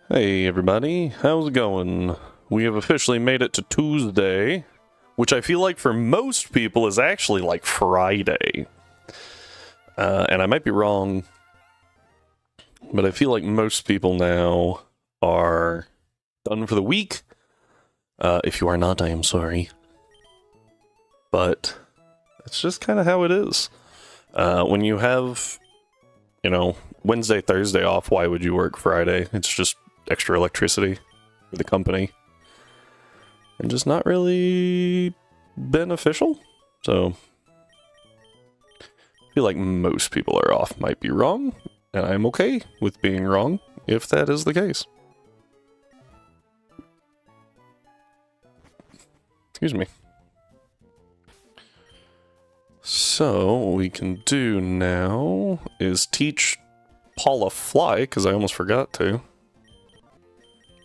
Hey everybody, how's it going? We have officially made it to Tuesday, which I feel like for most people is actually like Friday. And I might be wrong, but I feel like most people now are done for the week. If you are not, I am sorry. But it's just kind of how it is. When you have, Wednesday, Thursday off, why would you work Friday? It's just extra electricity for the company and just not really beneficial. So I feel like most people are off. Might be wrong, and I'm okay with being wrong if that is the case. Excuse me. So what we can do now is teach Paula fly, because I almost forgot to.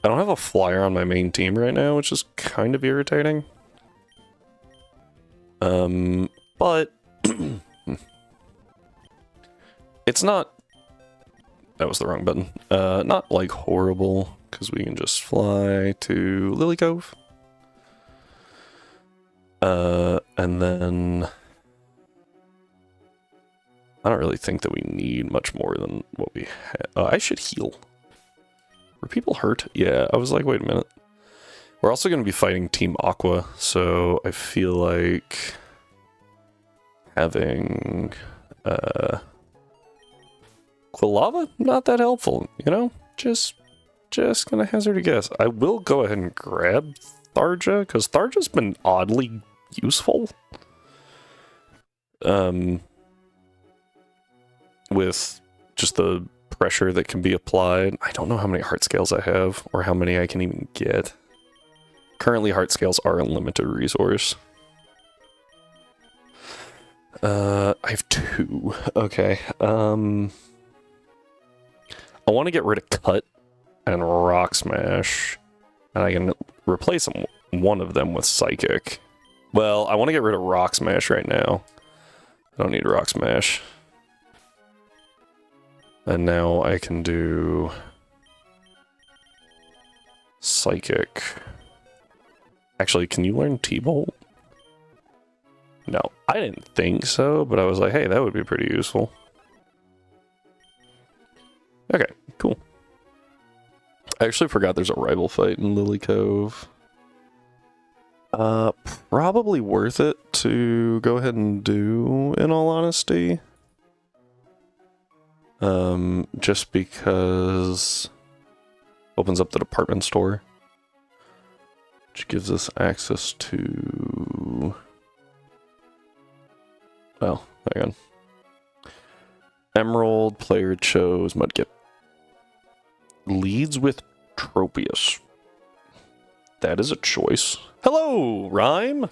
I don't have a flyer on my main team right now, which is kind of irritating. But it's not... That was the wrong button. Not, like, horrible, because we can just fly to Lily Cove. And then... I don't really think that we need much more than what we have. I should heal. Were people hurt? Yeah, I was like, wait a minute. We're also going to be fighting Team Aqua, so I feel like having Quilava, not that helpful, you know? Just gonna hazard a guess. I will go ahead and grab Tharja, because Tharja's been oddly useful. With just the pressure that can be applied. I don't know how many heart scales I have, or how many I can even get. Currently, heart scales are a limited resource. I have 2. Okay. I want to get rid of Cut and Rock Smash, and I can replace one of them with Psychic. Well, I want to get rid of Rock Smash right now. I don't need Rock Smash. And now I can do Psychic. Actually, can you learn T-Bolt? No, I didn't think so, but I was like, hey, that would be pretty useful. Okay, cool. I actually forgot there's a rival fight in Lily Cove. Probably worth it to go ahead and do, in all honesty. Just because opens up the department store, which gives us access to, well, hang on. Emerald, player chose, Mudkip. Leads with Tropius. That is a choice. Hello, Rhyme!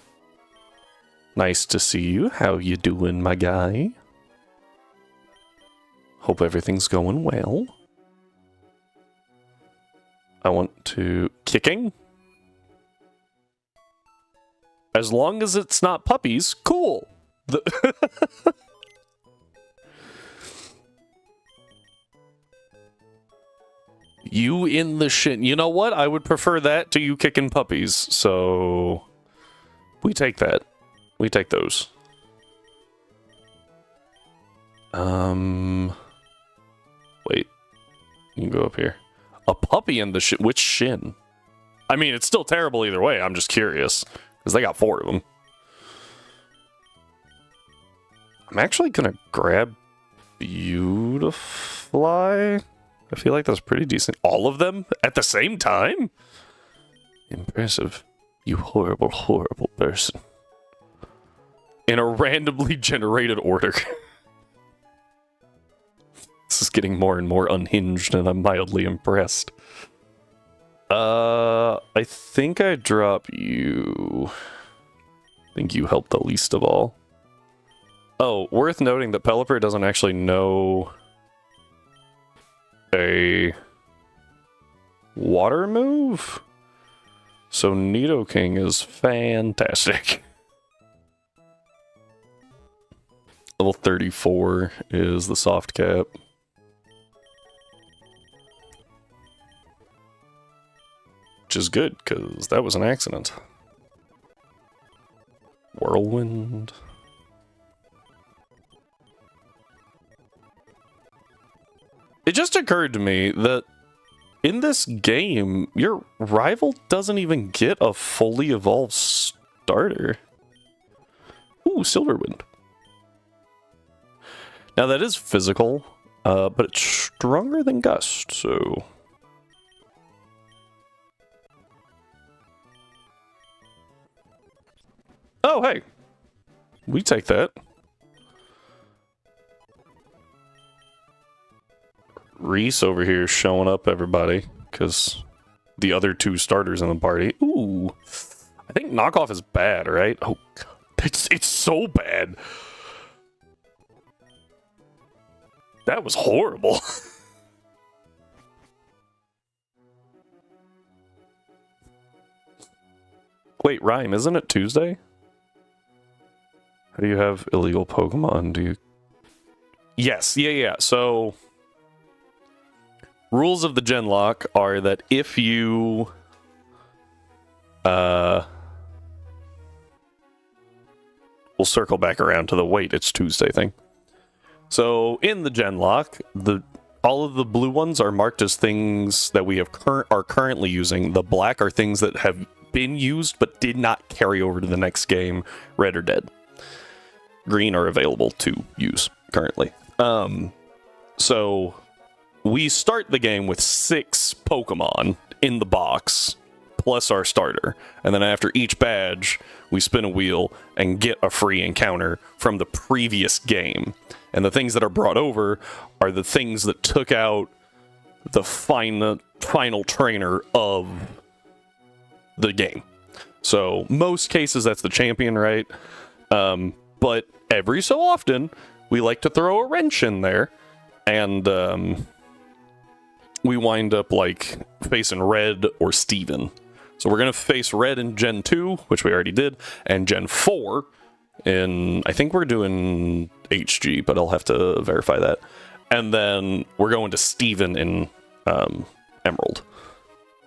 Nice to see you. How you doing, my guy? Hope everything's going well. I want to... Kicking? As long as it's not puppies, cool! You in the shit. You know what? I would prefer that to you kicking puppies, so... We take that. We take those. Wait. You can go up here. A puppy in the shin. Which shin? I mean, it's still terrible either way. I'm just curious. Because they got 4 of them. I'm actually gonna grab Beautifly. I feel like that's pretty decent. All of them at the same time? Impressive. You horrible, horrible person. In a randomly generated order. This is getting more and more unhinged, and I'm mildly impressed. I think I drop you. I think you helped the least of all. Oh, worth noting that Pelipper doesn't actually know a water move. So Nidoking is fantastic. Level 34 is the soft cap. which is good, because that was an accident. Whirlwind. It just occurred to me that in this game, your rival doesn't even get a fully evolved starter. Ooh, Silverwind. Now that is physical, but it's stronger than Gust, so... Oh, hey! We take that. Reese over here showing up, everybody, because the other two starters in the party. Ooh, I think knockoff is bad, right? Oh, it's so bad. That was horrible. Wait, Rhyme, isn't it Tuesday? How do you have illegal Pokemon? Do you... Yes, yeah. So... rules of the Genlock are that if you... we'll circle back around to the wait, it's Tuesday thing. So, in the Genlock, all of the blue ones are marked as things that we have are currently using. The black are things that have been used but did not carry over to the next game, red or dead. Green are available to use currently. So... we start the game with 6 Pokemon in the box, plus our starter. And then after each badge, we spin a wheel and get a free encounter from the previous game. And the things that are brought over are the things that took out the final trainer of the game. So most cases, that's the champion, right? But every so often, we like to throw a wrench in there. And... we wind up, like, facing Red or Steven. So we're going to face Red in Gen 2, which we already did, and Gen 4 in... I think we're doing HG, but I'll have to verify that. And then we're going to Steven in Emerald.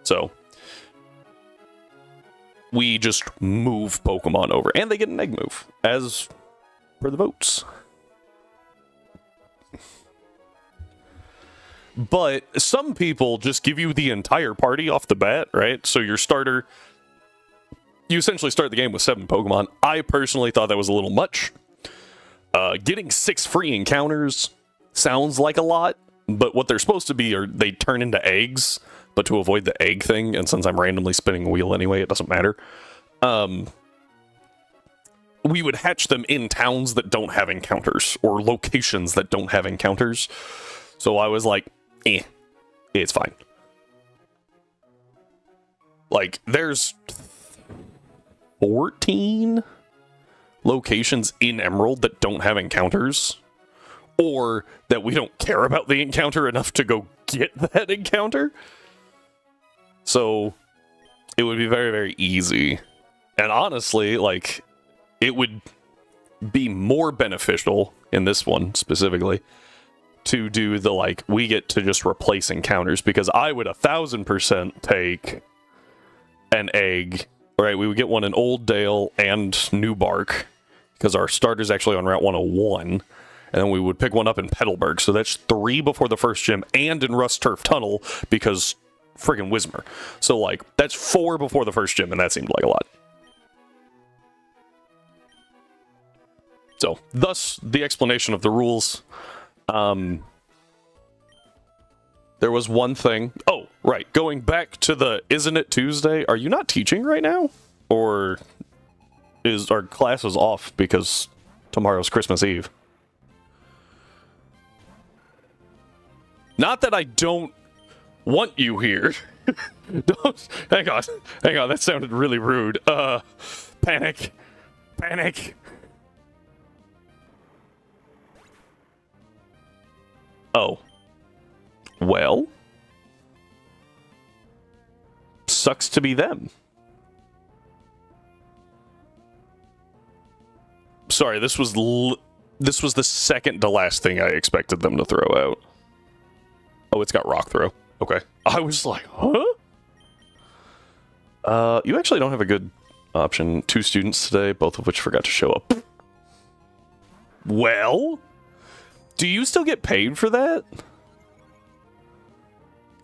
So we just move Pokemon over, and they get an egg move, as per the votes. But some people just give you the entire party off the bat, right? So your starter, you essentially start the game with 7 Pokemon. I personally thought that was a little much. Getting 6 free encounters sounds like a lot, but what they're supposed to be are they turn into eggs, but to avoid the egg thing, and since I'm randomly spinning a wheel anyway, it doesn't matter. We would hatch them in towns that don't have encounters, or locations that don't have encounters. So I was like, it's fine. Like, there's 14 locations in Emerald that don't have encounters, or that we don't care about the encounter enough to go get that encounter. So it would be very, very easy. And honestly, like, it would be more beneficial in this one specifically to do the, like, we get to just replace encounters, because I would 1000% take an egg, right? We would get one in Old Dale and New Bark, because our starter's actually on Route 101, and then we would pick one up in Petalburg, so that's 3 before the first gym, and in Rust Turf Tunnel, because friggin' Whismer. So, like, that's 4 before the first gym, and that seemed like a lot. So, thus, the explanation of the rules. There was one thing. Oh, right. Going back to the Isn't It Tuesday? Are you not teaching right now? Or is our classes off because tomorrow's Christmas Eve? Not that I don't want you here. Don't, hang on. That sounded really rude. Panic. Oh. Well. Sucks to be them. Sorry, this was the second to last thing I expected them to throw out. Oh, it's got Rock Throw. Okay. I was like, huh? You actually don't have a good option. 2 students today, both of which forgot to show up. Well, do you still get paid for that?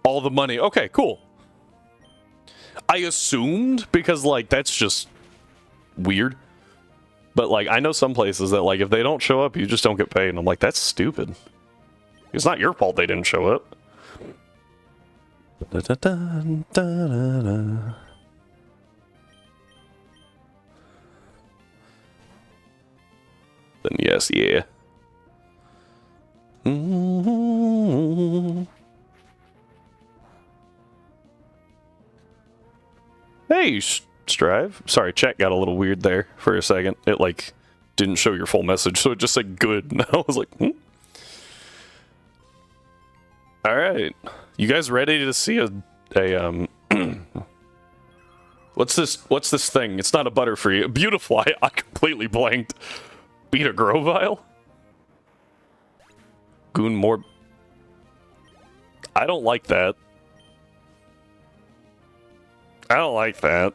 All the money. Okay, cool. I assumed, because, like, that's just weird. But, like, I know some places that, like, if they don't show up, you just don't get paid. And I'm like, that's stupid. It's not your fault they didn't show up. Then yes, yeah. Hey, Strive. Sorry, chat got a little weird there for a second. It, like, didn't show your full message, so it just said good. And I was like, Alright. You guys ready to see a What's this thing? It's not a Butterfree. A Beautifly. I completely blanked. Beta Grovile? Goon more. I don't like that. I don't like that.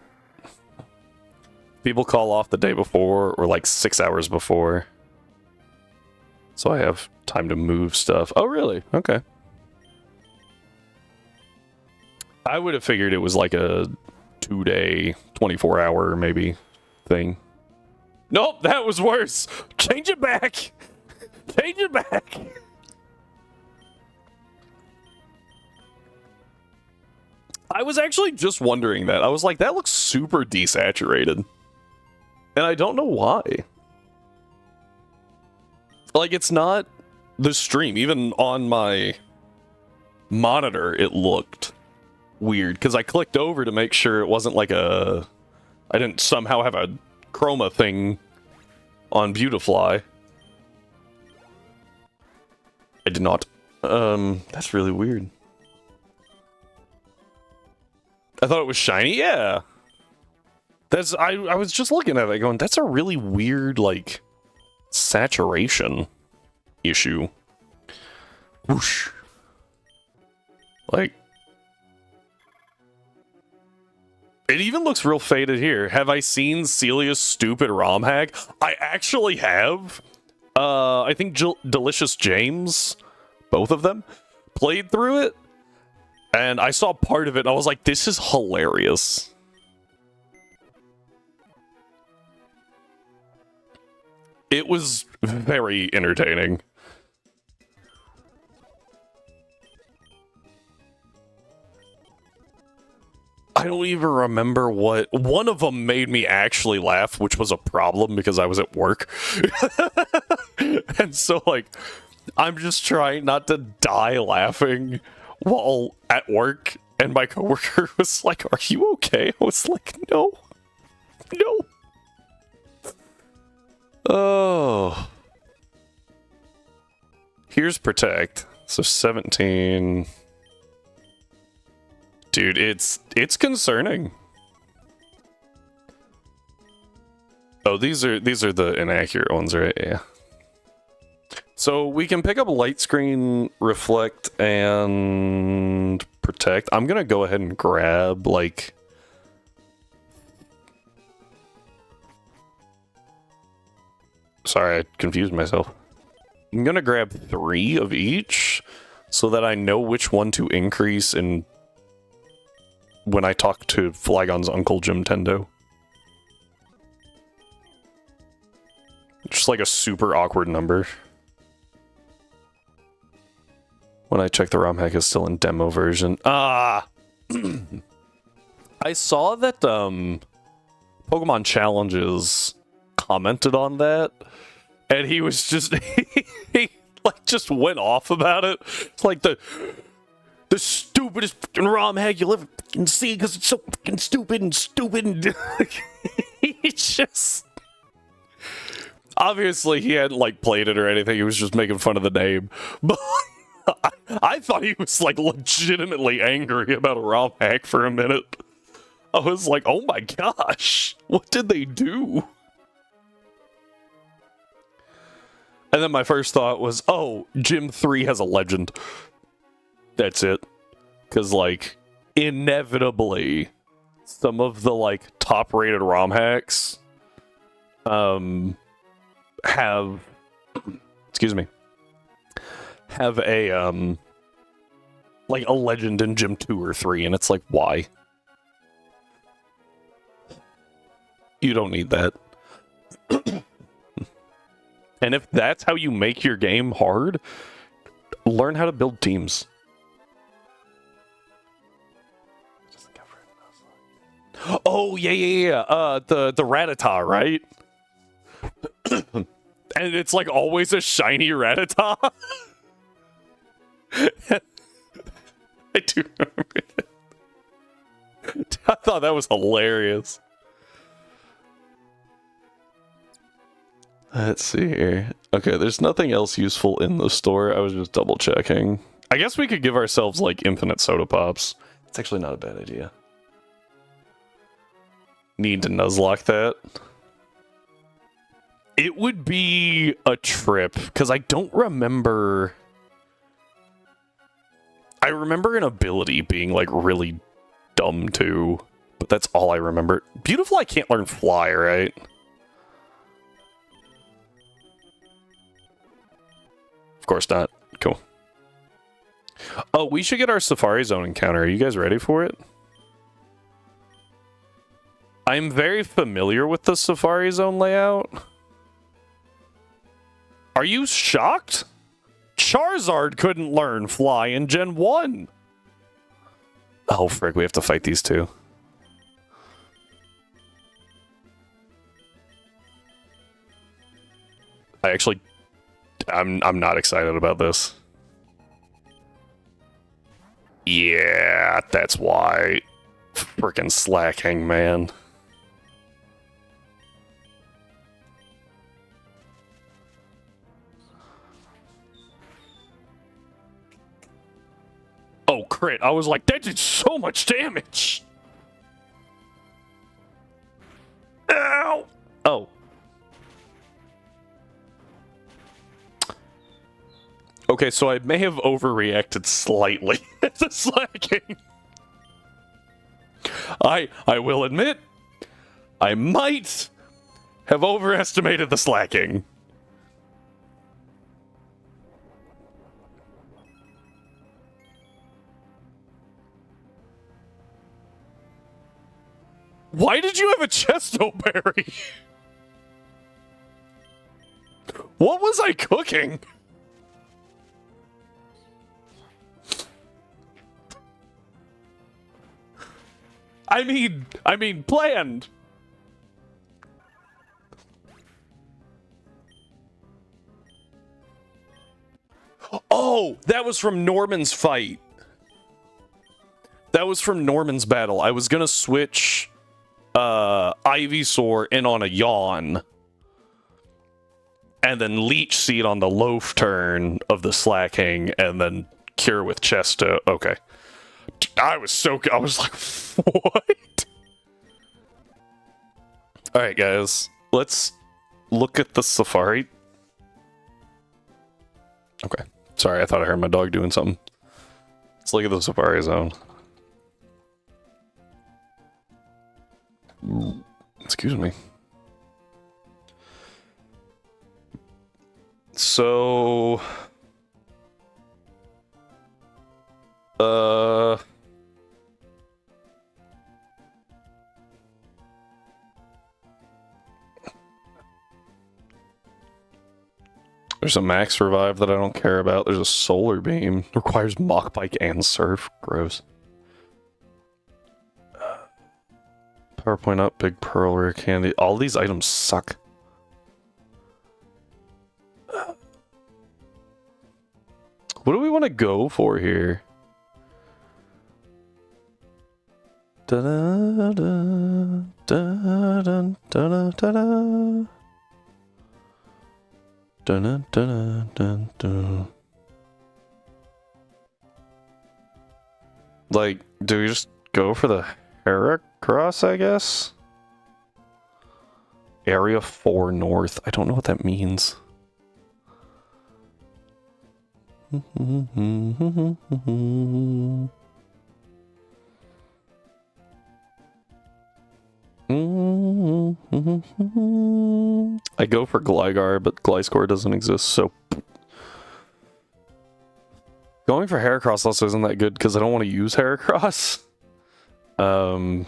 People call off the day before or like 6 hours before. So I have time to move stuff. Oh, really? Okay. I would have figured it was like a 2-day, 24-hour maybe thing. Nope, that was worse. Change it back. Change it back. I was actually just wondering that. I was like, that looks super desaturated. And I don't know why. Like, it's not the stream. Even on my monitor, it looked weird. Because I clicked over to make sure it wasn't like a... I didn't somehow have a chroma thing on Beautifly. I did not. That's really weird. I thought it was shiny, yeah. That's I was just looking at it going, that's a really weird, like, saturation issue. Whoosh. Like, it even looks real faded here. Have I seen Celia's stupid ROM hack? I actually have. I think Delicious James, both of them, played through it. And I saw part of it, and I was like, this is hilarious. It was very entertaining. I don't even remember what... One of them made me actually laugh, which was a problem because I was at work. And so, like, I'm just trying not to die laughing while at work, and my coworker was like, are you okay? I was like, no. No. Oh. Here's Protect. So 17. Dude, it's concerning. Oh, these are the inaccurate ones, right? Yeah. So we can pick up Light Screen, Reflect, and Protect. I'm gonna go ahead and grab, like... Sorry, I confused myself. I'm gonna grab 3 of each, so that I know which one to increase in... when I talk to Flygon's uncle, Jim Tendo. Just like a super awkward number. When I check the ROM hack is still in demo version. Ah! I saw that, Pokemon Challenges commented on that, and he was just, he like, just went off about it. It's like the stupidest fucking ROM hack you'll ever fucking see, because it's so fucking stupid and stupid, and he just... Obviously, he hadn't, like, played it or anything, he was just making fun of the name, but... I thought he was, like, legitimately angry about a ROM hack for a minute. I was like, oh my gosh, what did they do? And then my first thought was, oh, Gym 3 has a legend. That's it. Because, like, inevitably, some of the like top-rated ROM hacks have excuse me, have a like a legend in Gym 2 or 3, and it's like, why? You don't need that. And if that's how you make your game hard, learn how to build teams. Oh, yeah. The Rattata, right? And it's like always a shiny Rattata. I do remember that. I thought that was hilarious. Let's see here. Okay, there's nothing else useful in the store. I was just double checking. I guess we could give ourselves like infinite soda pops. It's actually not a bad idea. Need to Nuzlocke that. It would be a trip, because I don't remember... I remember an ability being, like, really dumb, too. But that's all I remember. Beautiful I can't learn Fly, right? Of course not. Cool. Oh, we should get our Safari Zone encounter. Are you guys ready for it? I'm very familiar with the Safari Zone layout. Are you shocked? Charizard couldn't learn Fly in Gen 1. Oh, frick, we have to fight these two. I'm not excited about this. Yeah, that's why. Frickin' slacking, man. Oh, crit. I was like, that did so much damage. Ow! Oh. Okay, so I may have overreacted slightly to slacking. I will admit, I might have overestimated the slacking. Why did you have a Chesto Berry? What was I cooking? I mean, planned. Oh, that was from Norman's fight. That was from Norman's battle. I was gonna switch Ivysaur in on a Yawn, and then Leech Seed on the Loaf turn of the Slacking, and then Cure with Chesto. Okay. I was like, what? Alright, guys. Let's look at the Safari. Okay. Sorry, I thought I heard my dog doing something. Let's look at the Safari Zone. Excuse me. So... There's a max revive that I don't care about. There's a solar beam. Requires Mach Bike and Surf. Gross. PowerPoint up, Big Pearl, Rare Candy. All these items suck. What do we want to go for here? Da da da da da da da da. Dun, dun, dun, dun, dun. Like, do we just go for the Heracross, I guess? Area 4 North. I don't know what that means. I go for Gligar, but Gliscor doesn't exist, so... Going for Heracross also isn't that good, because I don't want to use Heracross. Do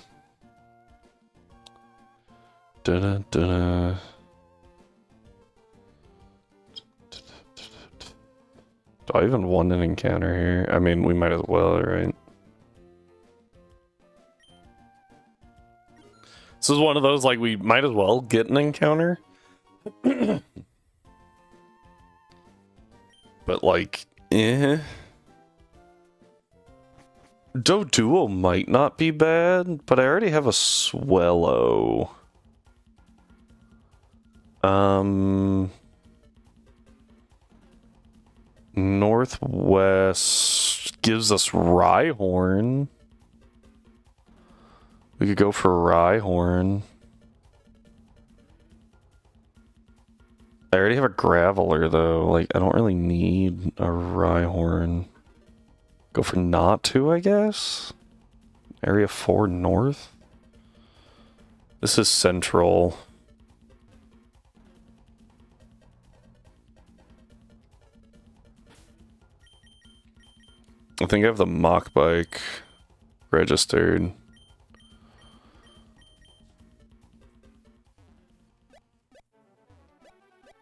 I even want an encounter here? I mean, we might as well, right? This is one of those, like, we might as well get an encounter. But, like, Doduo might not be bad, but I already have a Swellow. Northwest gives us Rhyhorn. We could go for Rhyhorn. I already have a Graveler, though. Like, I don't really need a Rhyhorn. Go for Natu, I guess? Area 4 North? This is Central. I think I have the Mach Bike registered.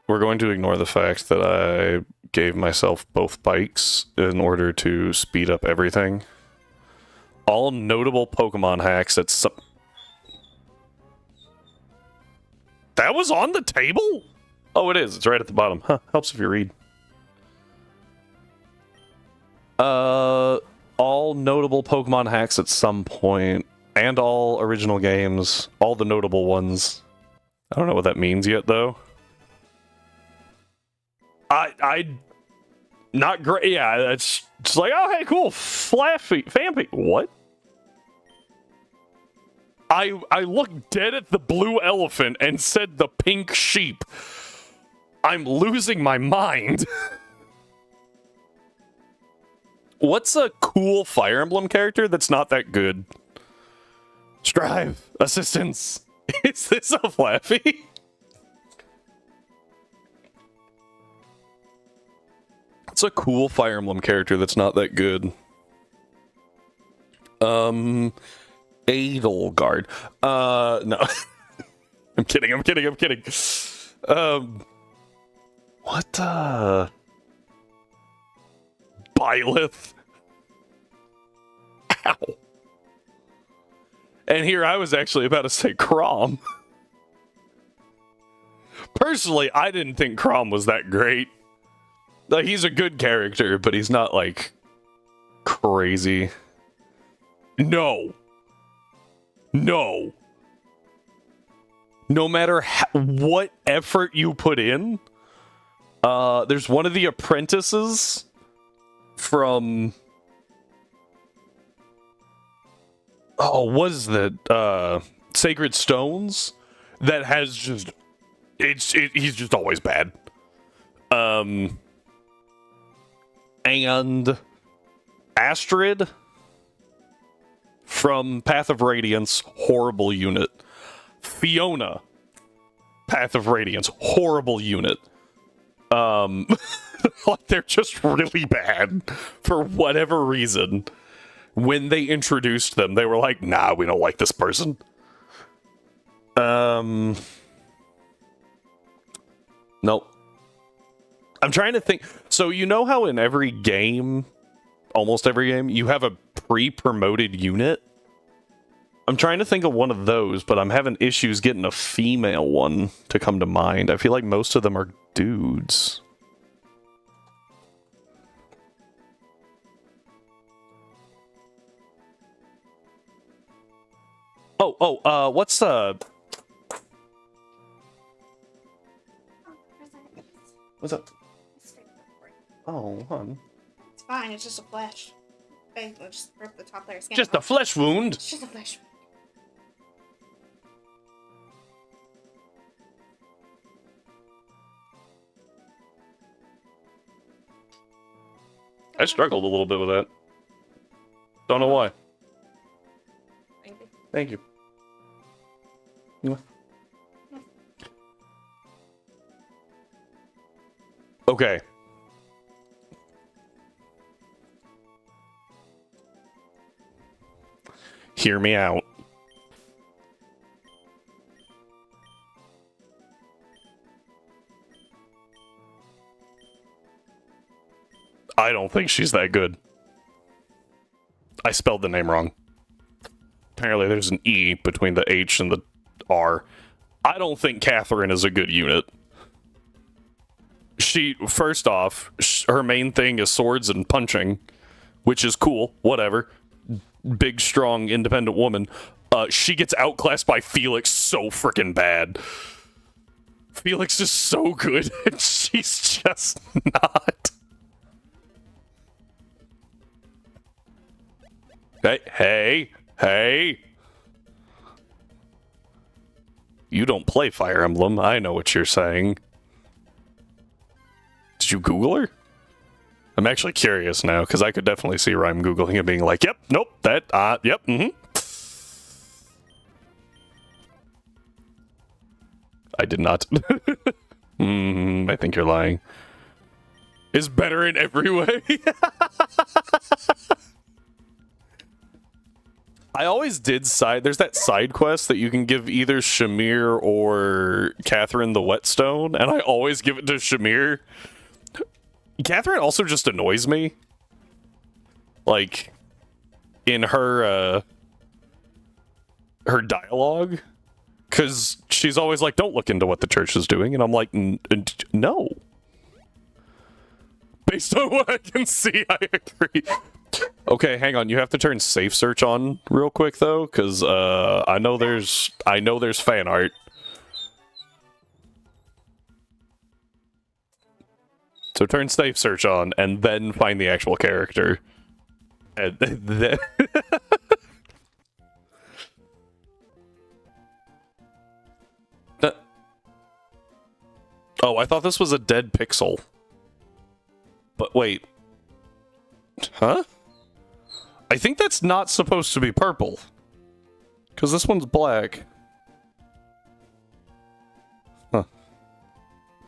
We're going to ignore the fact that I gave myself both bikes in order to speed up everything. All notable Pokemon hacks at some... That was on the table? Oh, it is. It's right at the bottom. Huh. Helps if you read. All notable Pokemon hacks at some point, and all original games, all the notable ones. I don't know what that means yet, though. Not great. Yeah, it's just like, oh, hey, cool, Fampy. What? I looked dead at the blue elephant and said the pink sheep. I'm losing my mind. What's a cool Fire Emblem character that's not that good? Strive! Assistance! Is this a Flaffy? It's a cool Fire Emblem character that's not that good. Edelgard. No. I'm kidding. What, Byleth. Ow. And here I was actually about to say Chrom. Personally, I didn't think Chrom was that great. Like, he's a good character, but he's not, like, crazy. No. No matter what effort you put in, there's one of the apprentices from... Oh, what is that? Sacred Stones? That has just... he's just always bad. And... Astrid from Path of Radiance, horrible unit. Fiona, Path of Radiance, horrible unit. Like, they're just really bad for whatever reason. When they introduced them, they were like, nah, we don't like this person. Nope. I'm trying to think. So, you know how in every game, almost every game, you have a pre-promoted unit? I'm trying to think of one of those, but I'm having issues getting a female one to come to mind. I feel like most of them are dudes. What's What's up? Oh, hon. It's fine, it's just a flesh. Okay, I'll just rip the top layer of skin Just off. a flesh wound? It's just a flesh wound. I struggled a little bit with that. Don't know why. Thank you. Thank you. Okay. Hear me out. I don't think she's that good. I spelled the name wrong. Apparently there's an E between the H and the R. I don't think Catherine is a good unit. First off, her main thing is swords and punching, which is cool, whatever. Big, strong, independent woman. She gets outclassed by Felix so freaking bad. Felix is so good, and she's just not. Hey! You don't play Fire Emblem, I know what you're saying. Did you Google her? I'm actually curious now, because I could definitely see Rhyme Googling and being like, yep, nope, that, yep, I did not. I think you're lying. Is better in every way. I always did there's that side quest that you can give either Shamir or Catherine the Whetstone, and I always give it to Shamir. Catherine also just annoys me. Like, in her dialogue. Because she's always like, don't look into what the church is doing. And I'm like, no. Based on what I can see, I agree. Okay, hang on. You have to turn safe search on real quick, though. Because I know there's fan art. So turn safe search on, and then find the actual character. And then... Oh, I thought this was a dead pixel. But wait. Huh? I think that's not supposed to be purple. Because this one's black. Huh.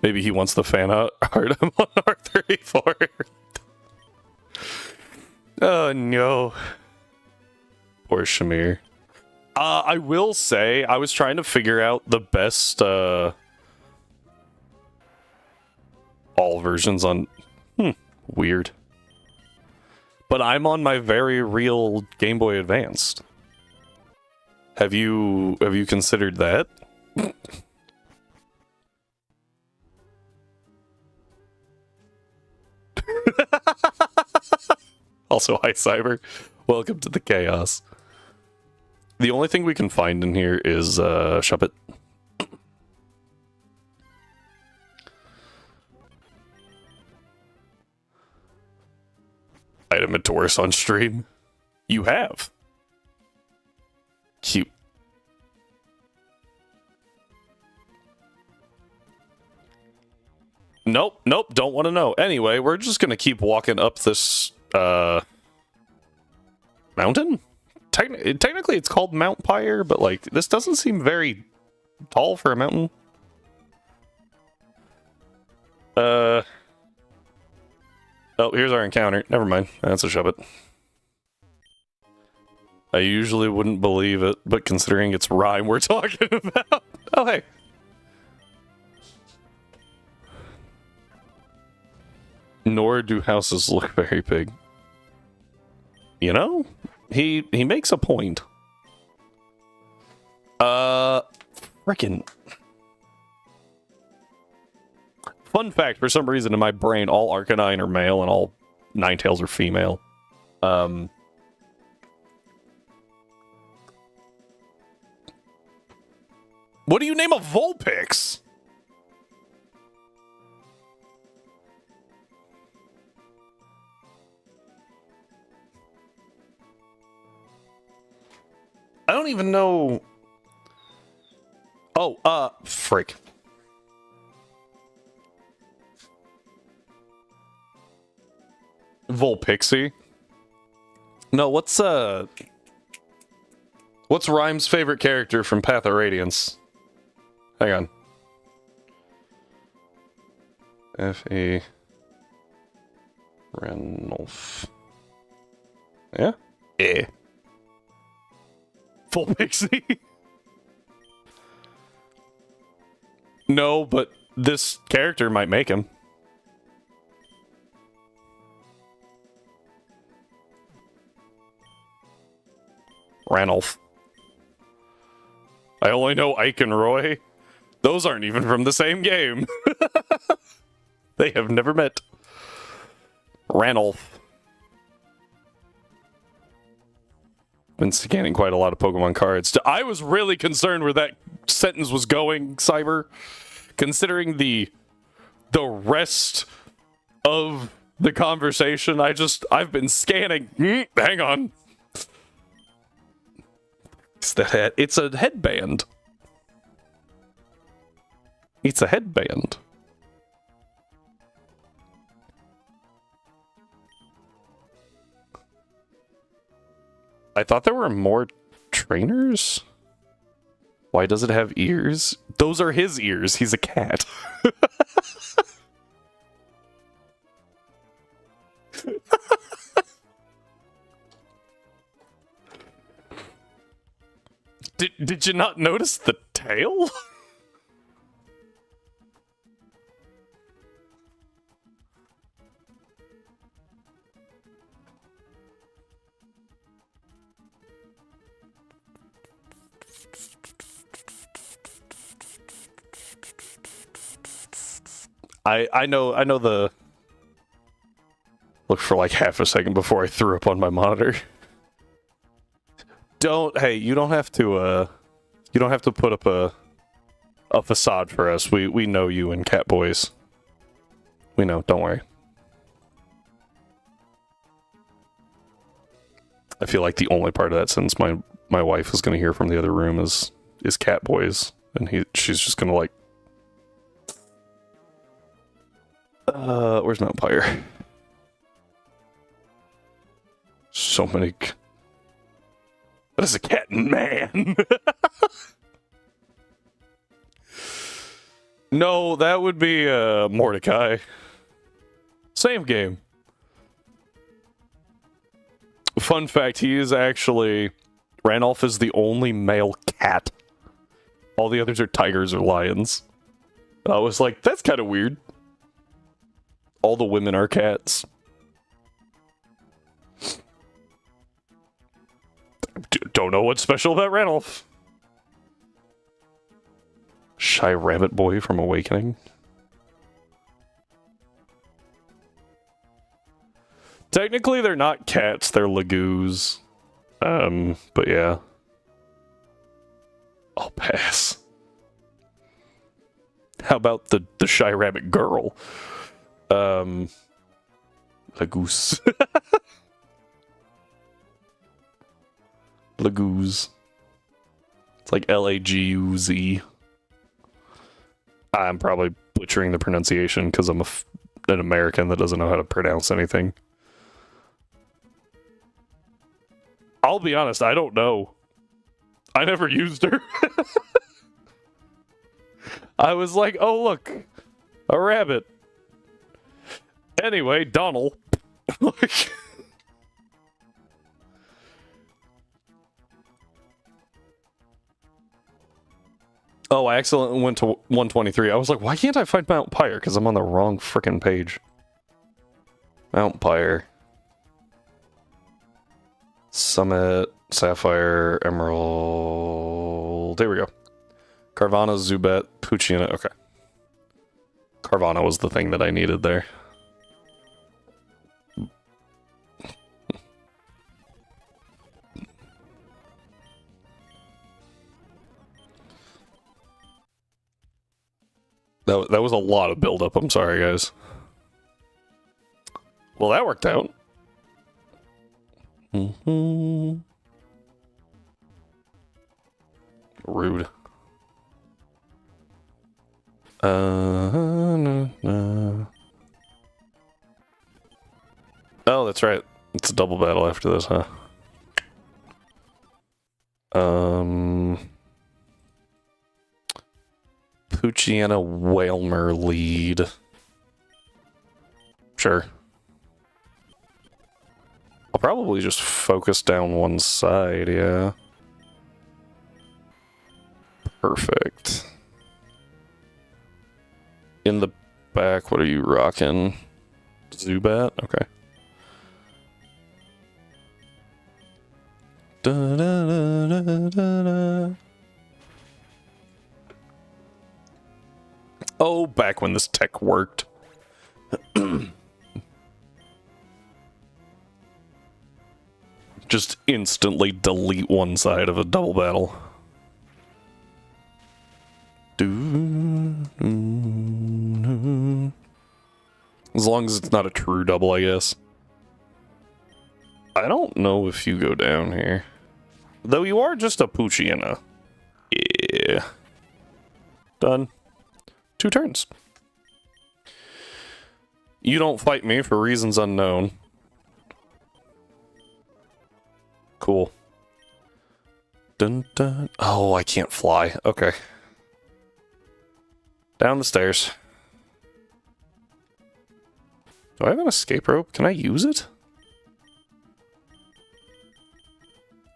Maybe he wants the fan art. I'm on R34. Oh no. Poor Shamir. I will say, I was trying to figure out the best, all versions on... weird. But I'm on my very real Game Boy Advanced. Have you considered that? Also, hi Cyber. Welcome to the chaos. The only thing we can find in here is Shuppet. Item a Taurus on stream. You have. Cute. Nope, don't want to know. Anyway, we're just gonna keep walking up this, mountain? Technically it's called Mount Pyre, but, like, this doesn't seem very tall for a mountain. Oh, here's our encounter. Never mind. That's a Shuppet. I usually wouldn't believe it, but considering it's Rhyme we're talking about... Oh, hey. Nor do houses look very big. You know? He makes a point. Frickin'. Fun fact, for some reason in my brain, all Arcanine are male and all Ninetales are female. What do you name a Vulpix? I don't even know... Oh, frick. Vulpixie? No, what's Rhyme's favorite character from Path of Radiance? Hang on. F.A. Ranulph. Yeah? Yeah. Full pixie? No, but this character might make him. Ranulph. I only know Ike and Roy. Those aren't even from the same game. They have never met. Ranulph. Been scanning quite a lot of Pokemon cards. I was really concerned where that sentence was going, Cyber. Considering the rest of the conversation, I've been scanning. Hang on. It's the head. It's a headband. It's a headband. I thought there were more trainers. Why does it have ears? Those are his ears. He's a cat. Did you not notice the tail? I know the look for like half a second before I threw up on my monitor. You don't have to put up a facade for us. We know you and Cat Boys. We know, don't worry. I feel like the only part of that sentence my wife is gonna hear from the other room is Cat Boys, and she's just gonna like where's Mount Pyre? So many. That is a cat man. No, that would be Mordecai. Same game. Fun fact, Ranulph is the only male cat. All the others are tigers or lions. I was like, that's kind of weird. All the women are cats. Don't know what's special about Ranulph. Shy Rabbit Boy from Awakening. Technically, they're not cats, they're lagoos. But yeah. I'll pass. How about the Shy Rabbit Girl? Lagoose. Lagoose. It's like Laguz. I'm probably butchering the pronunciation because I'm an American that doesn't know how to pronounce anything. I'll be honest, I don't know. I never used her. I was like, oh look, a rabbit. Anyway, Donald. Oh, I accidentally went to 123. I was like, why can't I find Mount Pyre? Because I'm on the wrong frickin' page. Mount Pyre. Summit, Sapphire, Emerald. There we go. Carvana, Zubat, Poochyena. Okay. Carvana was the thing that I needed there. That was a lot of build-up. I'm sorry, guys. Well, that worked out. Rude. Oh, that's right. It's a double battle after this, huh? Poochyena Whalmer lead. Sure. I'll probably just focus down one side, yeah. Perfect. In the back, what are you rocking? Zubat? Okay. Da, da, da, da, da, da. Oh, back when this tech worked. Just instantly delete one side of a double battle. As long as it's not a true double, I guess. I don't know if you go down here. Though you are just a Poochyena. Yeah. Done. 2 turns. You don't fight me for reasons unknown. Cool. Dun dun. Oh, I can't fly. Okay. Down the stairs. Do I have an escape rope? Can I use it?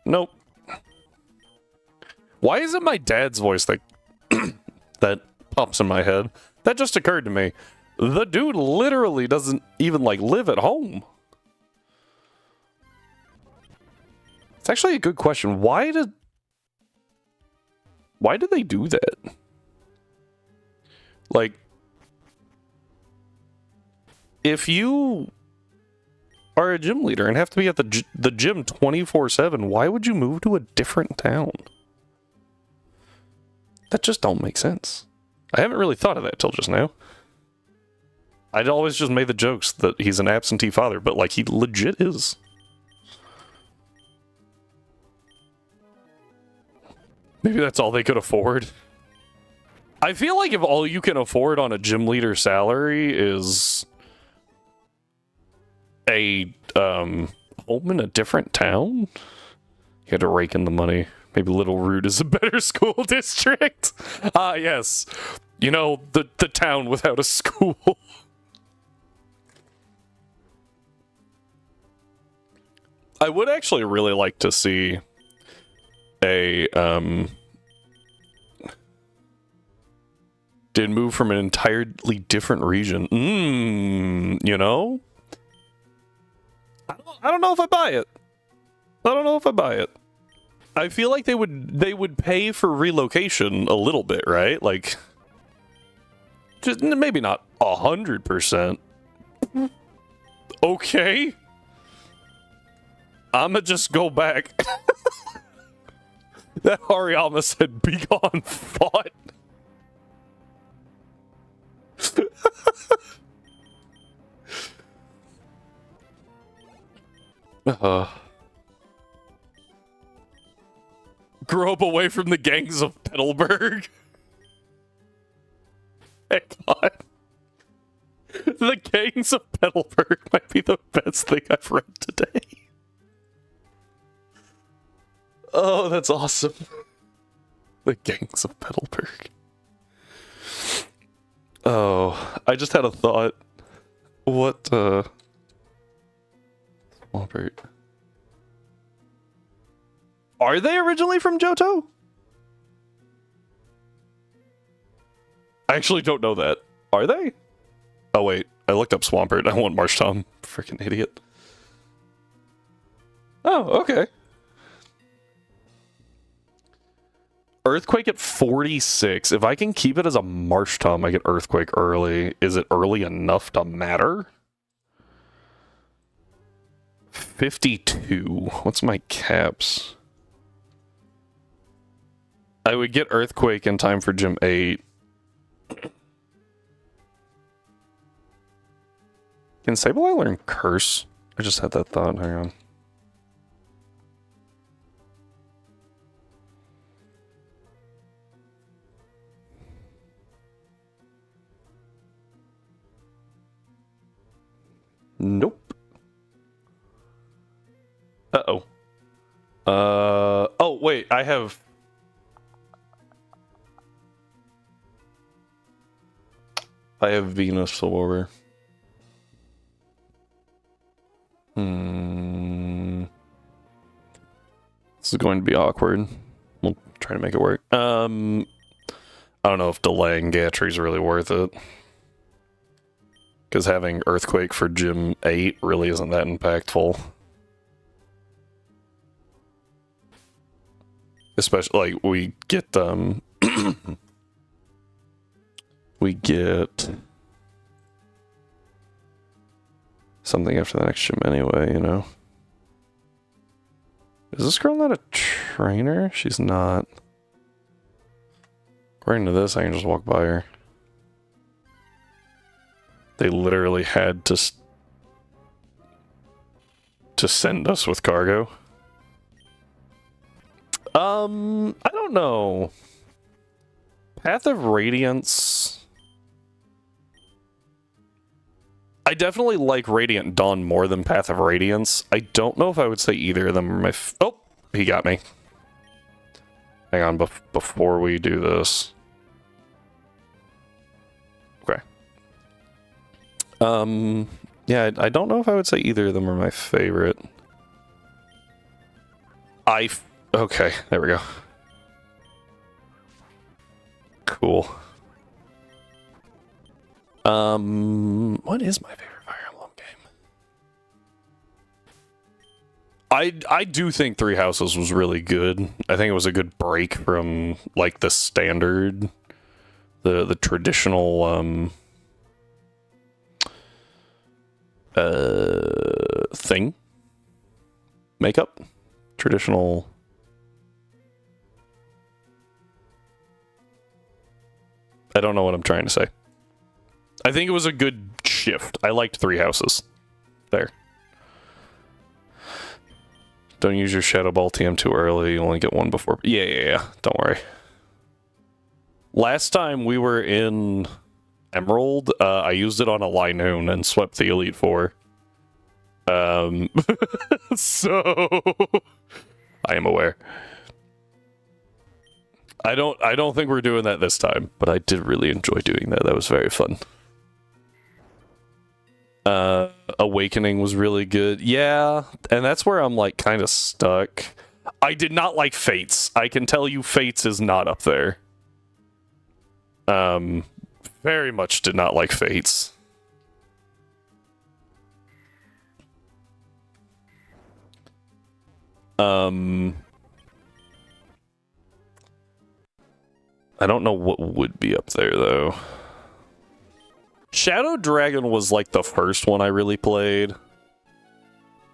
Nope. Why is it my dad's voice that that pops in my head? That just occurred to me. The dude literally doesn't even, like, live at home. It's actually a good question. Why did they do that? Like, if you are a gym leader and have to be at the gym 24/7, why would you move to a different town? That just don't make sense. I haven't really thought of that till just now. I'd always just made the jokes that he's an absentee father, but, like, he legit is. Maybe that's all they could afford. I feel like if all you can afford on a gym leader salary is a home in a different town, you had to rake in the money. Maybe Little Root is a better school district. Ah, yes. You know, the town without a school. I would actually really like to see a did move from an entirely different region. You know? I don't know if I buy it. I don't know if I buy it. I feel like they would pay for relocation a little bit, right? Like, just maybe not 100%. Okay. I'ma just go back. That Hariyama said, "Be gone, fought." Grow up away from the gangs of Petalburg. Heck on. The gangs of Petalburg might be the best thing I've read today. Oh, that's awesome. The gangs of Petalburg. Oh, I just had a thought. What, Swampert. Are they originally from Johto? I actually don't know that. Are they? Oh, wait. I looked up Swampert. I want Marsh Tom. Freaking idiot. Oh, okay. Earthquake at 46. If I can keep it as a Marsh Tom, I get Earthquake early. Is it early enough to matter? 52. What's my caps? I would get Earthquake in time for Gym 8. Can Sableye learn Curse? I just had that thought. Hang on. Nope. Uh-oh. Oh, wait, I have... Venusaur. This is going to be awkward. We'll try to make it work. I don't know if delaying Gatry is really worth it. Because having Earthquake for Gym 8 really isn't that impactful. Especially, like, we get, we get something after the next gym anyway, you know? Is this girl not a trainer? She's not. According to this, I can just walk by her. They literally had to send us with cargo. I don't know. Path of Radiance. I definitely like Radiant Dawn more than Path of Radiance. I don't know if I would say either of them are my oh, he got me. Hang on, before we do this. Okay. Yeah, I don't know if I would say either of them are my favorite. Okay, there we go. Cool. What is my favorite Fire Emblem game? I do think Three Houses was really good. I think it was a good break from like the standard, the traditional thing. Makeup? Traditional. I don't know what I'm trying to say. I think it was a good shift. I liked Three Houses. There. Don't use your Shadow Ball TM too early. You only get one before. Yeah. Don't worry. Last time we were in Emerald, I used it on a Linoon and swept the Elite Four. So I am aware. I don't think we're doing that this time, but I did really enjoy doing that. That was very fun. Awakening was really good. Yeah, and that's where I'm like kind of stuck. I did not like Fates. I can tell you Fates is not up there. Very much did not like Fates. I don't know what would be up there, though. Shadow Dragon was, like, the first one I really played.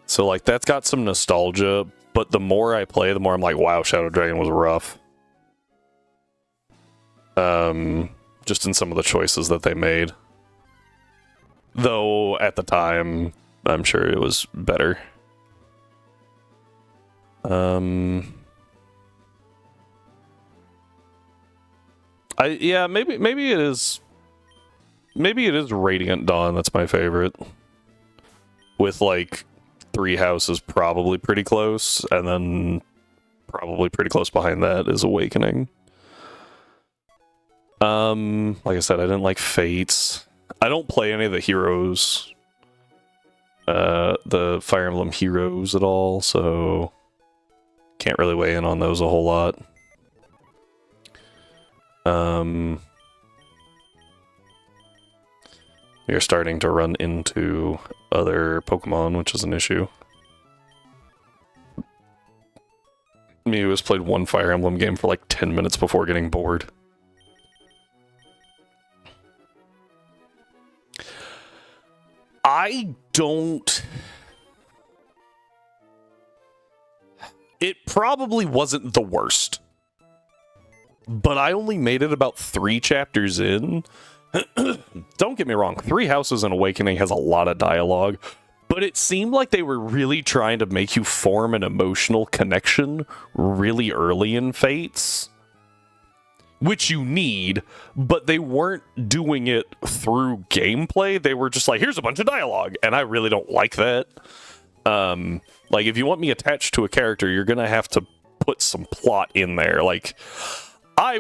So, like, that's got some nostalgia, but the more I play, the more I'm like, wow, Shadow Dragon was rough. Just in some of the choices that they made. Though, at the time, I'm sure it was better. Yeah, maybe it is. Maybe it is Radiant Dawn that's my favorite. With like Three Houses probably pretty close, and then probably pretty close behind that is Awakening. Like I said, I didn't like Fates. I don't play any of the heroes. The Fire Emblem heroes at all, so can't really weigh in on those a whole lot. We are starting to run into other Pokemon, which is an issue. Mew has played one Fire Emblem game for like 10 minutes before getting bored. I don't... It probably wasn't the worst. But I only made it about 3 chapters in. Don't get me wrong, Three Houses and Awakening has a lot of dialogue, but it seemed like they were really trying to make you form an emotional connection really early in Fates. Which you need, but they weren't doing it through gameplay. They were just like, here's a bunch of dialogue, and I really don't like that. Like, if you want me attached to a character, you're gonna have to put some plot in there. Like,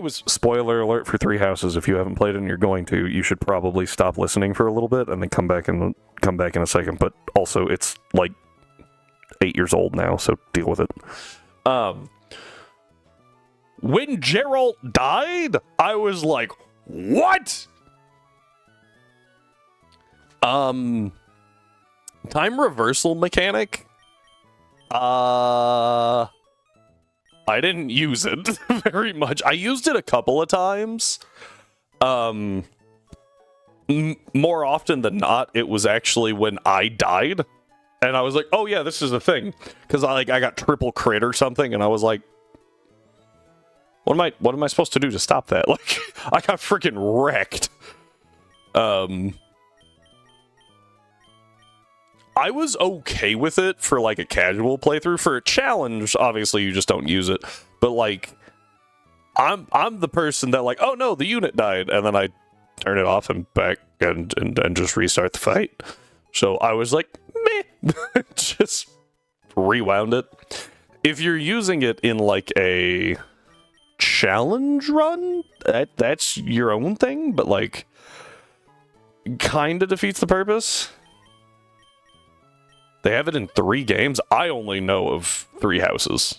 spoiler alert for Three Houses, if you haven't played it and you're going to, you should probably stop listening for a little bit and then come back in a second. But also, it's like 8 years old now, so deal with it. When Geralt died, I was like, what? Time reversal mechanic? I didn't use it very much. I used it a couple of times. More often than not, it was actually when I died. And I was like, oh yeah, this is a thing. Because I got triple crit or something, and I was like, what am I supposed to do to stop that? Like, I got freaking wrecked. I was okay with it for like a casual playthrough. For a challenge, obviously you just don't use it. But like, I'm the person that like, oh no, the unit died, and then I turn it off and back and just restart the fight. So I was like, meh, just rewound it. If you're using it in like a challenge run, that's your own thing, but like, kind of defeats the purpose. They have it in 3 games. I only know of 3 houses.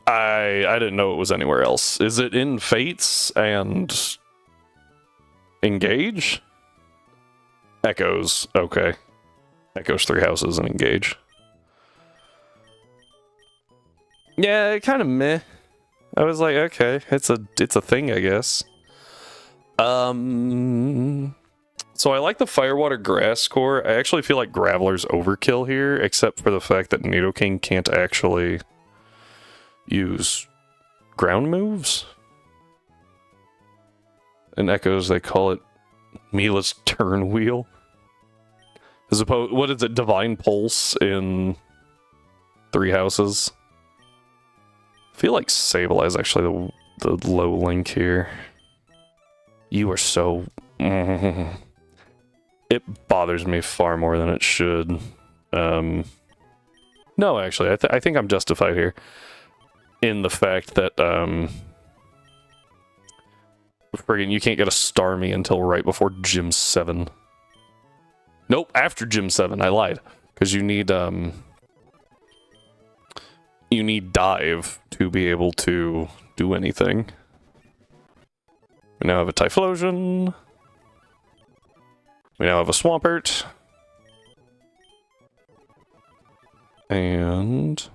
I didn't know it was anywhere else. Is it in Fates and Engage? Echoes. Okay. Echoes 3 houses and Engage. Yeah, kind of meh. I was like, okay, it's a thing, I guess. So I like the Firewater Grass core. I actually feel like Graveler's overkill here, except for the fact that Nidoking can't actually use ground moves. In Echoes, they call it Mila's Turn Wheel. As opposed, what is it? Divine Pulse in 3 houses. I feel like Sable is actually the low link here. You are so... It bothers me far more than it should. No, actually, I think I'm justified here. In the fact that, friggin' you can't get a Starmie until right before Gym 7. Nope, after Gym 7, I lied. Because you need Dive to be able to do anything. We now have a Typhlosion. We now have a Swampert. And...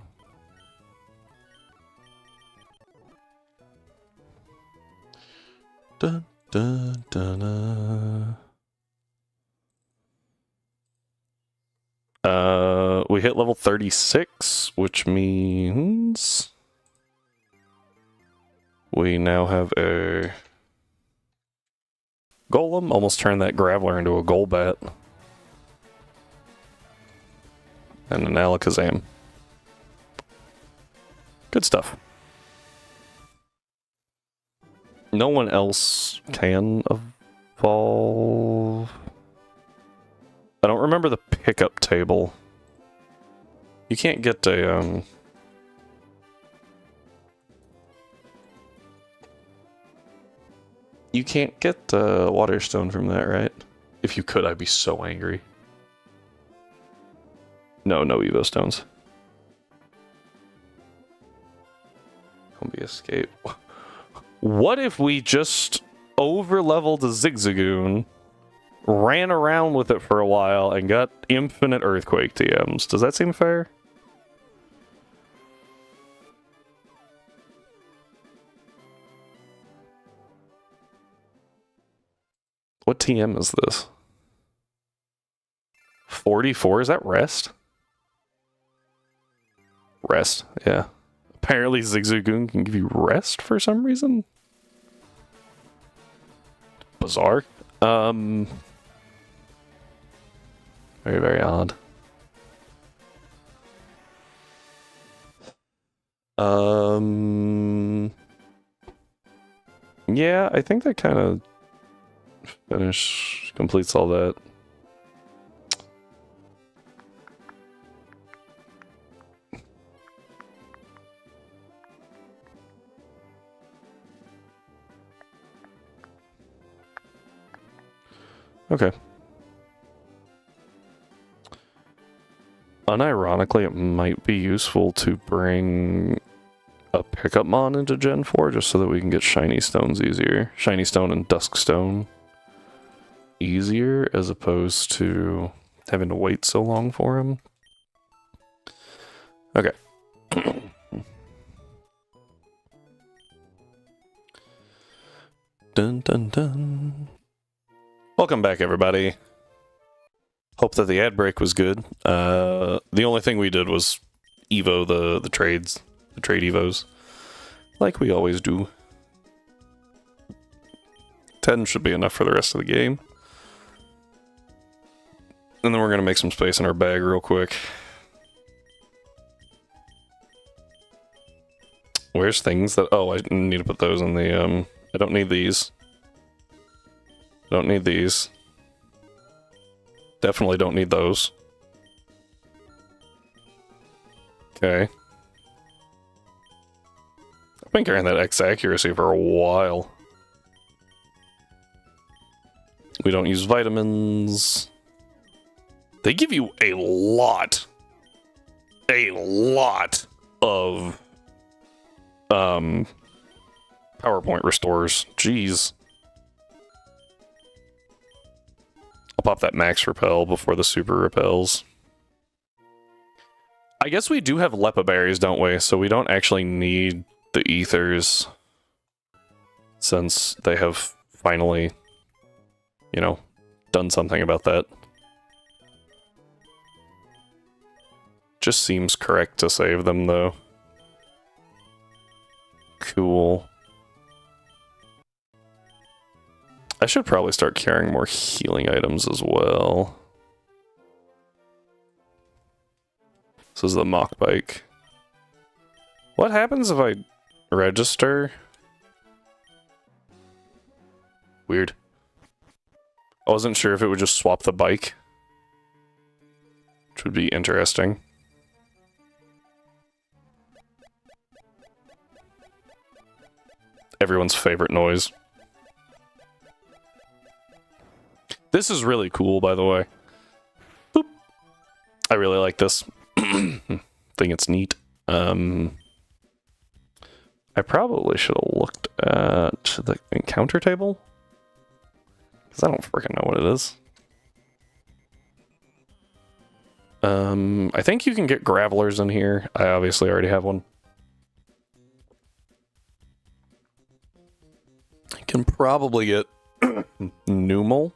Dun, dun, dun, we hit level 36, which means... we now have a... Golem. Almost turned that Graveler into a Golbat. And an Alakazam. Good stuff. No one else can evolve. I don't remember the pickup table. You can't get a, you can't get Waterstone from that, right? If you could, I'd be so angry. No Evo Stones. Don't be escape. What if we just over-leveled a Zigzagoon, ran around with it for a while, and got infinite Earthquake TMs? Does that seem fair? What TM is this? 44? Is that rest? Rest, yeah. Apparently Zigzagoon can give you rest for some reason. Bizarre. Very, very odd. Yeah, I think that kind of completes all that. Okay. ironically, it might be useful to bring a pickup mon into Gen 4 just so that we can get shiny stones easier. Shiny stone and dusk stone easier as opposed to having to wait so long for him. Okay. Dun dun dun. Welcome back, everybody. Hope that the ad break was good. The only thing we did was Evo the trades. The trade Evos. Like we always do. 10 should be enough for the rest of the game. And then we're going to make some space in our bag real quick. Where's things that... Oh, I need to put those in the... I don't need these. Don't need these. Definitely don't need those. Okay. I've been carrying that X accuracy for a while. We don't use vitamins. They give you a lot of PowerPoint restores. Jeez. I'll pop that max repel before the super repels. I guess we do have Lepa berries, don't we? So we don't actually need the ethers, since they have finally, you know, done something about that. Just seems correct to save them, though. Cool. I should probably start carrying more healing items as well. This is the mock bike. What happens if I register? Weird. I wasn't sure if it would just swap the bike, which would be interesting. Everyone's favorite noise. This is really cool, by the way. Boop. I really like this. Think it's neat. I probably should have looked at the encounter table, because I don't freaking know what it is. I think you can get gravelers in here. I obviously already have one. I can probably get Numal.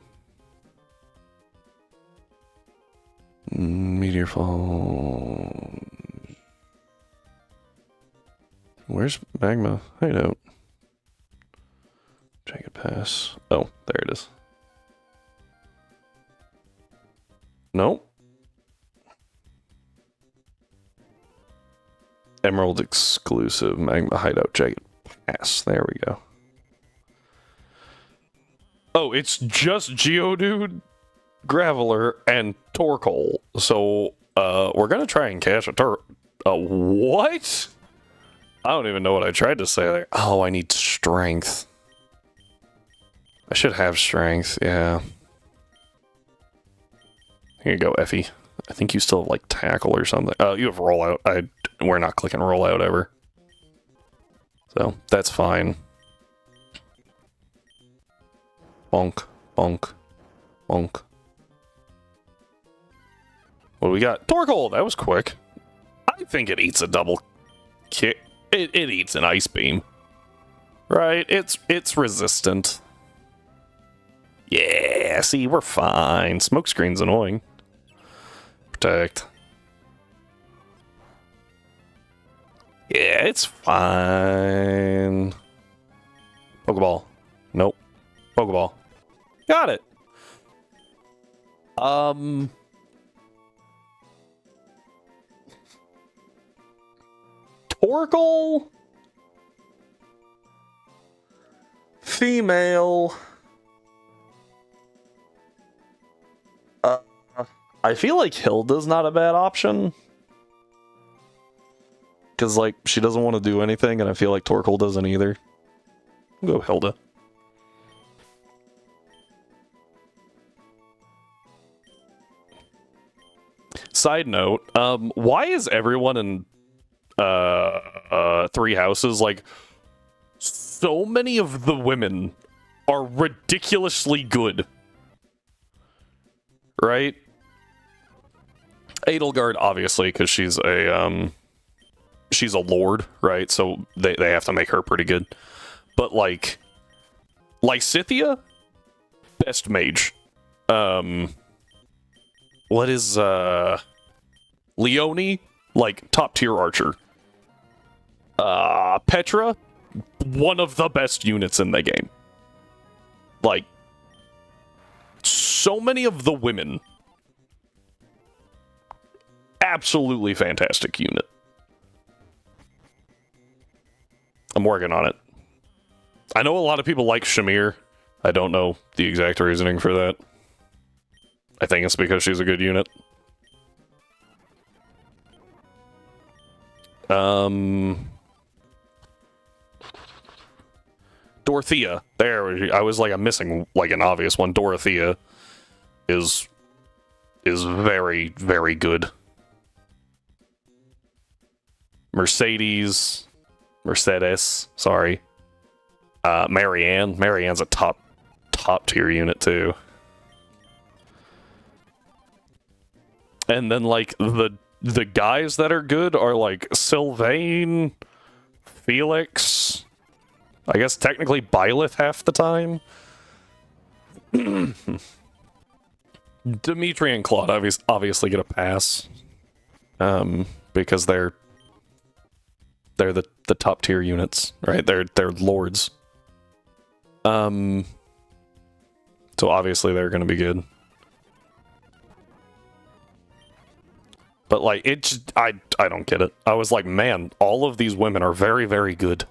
Meteor fall. Where's magma hideout? Jagged pass. Oh, there it is. Nope. Emerald exclusive magma hideout jagged pass. There we go. Oh, it's just Geodude, Graveler, and Torkoal. So, we're gonna try and catch a what? I don't even know what I tried to say there. Oh, I need strength. I should have strength, yeah. Here you go, Effie. I think you still have, like, tackle or something. You have rollout. We're not clicking rollout ever. So, that's fine. Bonk, bonk, bonk. What do we got? Torkoal! That was quick. I think it eats a double kick. It eats an ice beam. Right? It's resistant. Yeah, see, we're fine. Smokescreen's annoying. Protect. Yeah, it's fine. Pokeball. Nope. Pokeball. Got it. Torkoal? Female. I feel like Hilda's not a bad option. Because, like, she doesn't want to do anything, and I feel like Torkoal doesn't either. I'll go Hilda. side note, why is everyone in Three Houses like so many of the women are ridiculously good? Right? Edelgard, obviously, because she's a lord, right? So they have to make her pretty good. But like Lysithea, best mage. What is Leone? Like top tier archer. Petra, one of the best units in the game. Like so many of the women. Absolutely fantastic unit. I'm working on it. I know a lot of people like Shamir. I don't know the exact reasoning for that. I think it's because she's a good unit. Dorothea. There, I was like, I'm missing like an obvious one. Dorothea is very, very good. Mercedes, sorry. Marianne. Marianne's a top tier unit too. And then like the guys that are good are like Sylvain, Felix. I guess technically Byleth half the time. Dimitri and Claude obviously get a pass. Because they're the top tier units, right? They're lords. So obviously they're gonna be good. But like I don't get it. I was like, man, all of these women are very, very good.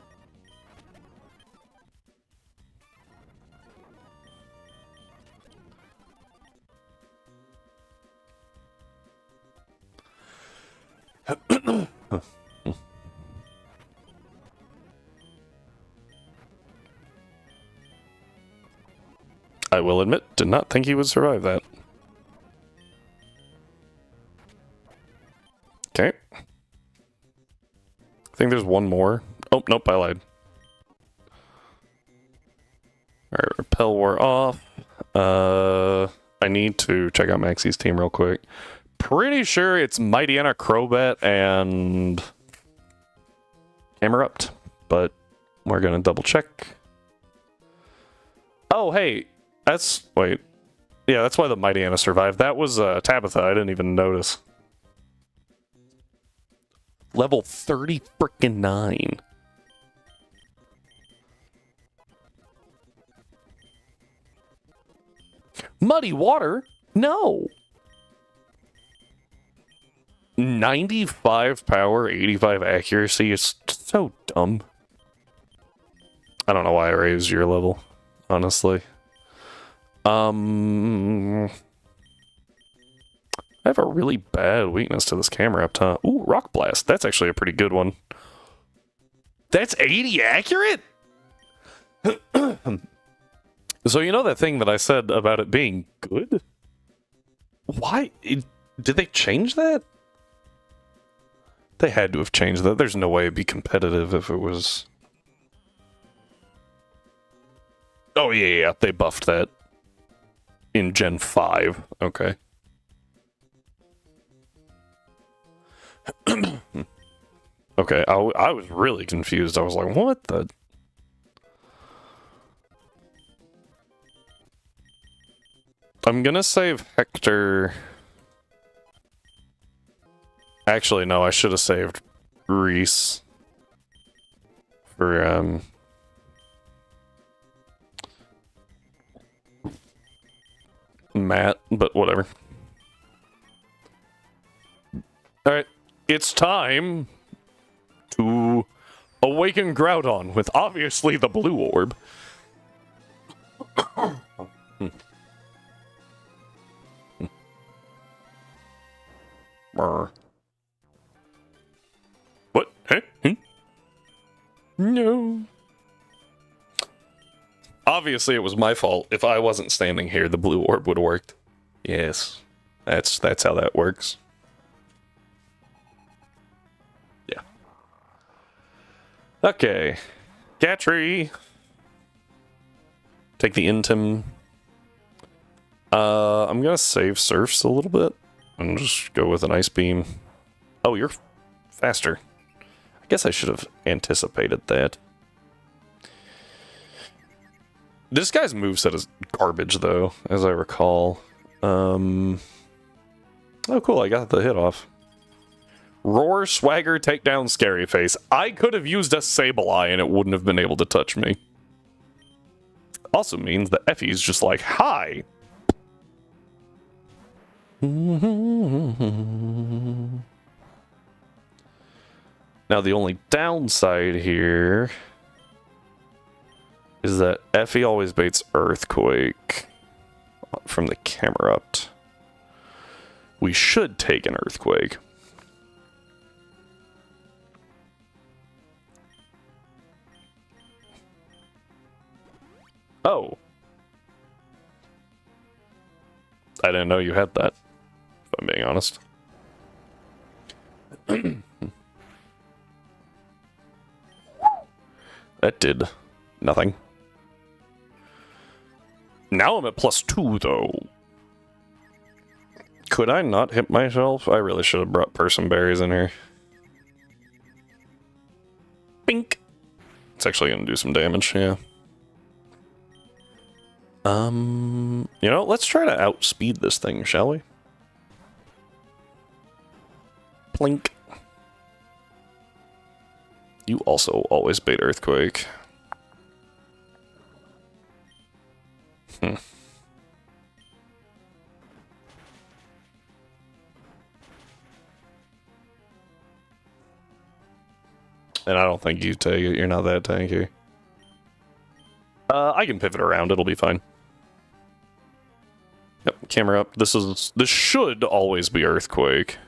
I will admit, did not think he would survive that. Okay. I think there's one more. Oh, nope, I lied. Alright, repel wore off. I need to check out Maxie's team real quick. Pretty sure it's Mighty Anna, Crobat, and Camerupt, but we're gonna double check. Oh, hey, wait. Yeah, that's why the Mighty Anna survived. That was Tabitha, I didn't even notice. Level 30 frickin' 9. Muddy water? No. 95 power, 85 accuracy. It's so dumb. I don't know why I raised your level, honestly. I have a really bad weakness to this camera up top. Ooh, Rock Blast. That's actually a pretty good one. That's 80 accurate? So you know that thing that I said about it being good? Why? Did they change that? They had to have changed that. There's no way it'd be competitive if it was... Oh, yeah, they buffed that. In Gen 5. Okay. Okay, I was really confused. I was like, what the... I'm gonna save Hector... Actually, no, I should have saved Reese. For, Matt, but whatever. Alright, it's time to awaken Groudon with obviously the blue orb. What? Huh? No. Obviously, it was my fault. If I wasn't standing here, the blue orb would have worked. Yes, that's how that works. Okay. Gatry. Take the Intim. I'm gonna save Surfs a little bit and just go with an Ice Beam. Oh, you're faster. I guess I should have anticipated that. This guy's moveset is garbage, though, as I recall. Oh, cool, I got the hit off. Roar, Swagger, Takedown, Scary Face. I could have used a Sableye and it wouldn't have been able to touch me. Also means that Effie's just like, hi! Now, the only downside here is that Effie always baits Earthquake from the Camerupt. We should take an Earthquake. Oh. I didn't know you had that, if I'm being honest. That did nothing. Now I'm at +2, though. Could I not hit myself? I really should have brought Person Berries in here. Bink! It's actually going to do some damage, yeah. You know, let's try to outspeed this thing, shall we? Plink. You also always bait Earthquake. And I don't think you take it. You're not that tanky. I can pivot around. It'll be fine. Yep, camera up. This should always be Earthquake.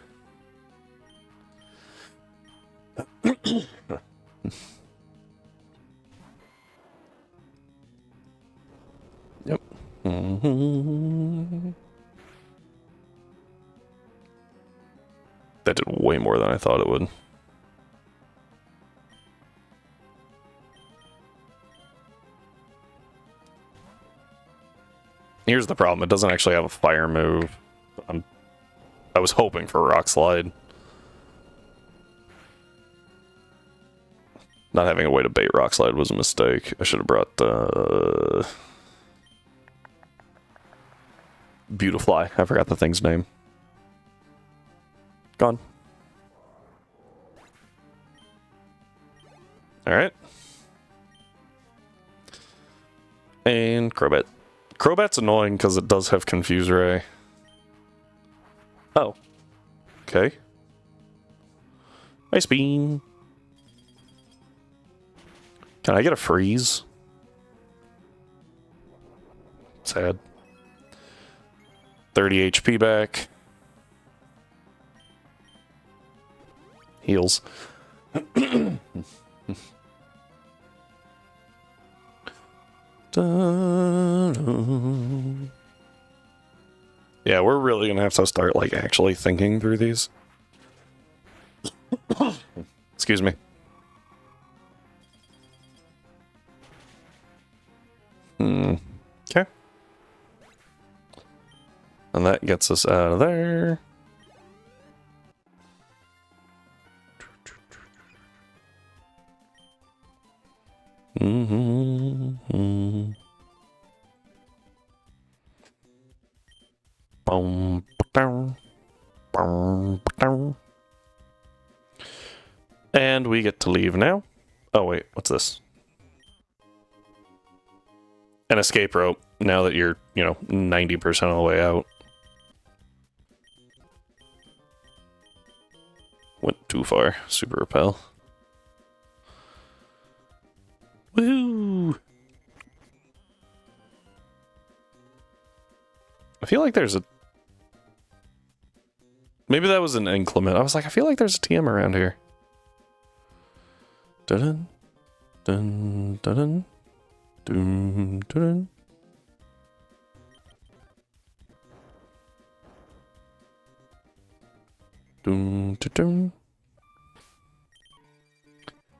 Yep. That did way more than I thought it would. Here's the problem, it doesn't actually have a fire move. I was hoping for a Rock Slide. Not having a way to bait Rock Slide was a mistake. I should have brought Beautifly. I forgot the thing's name. Gone. Alright. And Crobat. Crobat's annoying because it does have Confuse Ray. Oh. Okay. Ice Beam. Can I get a freeze? Sad. 30 HP back. Heals. Yeah, we're really gonna have to start, like, actually thinking through these. Excuse me. Okay. And that gets us out of there. Boom, boom, boom, boom. And we get to leave now. Oh wait, what's this? An escape rope, now that you're, 90% of the way out. Went too far. Super repel. Woo! I feel like there's a... Maybe that was an inclement. I was like, I feel like there's a TM around here. Dun dun dun dun dun dun. Dun dun dun.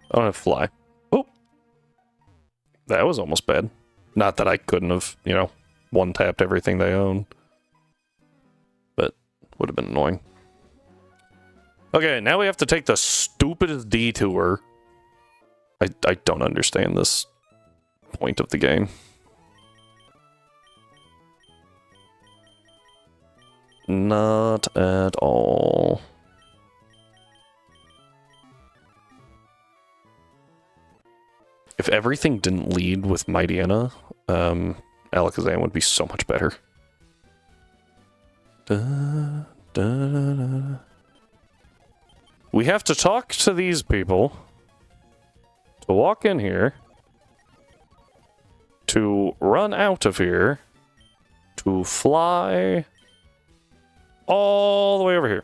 I don't have fly. That was almost bad. Not that I couldn't have, you know, one-tapped everything they own. But would have been annoying. Okay, now we have to take the stupidest detour. I don't understand this point of the game. Not at all. If everything didn't lead with Mightyena, Alakazam would be so much better. We have to talk to these people, to walk in here, to run out of here, to fly all the way over here.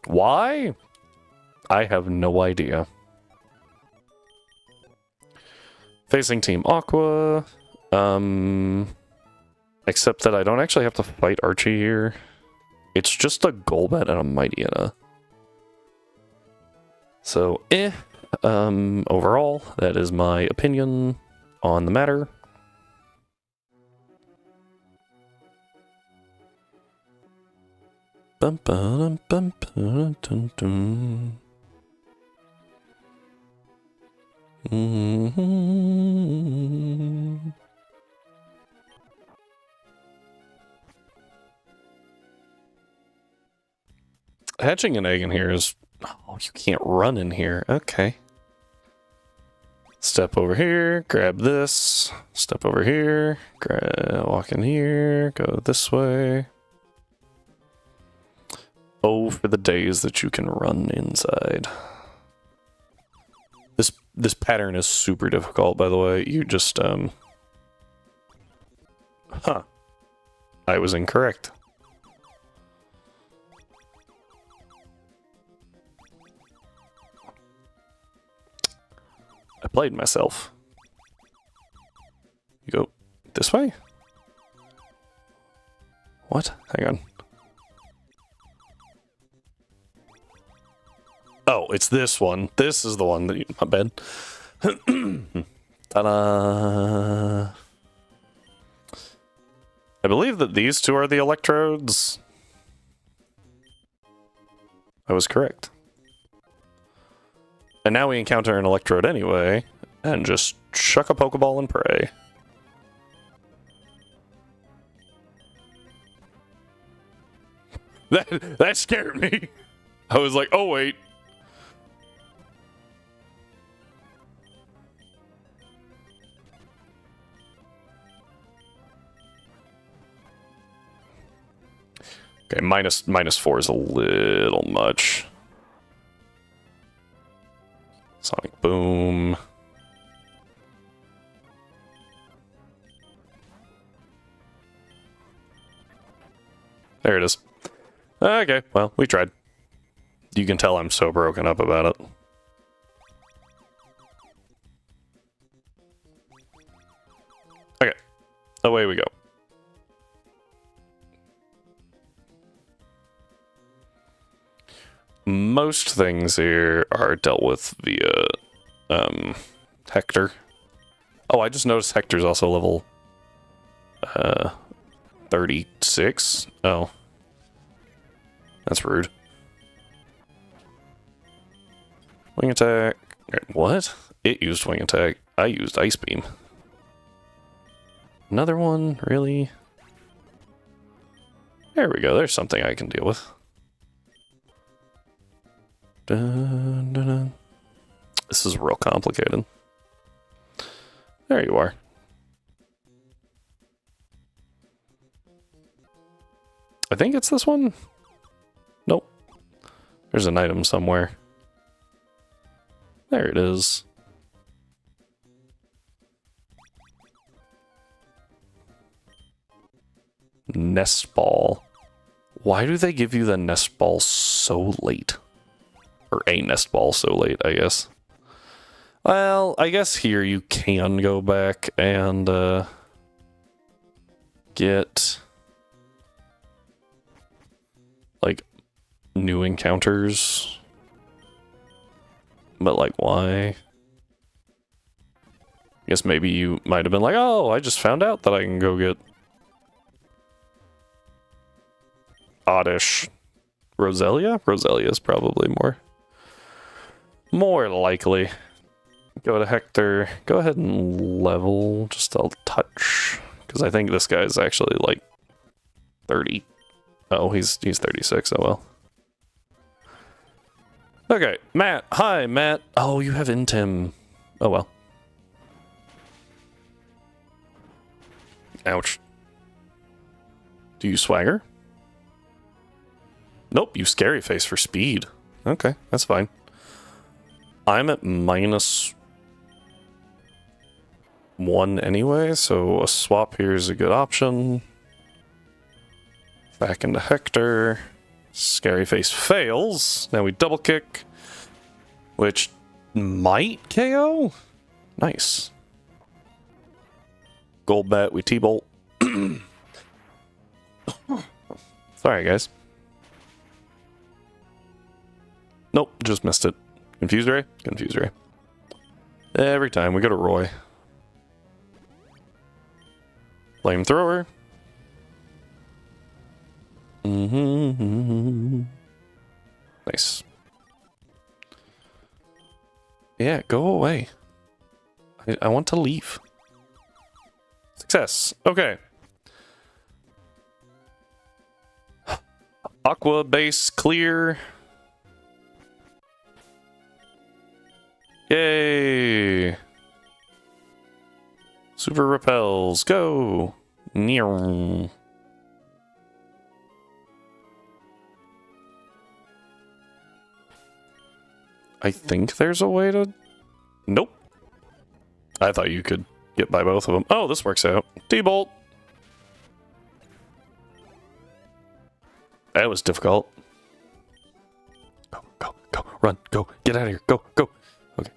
Why? I have no idea. Facing Team Aqua. Except that I don't actually have to fight Archie here. It's just a Golbat and a Mightyena. So, overall, that is my opinion on the matter. Bum, bum, bum, bum, dum, dum. Mm-hmm. Hatching an egg in here is... Oh, you can't run in here. Okay. Step over here, grab this. Step over here, walk in here, go this way. Oh, for the days that you can run inside. This pattern is super difficult, by the way. You just, Huh. I was incorrect. I played myself. You go this way? What? Hang on. Oh, it's this one. This is the one that you... My bad. Ta-da! I believe that these two are the electrodes. I was correct. And now we encounter an electrode anyway, and just chuck a Pokeball and pray. That scared me. I was like, oh wait. Okay, minus 4 is a little much. Sonic Boom. There it is. Okay, well, we tried. You can tell I'm so broken up about it. Okay, away we go. Most things here are dealt with via Hector. Oh, I just noticed Hector's also level 36. Oh. That's rude. Wing attack. What? It used wing attack. I used ice beam. Another one? Really? There we go. There's something I can deal with. Dun, dun, dun. This is real complicated. There you are. I think it's this one. Nope. There's an item somewhere. There it is. Nest ball. Why do they give you the nest ball so late? Or a nest ball so late, I guess. Well, I guess here you can go back and get like new encounters. But like why? guess maybe you might have been like, oh, I just found out that I can go get Oddish. Roselia? Roselia is probably more likely. Go to Hector. Go ahead and level just a touch. Because I think this guy's actually like 30. Oh, he's 36. Oh well. Okay, Matt. Hi, Matt. Oh, you have Intim. Oh well. Ouch. Do you swagger? Nope, you scary face for speed. Okay, that's fine. I'm at -1 anyway, so a swap here is a good option. Back into Hector. Scary face fails. Now we double kick, which might KO. Nice. Gold bat, we T-bolt. Sorry, guys. Nope, just missed it. Confused Ray? Confused Ray. Every time we go to Roy. Flamethrower. Nice. Yeah, go away. I want to leave. Success. Okay. Aqua base clear. Yay! Super repels, go! Near. I think there's a way to... Nope. I thought you could get by both of them. Oh, this works out. T-bolt! That was difficult. Go, go, go, run, go, get out of here, go, go! Okay.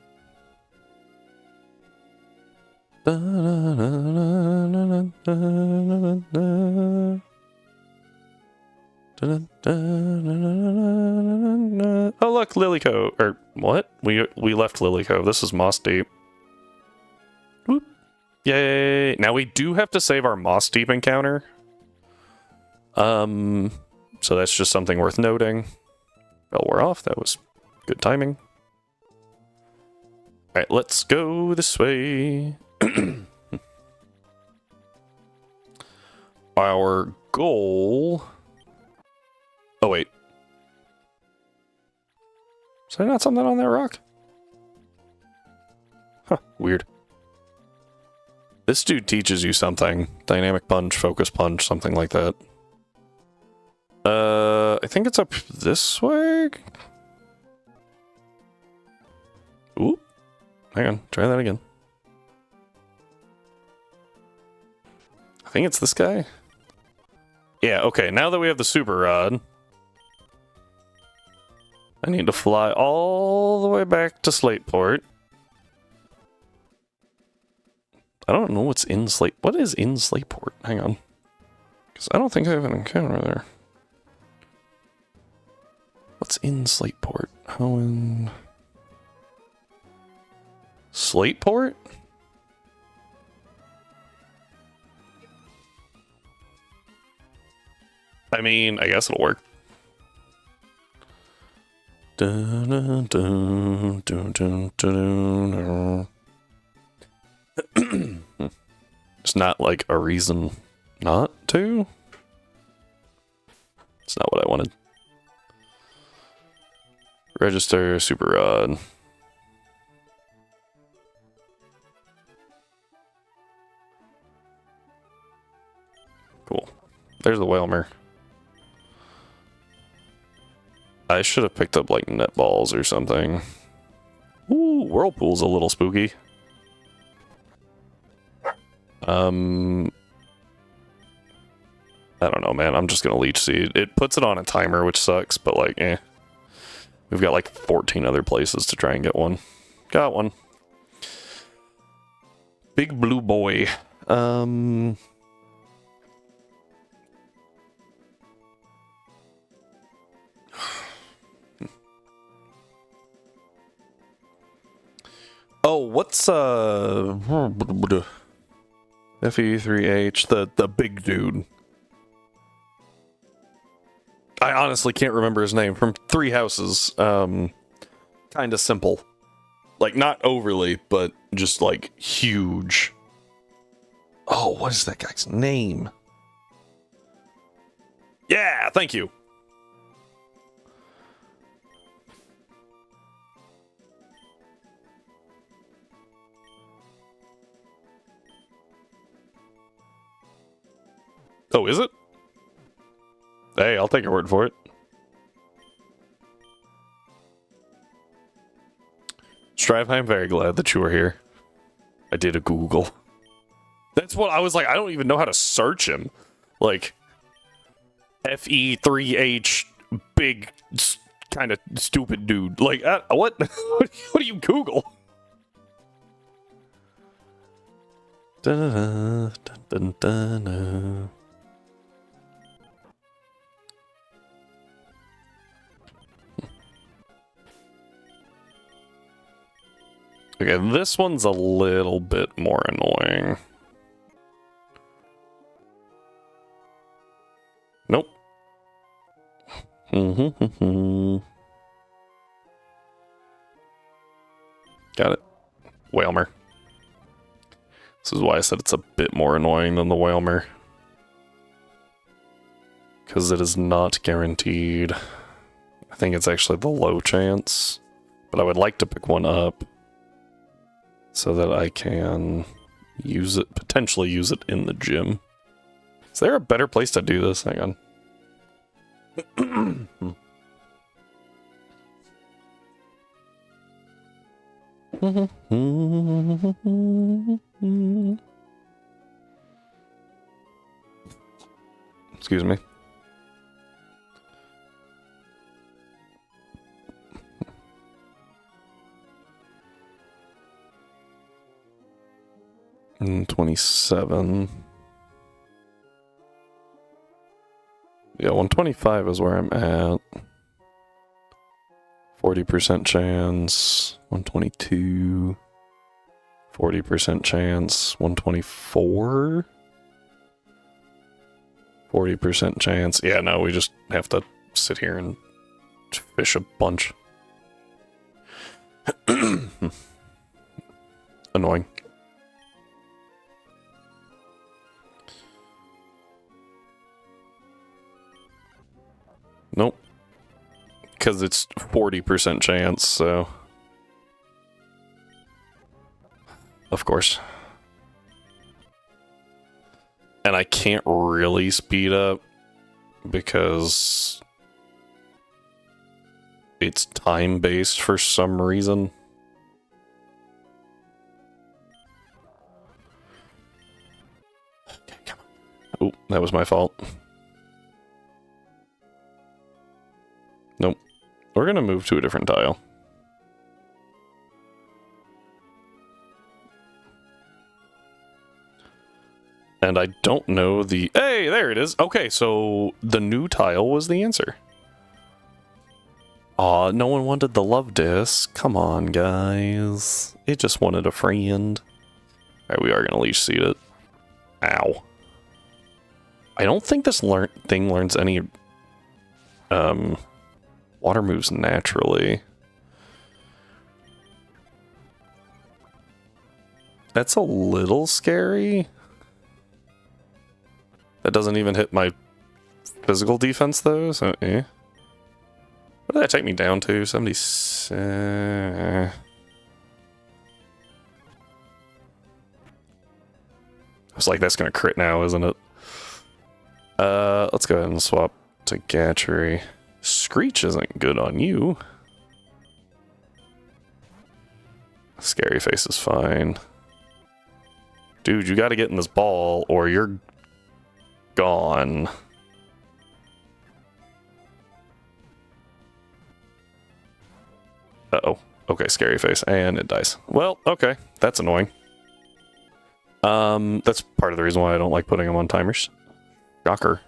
Oh look, Lily Cove. Or what? We left Lily Cove. This is Moss Deep. Whoop. Yay! Now we do have to save our Moss Deep encounter. So that's just something worth noting. Well, we're off. That was good timing. Alright, let's go this way. Our goal... Oh, wait. Is there not something on that rock? Huh, weird. This dude teaches you something. Dynamic punch, focus punch, something like that. I think it's up this way? Ooh. Hang on, try that again. I think it's this guy. Yeah, okay, now that we have the super rod, I need to fly all the way back to Slateport. I don't know what's in Slate. What is in Slateport? Hang on. Because I don't think I have an encounter there. What's in Slateport? How in... Slateport? I mean, I guess it'll work. Dun, dun, dun, dun, dun, dun. It's not like a reason not to. It's not what I wanted. Register, super rod. Cool. There's the Whalmer. I should have picked up like netballs or something. Ooh, Whirlpool's a little spooky. I don't know, man. I'm just gonna Leech Seed. It puts it on a timer, which sucks, but like, eh. We've got like 14 other places to try and get one. Got one. Big blue boy. Oh, Oh, what's FE3H, the big dude. I honestly can't remember his name. From Three Houses. Kind of simple. Like, not overly, but just, like, huge. Oh, what is that guy's name? Yeah, thank you. Oh, is it? Hey, I'll take your word for it. Strive, I'm very glad that you are here. I did a Google. That's what I was like, I don't even know how to search him. Like, FE3H, big, kind of stupid dude. Like, what? What do you Google? Dun, dun, dun, dun. Okay, this one's a little bit more annoying. Nope. Got it. Whalmer. This is why I said it's a bit more annoying than the Whalmer. Because it is not guaranteed. I think it's actually the low chance. But I would like to pick one up. So that I can use it, potentially use it in the gym. Is there a better place to do this? Hang on. Excuse me. And 27. Yeah, 125 is where I'm at. 40% chance. 122. 40% chance. 124. 40% chance. Yeah, no, we just have to sit here and fish a bunch. Annoying. Nope. Because it's 40% chance, so... Of course. And I can't really speed up because it's time-based for some reason. Okay, come on. Oh, that was my fault. Nope. We're gonna move to a different tile. And I don't know the... Hey, there it is! Okay, so the new tile was the answer. Aw, no one wanted the love disc. Come on, guys. It just wanted a friend. Alright, we are gonna leash seed it. Ow. I don't think this thing learns any... Water moves naturally. That's a little scary. That doesn't even hit my physical defense, though, so eh. What did that take me down to? 70... I was like, that's gonna crit now, isn't it? Let's go ahead and swap to Gatchery. Screech isn't good on you. Scary face is fine. Dude, you gotta get in this ball or you're gone. Uh-oh. Okay, scary face. And it dies. Well, okay. That's annoying. That's part of the reason why I don't like putting them on timers. Shocker.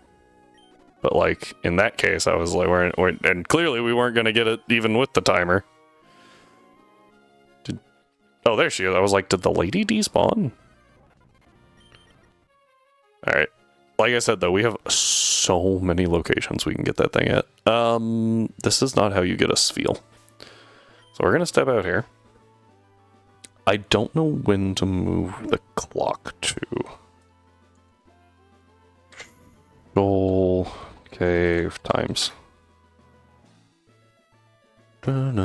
But, like, in that case, I was like, and clearly we weren't going to get it even with the timer. Oh, there she is. I was like, did the lady despawn? Alright. Like I said, though, we have so many locations we can get that thing at. This is not how you get a Sfeel. So we're going to step out here. I don't know when to move the clock to. Goal, cave, times. Time,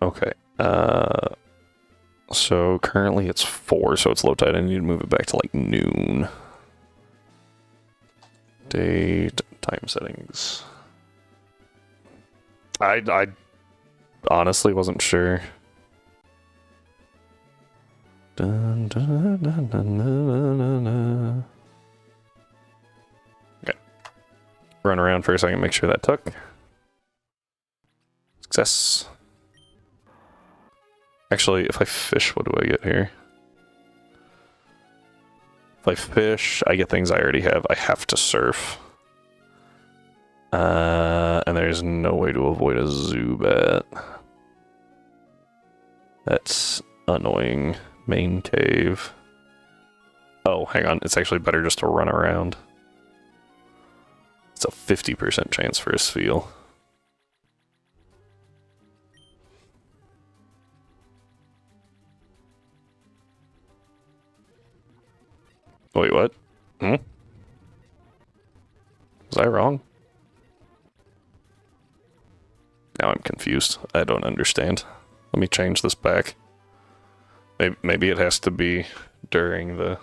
okay. So currently it's 4, so it's low tide. I need to move it back to like noon. Date, time settings. I honestly wasn't sure. Dun, dun, dun, dun, dun, dun, dun. Okay. Run around for a second, make sure that took. Success. Actually, if I fish, what do I get here? If I fish, I get things I already have. I have to surf. And there's no way to avoid a Zubat. That's annoying. Main cave. Oh, hang on. It's actually better just to run around. It's a 50% chance for a Sfeel. Wait, what? Was I wrong? Now I'm confused. I don't understand. Let me change this back. Maybe it has to be during the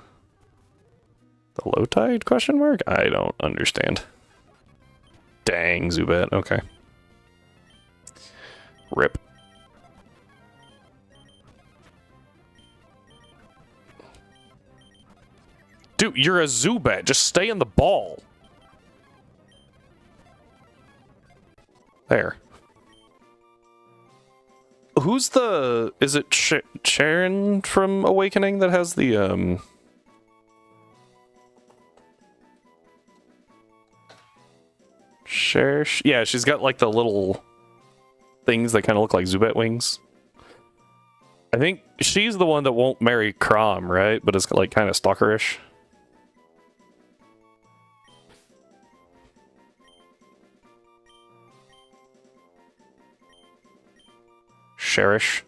low tide question mark? I don't understand. Dang, Zubat. Okay. Rip. Dude, you're a Zubat. Just stay in the ball. There. Who's the... Is it Sharon from Awakening that has the, Yeah, she's got, like, the little things that kind of look like Zubat wings. I think she's the one that won't marry Crom, right? But it's, like, kind of stalkerish. Cherish.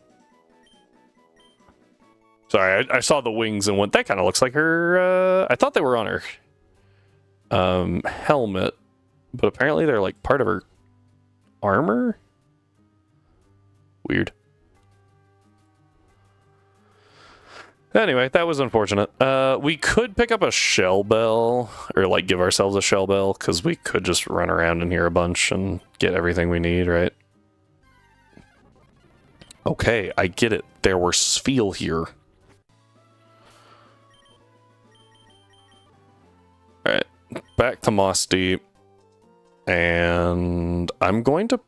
Sorry, I saw the wings and went, that kind of looks like her, I thought they were on her helmet, but apparently they're like part of her armor? Weird. Anyway, that was unfortunate. We could pick up a shell bell, or like give ourselves a shell bell, because we could just run around in here a bunch and get everything we need, right? Okay, I get it. There were Sfeel here. Alright, back to Moss Deep. And I'm going to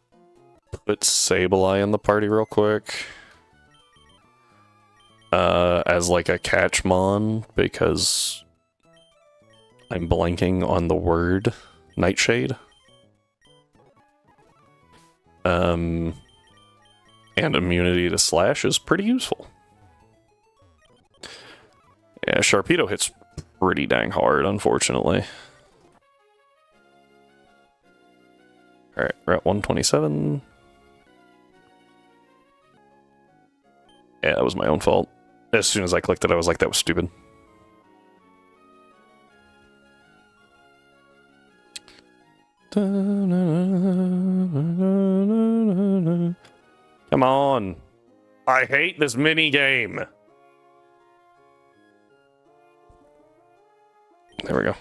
put Sableye in the party real quick. As like a Catchmon, because I'm blanking on the word Nightshade. And immunity to Slash is pretty useful. Yeah, Sharpedo hits pretty dang hard, unfortunately. Alright, we're at 127. Yeah, that was my own fault. As soon as I clicked it, I was like, that was stupid. Come on. I hate this mini game. There we go.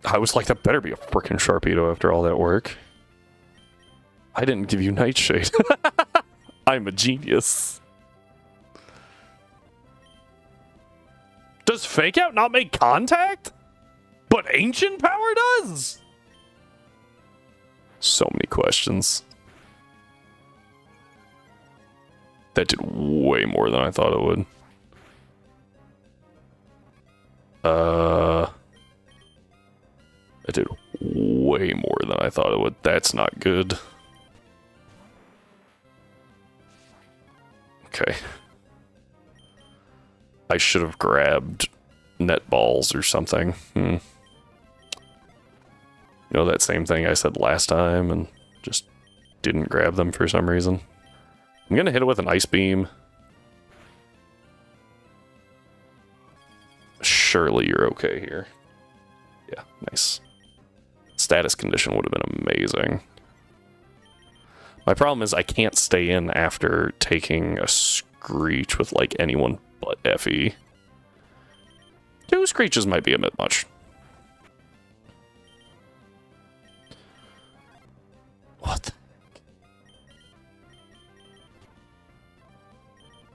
I was like, that better be a frickin' Sharpedo after all that work. I didn't give you Nightshade. I'm a genius. Does Fake Out not make contact? But Ancient Power does? So many questions. That did way more than I thought it would. It did way more than I thought it would. That's not good. Okay. I should have grabbed net balls or something. You know, that same thing I said last time and just didn't grab them for some reason. I'm gonna hit it with an ice beam. Surely you're okay here. Yeah, nice. Status condition would have been amazing. My problem is I can't stay in after taking a screech with like anyone but Effie. 2 screeches might be a bit much. What the heck?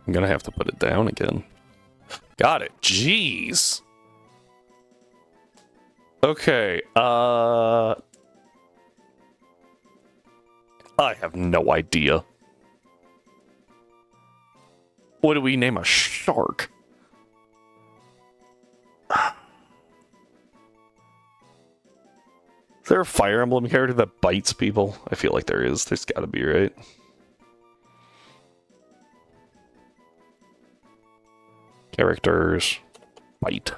I'm gonna have to put it down again. Got it. Jeez. Okay, I have no idea. What do we name a shark? Is there a Fire Emblem character that bites people? I feel like there is. There's gotta be, right? Characters. Bite.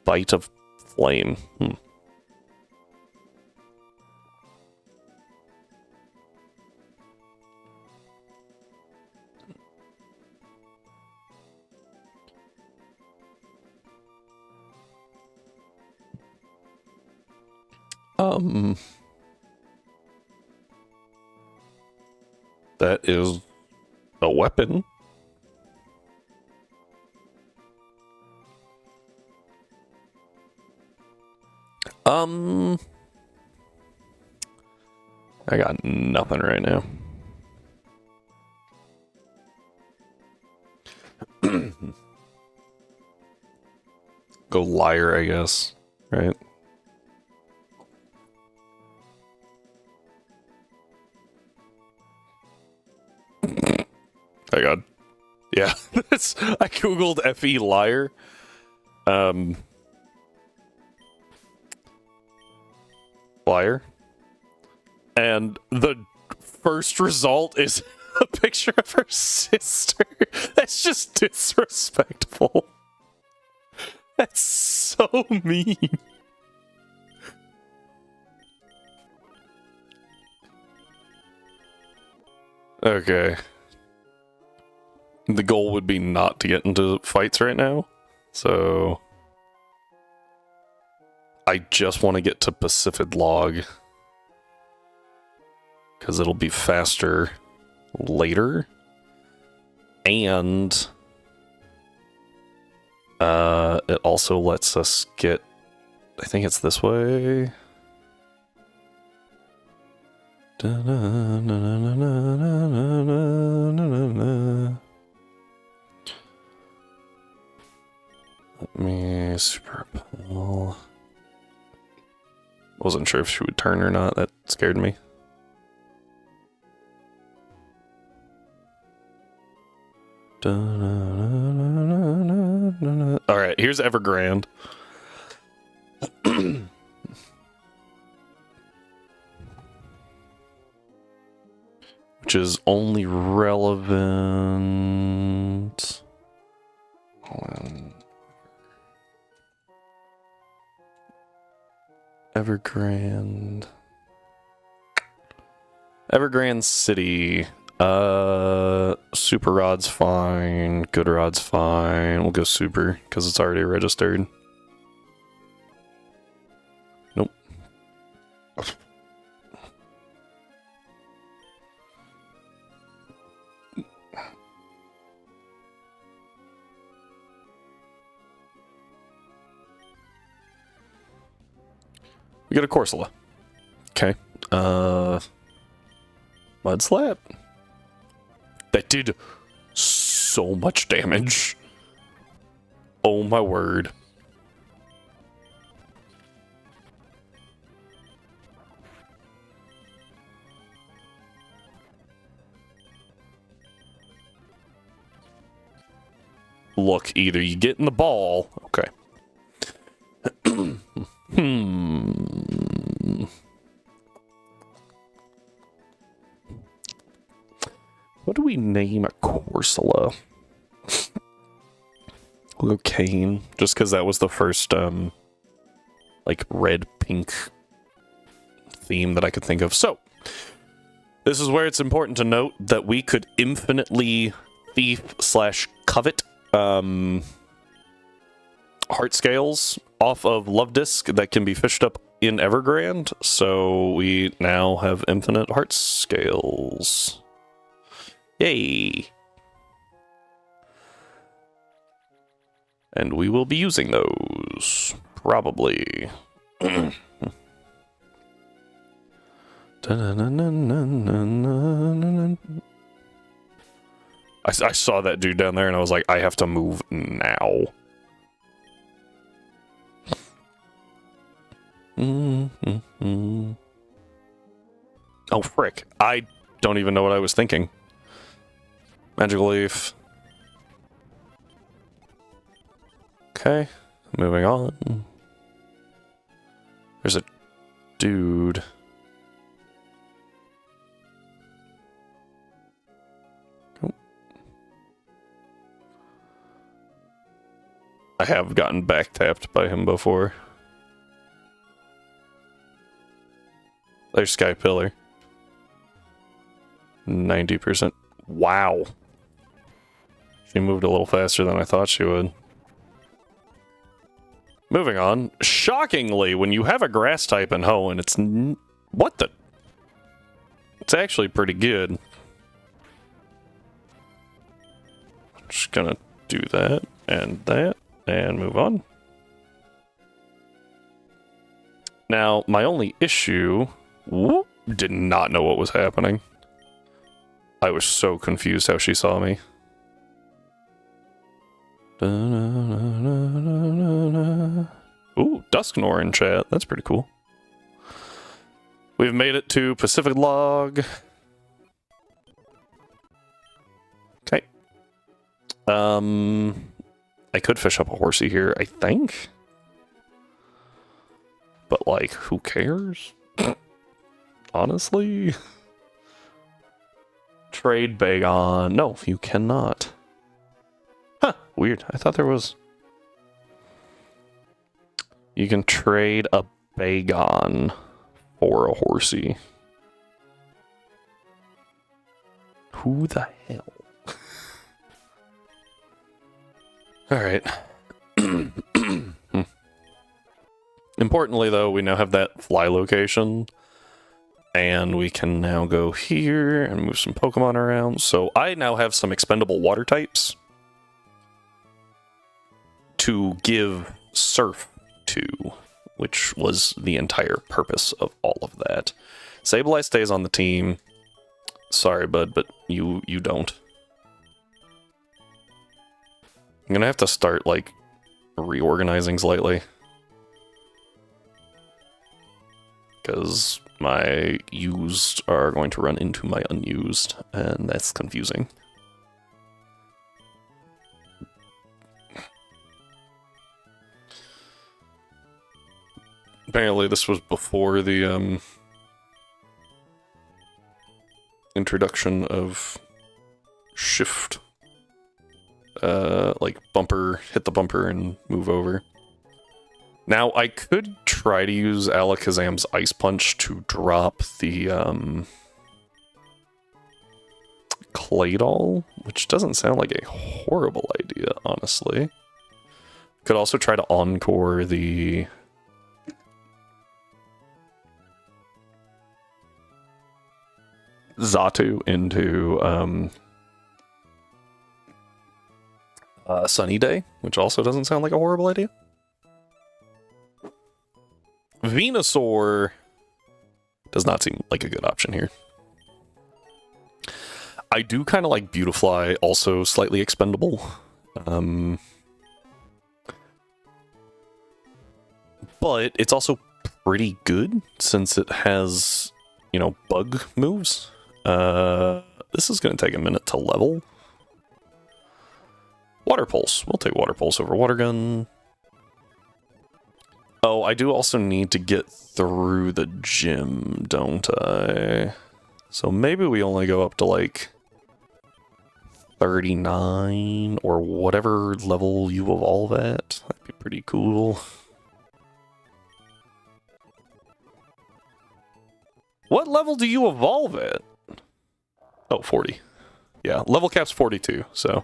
Bite of flame. That is a weapon. I got nothing right now. Go liar, I guess. Right? Oh god. Yeah. I googled FE liar. Liar. And the first result is a picture of her sister. That's just disrespectful. That's so mean. Okay. The goal would be not to get into fights right now, so I just want to get to Pacific Log because it'll be faster later, and it also lets us get, I think it's this way. Let me super pull. Wasn't sure if she would turn or not. That scared me. Alright, here's Evergrande. Which is only relevant. Hold on. Evergrande. Evergrande City. Super Rod's fine. Good Rod's fine. We'll go Super, because it's already registered. Nope. We got a Corsola. Okay. Mud Slap. That did so much damage. Oh my word. Look, either you get in the ball. Okay. What do we name a Corsola? We'll go Kane, just because that was the first, like, red-pink theme that I could think of. So, this is where it's important to note that we could infinitely thief/covet heart scales off of Love Disc that can be fished up in Evergrande, so we now have infinite heart scales. Yay! And we will be using those, probably. I saw that dude down there and I was like, I have to move now. Oh, frick. I don't even know what I was thinking. Magical Leaf. Okay, moving on. There's a dude. Oh. I have gotten back tapped by him before. There's Sky Pillar. 90%. Wow. She moved a little faster than I thought she would. Moving on. Shockingly, when you have a grass type in Hoenn, it's... what the... It's actually pretty good. Just gonna do that, and move on. Now, my only issue... Whoop, did not know what was happening. I was so confused how she saw me. Ooh, Dusknor in chat. That's pretty cool. We've made it to Pacific Log. Okay. I could fish up a horsey here, I think. But, like, who cares? Honestly? Trade Bagon. No, you cannot. Huh, weird. I thought there was... You can trade a Bagon for a horsey. Who the hell? Alright. Importantly, though, we now have that fly location. And we can now go here and move some Pokemon around. So I now have some expendable water types to give Surf to, which was the entire purpose of all of that. Sableye stays on the team. Sorry, bud, but you don't. I'm gonna have to start, like, reorganizing slightly. Because my used are going to run into my unused, and that's confusing. Apparently this was before the introduction of shift. Like bumper, hit the bumper and move over. Now, I could try to use Alakazam's Ice Punch to drop the, Claydol, which doesn't sound like a horrible idea, honestly. Could also try to Encore the... Xatu into, Sunny Day, which also doesn't sound like a horrible idea. Venusaur does not seem like a good option here. I do kind of like Beautifly, also slightly expendable. But it's also pretty good since it has, you know, bug moves. This is going to take a minute to level. Water Pulse. We'll take Water Pulse over Water Gun. Oh, I do also need to get through the gym, don't I? So maybe we only go up to, like, 39 or whatever level you evolve at. That'd be pretty cool. What level do you evolve at? Oh, 40. Yeah, level cap's 42, so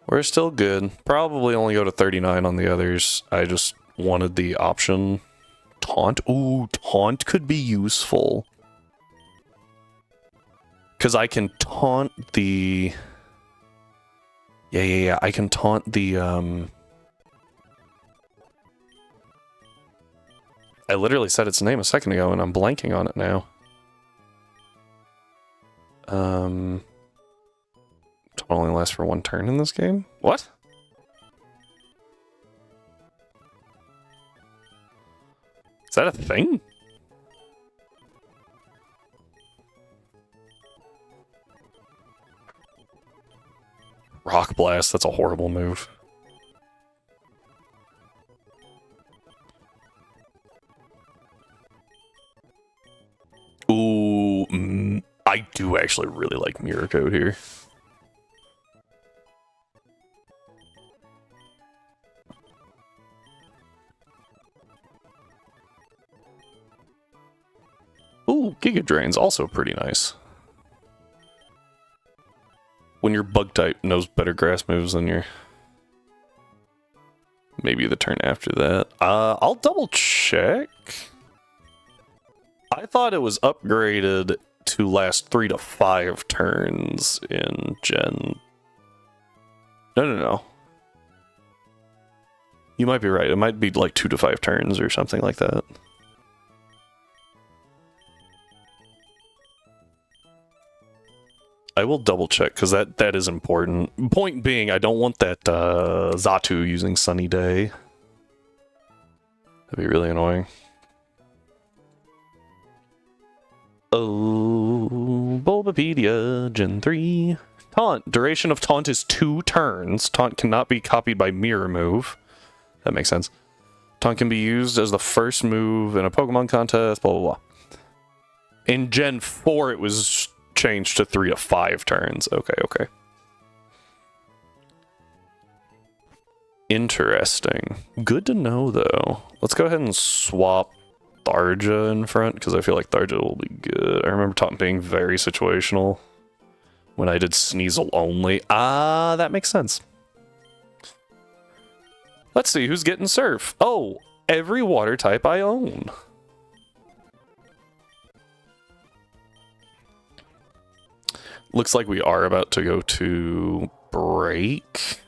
we're still good. Probably only go to 39 on the others. I just wanted the option. Taunt? Ooh, taunt could be useful. Because I can taunt the... Yeah. I can taunt the, I literally said its name a second ago, and I'm blanking on it now. Taunt only lasts for one turn in this game? What? Is that a thing? Rock Blast, that's a horrible move. Ooh, I do actually really like Mirror Code here. Ooh, Giga Drain's also pretty nice. When your bug type knows better grass moves than your... Maybe the turn after that. I'll double check. I thought it was upgraded to last 3 to 5 turns in Gen... No. You might be right. It might be like 2 to 5 turns or something like that. I will double check, because that is important. Point being, I don't want that Xatu using Sunny Day. That'd be really annoying. Oh, Bulbapedia, Gen 3. Taunt. Duration of Taunt is 2 turns. Taunt cannot be copied by Mirror Move. That makes sense. Taunt can be used as the first move in a Pokemon contest, blah, blah, blah. In Gen 4, it was changed to 3 to 5 turns. Okay. Interesting. Good to know, though. Let's go ahead and swap Tharja in front, because I feel like Tharja will be good. I remember Taunt being very situational when I did Sneasel only. Ah, that makes sense. Let's see who's getting Surf. Oh, every water type I own. Looks like we are about to go to break.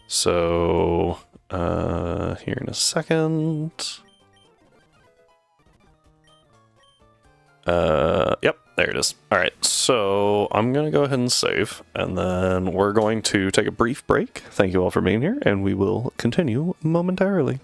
So, here in a second. Yep, there it is. All right, so I'm going to go ahead and save, and then we're going to take a brief break. Thank you all for being here, and we will continue momentarily.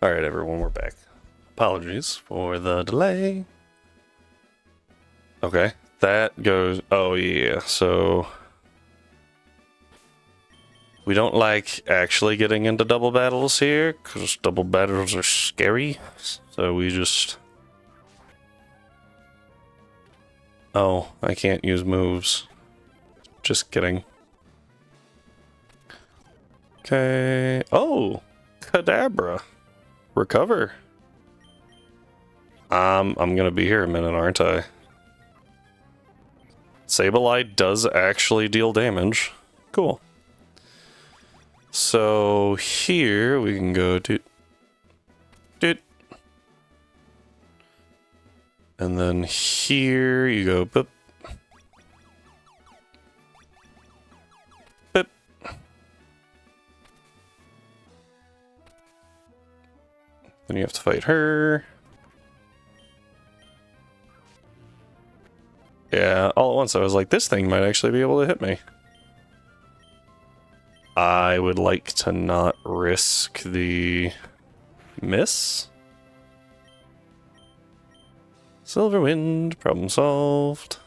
Alright, everyone, we're back. Apologies for the delay. Okay, that goes... Oh, yeah, so... We don't like actually getting into double battles here, because double battles are scary. So we just... Oh, I can't use moves. Just kidding. Okay. Oh! Kadabra. Recover. I'm gonna be here a minute, aren't I? Sableye does actually deal damage. Cool. So here we can go to... And then here you go boop. Boop. Then you have to fight her. Yeah, all at once I was like, this thing might actually be able to hit me. I would like to not risk the miss. Silver Wind, problem solved.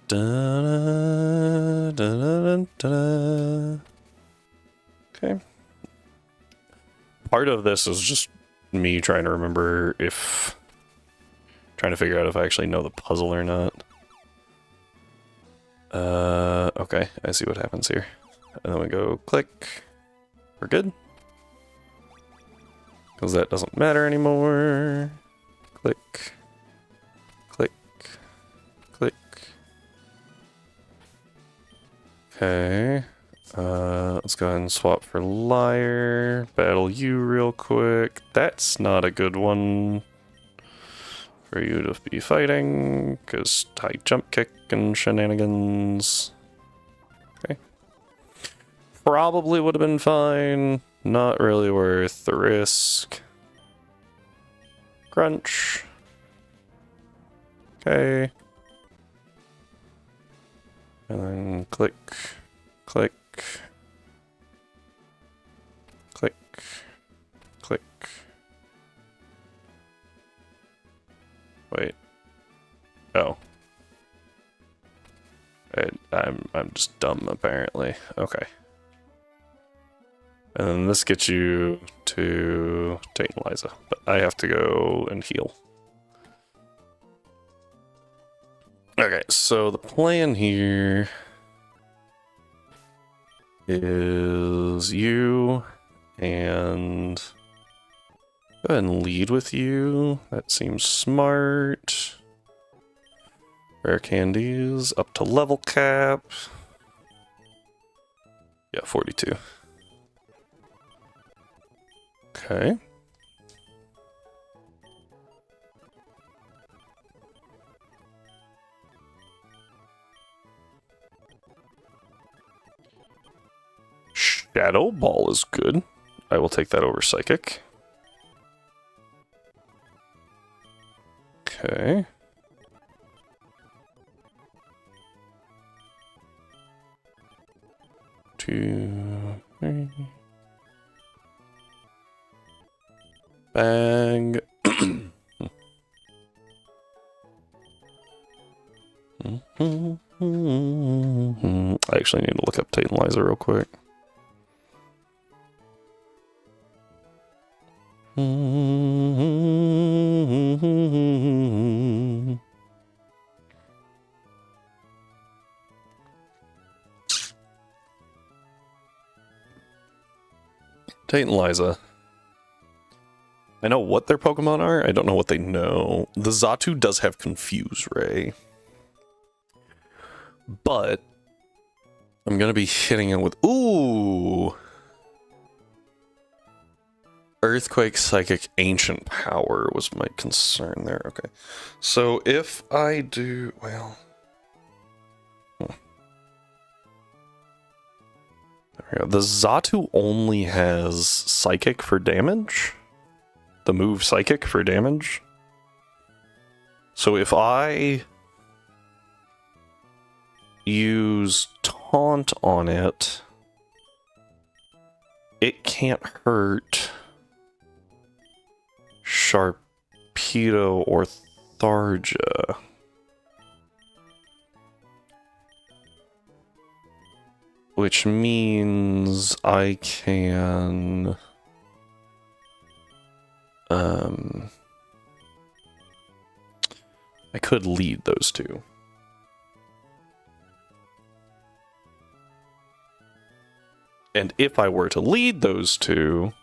Da, da, da, da, da. Okay. Part of this is just me trying to remember if... Trying to figure out if I actually know the puzzle or not. Okay, I see what happens here. And then we go click. We're good. Because that doesn't matter anymore. Click. Click. Click. Okay. Let's go ahead and swap for Liar. Battle you real quick. That's not a good one for you to be fighting, because high jump kick and shenanigans. Okay. Probably would have been fine. Not really worth the risk. Crunch. Okay. And then click, click, click, click. Wait. Oh. I'm just dumb, apparently. Okay. And then this gets you to Tate and Liza, but I have to go and heal. Okay, so the plan here is you and go ahead and lead with you. That seems smart. Rare candies up to level cap. Yeah, 42. Okay. Shadow Ball is good. I will take that over Psychic. Okay. Two, three. Bang. I actually need to look up Tate and Liza real quick. Tate and Liza. I know what their Pokemon are, I don't know what they know. The Xatu does have Confuse Ray. But I'm gonna be hitting it with... Ooh! Earthquake, Psychic, Ancient Power was my concern there. Okay. So if I do... Well... There we go. The Xatu only has Psychic for damage. The move Psychic for damage. So if I use Taunt on it, it can't hurt Sharpedo or Tharja. Which means I can... I could lead those two. And if I were to lead those two,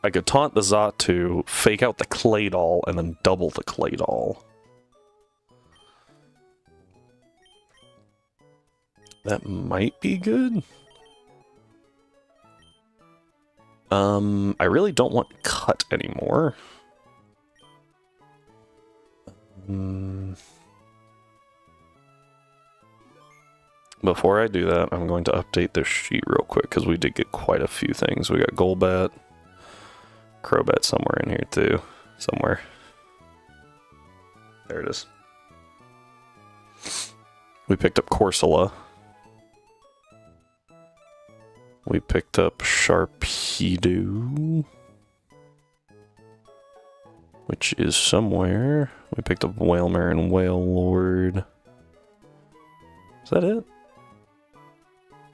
I could taunt the Xatu, fake out the Claydol, and then double the Claydol. That might be good. I really don't want Cut anymore. Before I do that, I'm going to update this sheet real quick, because we did get quite a few things. We got Golbat, Crobat somewhere in here too. Somewhere. There it is. We picked up Corsola. We picked up Sharpedo, which is somewhere. We picked up Wailmer and Wailord. Is that it?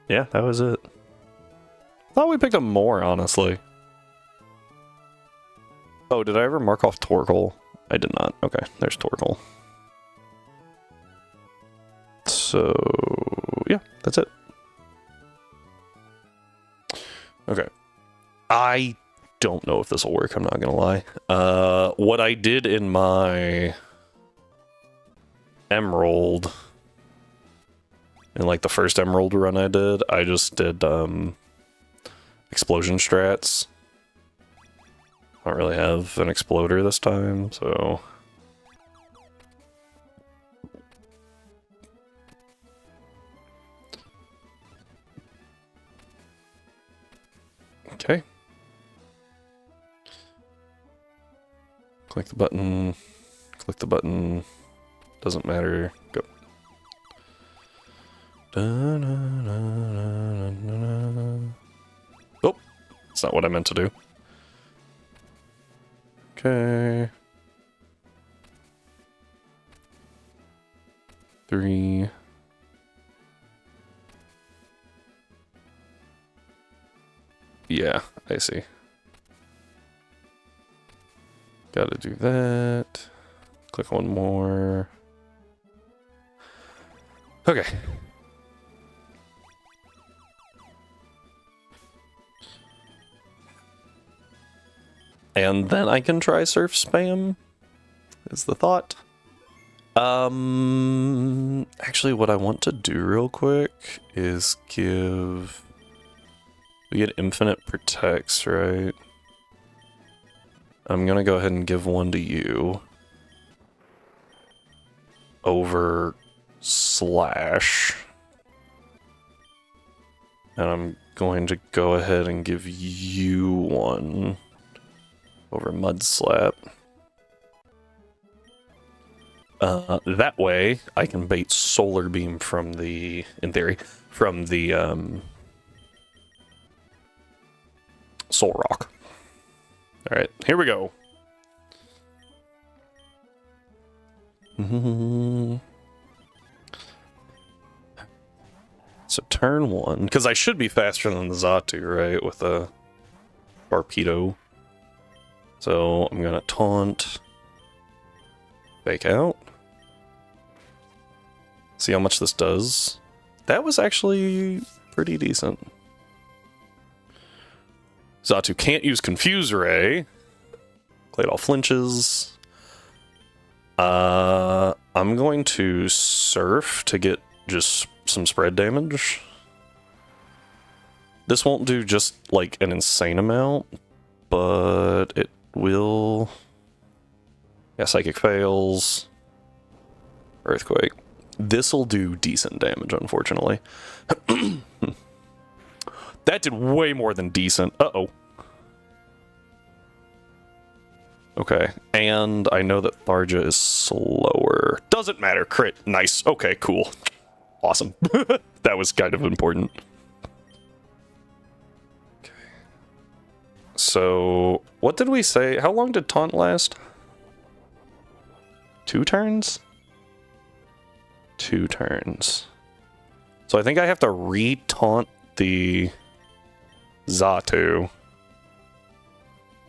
Yeah, that was it. I thought we picked up more, honestly. Oh, did I ever mark off Torkoal? I did not. Okay, there's Torkoal. So, yeah, that's it. Okay. I don't know if this will work, I'm not gonna lie. What I did in my Emerald, in like the first Emerald run I did, I just did explosion strats. I don't really have an exploder this time, so... Okay. Click the button. Click the button. Doesn't matter. Go. Oh! That's not what I meant to do. Okay. 3. Yeah, I see. Gotta do that. Click one more. Okay. And then I can try surf spam, is the thought. Actually what I want to do real quick is give... We get infinite protects, right? I'm gonna go ahead and give one to you. Over Slash. And I'm going to go ahead and give you one. Over Mud Slap. That way, I can bait Solar Beam from the, in theory, from the, Soul Rock. Alright, here we go. So turn 1, because I should be faster than the Xatu, right, with a Sharpedo. So I'm gonna taunt, fake out. See how much this does. That was actually pretty decent. Xatu can't use Confuse Ray. Claydol flinches. I'm going to Surf to get just some spread damage. This won't do just like an insane amount, but it will... Yeah, Psychic fails. Earthquake. This'll do decent damage, unfortunately. That did way more than decent. Uh-oh. Okay, and I know that Tharja is slower. Doesn't matter, crit. Nice. Okay, cool. Awesome. That was kind of important. so what did we say? How long did taunt last? 2 turns? 2 turns. So I think I have to re-taunt the Xatu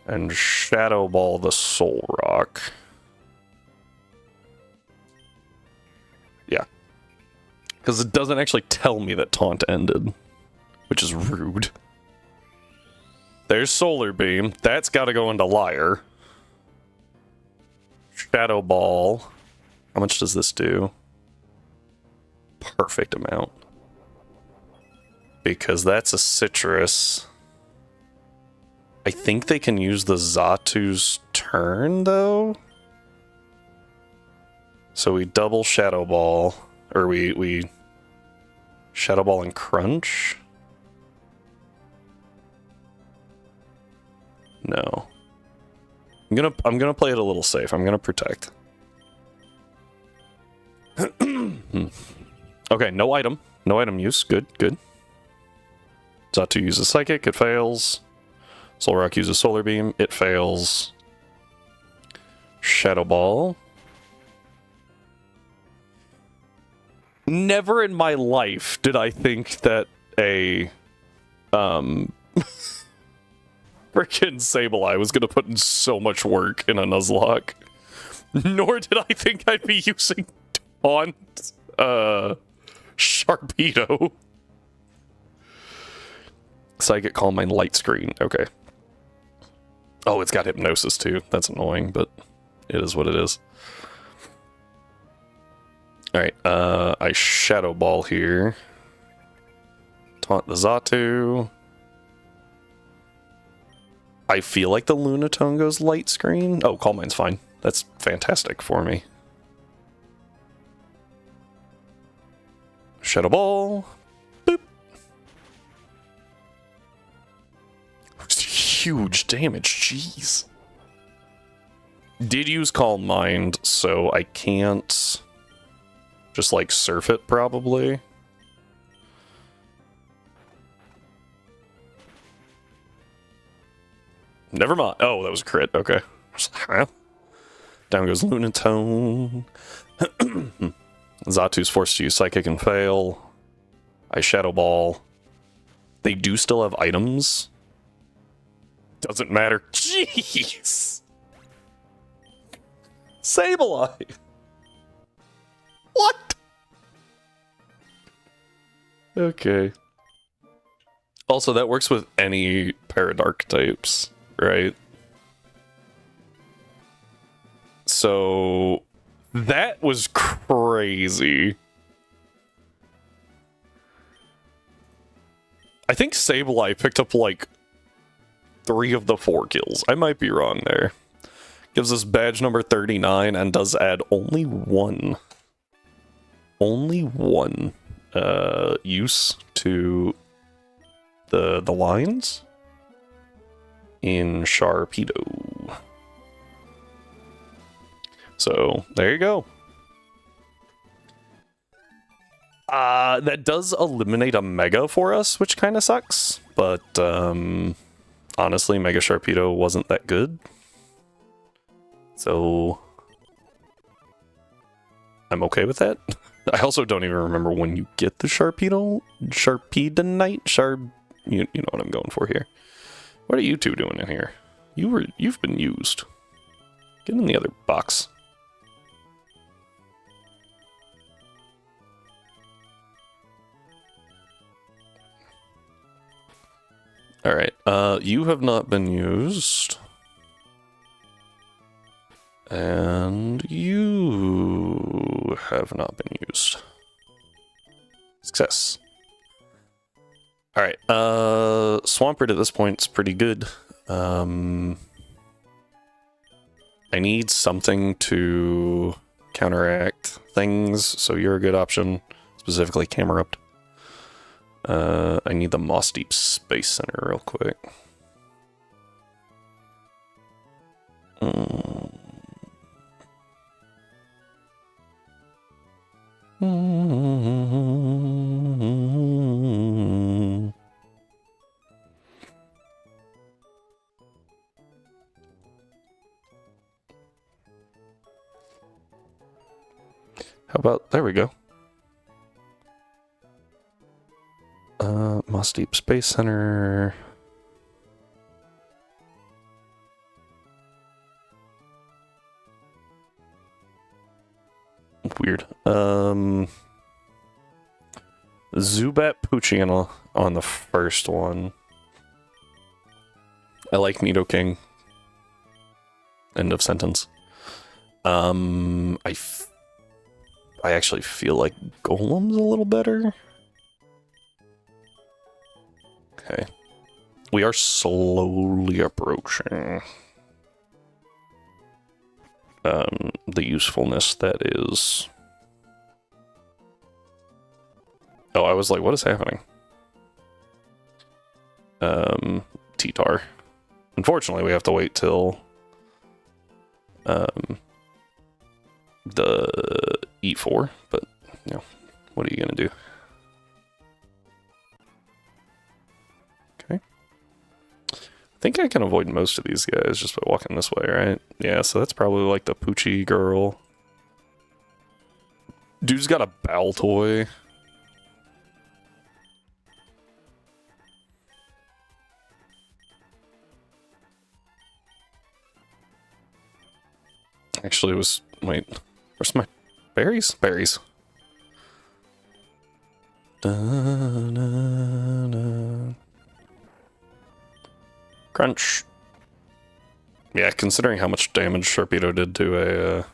and Shadow Ball the Soul Rock. Yeah. Because it doesn't actually tell me that taunt ended, which is rude. There's Solar Beam. That's got to go into Liar. Shadow Ball. How much does this do? Perfect amount. Because that's a citrus. I think they can use the Xatu's turn, though. So we double Shadow Ball. Or we Shadow Ball and Crunch? No. I'm gonna play it a little safe. I'm gonna protect. Okay, no item. No item use. Good, good. Xatu uses Psychic, it fails. Soul Rock uses Solar Beam, it fails. Shadow Ball. Never in my life did I think that a frickin' Sableye was gonna put in so much work in a Nuzlocke. Nor did I think I'd be using Taunt Sharpedo. Psychic Calm Mind Light Screen. Okay. Oh, it's got Hypnosis too. That's annoying, but it is what it is. Alright, I Shadow Ball here. Taunt the Xatu. I feel like the Lunatone goes Light Screen. Oh, Calm Mind's fine. That's fantastic for me. Shadow Ball. Boop. Huge damage, jeez. Did use Calm Mind, so I can't just like surf it probably. Never mind. Oh, that was a crit. Okay. Down goes Lunatone. Xatu's forced to use Psychic and fail. I Shadow Ball. They do still have items. Doesn't matter. Jeez! Sableye! What? Okay. Also, that works with any Paradark types, right? So that was crazy. I think Sableye picked up like 3 of the 4 kills. I might be wrong there. Gives us badge number 39 and does add only one use to the lines in Sharpedo. So there you go. That does eliminate a Mega for us, which kind of sucks. But honestly, Mega Sharpedo wasn't that good. So I'm okay with that. I also don't even remember when you get the Sharpedo. Sharpedenite? You know what I'm going for here. What are you two doing in here? You've been used. Get in the other box. Alright, you have not been used. And you have not been used. Success. Alright, Swampert at this point is pretty good. I need something to counteract things, so you're a good option. Specifically Camerupt. I need the Moss Deep Space Center real quick. about... There we go. Moss Deep Space Center. Weird. Zubat Poochyena on the first one. I like Nidoking. End of sentence. I actually feel like Golem's a little better. Okay. We are slowly approaching the usefulness that is... Oh, I was like, what is happening? T-Tar. Unfortunately, we have to wait till the E4, but, you know, what are you gonna do? Okay. I think I can avoid most of these guys just by walking this way, right? Yeah, so that's probably like the Poochie girl. Dude's got a Baltoy. Actually, it was... Wait. Where's my... Berries? Berries. Da-na-na. Crunch. Yeah, considering how much damage Sharpedo did to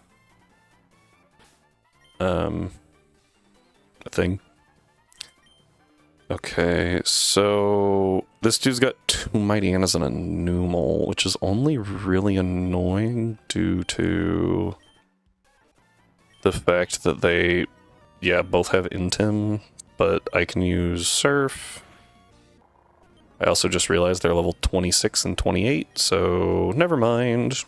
a thing. Okay, so this dude's got 2 Mighty Annas and a Numel, which is only really annoying due to the fact that they, yeah, both have Intim, but I can use Surf. I also just realized they're level 26 and 28, so never mind.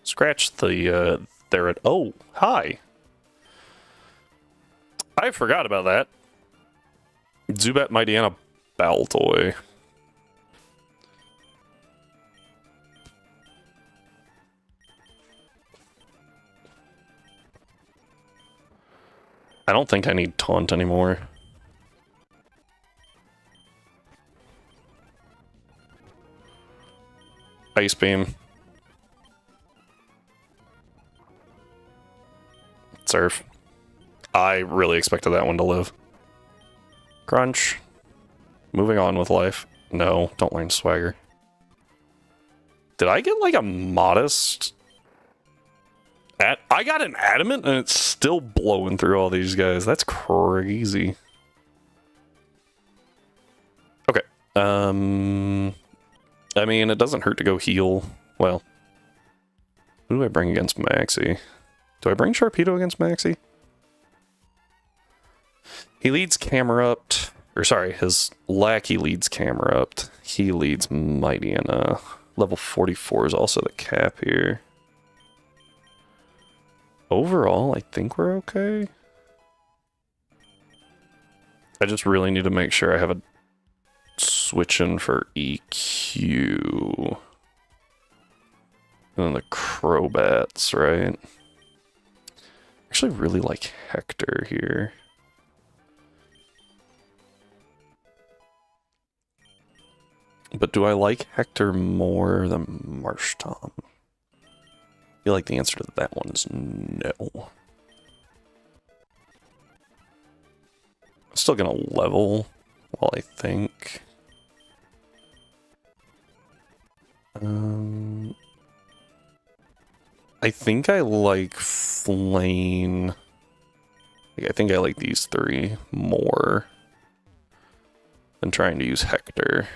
Scratch the, they're at, oh, hi! I forgot about that. Zubat, Mighty Anna, Baltoy. I don't think I need Taunt anymore. Ice Beam. Surf. I really expected that one to live. Crunch. Moving on with life. No, don't learn Swagger. Did I get like a modest... I got an Adamant and it's still blowing through all these guys. That's crazy. Okay. I mean, it doesn't hurt to go heal. Well, who do I bring against Maxie? Do I bring Sharpedo against Maxie? He leads Camerupt, or sorry, his lackey leads Camerupt. He leads Mighty Anna. Level 44 is also the cap here. Overall, I think we're okay. I just really need to make sure I have a switch in for EQ. And then the Crobats, right? Actually really like Hector here. But do I like Hector more than Marsh Tom? I feel like the answer to that one is no. I'm still gonna level while I think. I think I like Flame. I think I like these 3 more than trying to use Hector.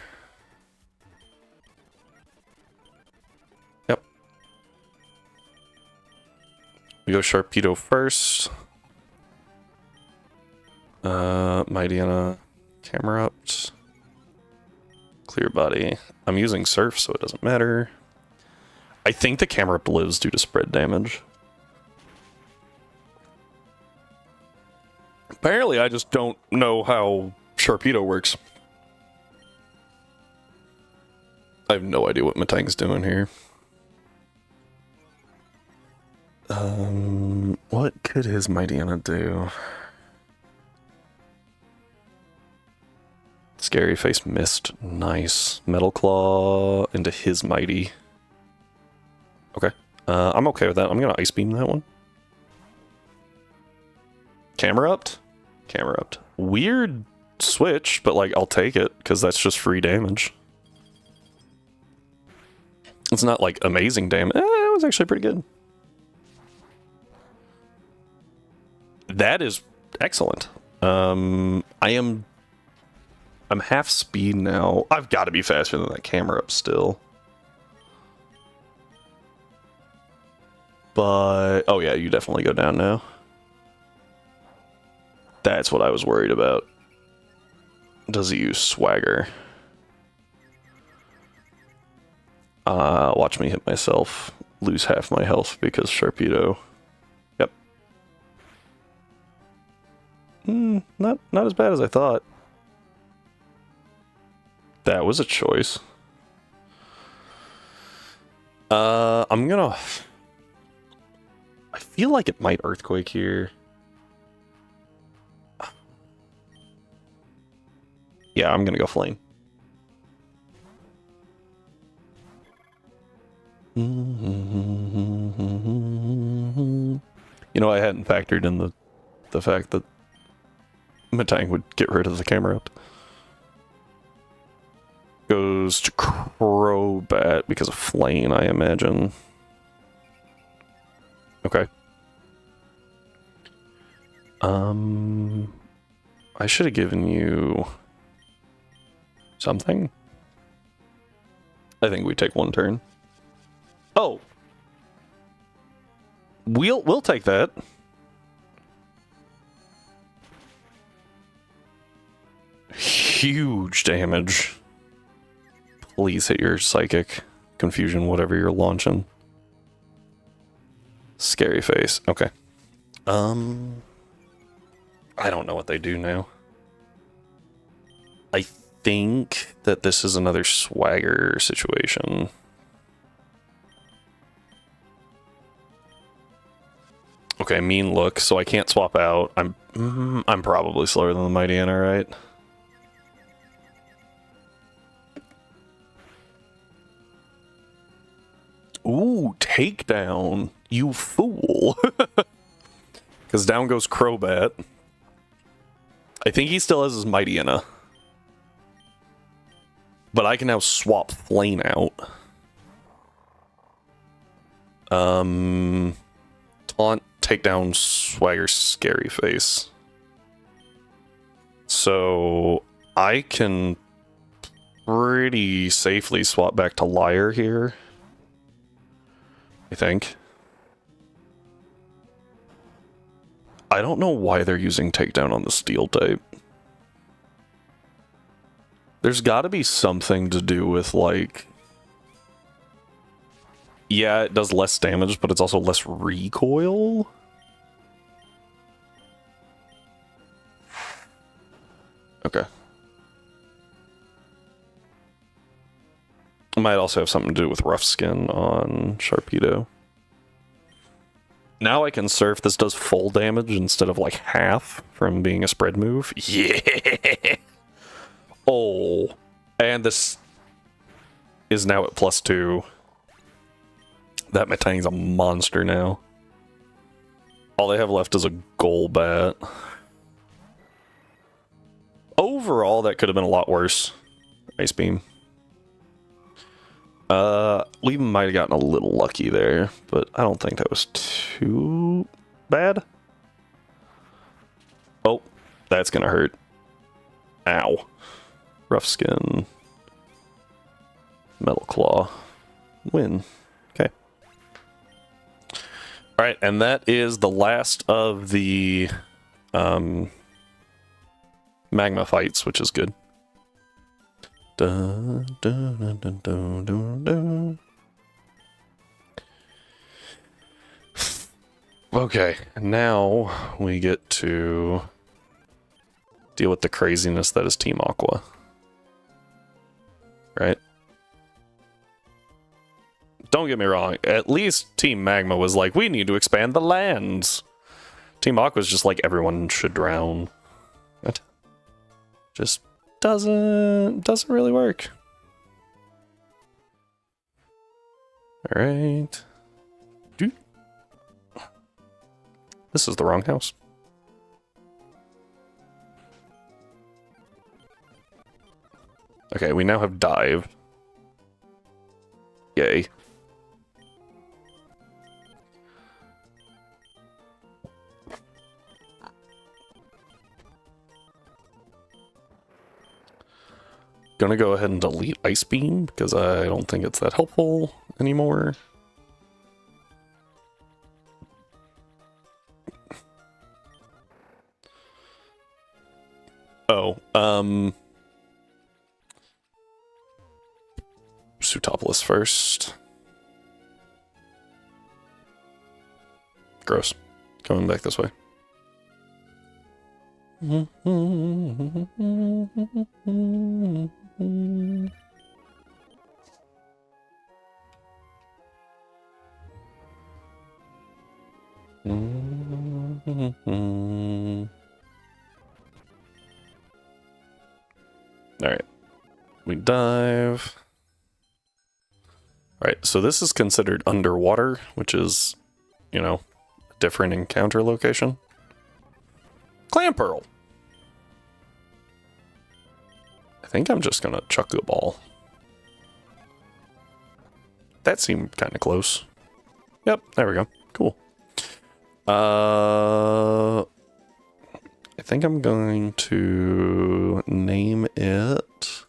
Yep. We go Sharpedo first. Mighty Anna, Camerupt, Clear Body. I'm using Surf, so it doesn't matter. I think the Camerupt lives due to spread damage. Apparently, I just don't know how Sharpedo works. I have no idea what Metang's doing here. What could his Mightyena do? Scary Face missed. Nice. Metal Claw into his Mighty. Okay. I'm okay with that. I'm gonna Ice Beam that one. Camera upped? Camera upped. Weird switch, but like I'll take it, because that's just free damage. It's not like amazing damage. It was actually pretty good. That is excellent. I'm half speed now. I've got to be faster than that camera up still. But oh yeah, you definitely go down now. That's what I was worried about. Does he use swagger? Watch me hit myself, lose half my health because Sharpedo. Yep. Not as bad as I thought. That was a choice. I'm gonna... I feel like it might Earthquake here. Yeah, I'm gonna go Flame. You know, I hadn't factored in the fact that Metang would get rid of the camera up. Goes to Crobat because of Flame, I imagine. Okay. I should have given you something. I think we take one turn. Oh. We'll take that. Huge damage. Please hit your Psychic, Confusion, whatever you're launching. Scary Face. Okay. I don't know what they do now. I think that this is another swagger situation. Okay, mean look, so I can't swap out. I'm probably slower than the Mightyena, right? Ooh, takedown. You fool. Because down goes Crobat. I think he still has his Mightyena. But I can now swap Flame out. Taunt, takedown, swagger, Scary Face. So I can pretty safely swap back to Liar here. I think. I don't know why they're using takedown on the steel type. There's got to be something to do with, like... Yeah, it does less damage, but it's also less recoil? Okay. It might also have something to do with rough skin on Sharpedo. Now I can surf. This does full damage instead of like half from being a spread move. Yeah! Oh. And this is now at +2. That Metang's a monster now. All they have left is a Golbat. Overall, that could have been a lot worse. Ice Beam. We might have gotten a little lucky there, but I don't think that was too bad. Oh, that's gonna hurt. Ow. Rough Skin. Metal Claw. Win. Okay. Alright, and that is the last of the magma fights, which is good. Dun, dun, dun, dun, dun, dun, dun. Okay, now we get to deal with the craziness that is Team Aqua. Right? don't get me wrong. At least Team Magma was like, we need to expand the lands. Team Aqua's just like, everyone should drown. It just doesn't really work. All right. This is the wrong house. Okay, we now have dive. Yay. Gonna go ahead and delete Ice Beam because I don't think it's that helpful anymore. Oh, Sutopolis first. Gross. Coming back this way. Alright. We dive. Alright, so this is considered underwater, which is, you know, a different encounter location. Clam Pearl! I think I'm just gonna chuck a ball. That seemed kind of close. Yep, there we go. Cool. I think I'm going to name it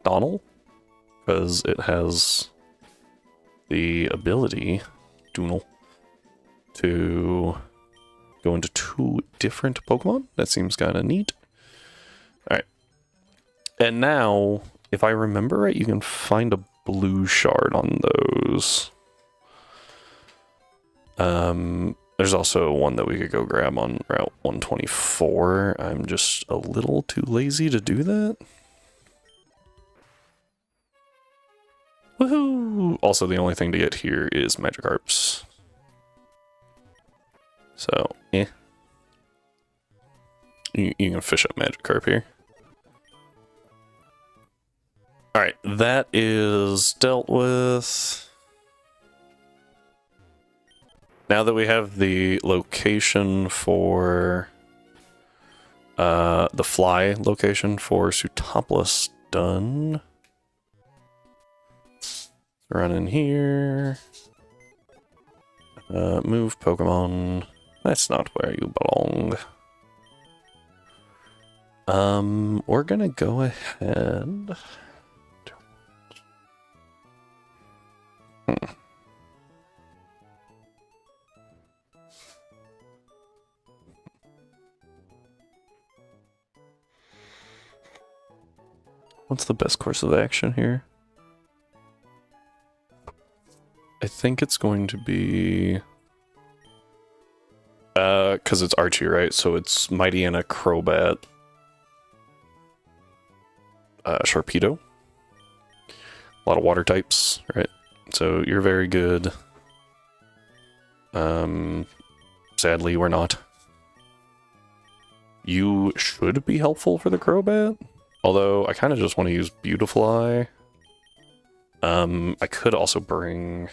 Donald, because it has the ability, Doonal, to go into 2 different Pokemon. That seems kind of neat. Alright. And now, if I remember right, you can find a blue shard on those. There's also one that we could go grab on Route 124. I'm just a little too lazy to do that. Woohoo! Also, the only thing to get here is Magikarps. So, eh. You can fish up Magikarp here. Alright, that is dealt with. Now that we have the location for the fly location for Sutopolis done. Run in here. Move Pokemon. That's not where you belong. We're gonna go ahead. What's the best course of action here? I think it's going to be... because it's Archie, right? So it's Mightyena, Crobat, Sharpedo. A lot of water types, right? So you're very good. Sadly, we're not. You should be helpful for the Crobat. Although, I kind of just want to use Beautifly. I could also bring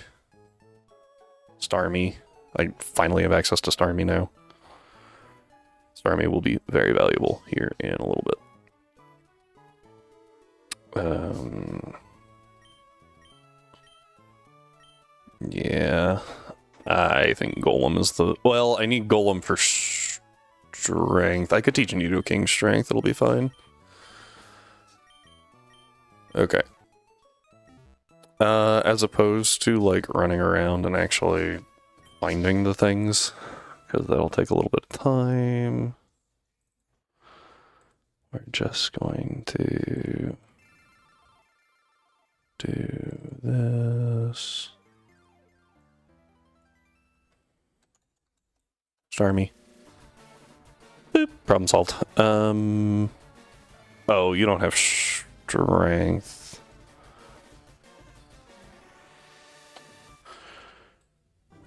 Starmie. I finally have access to Starmie now. Starmie will be very valuable here in a little bit. Yeah. I think Golem is the... Well, I need Golem for strength. I could teach Nidoking strength. It'll be fine. Okay. As opposed to, like, running around and actually finding the things, because that'll take a little bit of time. We're just going to do this. Starmie. Boop. Problem solved. Oh, you don't have strength.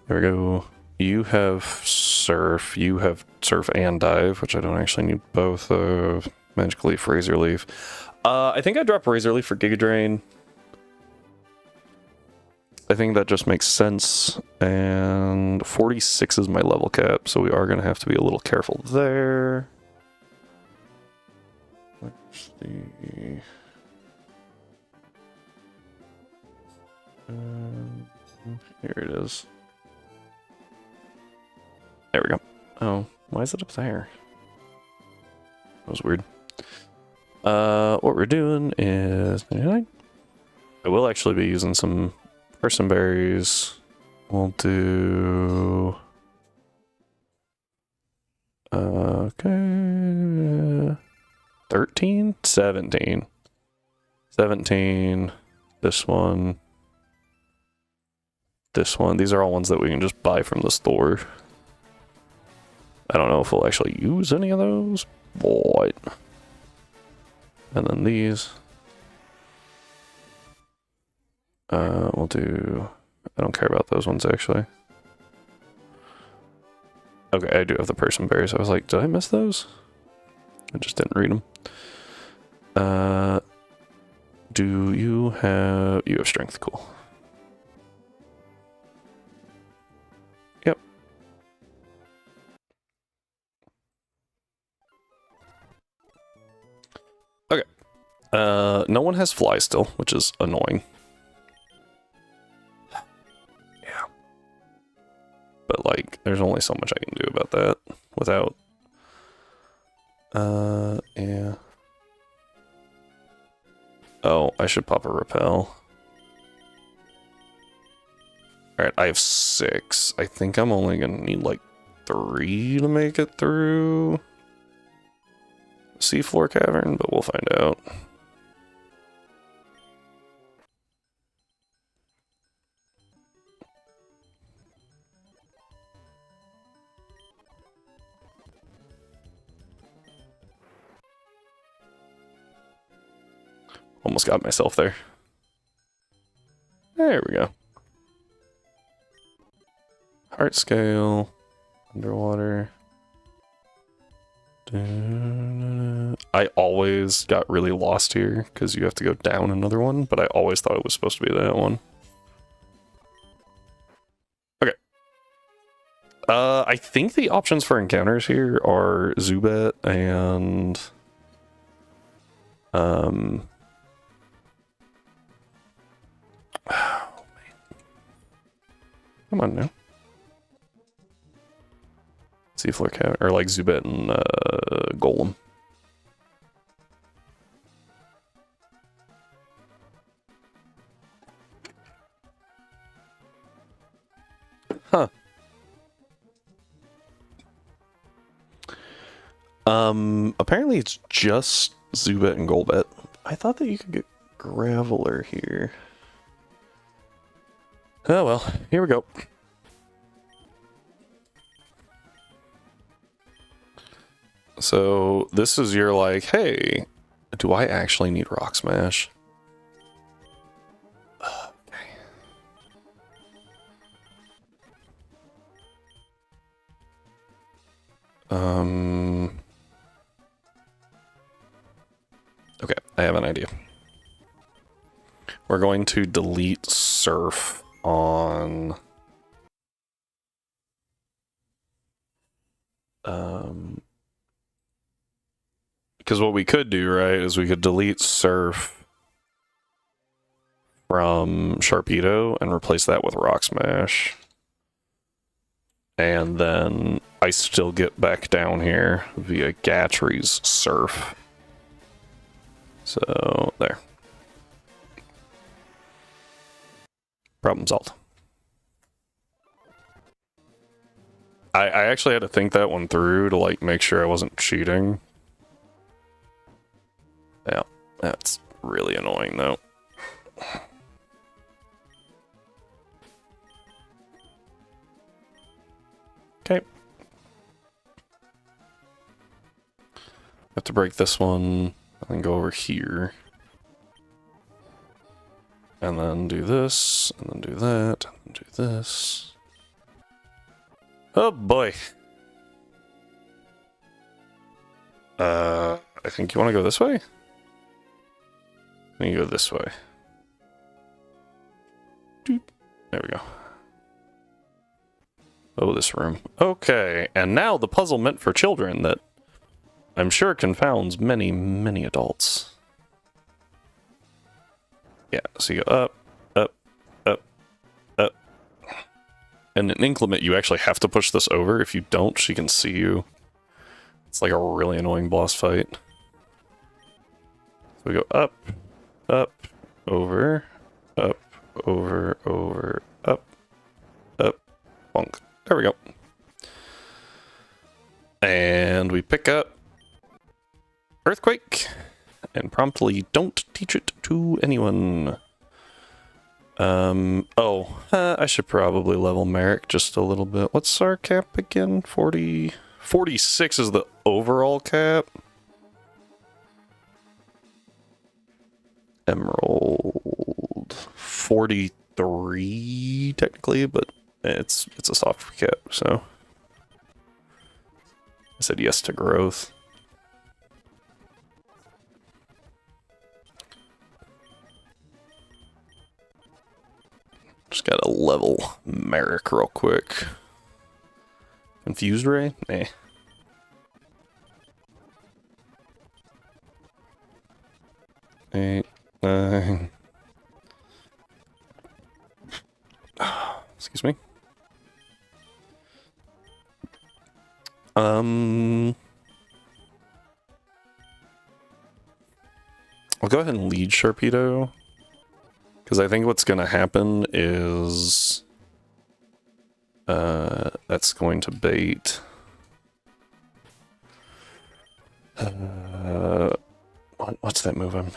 There we go. You have surf. You have surf and dive, which I don't actually need both of. Magic Leaf, Razor Leaf. I think I drop Razor Leaf for Giga Drain. I think that just makes sense. And 46 is my level cap, so we are going to have to be a little careful there. Let's see. Here it is. There we go. Oh, why is it up there? That was weird. What we're doing is... I will actually be using some person berries. We'll do... Okay... 13? 17. 17. This one. This one. These are all ones that we can just buy from the store. I don't know if we'll actually use any of those. But... And then these. We'll do... I don't care about those ones, actually. Okay, I do have the person berries. I was like, did I miss those? I just didn't read them. Do you have... You have strength, cool. Yep. Okay. No one has fly still, which is annoying. Yeah. But, like, there's only so much I can do about that without... yeah. Oh, I should pop a repel. Alright, I have 6. I think I'm only gonna need, like, 3 to make it through Seafloor Cavern, but we'll find out. Almost got myself there. There we go. Heart scale. Underwater. I always got really lost here because you have to go down another one, but I always thought it was supposed to be that one. Okay. I think the options for encounters here are Zubat and oh, man. Come on now. Seafloor Cavern, or like Zubat and Golem. Huh. Apparently it's just Zubat and Golbat. I thought that you could get Graveler here. Oh well, here we go. So this is your like, hey, do I actually need Rock Smash? Okay. Okay, I have an idea. We're going to delete Surf on because what we could do, right, is we could delete Surf from Sharpedo and replace that with Rock Smash. And then I still get back down here via Gatry's Surf. So, there. Problem solved. I actually had to think that one through to, like, make sure I wasn't cheating. Yeah, that's really annoying, though. Okay. Have to break this one, and then go over here. And then do this, and then do that, and then do this. Oh boy. I think you want to go this way? You go this way. Doop. There we go. Oh, this room. Okay, and now the puzzle meant for children that I'm sure confounds many, many adults. Yeah, so you go up, up, up, up. And in Inclement, you actually have to push this over. If you don't, she can see you. It's like a really annoying boss fight. So we go up, up, over, up, over, over, up, up, bonk. There we go. And we pick up Earthquake and promptly don't teach it to anyone. I should probably level Merrick just a little bit. What's our cap again? 40... 46 is the overall cap. Emerald 43 technically, but it's a soft cap, so I said yes to growth. Just gotta level Merrick real quick. Confused Ray? Nah. 8, 9. Excuse me. I'll go ahead and lead Sharpedo, because I think what's going to happen is that's going to bait. What's that move I'm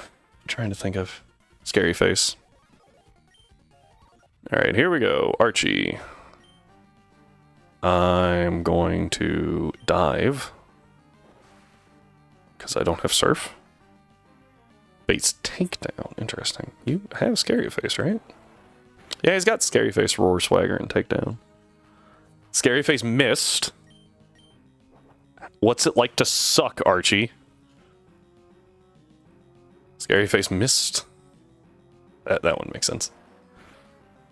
trying to think of? Scary Face. Alright, here we go. Archie. I'm going to dive, because I don't have Surf. Bait's Takedown. Interesting. You have Scary Face, right? Yeah, he's got Scary Face, Roar, Swagger, and Takedown. Scary Face missed. What's it like to suck, Archie? Scary Face missed. That one makes sense.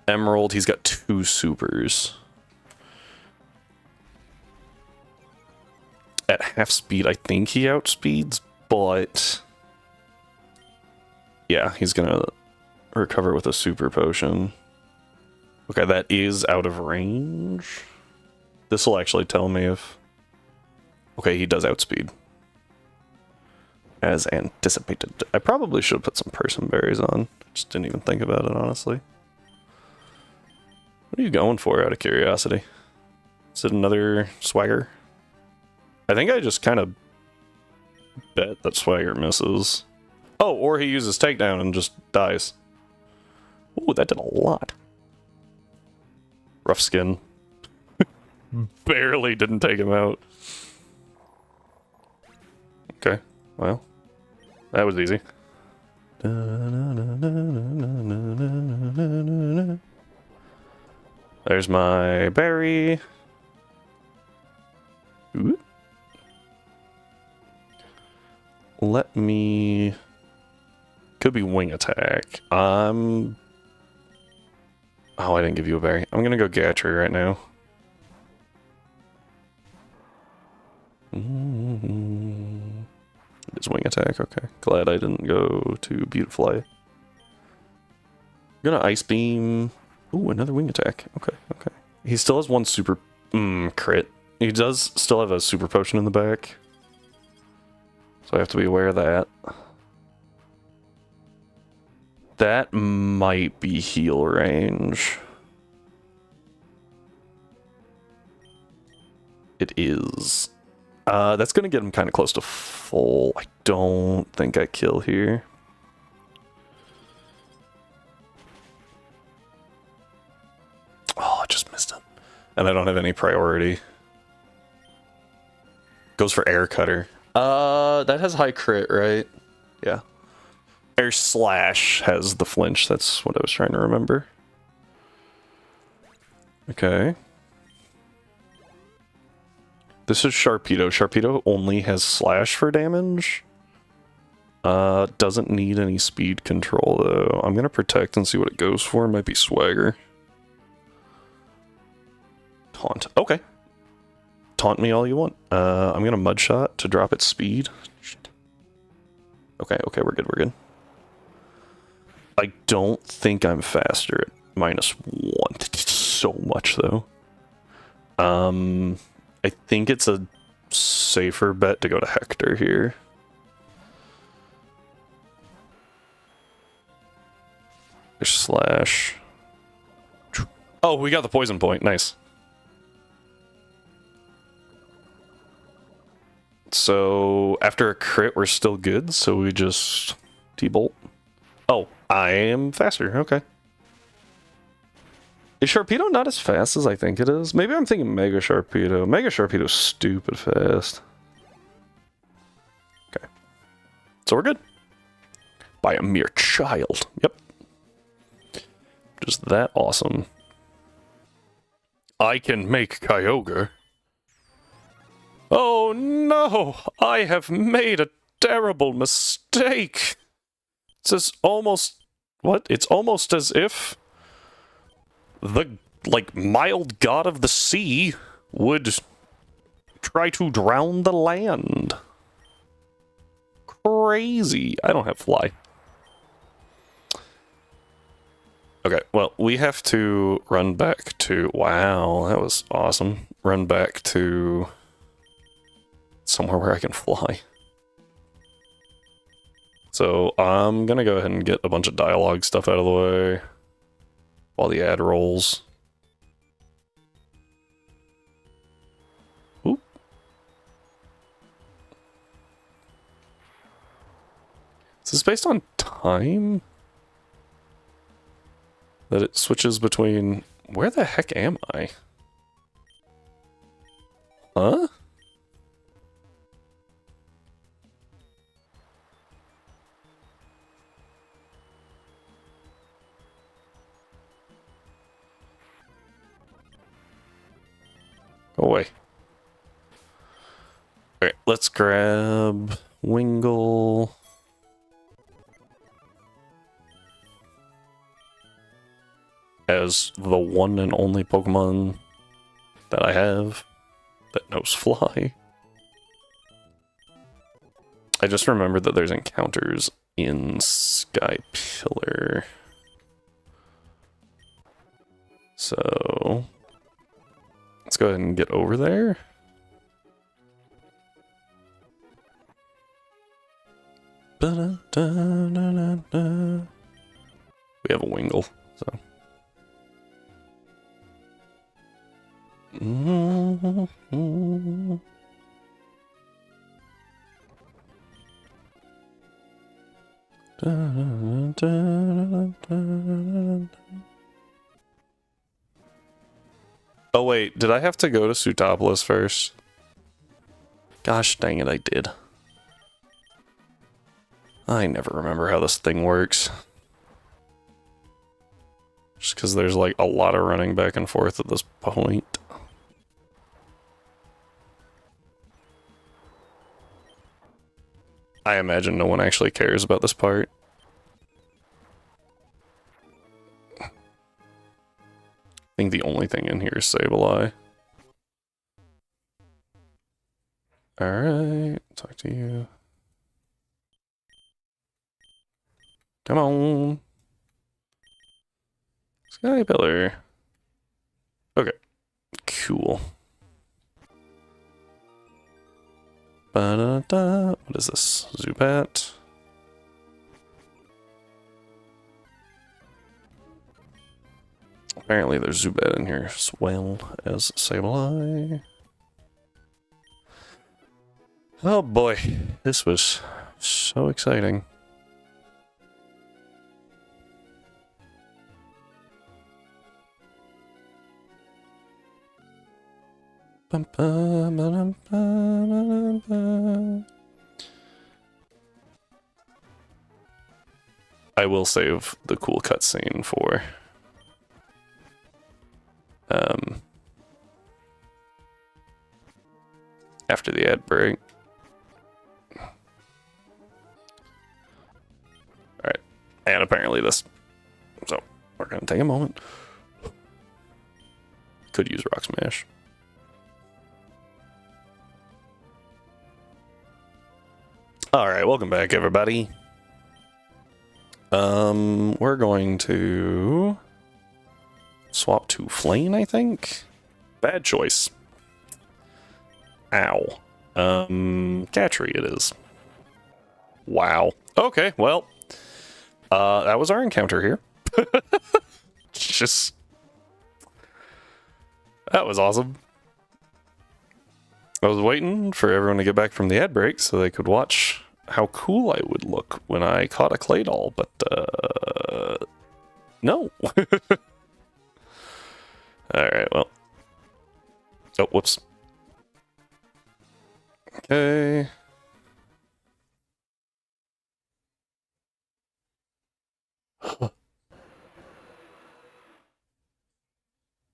Emerald, he's got 2 supers. At half speed, I think he outspeeds, but yeah, he's gonna recover with a super potion. Okay, that is out of range. This will actually tell me if... Okay, he does outspeed. As anticipated. I probably should have put some person berries on. Just didn't even think about it, honestly. What are you going for, out of curiosity? Is it another Swagger? I think I just kind of bet that Swagger misses. Oh, or he uses Takedown and just dies. Ooh, that did a lot. Rough Skin. Barely didn't take him out. Okay, well, that was easy. There's my berry. Ooh. Let me... Could be wing attack. Oh, I didn't give you a berry. I'm gonna go Gatry right now. It's wing attack, okay. Glad I didn't go to Beautifly. I'm gonna Ice Beam. Ooh, another wing attack. Okay, okay. He still has 1 super... crit. He does still have a super potion in the back. So I have to be aware of that. That might be heal range. It is. That's gonna get him kind of close to full. I don't think I kill here. Oh, I just missed it. And I don't have any priority. Goes for Air Cutter. That has high crit, right? Yeah. Air Slash has the flinch. That's what I was trying to remember. Okay. This is Sharpedo. Sharpedo only has slash for damage. Doesn't need any speed control though. I'm gonna protect and see what it goes for. Might be swagger. Taunt. Okay. Taunt me all you want. I'm gonna mud shot to drop its speed. Okay, we're good. I don't think I'm faster at -1. It's so much though. I think it's a safer bet to go to Hector here. Slash. Oh, we got the poison point. Nice. So after a crit, we're still good. So we just T-bolt. Oh, I am faster. Okay. Is Sharpedo not as fast as I think it is? Maybe I'm thinking Mega Sharpedo. Mega Sharpedo's stupid fast. Okay. So we're good. By a mere child. Yep. Just that awesome. I can make Kyogre. Oh no! I have made a terrible mistake! It's almost... What? It's almost as if... the, like, mild god of the sea would try to drown the land. Crazy. I don't have fly. Okay, well, we have to run back to... Wow, that was awesome. Run back to somewhere where I can fly. So I'm gonna go ahead and get a bunch of dialogue stuff out of the way while the ad rolls. Oop. Is this based on time? That it switches between... Where the heck am I? Huh? Go away. Alright, let's grab Wingull. As the one and only Pokemon that I have that knows fly. I just remembered that there's encounters in Sky Pillar. So let's go ahead and get over there. We have a Wingull, so. Oh wait, did I have to go to Sutopolis first? Gosh dang it, I did. I never remember how this thing works. Just because there's like a lot of running back and forth at this point. I imagine no one actually cares about this part. I think the only thing in here is Sableye. Alright, talk to you. Come on. Sky Pillar. Okay, cool. Ba-da-da. What is this? Zubat. Apparently there's Zubat in here as well as Sableye. Oh boy, this was so exciting. I will save the cool cutscene for after the ad break. Alright, and apparently this. So, we're going to take a moment. Could use Rock Smash. Alright, welcome back, everybody. We're going to swap to Flame, I think. Bad choice. Ow. Catchery it is. Wow. Okay, well, that was our encounter here. Just... That was awesome. I was waiting for everyone to get back from the ad break so they could watch how cool I would look when I caught a clay doll, but, no. Alright, well. Oh, whoops. Okay.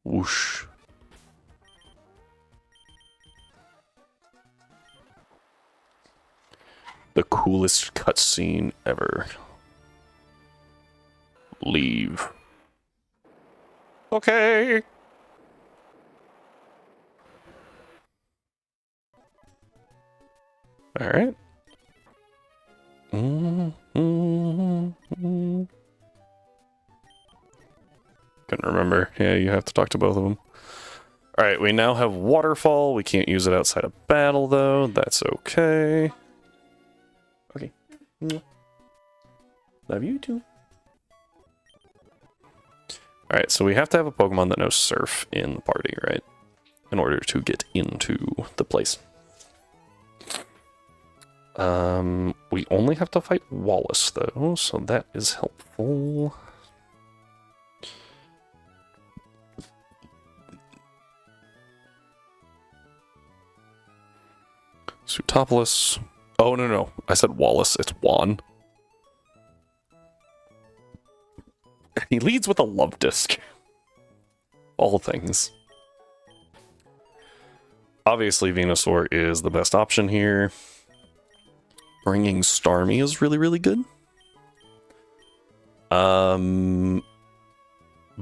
Whoosh. The coolest cutscene ever. Leave. Okay. All right. Couldn't remember. Yeah, you have to talk to both of them. All right, we now have Waterfall. We can't use it outside of battle, though. That's okay. Okay. Love you too. All right, so we have to have a Pokemon that knows Surf in the party, right? In order to get into the place. We only have to fight Wallace, though, so that is helpful. Sutopolis. Oh, no. I said Wallace. It's Juan. He leads with a love disc. All things. Obviously, Venusaur is the best option here. Bringing Starmie is really, really good.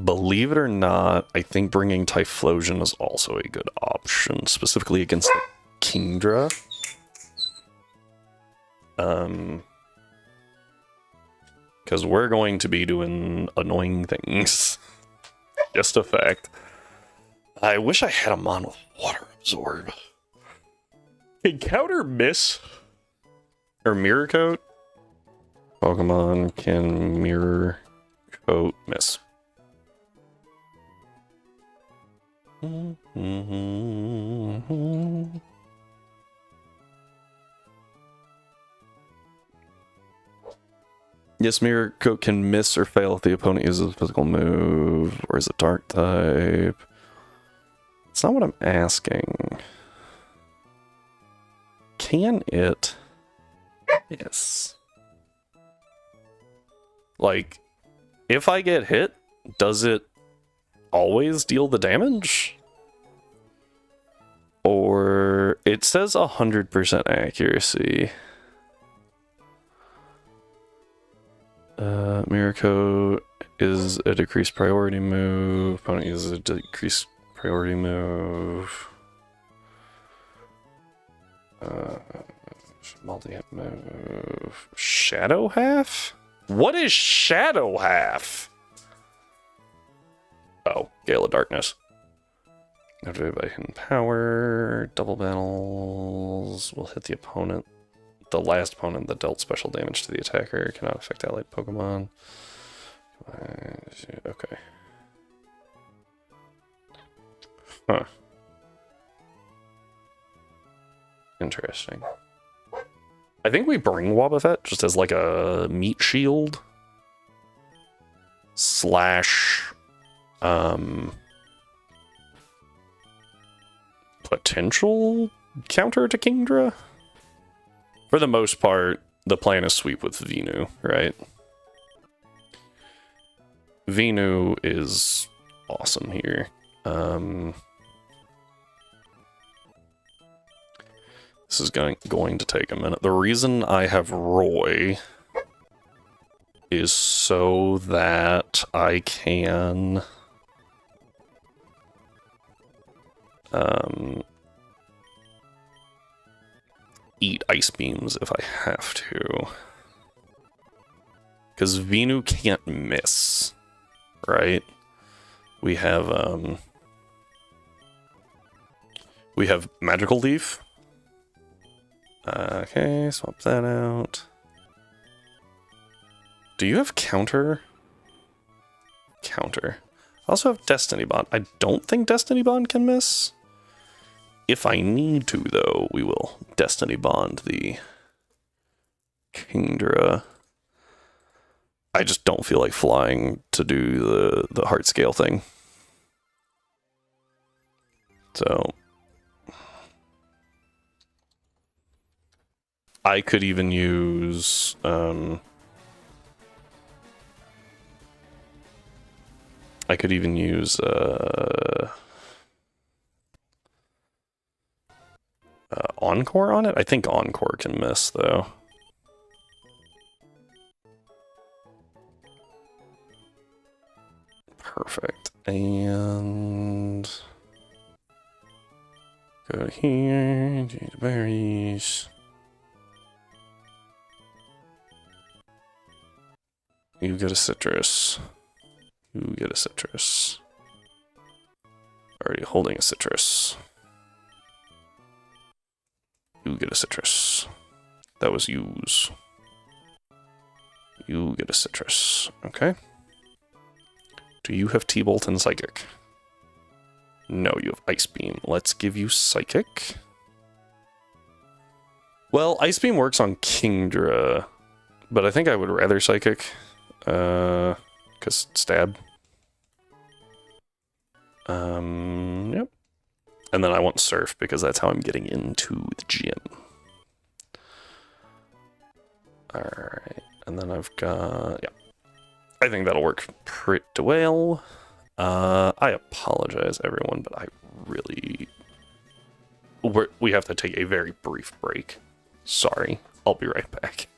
Believe it or not, I think bringing Typhlosion is also a good option, specifically against the Kingdra. Because we're going to be doing annoying things. Just a fact. I wish I had a mon with Water Absorb. Can Counter miss? Or Mirror Coat? Pokemon can Mirror Coat miss. Yes, Mirror Coat can miss or fail if the opponent uses a physical move, or is it Dark type? It's not what I'm asking. Can it? Yes. Like, if I get hit, does it always deal the damage? Or it says 100% accuracy. Mirror Coat is a decreased priority move. Opponent uses a decreased priority move. Multi-hit move. Shadow Half? What is Shadow Half? Oh, Gale of Darkness. Activated by hidden power. Double battles will hit the opponent. The last opponent that dealt special damage to the attacker cannot affect allied Pokemon. Okay. Huh. Interesting. I think we bring Wobbuffet just as like a meat shield. Slash... potential counter to Kingdra? For the most part, the plan is sweep with Venu, right? Venu is awesome here. This is going to take a minute. The reason I have Roy is so that I can eat ice beams if I have to. Because Venu can't miss, right? We have Magical Leaf. Okay, swap that out. Do you have counter? Counter. I also have Destiny Bond. I don't think Destiny Bond can miss. If I need to, though, we will Destiny Bond the Kingdra. I just don't feel like flying to do the heart scale thing. So I could even use Encore on it. I think Encore can miss though. Perfect. And go here, do the berries. You get a citrus. You get a citrus. Already holding a citrus. You get a citrus. That was use. You get a citrus. Okay. Do you have T-Bolt and Psychic? No, you have Ice Beam. Let's give you Psychic. Well, Ice Beam works on Kingdra, but I think I would rather Psychic. Because stab. Yep. And then I want Surf because that's how I'm getting into the gym. Alright. And then I've got... yeah. I think that'll work pretty well. I apologize, everyone, but I really... we have to take a very brief break. Sorry. I'll be right back.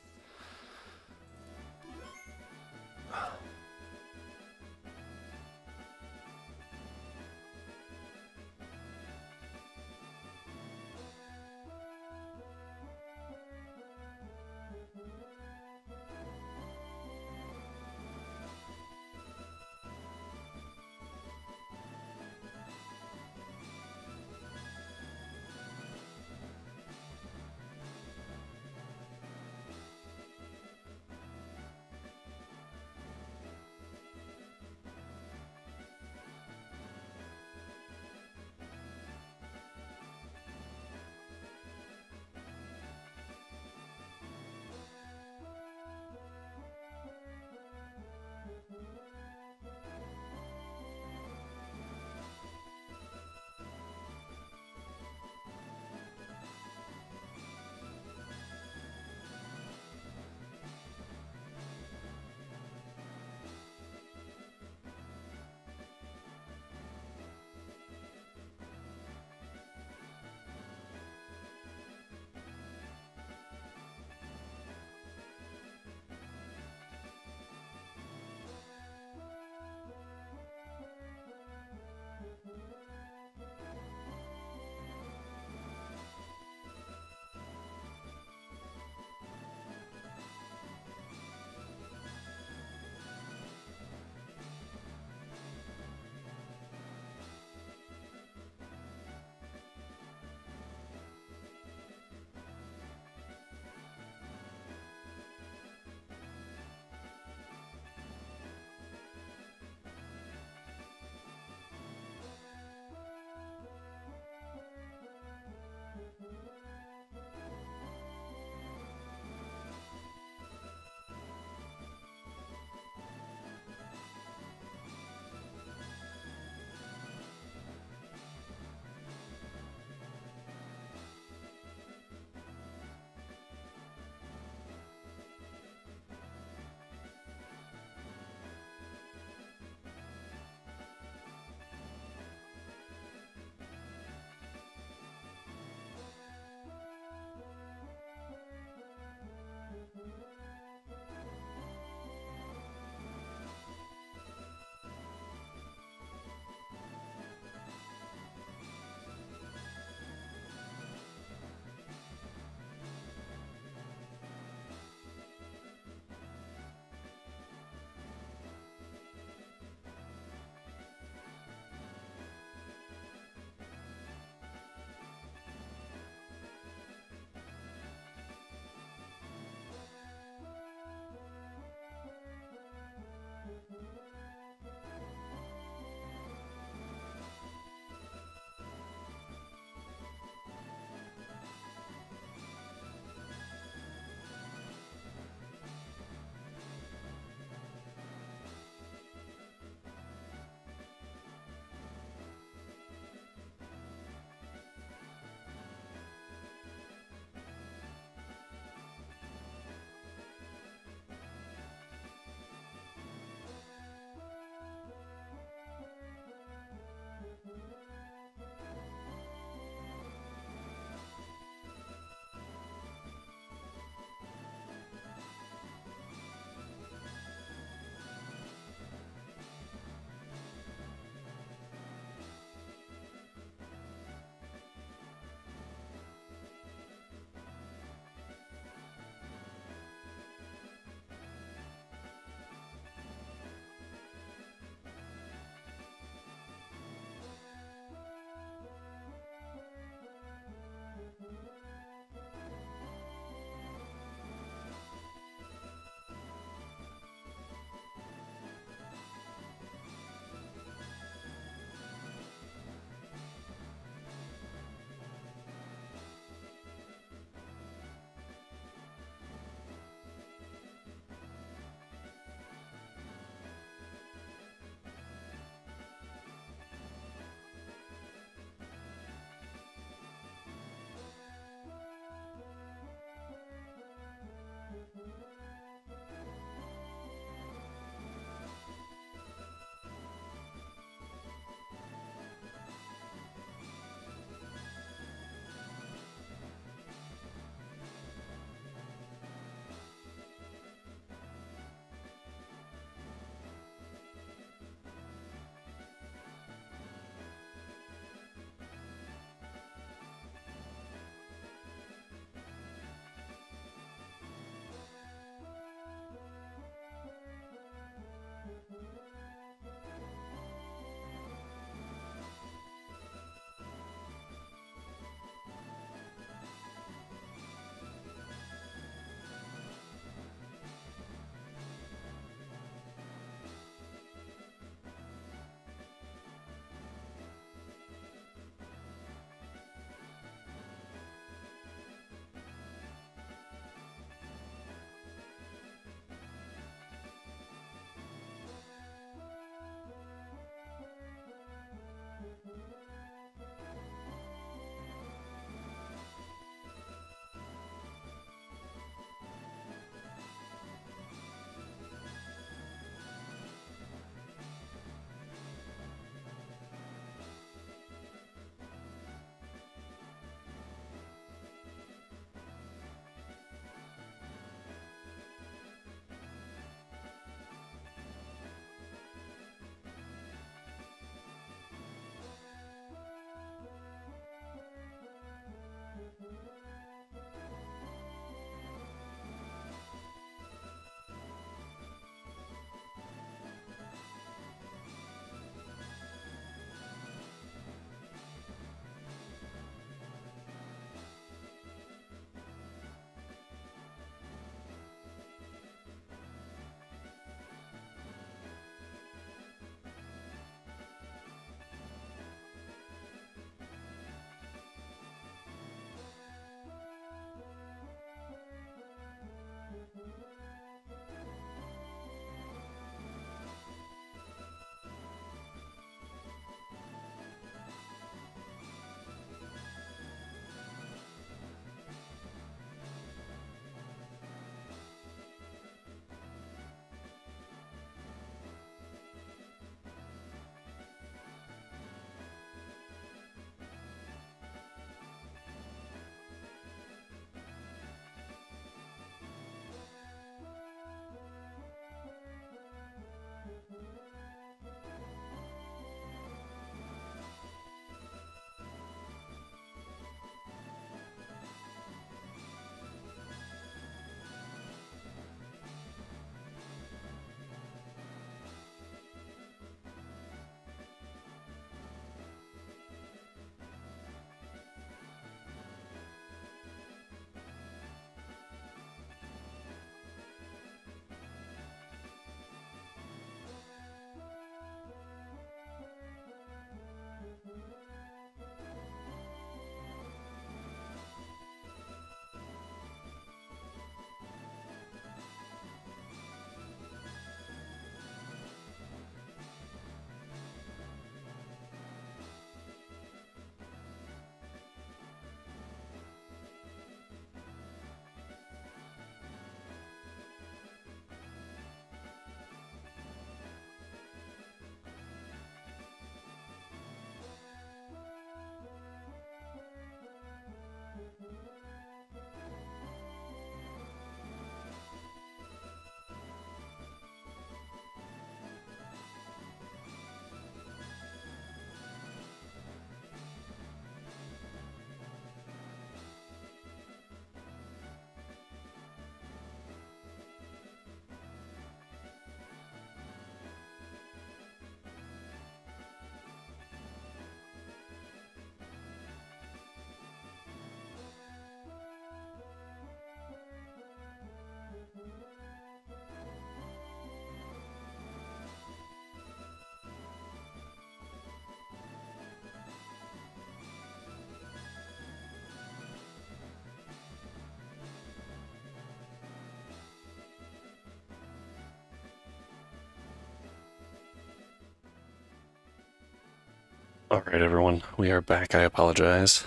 Alright, everyone. We are back. I apologize.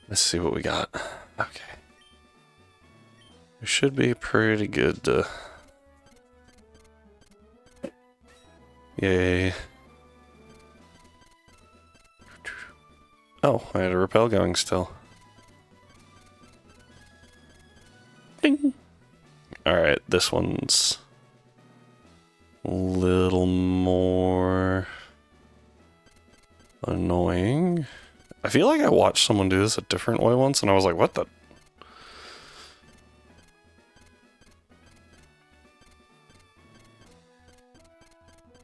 Let's see what we got. Okay. We should be pretty good to... Yay. Oh, I had a repel going still. Ding! Alright, this one's... a little more... annoying. I feel like I watched someone do this a different way once, and I was like, what the...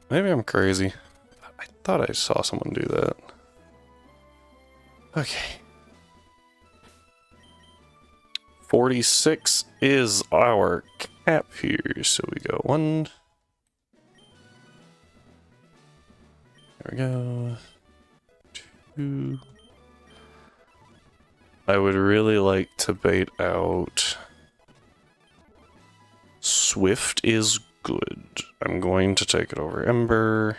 Maybe I'm crazy. I thought I saw someone do that. Okay. 46 is our cap here, so we go 1. There we go. 2. I would really like to bait out... Swift is good. I'm going to take it over Ember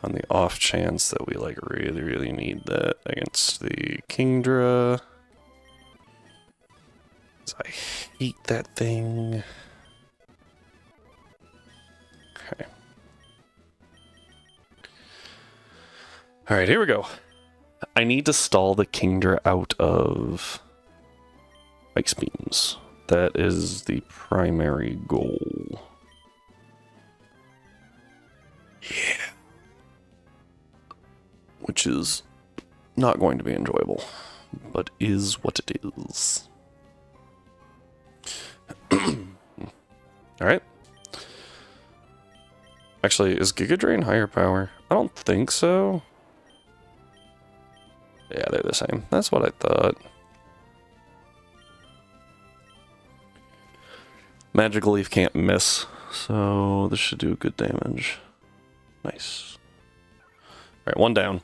on the off chance that we like really need that against the Kingdra. 'Cause I hate that thing. Okay. Alright, here we go. I need to stall the Kingdra out of Ice Beams. That is the primary goal. Yeah. Which is not going to be enjoyable, but is what it is. Alright. Actually, is Giga Drain higher power? I don't think so. Yeah, they're the same. That's what I thought. Magical Leaf can't miss, so this should do good damage. Nice. Alright, 1 down.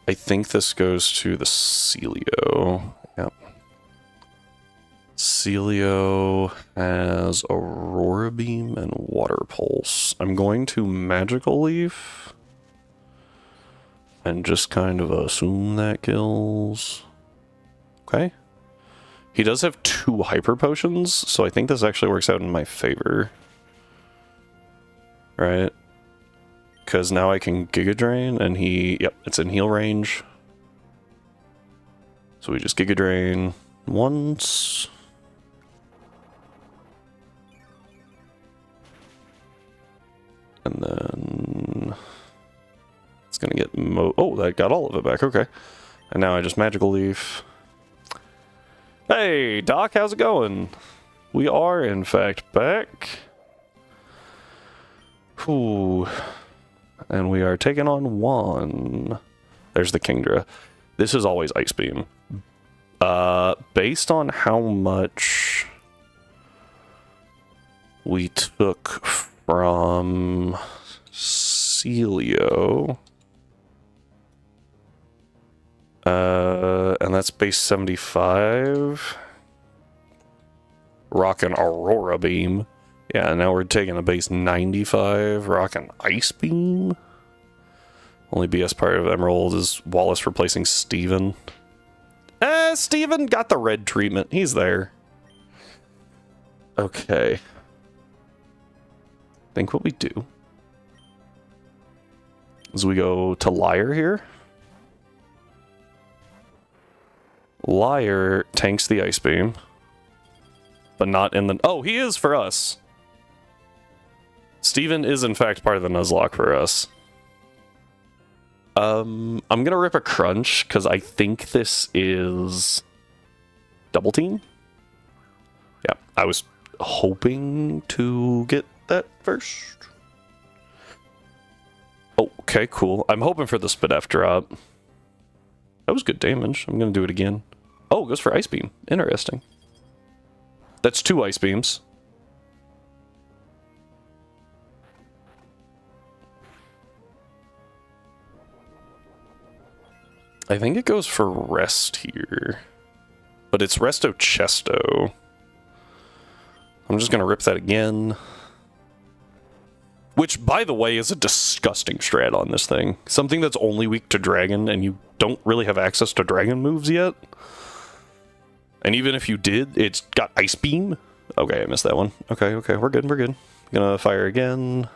I think this goes to the Celio. Yep. Celio has Aurora Beam and Water Pulse. I'm going to Magical Leaf and just kind of assume that kills. Okay. He does have 2 Hyper Potions, so I think this actually works out in my favor. Right? Because now I can Giga Drain, and he... Yep, it's in heal range. So we just Giga Drain once. And then... It's gonna get oh, that got all of it back, okay. And now I just Magical Leaf. Hey, Doc, how's it going? We are, in fact, back. Ooh. And we are taking on 1. There's the Kingdra. This is always Ice Beam. Based on how much we took from Celio... and that's base 75. Rockin' Aurora Beam. Yeah, now we're taking a base 95. Rockin' Ice Beam. Only BS part of Emerald is Wallace replacing Steven. Steven got the red treatment. He's there. Okay. I think what we do is we go to Liar here. Liar tanks the Ice Beam, but not in the... Oh, he is for us. Steven is in fact part of the Nuzlocke for us. I'm gonna rip a Crunch, because I think this is... Double Team? Yeah, I was hoping to get that first. Oh, okay, cool. I'm hoping for the Spidef drop. That was good damage. I'm gonna do it again. Oh, it goes for Ice Beam. Interesting. That's 2 Ice Beams. I think it goes for Rest here. But it's Resto Chesto. I'm just gonna rip that again. Which, by the way, is a disgusting strat on this thing. Something that's only weak to dragon, and you don't really have access to dragon moves yet. And even if you did, it's got Ice Beam. Okay, I missed that one. Okay, we're good, we're good. Gonna fire again.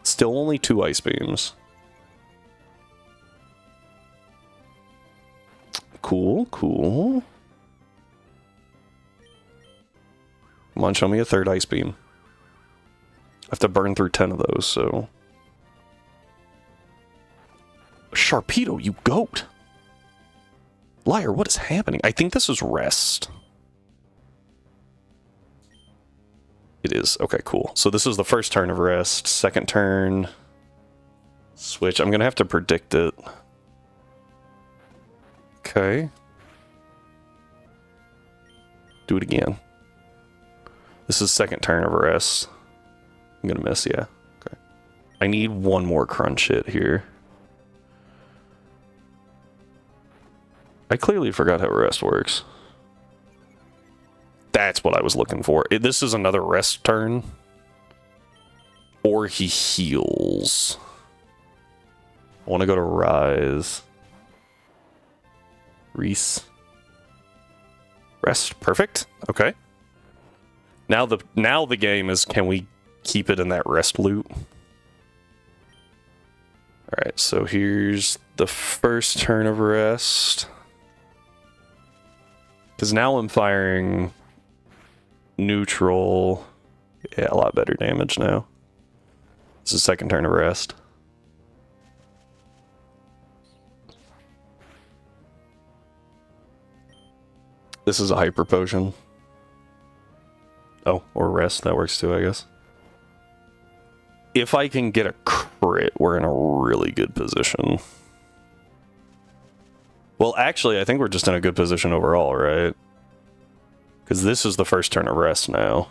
Still only 2 Ice Beams. Cool, cool. Come on, show me a 3rd Ice Beam. I have to burn through 10 of those, so... Sharpedo, you goat! Liar, what is happening? I think this is rest. It is. Okay, cool. So this is the first turn of rest. Second turn... Switch. I'm gonna have to predict it. Okay. Do it again. This is second turn of rest. I'm gonna miss, yeah. Okay. I need one more crunch hit here. I clearly forgot how rest works. That's what I was looking for. This is another rest turn. Or he heals. I want to go to Rise. Reese. Rest. Perfect. Okay. Now the game is, can we keep it in that rest loop? Alright, so here's the first turn of rest. Because now I'm firing neutral. Yeah, a lot better damage now. This is second turn of rest. This is a hyper potion. Oh, or rest, that works too, I guess. If I can get a crit, we're in a really good position. Well, actually, I think we're just in a good position overall, right? Because this is the first turn of rest now.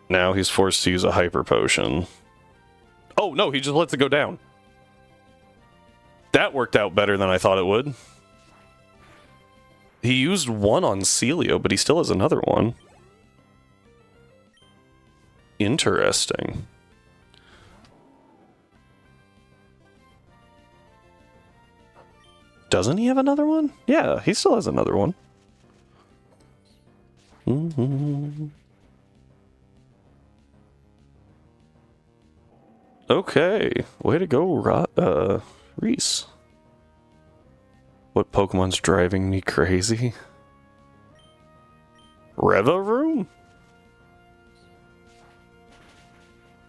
Now he's forced to use a hyper potion. Oh, no, he just lets it go down. That worked out better than I thought it would. He used one on Celio, but he still has another one. Interesting. Doesn't he have another one? Yeah, he still has another one. Okay, way to go, Reese. What Pokemon's driving me crazy? Revaroom?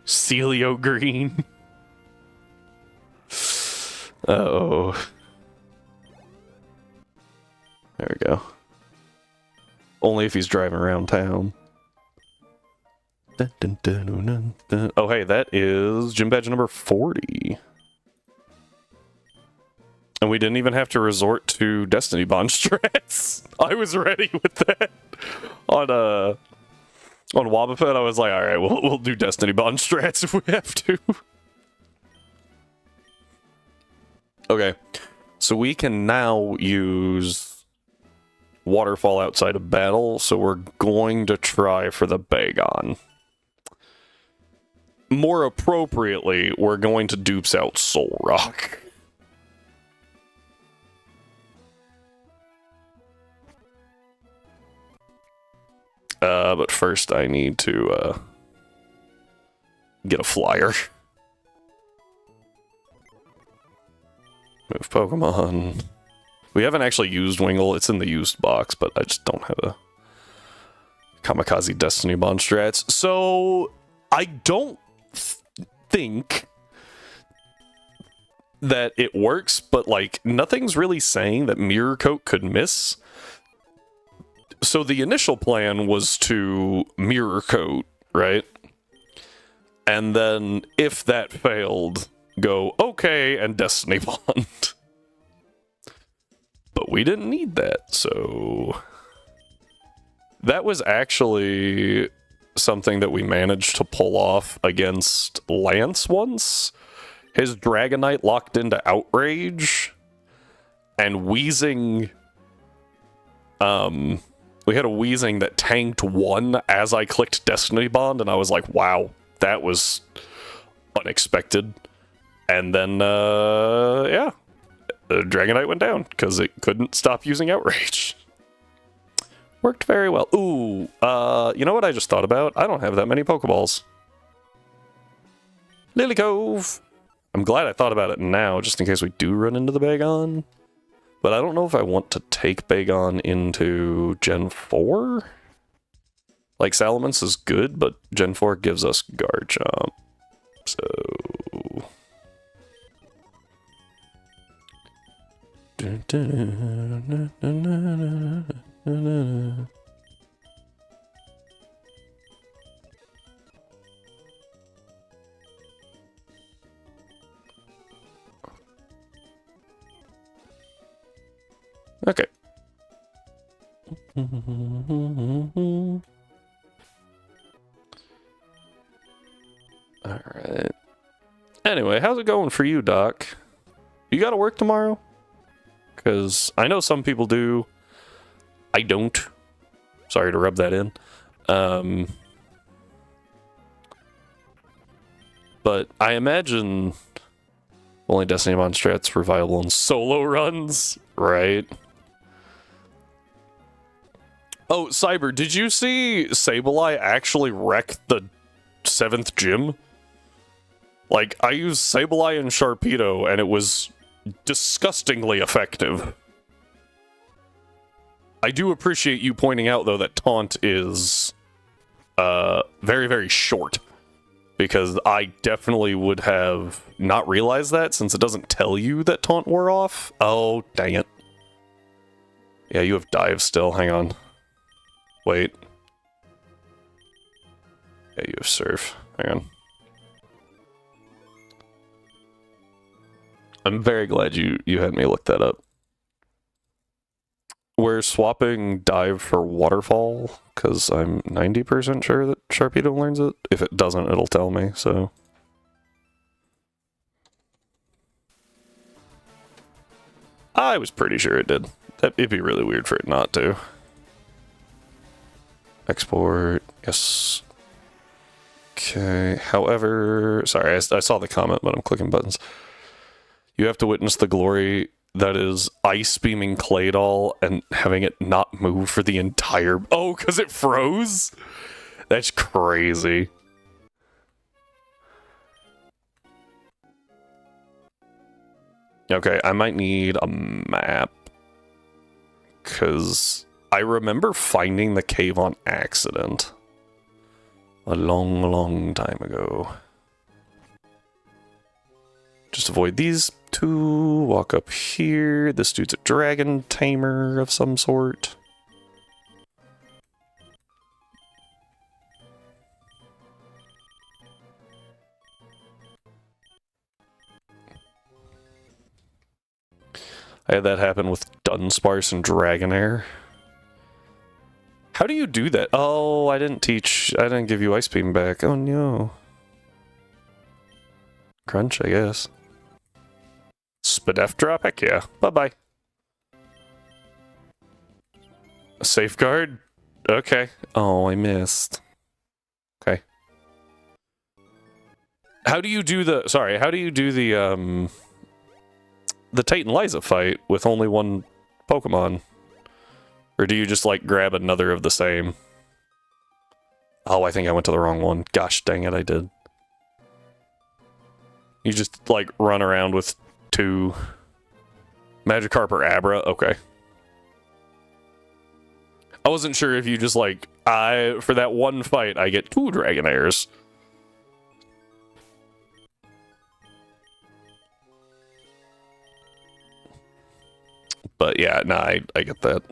Celio Green? Uh-oh. There we go. Only if he's driving around town. Dun, dun, dun, dun, dun, dun. Oh, hey, that is gym badge number 40. And we didn't even have to resort to Destiny Bond strats. I was ready with that. On Wobbuffet, I was like, alright, we'll do Destiny Bond strats if we have to. Okay. So we can now use Waterfall outside of battle, so we're going to try for the Bagon. More appropriately, we're going to dupes out Soul Rock. But first I need to, get a flyer. Move Pokemon. We haven't actually used Wingull, it's in the used box, but I just don't have a Kamikaze Destiny Bond strats. So, I don't think that it works, but like, nothing's really saying that Mirror Coat could miss. So the initial plan was to Mirror Coat, right? And then, if that failed, go, okay, and Destiny Bond. But we didn't need that, so... That was actually something that we managed to pull off against Lance once. His Dragonite locked into Outrage, and Weezing We had a Weezing that tanked 1 as I clicked Destiny Bond, and I was like, wow, that was unexpected. And then, yeah, the Dragonite went down because it couldn't stop using Outrage. Worked very well. Ooh, you know what I just thought about? I don't have that many Pokeballs. Lily Cove! I'm glad I thought about it now, just in case we do run into the Bagon. But I don't know if I want to take Bagon into Gen 4? Like, Salamence is good, but Gen 4 gives us Garchomp. So... Okay. Alright. Anyway, how's it going for you, Doc? You gotta work tomorrow? Because I know some people do. I don't. Sorry to rub that in. But I imagine only Destiny Monstrats were viable in solo runs, right? Oh, Cyber, did you see Sableye actually wreck the 7th gym? Like, I used Sableye and Sharpedo, and it was disgustingly effective. I do appreciate you pointing out, though, that Taunt is very, very short. Because I definitely would have not realized that, since it doesn't tell you that Taunt wore off. Oh, dang it. Yeah, you have Dive still. Hang on. Wait. Yeah, you have Surf. Hang on. I'm very glad you had me look that up. We're swapping Dive for Waterfall, because I'm 90% sure that Sharpedo learns it. If it doesn't, it'll tell me, so... I was pretty sure it did. It'd be really weird for it not to. Export, yes. Okay, however... Sorry, I saw the comment, but I'm clicking buttons. You have to witness the glory that is ice beaming Claydol and having it not move for the entire... Oh, because it froze? That's crazy. Okay, I might need a map. Because I remember finding the cave on accident. A long, long time ago. Just avoid these two, walk up here. This dude's a dragon tamer of some sort. I had that happen with Dunsparce and Dragonair. How do you do that? Oh, I didn't give you Ice Beam back. Oh no. Crunch, I guess. Spadef drop? Heck yeah. Bye-bye. Safeguard? Okay. Oh, I missed. Okay. How do you do the... Sorry, how do you do the Titan Liza fight with only one Pokemon? Or do you just, like, grab another of the same? Oh, I think I went to the wrong one. Gosh dang it, I did. You just, like, run around with two... Magikarp or Abra? Okay. I wasn't sure if you just, like... for that one fight, I get 2 Dragonairs. But yeah, nah, I get that.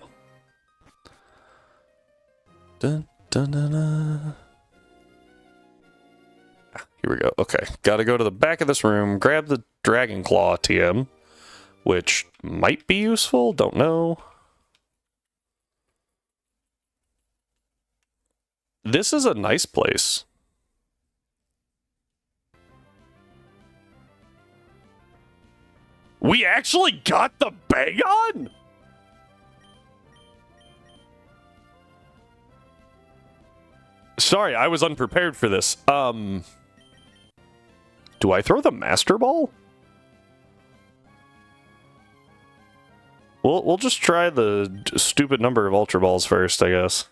Dun, dun, dun, dun. Here we go. Okay, gotta go to the back of this room, grab the Dragon Claw TM, which might be useful, don't know. This is a nice place. We actually got the Bagon? Sorry, I was unprepared for this. Do I throw the Master Ball? We'll just try the stupid number of Ultra Balls first, I guess.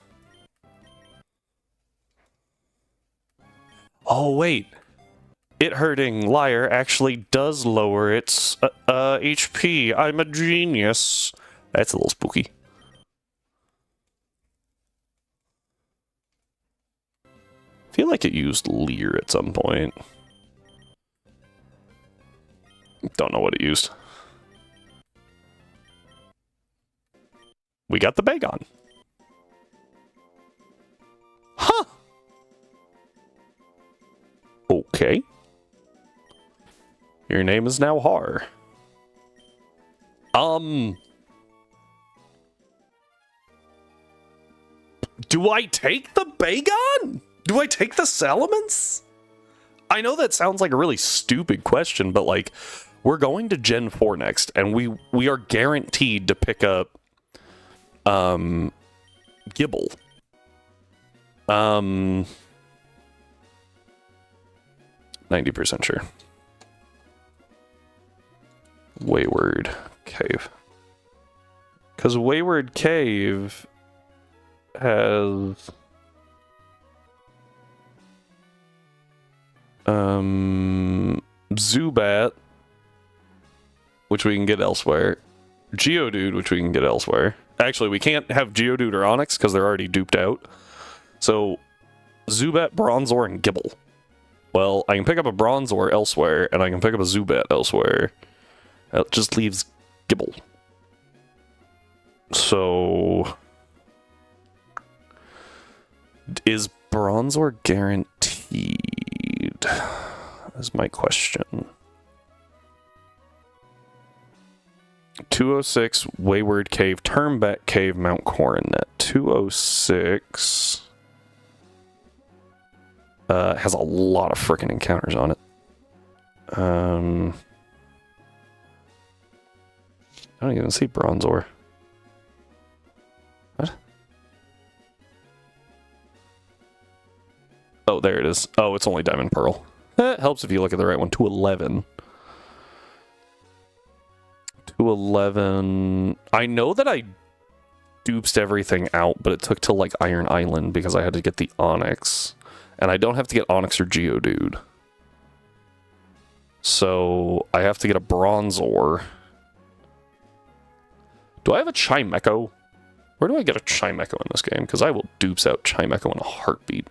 Oh, wait. It hurting liar actually does lower its HP. I'm a genius. That's a little spooky. I feel like it used Leer at some point. Don't know what it used. We got the Bagon. Huh. Okay. Your name is now Har. Do I take the Bagon? Do I take the Salamence? I know that sounds like a really stupid question, but like, we're going to Gen 4 next, and we are guaranteed to pick up Gibble. 90% sure. Wayward Cave. Because Wayward Cave has Zubat, which we can get elsewhere. Geodude, which we can get elsewhere. Actually, we can't have Geodude or Onix because they're already duped out. So, Zubat, Bronzor, and Gibble. Well, I can pick up a Bronzor elsewhere, and I can pick up a Zubat elsewhere. That just leaves Gibble. So, is Bronzor guaranteed? Is my question. 206, Wayward Cave, Turnback Cave, Mount Coronet. 206 has a lot of frickin' encounters on it. I don't even see Bronzor. What? Oh, there it is. Oh, it's only Diamond Pearl. It helps if you look at the right one. 211. 211. I know that I duped everything out, but it took till like Iron Island because I had to get the Onix. And I don't have to get Onix or Geodude. So I have to get a Bronzor. Do I have a Chimecho? Where do I get a Chimecho in this game? Because I will dupes out Chimecho in a heartbeat.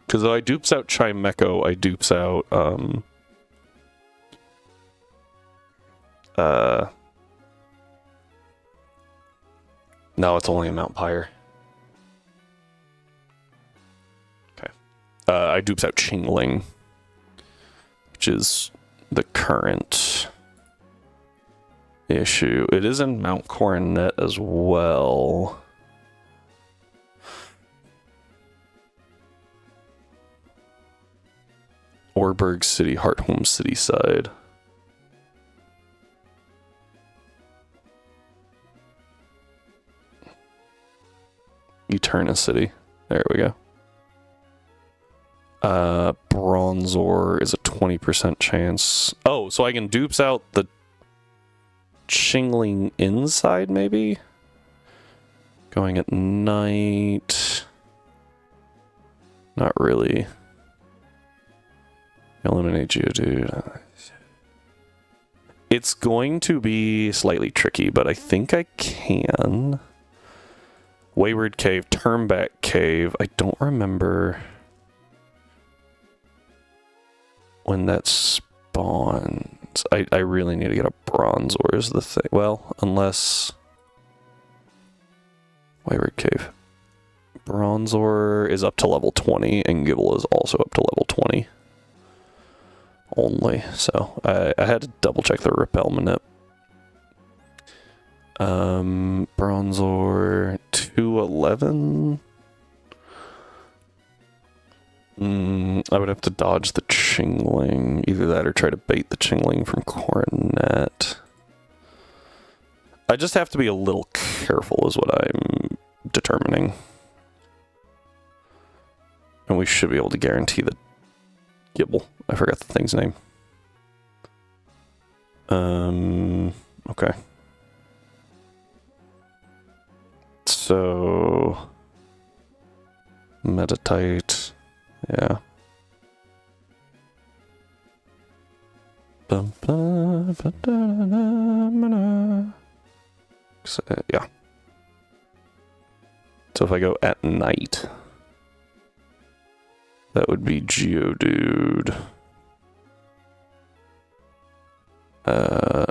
Because though I dupes out Chimecho, I dupes out, no, it's only a Mount Pyre. Okay. I dupes out Chingling, which is the current issue. It is in Mount Coronet as well. Orberg City, Hearthome City side. Eterna City. There we go. Bronzor is a 20% chance. Oh, so I can dupes out the Chingling inside, maybe? Going at night. Not really. Eliminate Geodude. It's going to be slightly tricky, but I think I can. Wayward Cave, Turnback Cave. I don't remember when that spawns. I really need to get a Bronzor is the thing. Well, unless... Wayward Cave. Bronzor is up to level 20, and Gibble is also up to level 20. Only, so I had to double check the repel manip. Bronzor 211. I would have to dodge the Chingling. Either that or try to bait the Chingling from Coronet. I just have to be a little careful is what I'm determining. And we should be able to guarantee the Gibble. I forgot the thing's name. Okay. So... Meditate. Yeah. Yeah. So if I go at night, that would be Geodude.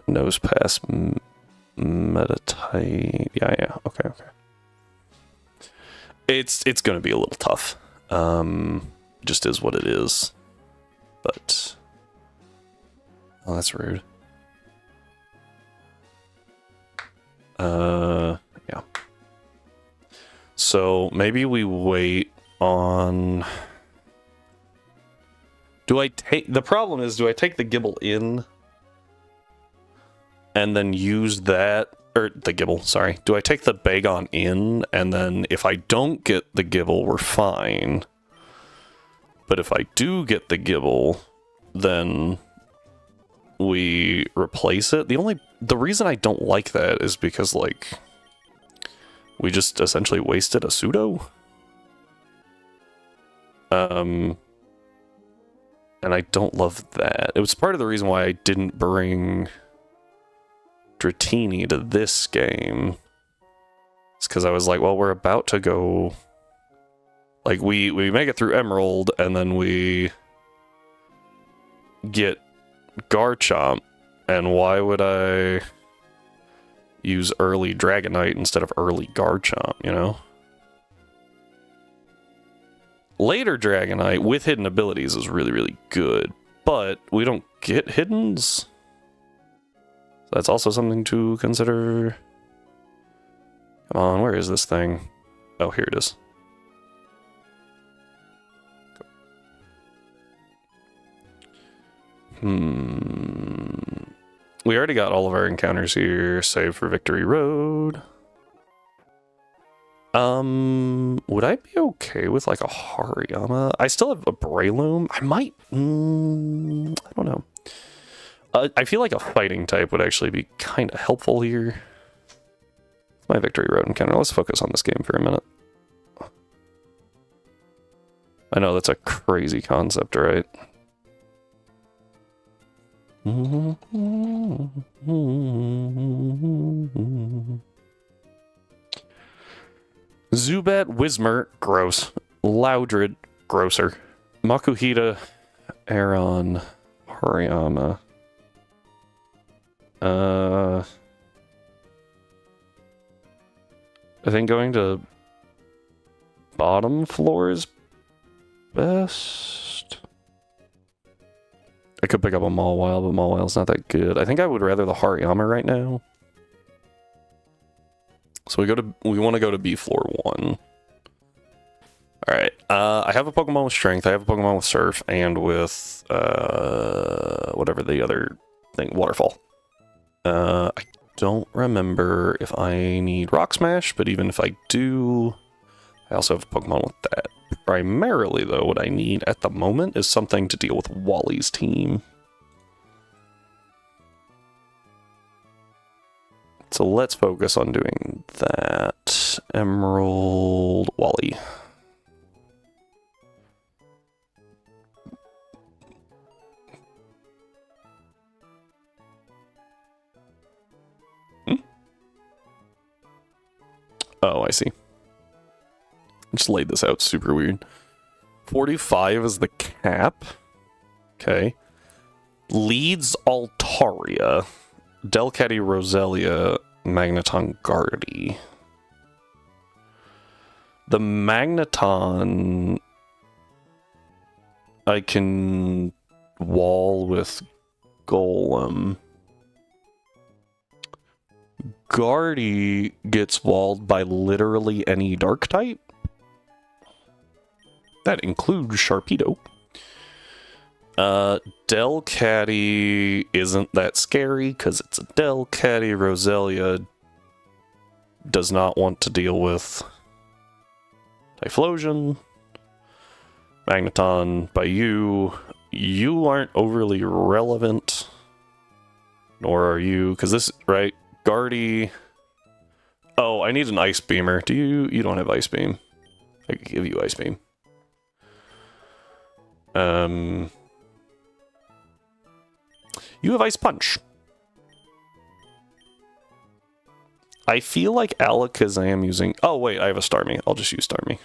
Nose pass, meditate. Yeah. Okay. It's gonna be a little tough. Just is what it is. But oh, that's rude. Yeah. So maybe we wait on. The problem is, do I take the Gibble in and then use that, or the Gibble, sorry. Do I take the Bagon in, and then if I don't get the Gibble, we're fine. But if I do get the Gibble, then we replace it. The reason I don't like that is because, like, we just essentially wasted a pseudo. And I don't love that. It was part of the reason why I didn't bring Dratini to this game. It's because I was like, well, we're about to go... Like, we make it through Emerald, and then we get Garchomp, and why would I use early Dragonite instead of early Garchomp, you know? Later Dragonite with hidden abilities is really, really good, but we don't get hiddens. That's also something to consider. Come on, where is this thing? Oh, here it is. We already got all of our encounters here, save for Victory Road. Would I be okay with like a Hariyama? I still have a Breloom. I might, I don't know. I feel like a fighting type would actually be kind of helpful here. My Victory Road encounter. Let's focus on this game for a minute. I know that's a crazy concept, right? Zubat, Whismur, gross. Loudred, grosser. Makuhita, Aron, Hariyama. I think going to bottom floor is best. I could pick up a Mawile, but Mawile's not that good. I think I would rather the Hariyama right now. So we want to go to B floor 1. Alright, I have a Pokemon with Strength, I have a Pokemon with Surf, and with, whatever the other thing, Waterfall. I don't remember if I need Rock Smash, but even if I do, I also have a Pokemon with that. Primarily, though, what I need at the moment is something to deal with Wally's team. So let's focus on doing that. Emerald, Wally. Oh, I see. I just laid this out super weird. 45 is the cap. Okay. Leads Altaria. Delcatty, Roselia, Magneton, Gardy. The Magneton I can wall with Golem. Gardy gets walled by literally any dark type. That includes Sharpedo. Delcatty isn't that scary because it's a Delcatty. Roselia does not want to deal with Typhlosion. Magneton by you. You aren't overly relevant. Nor are you, because this, right? Guardy. Oh, I need an Ice Beamer. Do you? You don't have Ice Beam. I could give you Ice Beam. You have Ice Punch. I feel like Alakazam using... Oh, wait, I have a Starmie. I'll just use Starmie.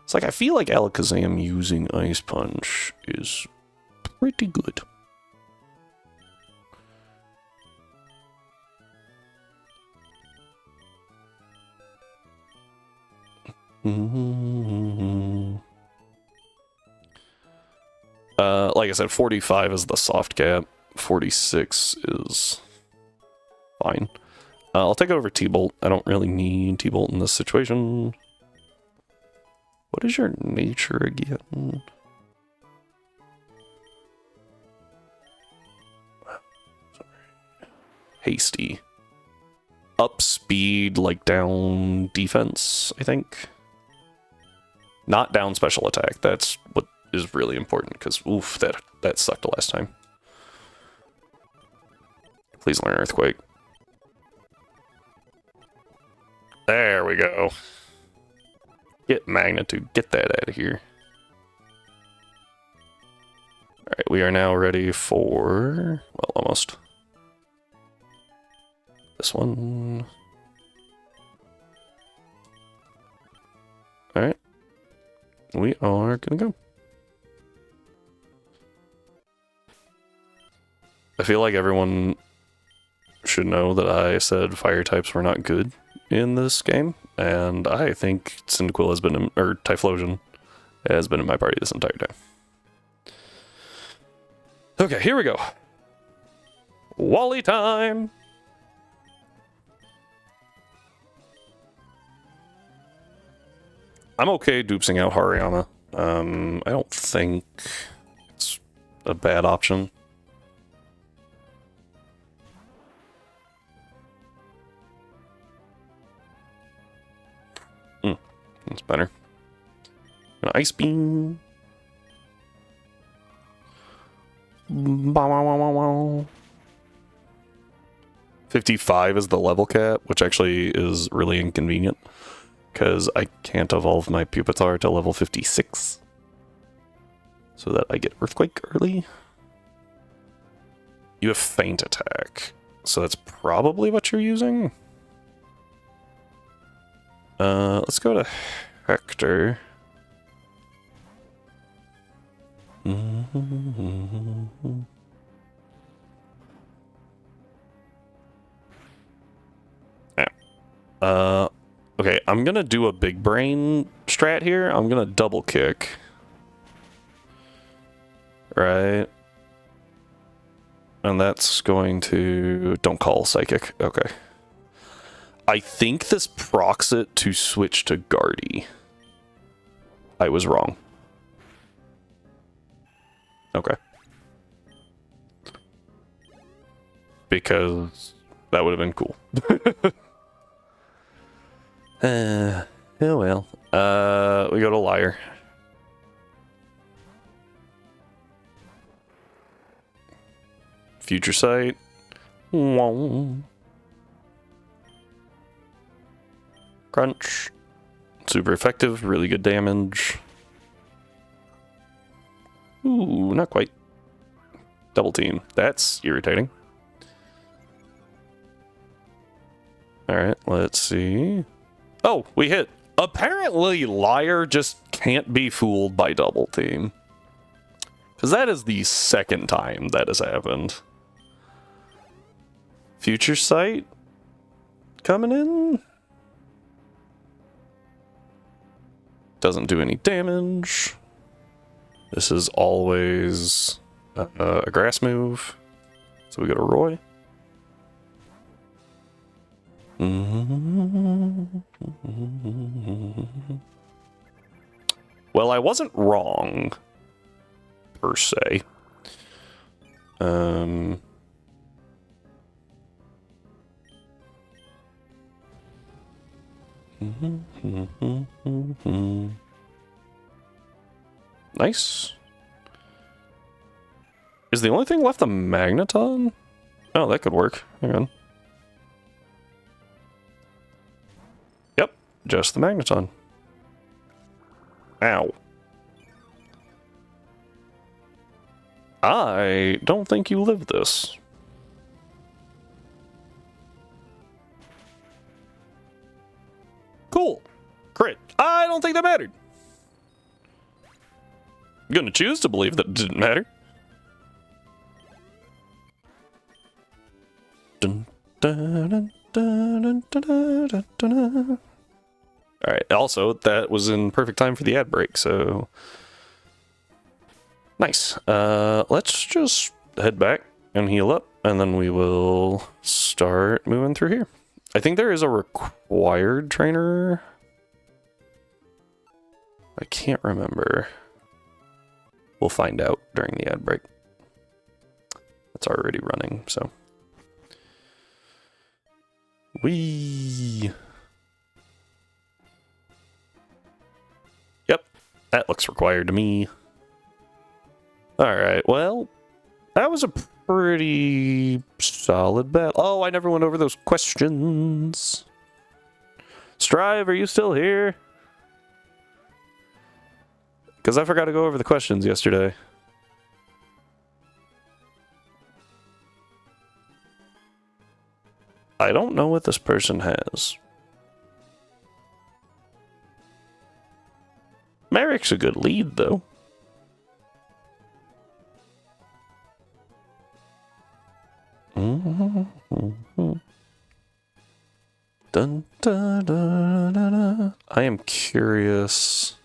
It's like, I feel like Alakazam using Ice Punch is pretty good. Like I said, 45 is the soft cap. 46 is fine. I'll take over T-Bolt. I don't really need T-Bolt in this situation. What is your nature again? Sorry. Hasty. Up speed, like down defense, I think. Not down special attack. That's what is really important, because oof, that sucked last time. Please learn Earthquake. There we go. Get Magnitude. Get that out of here. Alright, we are now ready for... Well, almost. This one. Alright. We are gonna go. I feel like everyone should know that I said fire types were not good in this game, and I think Cyndaquil has been in, or Typhlosion has been in my party this entire time. Okay, here we go. Wally time! I'm okay dupsing out Hariyama. I don't think it's a bad option. That's better. An Ice Beam. 55 is the level cap, which actually is really inconvenient, because I can't evolve my Pupitar to level 56, so that I get Earthquake early. You have Feint Attack, so that's probably what you're using. Let's go to Hector. Yeah. Okay, I'm gonna do a big brain strat here. I'm gonna double kick. Right. And that's going to... Don't call Psychic. Okay. I think this procs it to switch to Guardy. I was wrong. Okay. Because that would have been cool. Oh well. We go to Liar. Future Sight. Crunch. Super effective, really good damage. Ooh, not quite. Double team. That's irritating. Alright, let's see. Oh, we hit. Apparently, Liar just can't be fooled by double team. Because that is the second time that has happened. Future Sight coming in. Doesn't do any damage. This is always a grass move. So we go to Roy. Well, I wasn't wrong, per se. Nice. Is the only thing left the magneton? Oh, that could work. Hang on. Yep, just the magneton. Ow. I don't think you lived this. Cool. Crit. I don't think that mattered. I'm gonna choose to believe that it didn't matter. Dun, dun, dun, dun, dun, dun, dun, dun. All right. Also, that was in perfect time for the ad break, so nice. Let's just head back and heal up, and then we will start moving through here. I think there is a required trainer. I can't remember. We'll find out during the ad break. It's already running, so. Whee! Yep, that looks required to me. Alright, well, that was a pretty solid bet. Oh, I never went over those questions. Strive, are you still here? Because I forgot to go over the questions yesterday. I don't know what this person has. Merrick's a good lead, though. Dun, dun, dun, dun, dun. I am curious.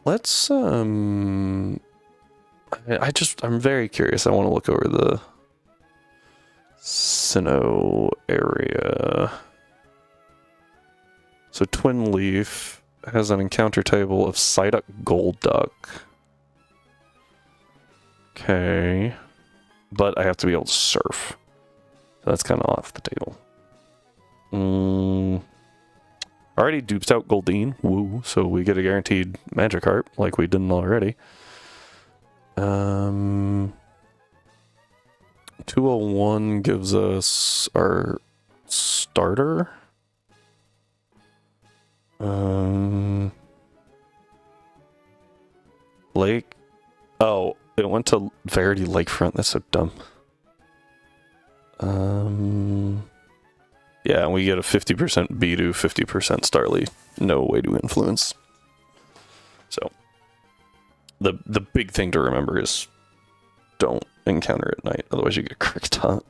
Let's, I'm very curious. I want to look over the Sinnoh area. So Twin Leaf has an encounter table of Psyduck Golduck. Okay. But I have to be able to surf. So that's kind of off the table. Already duped out Goldeen. Woo. So we get a guaranteed Magikarp like we didn't already. 201 gives us our starter. Lake. Oh, it went to Verity Lakefront. That's so dumb. Yeah, and we get a 50% Bidoof, 50% Starly. No way to influence. So, the big thing to remember is don't encounter at night, otherwise you get Kricketot.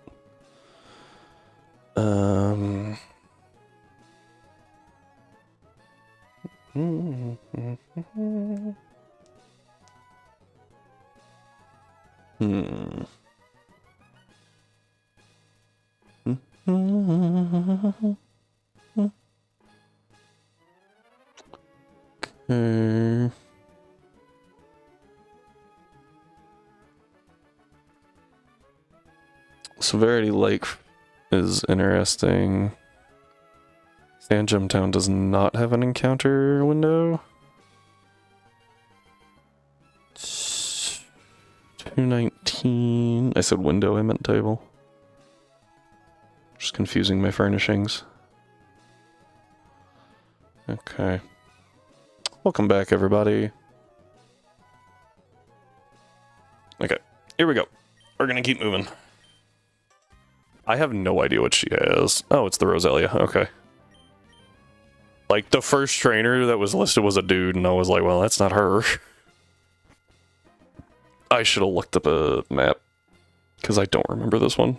Okay. Severity Lake is interesting. Sand Town does not have an encounter window. 219. I said window, I meant table. Just confusing my furnishings. Okay. Welcome back, everybody. Okay, here we go. We're gonna keep moving. I have no idea what she has. Oh, it's the Roselia. Okay. Like, the first trainer that was listed was a dude, and I was like, well, that's not her. I should have looked up a map, because I don't remember this one.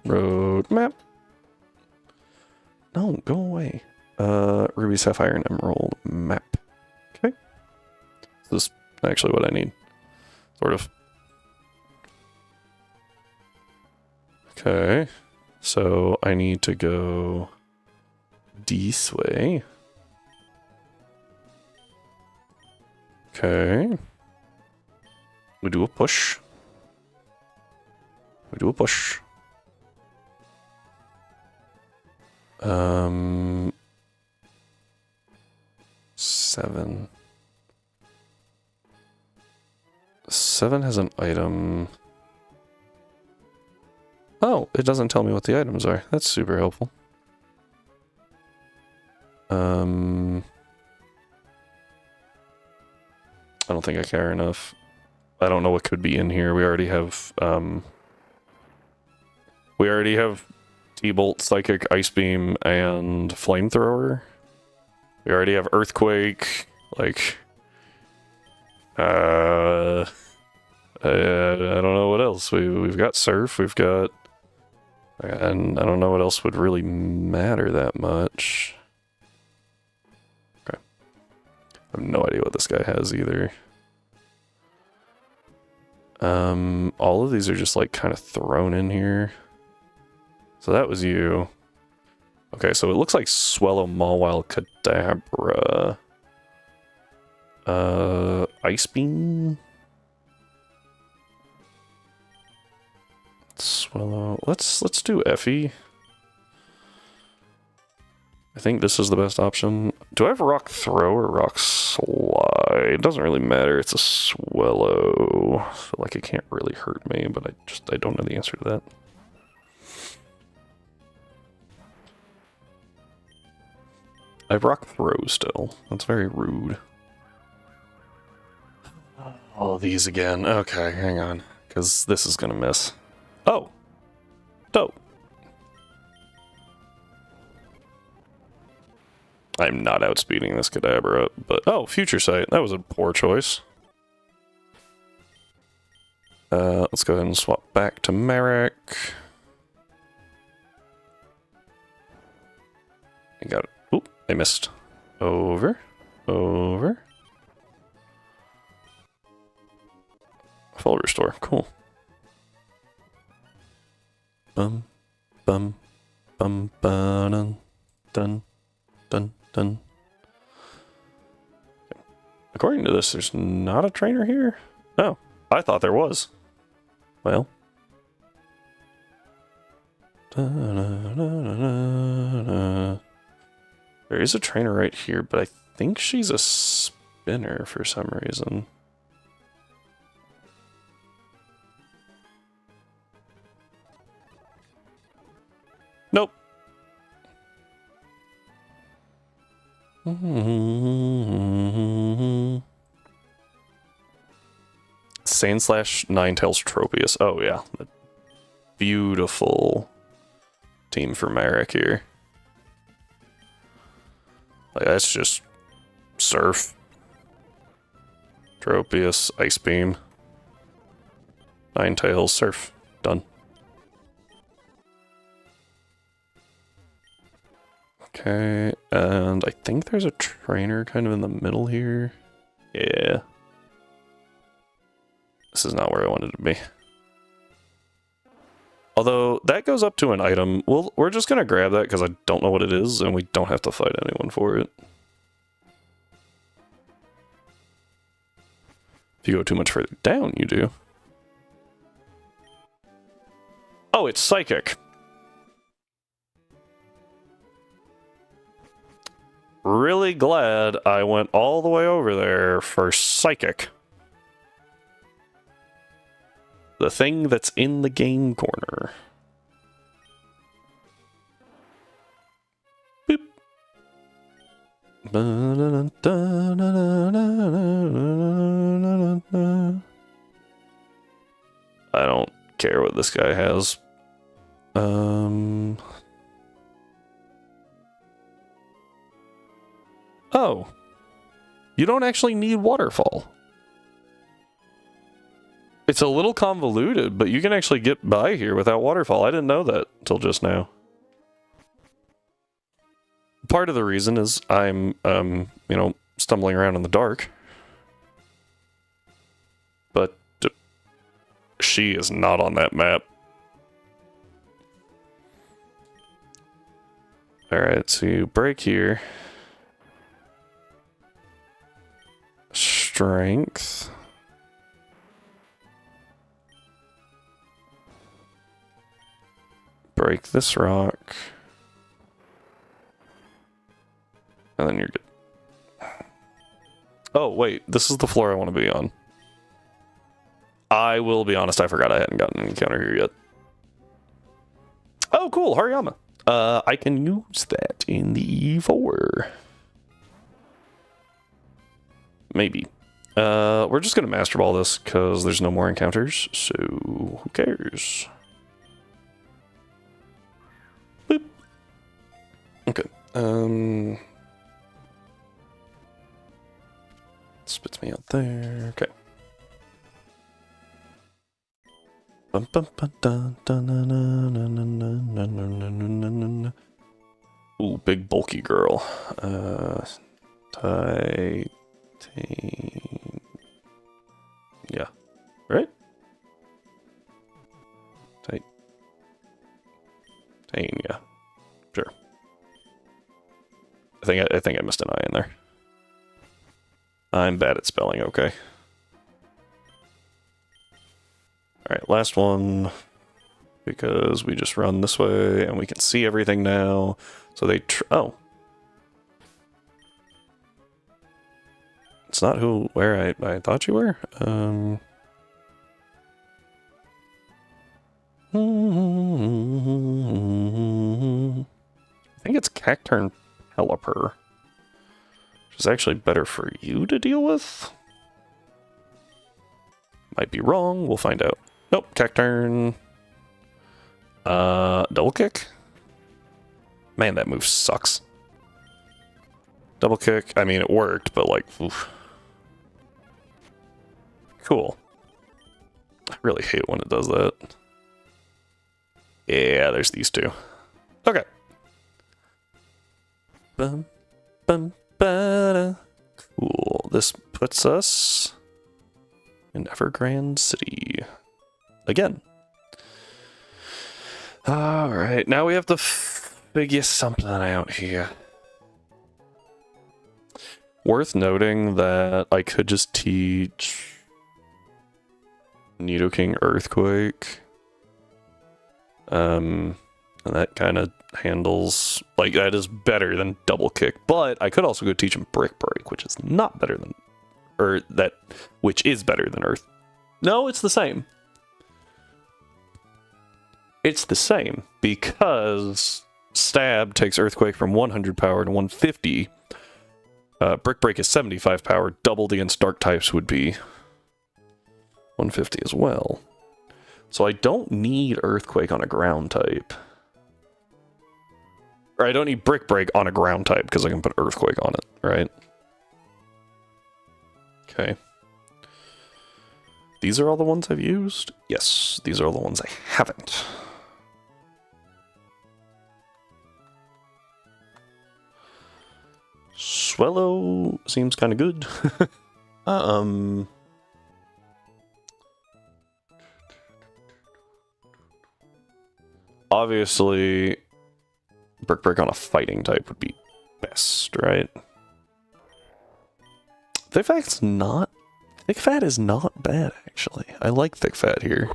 Road map. No, go away. Ruby, Sapphire, and Emerald map. Okay. This is actually what I need. Sort of. Okay. So I need to go this way. Okay. We do a push. We do a push. 7. 7 has an item. Oh, it doesn't tell me what the items are. That's super helpful. I don't think I care enough. I don't know what could be in here. We already have T-Bolt, Psychic, Ice Beam, and Flamethrower. We already have Earthquake. Like, I don't know what else. We've got Surf. We've got, and I don't know what else would really matter that much. Okay, I have no idea what this guy has either. All of these are just like kind of thrown in here. So that was you. Okay, so it looks like Swallow Mawile Kadabra. Ice Beam? Swallow. Let's do Effie. I think this is the best option. Do I have Rock Throw or Rock Slide? It doesn't really matter. It's a Swallow. I feel like it can't really hurt me, but I don't know the answer to that. I have Rock Throw still. That's very rude. All these again. Okay, hang on. Because this is gonna miss. Oh! Dope. I'm not outspeeding this Kadabra, but... Oh, Future Sight. That was a poor choice. Let's go ahead and swap back to Merrick. I got it. Oop, I missed. Over. Over. Full restore. Cool. Bum, bum, bum, ba-dun, dun, dun, dun. According to this, there's not a trainer here? Oh, I thought there was. Well. There is a trainer right here, but I think she's a spinner for some reason. Nope. Sand/Ninetales Tropius. Oh yeah. Beautiful team for Merrick here. Like, that's just Surf. Tropius, Ice Beam. Ninetales, Surf. Done. Okay, and I think there's a trainer kind of in the middle here. Yeah. This is not where I wanted to be. Although, that goes up to an item. We're just going to grab that because I don't know what it is, and we don't have to fight anyone for it. If you go too much further down, you do. Oh, it's Psychic. Really glad I went all the way over there for Psychic. The thing that's in the game corner. Boop. I don't care what this guy has. Oh. You don't actually need Waterfall. It's a little convoluted, but you can actually get by here without Waterfall. I didn't know that until just now. Part of the reason is I'm, you know, stumbling around in the dark. But she is not on that map. Alright, so you break here. Strength. break this rock. And then you're good. Oh, wait. This is the floor I want to be on. I will be honest, I forgot I hadn't gotten an encounter here yet. Oh, cool. Hariyama. I can use that in the E4. Maybe. We're just going to Master Ball this because there's no more encounters, so who cares? Boop. Okay. Spits me out there. Okay. Ooh, big bulky girl. Yeah. Right? Yeah. Sure. I think I missed an I in there. I'm bad at spelling, okay. Alright, last one. Because we just run this way and we can see everything now. So they oh. It's not where I thought you were. I think it's Cacturn Pelipper. Which is actually better for you to deal with. Might be wrong, we'll find out. Nope, Cacturn. Double kick? Man, that move sucks. Double kick, I mean, it worked, but like, oof. Cool. I really hate when it does that. Yeah, there's these two. Okay. Bum, bum, ba-da. Cool. This puts us in Evergrande City. Again. Alright, now we have to figure something out here. Worth noting that I could just teach Nidoking Earthquake. And that kind of handles, like, that is better than Double Kick, but I could also go teach him Brick Break, which is not better than, which is better than Earth. No, it's the same. It's the same, because Stab takes Earthquake from 100 power to 150. Brick Break is 75 power, doubled against Dark types would be 150 as well. So I don't need Earthquake on a ground type. Or I don't need Brick Break on a ground type because I can put Earthquake on it, right? Okay. These are all the ones I've used? Yes, these are all the ones I haven't. Swellow seems kind of good. Obviously, Brick Break on a fighting type would be best, right? Thick Fat is not bad, actually. I like Thick Fat here.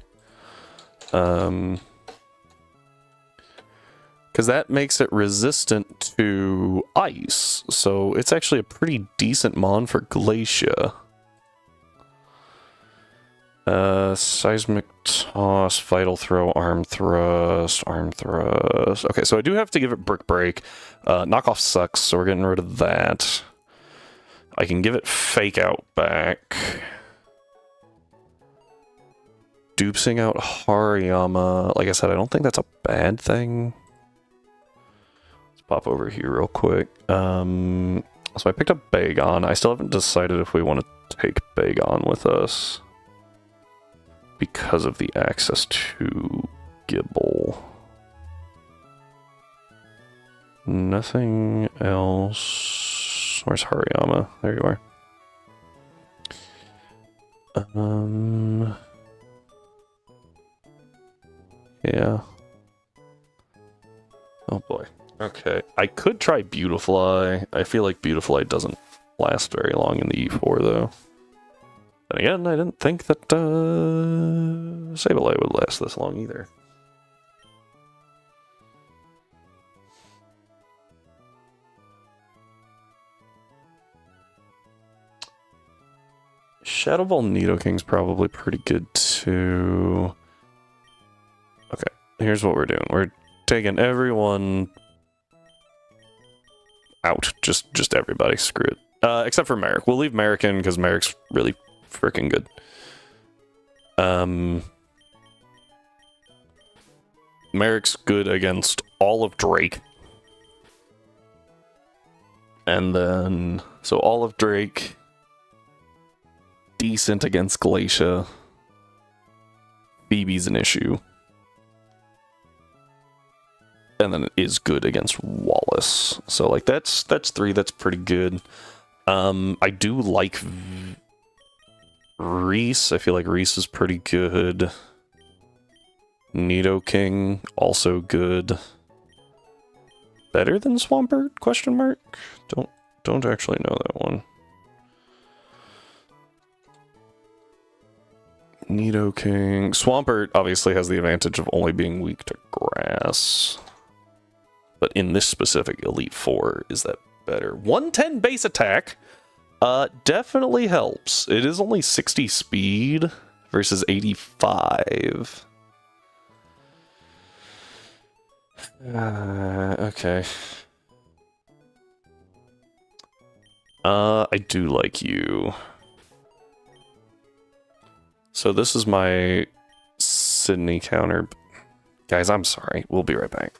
Because that makes it resistant to ice, so it's actually a pretty decent mon for Glacia. Seismic Toss, Vital Throw, Arm Thrust. Okay, so I do have to give it Brick Break. Knockoff sucks, so we're getting rid of that. I can give it Fake Out back. Dupsing out Hariyama. Like I said, I don't think that's a bad thing. Let's pop over here real quick. So I picked up Bagon. I still haven't decided if we want to take Bagon with us, because of the access to Gibble. Nothing else. Where's Hariyama? There you are. Yeah. Oh boy. Okay. I could try Beautifly. I feel like Beautifly doesn't last very long in the E4 though. And again, I didn't think that Sableye would last this long either. Shadow Ball Nidoking's probably pretty good too. Okay, here's what we're doing. We're taking everyone out. Just everybody. Screw it. Except for Merrick. We'll leave Merrick in because Merrick's really freaking good. Merrick's good against all of Drake. And then, so all of Drake, decent against Glacia. Phoebe's an issue. And then it is good against Wallace. So like that's 3, that's pretty good. I do like Reese. I feel like Reese is pretty good. Nidoking, also good. Better than Swampert? Question mark? Don't actually know that one. Nidoking. Swampert obviously has the advantage of only being weak to grass. But in this specific Elite Four, is that better? 110 base attack definitely helps. It is only 60 speed versus 85. Okay. I do like you. So this is my Sydney counter. Guys, I'm sorry. We'll be right back.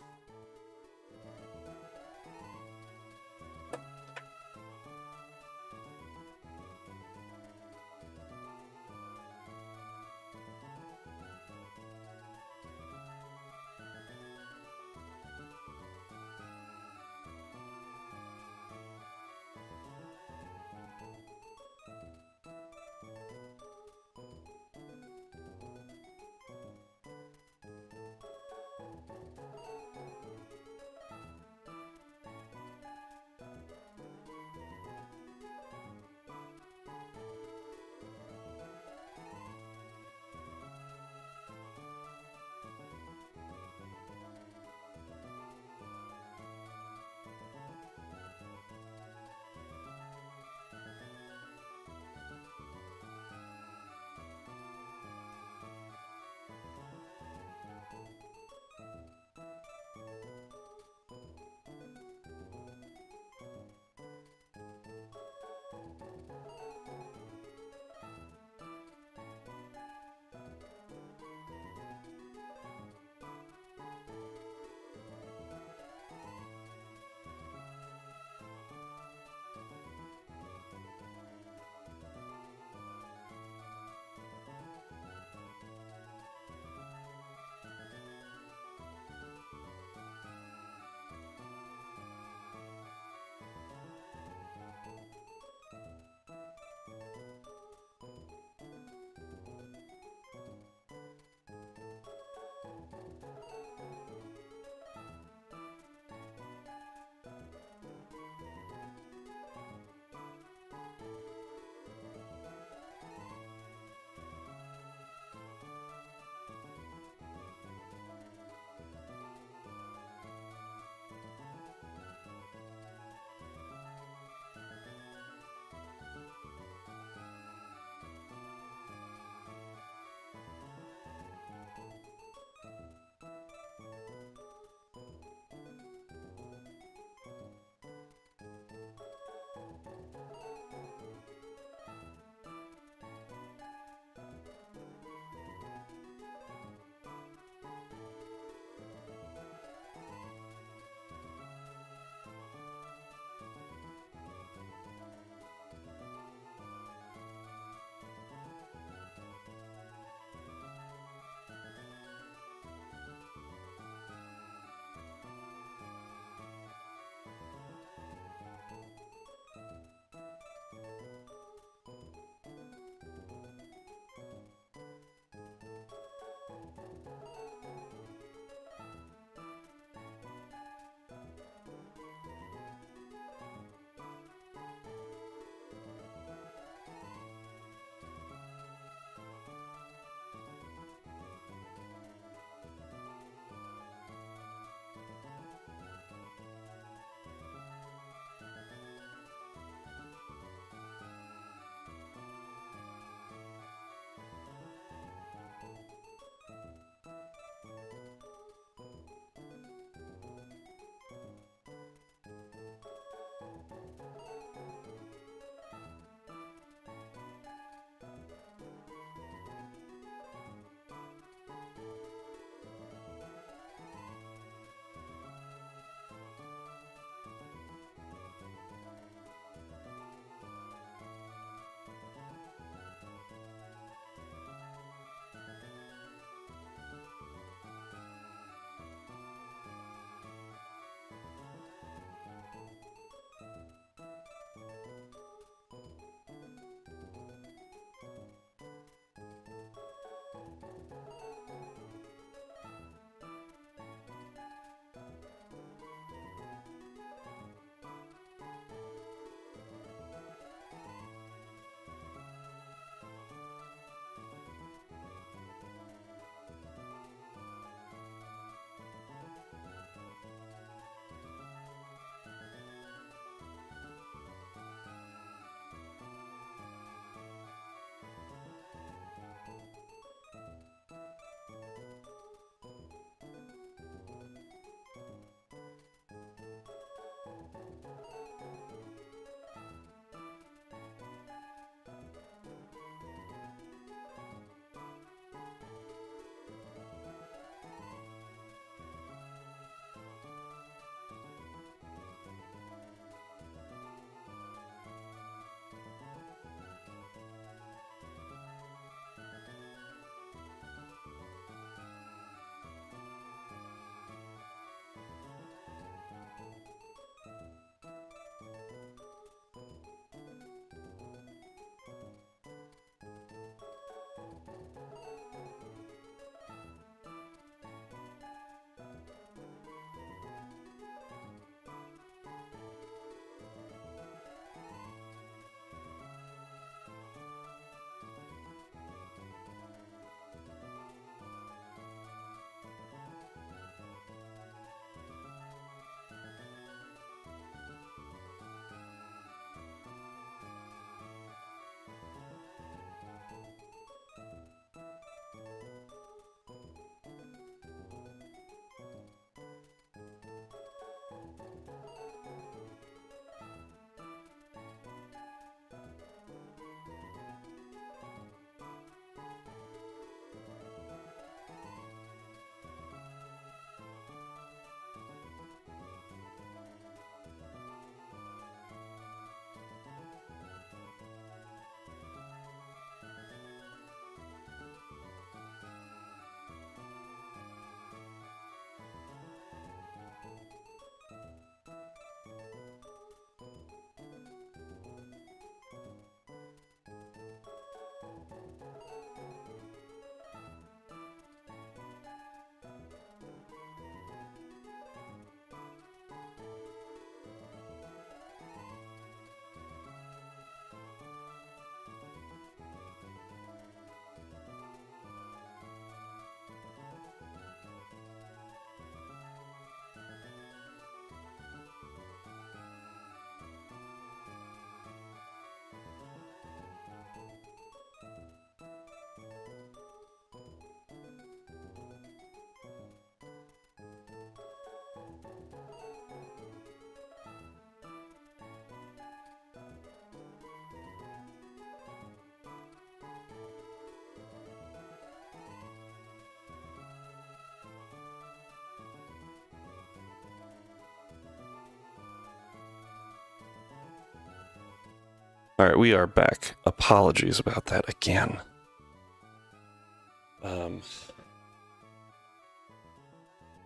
Alright, we are back. Apologies about that again.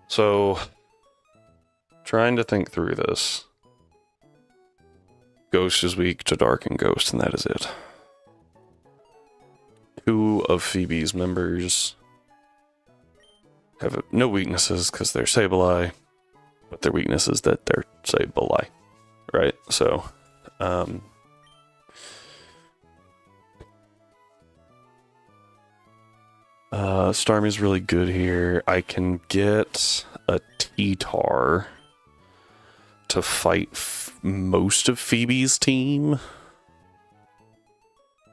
So, trying to think through this. Ghost is weak to Dark and Ghost, and that is it. 2 of Phoebe's members have no weaknesses because they're Sableye, but their weakness is that they're Sableye, right? So, Starmie's really good here. I can get a T-Tar to fight most of Phoebe's team,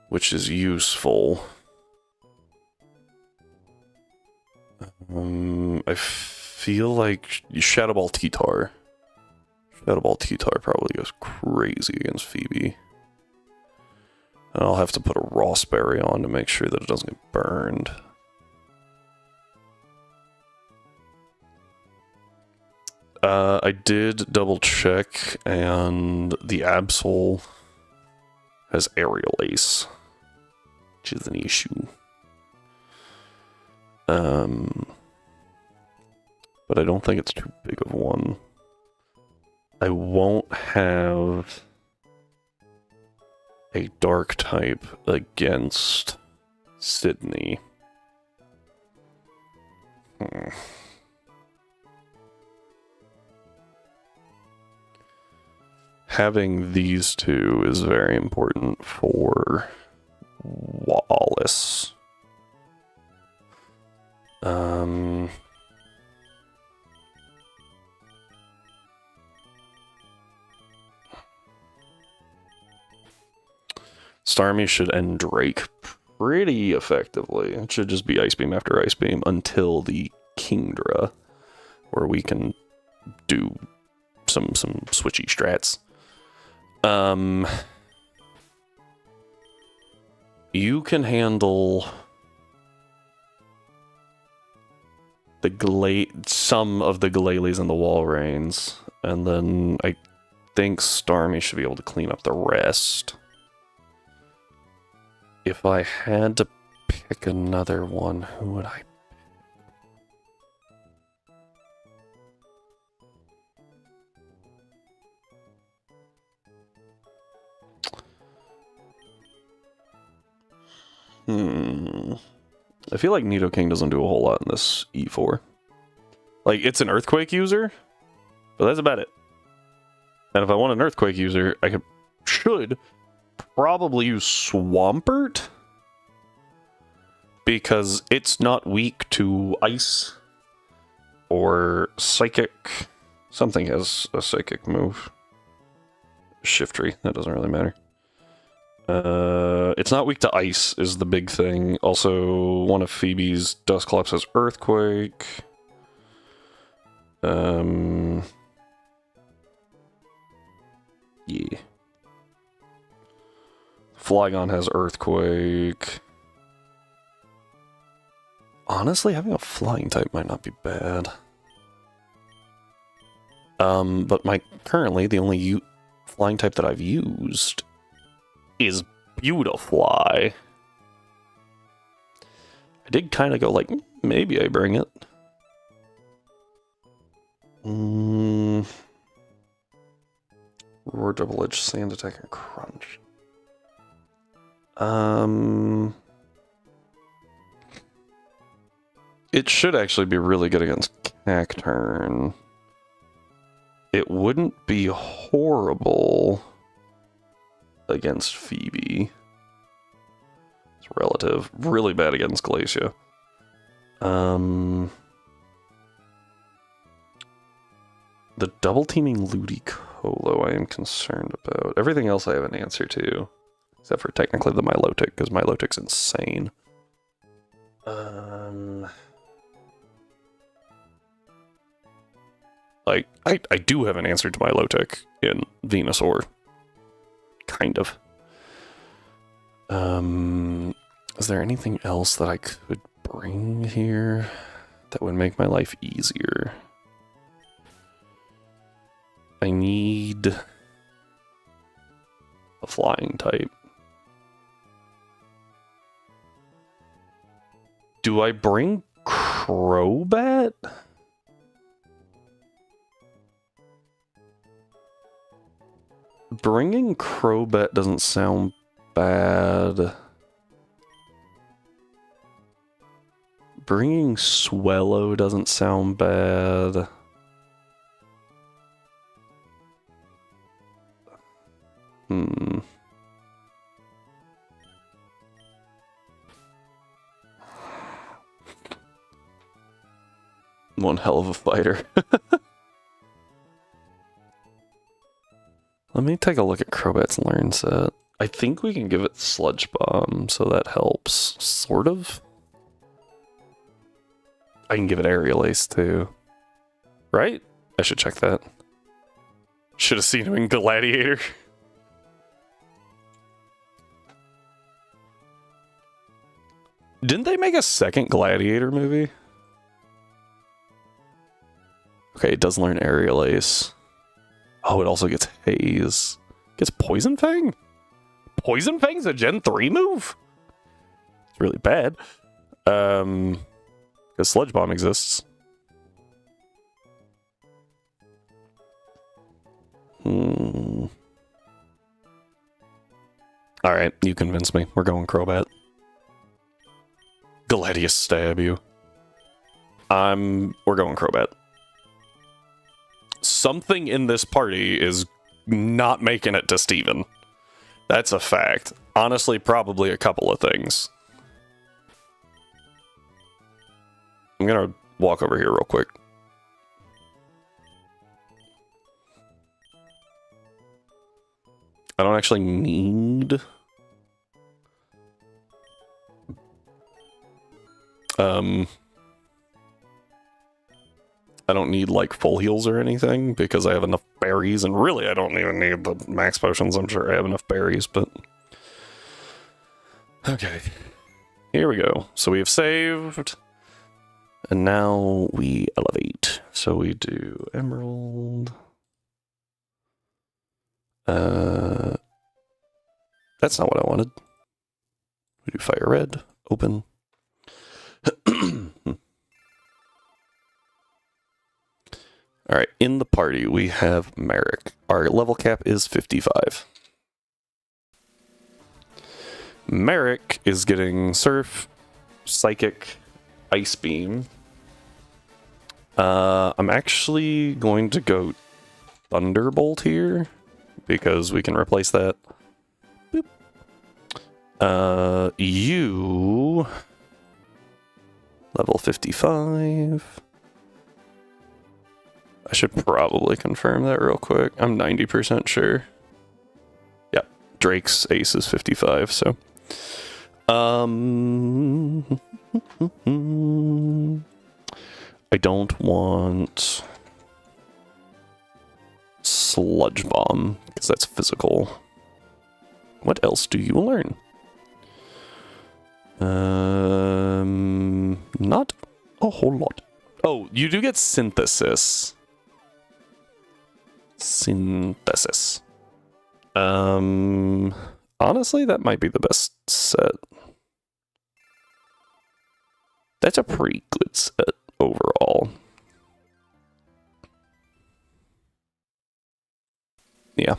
which is useful. I feel like Shadow Ball T-Tar. Shadow Ball T-Tar probably goes crazy against Phoebe. And I'll have to put a Rossberry on to make sure that it doesn't get burned. I did double check, and the Absol has Aerial Ace, which is an issue. But I don't think it's too big of one. I won't have a Dark type against Sydney. Having these 2 is very important for Wallace. Starmie should end Drake pretty effectively. It should just be Ice Beam after Ice Beam until the Kingdra, where we can do some switchy strats. You can handle some of the Glalie and the Walreins, and then I think Starmie should be able to clean up the rest. If I had to pick another one, who would I I feel like Nidoking doesn't do a whole lot in this E4. Like, it's an Earthquake user, but that's about it. And if I want an Earthquake user, I should probably use Swampert, because it's not weak to Ice or Psychic. Something has a Psychic move. Shiftry, that doesn't really matter. It's not weak to Ice is the big thing. Also, one of Phoebe's Dusclops has Earthquake. Yeah. Flygon has Earthquake. Honestly, having a flying type might not be bad. But currently the only flying type that I've used is Beautifly. I did kind of go like, maybe I bring it. Roar, Double Edge, Sand Attack, and Crunch. It should actually be really good against Cacturn. It wouldn't be horrible against Phoebe. It's relative. Really bad against Glacia. The double teaming Ludicolo I am concerned about. Everything else I have an answer to. Except for technically the Milotic, because Milotic's insane. Like, I do have an answer to Milotic in Venusaur. Kind of. Is there anything else that I could bring here that would make my life easier? I need a flying type. Do I bring Crobat? Bringing Crobat doesn't sound bad. Bringing Swellow doesn't sound bad. One hell of a fighter. Let me take a look at Crobat's learn set. I think we can give it Sludge Bomb, so that helps, sort of. I can give it Aerial Ace too. Right? I should check that. Should have seen him in Gladiator. Didn't they make a second Gladiator movie? Okay, it does learn Aerial Ace. Oh, it also gets Haze. Gets Poison Fang? Poison Fang's a Gen 3 move? It's really bad. Because Sludge Bomb exists. Alright, you convinced me. We're going Crobat. Gladius stab you. We're going Crobat. Something in this party is not making it to Steven. That's a fact. Honestly, probably a couple of things. I'm gonna walk over here real quick. I don't actually need... I don't need, like, full heals or anything, because I have enough berries, and really I don't even need the max potions. I'm sure I have enough berries, but... Okay. Here we go. So we have saved, and now we elevate. So we do Emerald... That's not what I wanted. We do Fire Red, open. Alright, in the party we have Merrick. Our level cap is 55. Merrick is getting Surf, Psychic, Ice Beam. I'm actually going to go Thunderbolt here, because we can replace that. Boop. You... Level 55. I should probably confirm that real quick. I'm 90% sure. Yep, Drake's ace is 55, so... I don't want... Sludge Bomb, because that's physical. What else do you learn? Not a whole lot. Oh, you do get Synthesis. Synthesis. Honestly, that might be the best set. That's a pretty good set overall. Yeah.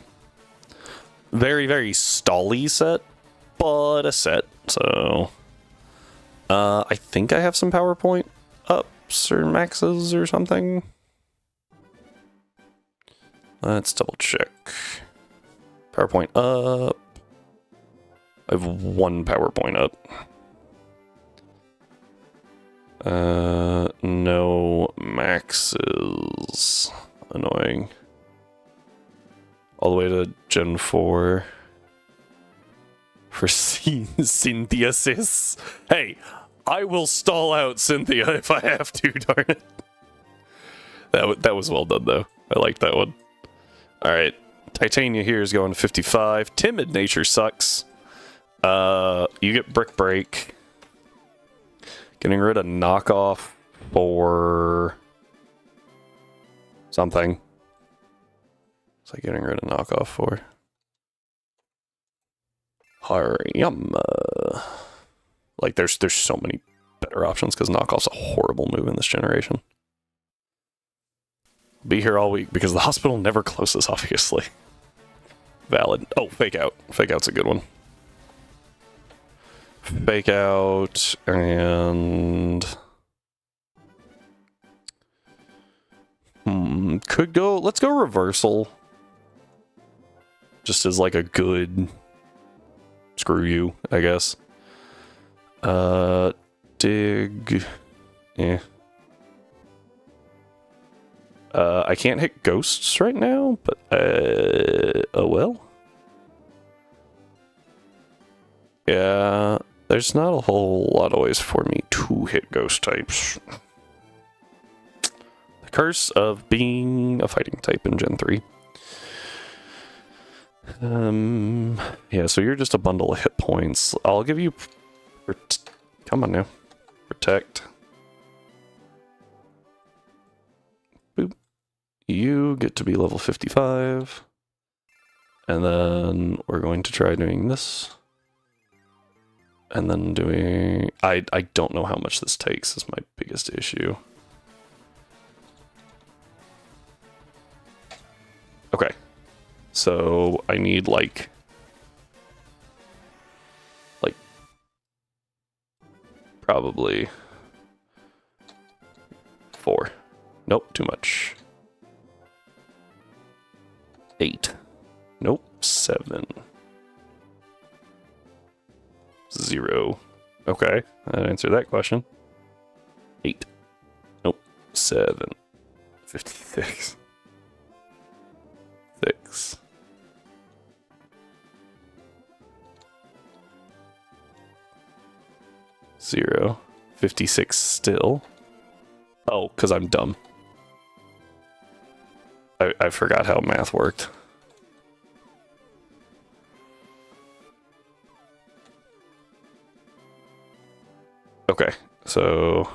Very, very stally set, but a set, so... I think I have some PowerPoint ups or maxes or something. Let's double check. PowerPoint up. I have one PowerPoint up. No maxes. Annoying. All the way to Gen 4. For Synthesis. Hey, I will stall out Cynthia if I have to, darn it. That was well done, though. I liked that one. Alright, Titania here is going to 55. Timid Nature sucks. You get Brick Break. Getting rid of Knockoff for... something. What's I getting rid of Knockoff for? Hariyama. Like, there's so many better options because knockoff's a horrible move in this generation. Be here all week because the hospital never closes, obviously. Valid. Oh, fake out. Fake out's a good one. Fake out and could go. Let's go reversal. Just as like a good screw you, I guess. Dig. Yeah. I can't hit ghosts right now, but oh well. Yeah, there's not a whole lot of ways for me to hit ghost types. The curse of being a fighting type in Gen 3. Yeah, so you're just a bundle of hit points. I'll give you... Come on now. Protect. Boop. You get to be level 55. And then we're going to try doing this. And then doing... I don't know how much this takes is my biggest issue. Okay. So I need like probably 4. Nope, too much. 8. Nope, 7. 0. Okay, that answered that question. 8. Nope, 7. 56. 6. 0. 56 still. Oh, because I'm dumb. I forgot how math worked. Okay, so...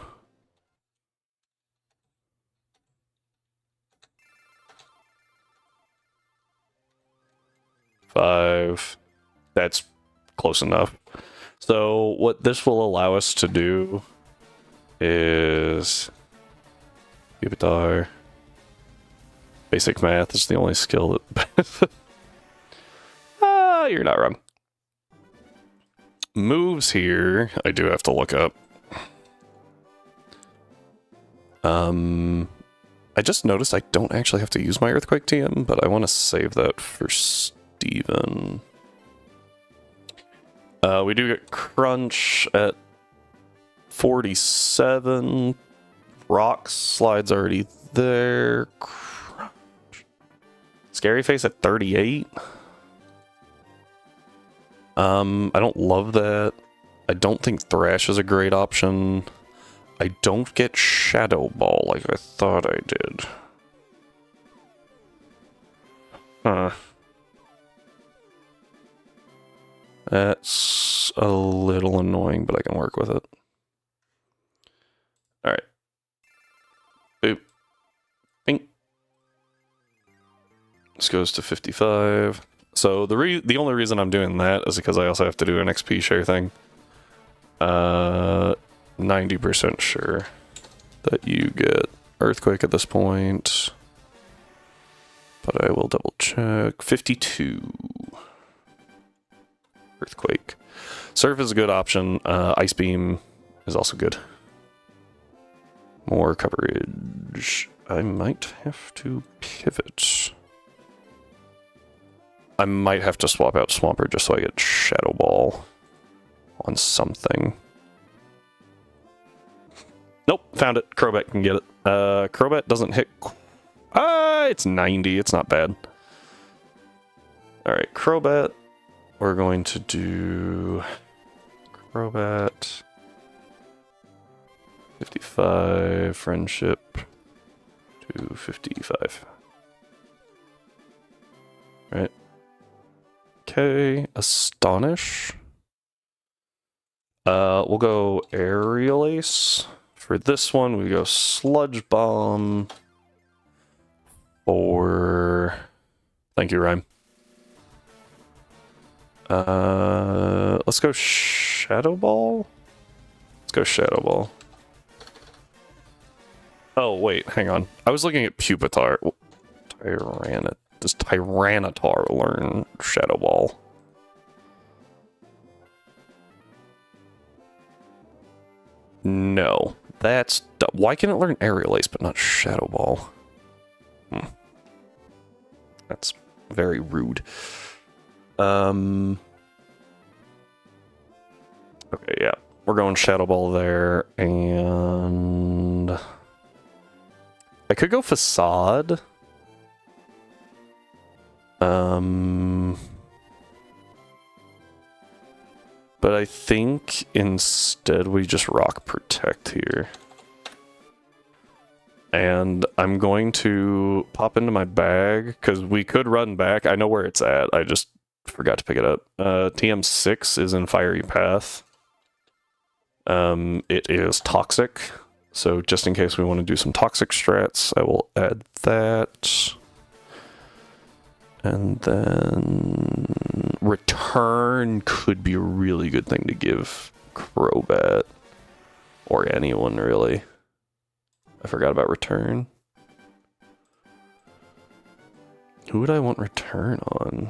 Five. That's close enough. So what this will allow us to do is Cubitar. Basic math is the only skill that you're not wrong. Moves here, I do have to look up. I just noticed I don't actually have to use my Earthquake TM, but I want to save that for Steven. We do get Crunch at 47. Rock Slide's already there. Crunch. Scary Face at 38. I don't love that. I don't think Thrash is a great option. I don't get Shadow Ball like I thought I did. Huh. That's a little annoying, but I can work with it. Alright. Boop. Bing. This goes to 55. So the only reason I'm doing that is because I also have to do an XP share thing. 90% sure that you get Earthquake at this point. But I will double check. 52. Earthquake. Surf is a good option. Ice Beam is also good. More coverage. I might have to pivot. I might have to swap out Swampert just so I get Shadow Ball on something. Nope, found it. Crobat can get it. Crobat doesn't hit... it's 90. It's not bad. Alright, Crobat. We're going to do... Crobat. 55. Friendship. To 55. Right. Okay, Astonish. We'll go Aerial Ace. For this one, we go Sludge Bomb. Or... Thank you, Rhyme. Let's go Shadow Ball. Let's go Shadow Ball. Oh, wait, hang on. I was looking at Pupitar. Does Tyranitar learn Shadow Ball? No. That's... Why can it learn Aerial Ace but not Shadow Ball? That's very rude. Okay, yeah. We're going Shadow Ball there, and... I could go Facade. But I think instead we just Rock Protect here. And I'm going to pop into my bag, because we could run back. I know where it's at. I just forgot to pick it up. TM6 is in Fiery Path. It is Toxic. So just in case we want to do some Toxic strats, I will add that. And then Return could be a really good thing to give Crobat. Or anyone, really. I forgot about Return. Who would I want Return on?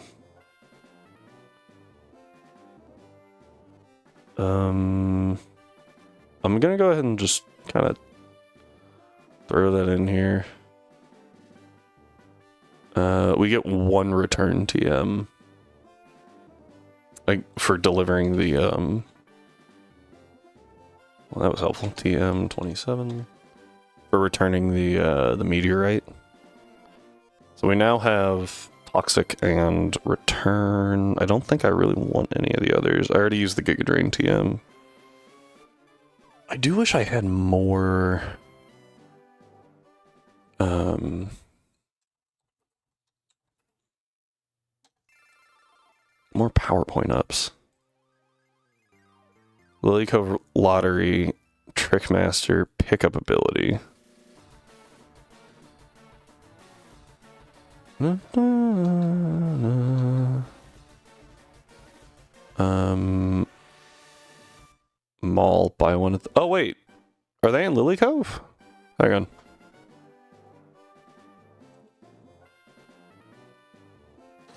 I'm gonna go ahead and just kind of throw that in here. We get one return TM. Like, for delivering the, well, that was helpful. TM 27. For returning the meteorite. So we now have Toxic and Return. I don't think I really want any of the others. I already used the Giga Drain TM. I do wish I had more... more PowerPoint ups. Lilycove Lottery, Trickmaster, Pickup Ability. Mall, buy one. Oh wait, are they in Lilycove? Hang on.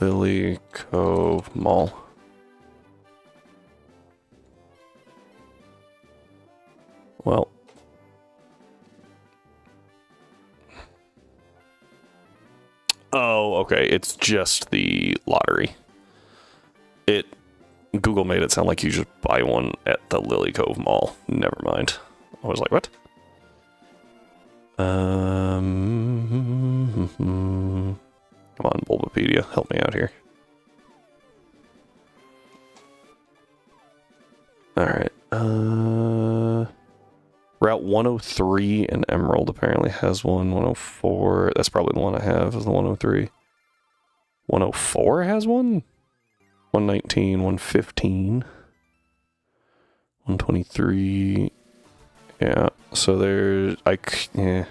Lilycove Mall. Well. Oh, okay. It's just the lottery. Google made it sound like you just buy one at the Lilycove Mall. Never mind. I was like, what? Come on, Bulbapedia, help me out here. Alright, Route 103 in Emerald apparently has one. 104, that's probably the one I have, is the 103. 104 has one? 119, 115. 123. Yeah, so there's... yeah.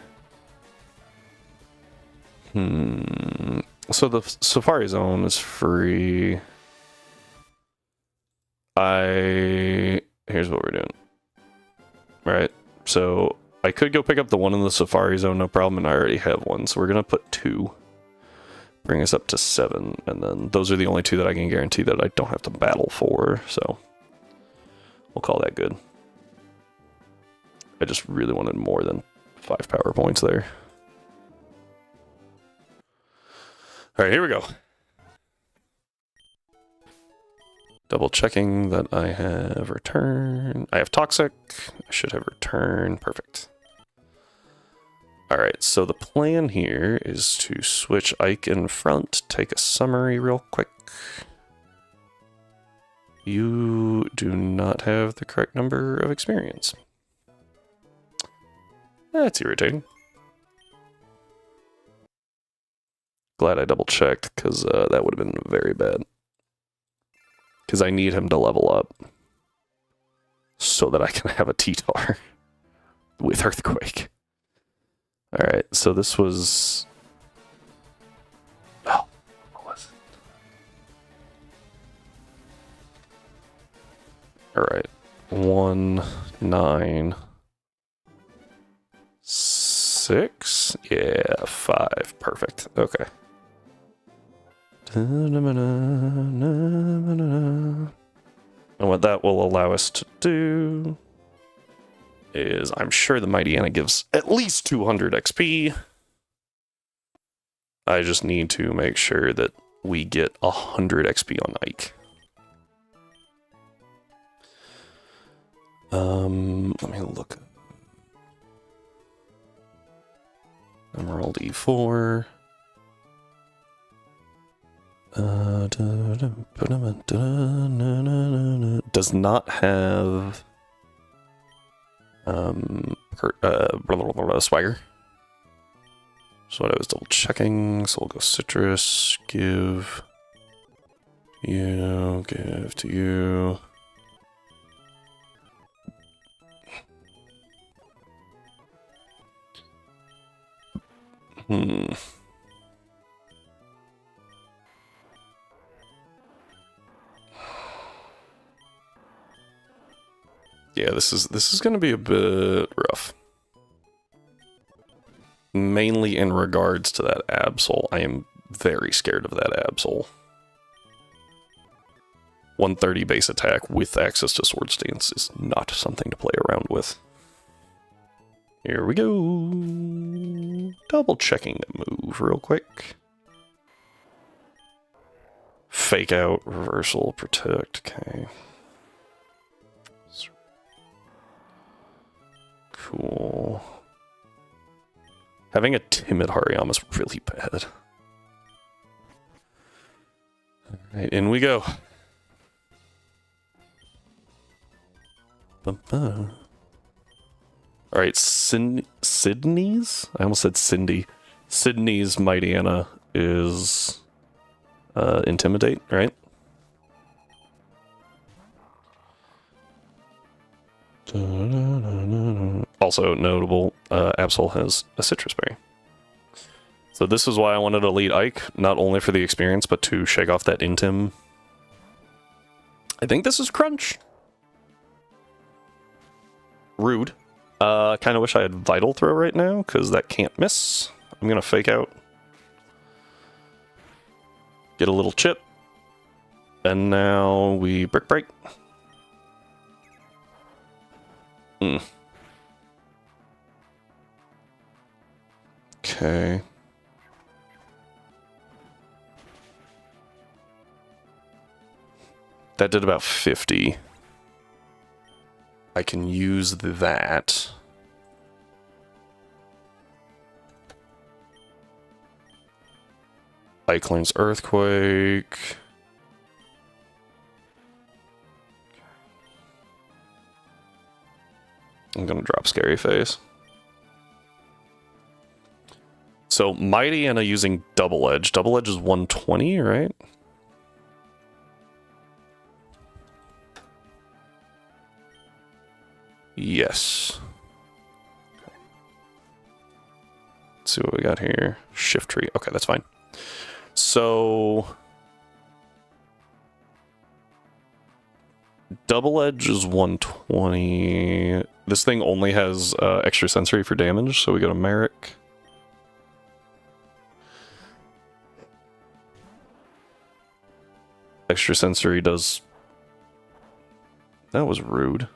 So the Safari Zone is free. Here's what we're doing. Right, so I could go pick up the one in the Safari Zone, no problem, and I already have one. So we're gonna put 2. Bring us up to 7, and then those are the only 2 that I can guarantee that I don't have to battle for, so we'll call that good. I just really wanted more than 5 power points there. Alright, here we go. Double checking that I have Return. I have Toxic. I should have Return. Perfect. Alright, so the plan here is to switch Ike in front, take a summary real quick. You do not have the correct number of experience. That's irritating. Glad I double checked, because that would have been very bad. Because I need him to level up so that I can have a T-Tar with Earthquake. Alright, so this was... Oh, what was 1, 9, 6. Yeah, 5. Perfect. Okay. And what that will allow us to do is, I'm sure the Mighty Anna gives at least 200 XP. I just need to make sure that we get 100 XP on Ike. Let me look. Emerald E4. Does not have swagger. So what I was double checking. So we'll go citrus, give you, give to you. Yeah, this is going to be a bit rough. Mainly in regards to that Absol. I am very scared of that Absol. 130 base attack with access to Sword Stance is not something to play around with. Here we go. Double checking the move real quick. Fake out, reversal, protect, okay. Cool. Having a timid Hariyama is really bad. Alright, in we go. Alright, Sydney's? I almost said Cindy. Sydney's Mighty Anna is Intimidate, right? Also notable, Absol has a citrus berry. So this is why I wanted to lead Ike, not only for the experience, but to shake off that Intim. I think this is Crunch. Rude. Kind of wish I had Vital Throw right now, because that can't miss. I'm going to fake out. Get a little chip. And now we Brick Break. Okay. That did about 50. I can use that. Ike learns Earthquake. I'm gonna drop Scary Face. So Mighty Anna using Double Edge. Double Edge is 120, right? Yes. Okay. Let's see what we got here. Shift tree. Okay, that's fine. So Double Edge is 120. This thing only has extra sensory for damage, so we go to Merrick. Extra sensory does... That was rude.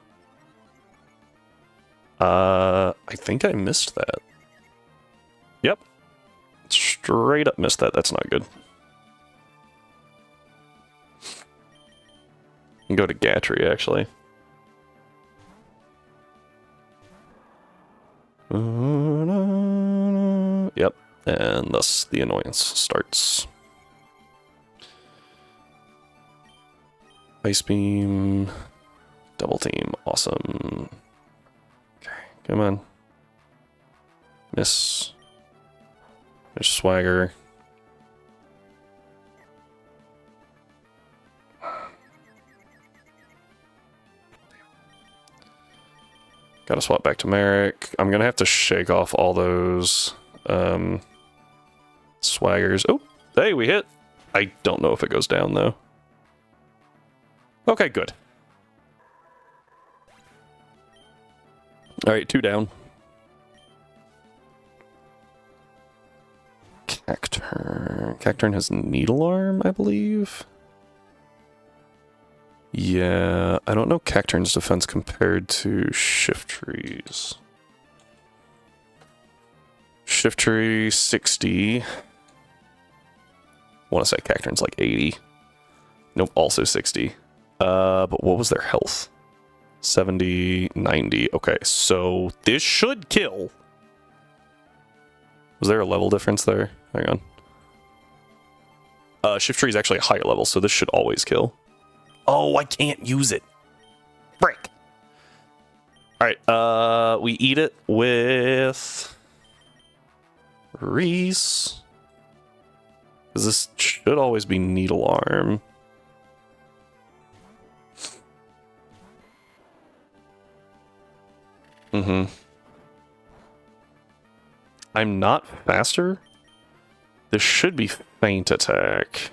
I think I missed that. Yep. Straight up missed that. That's not good. You can go to Gatry, actually. Yep. And thus the annoyance starts. Ice Beam. Double Team. Awesome. Okay, come on. Miss. There's Swagger. Gotta swap back to Merrick. I'm gonna have to shake off all those Swaggers. Oh, hey, we hit. I don't know if it goes down, though. Okay, good. Alright, 2 down. Cacturn. Cacturn has Needle Arm, I believe. Yeah, I don't know Cacturn's defense compared to Shiftry's. Shiftry 60. I want to say Cacturn's like 80. Nope, also 60. But what was their health? 70, 90. Okay, so this should kill. Was there a level difference there? Hang on. Shiftry is actually a higher level, so this should always kill. Oh, I can't use it. Frick. Alright, we eat it with Reese. Because this should always be Needle Arm. Mm-hmm. I'm not faster. This should be Feint Attack.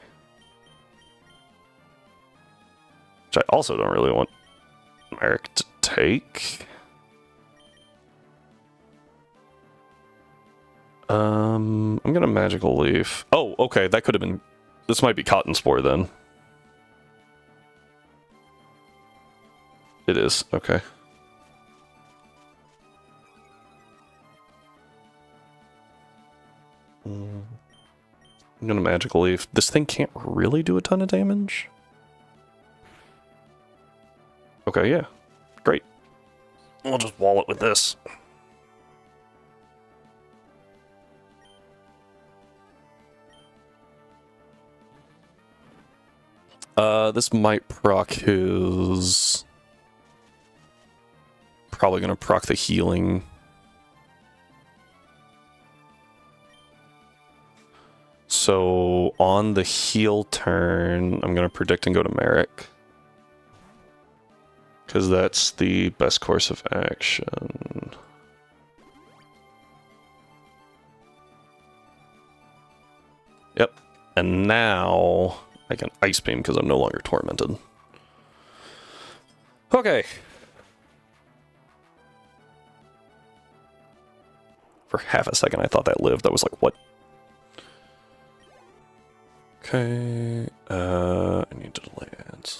Which I also don't really want Merrick to take. I'm gonna Magical Leaf. Oh, okay, that could have been... This might be Cotton Spore then. It is, okay. I'm gonna Magical Leaf. This thing can't really do a ton of damage. Okay, yeah. Great. We'll just wall it with this. This might proc his... Probably gonna proc the healing. So, on the heal turn, I'm gonna predict and go to Merrick. Because that's the best course of action. Yep. And now I can Ice Beam because I'm no longer tormented. Okay. For half a second I thought that lived. I was like, what? Okay. I need to land.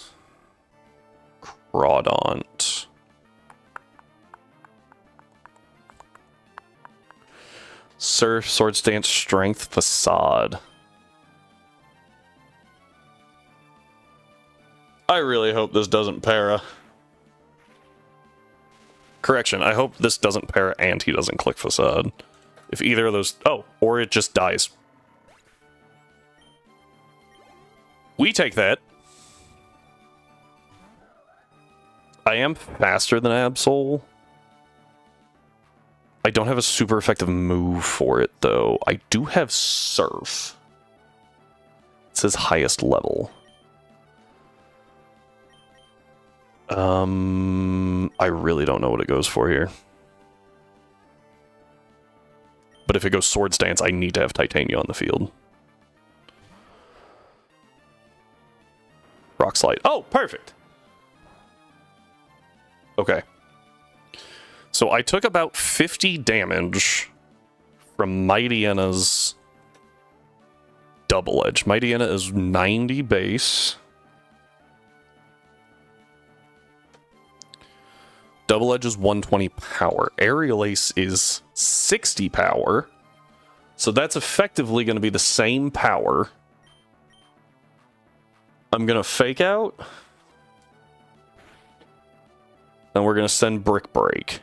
Crawdaunt. Surf, Sword Stance, Strength, Facade. I really hope this doesn't para. Correction, I hope this doesn't para and he doesn't click Facade. If either of those... Oh, or it just dies. We take that. I am faster than Absol. I don't have a super effective move for it, though. I do have Surf. It says highest level. I really don't know what it goes for here. But if it goes Sword Stance, I need to have Titania on the field. Rock Slide. Oh, perfect! Okay. So I took about 50 damage from Mightyana's Double Edge. Mightyana is 90 base. Double Edge is 120 power. Aerial Ace is 60 power. So that's effectively going to be the same power. I'm going to Fake Out. And we're going to send Brick Break.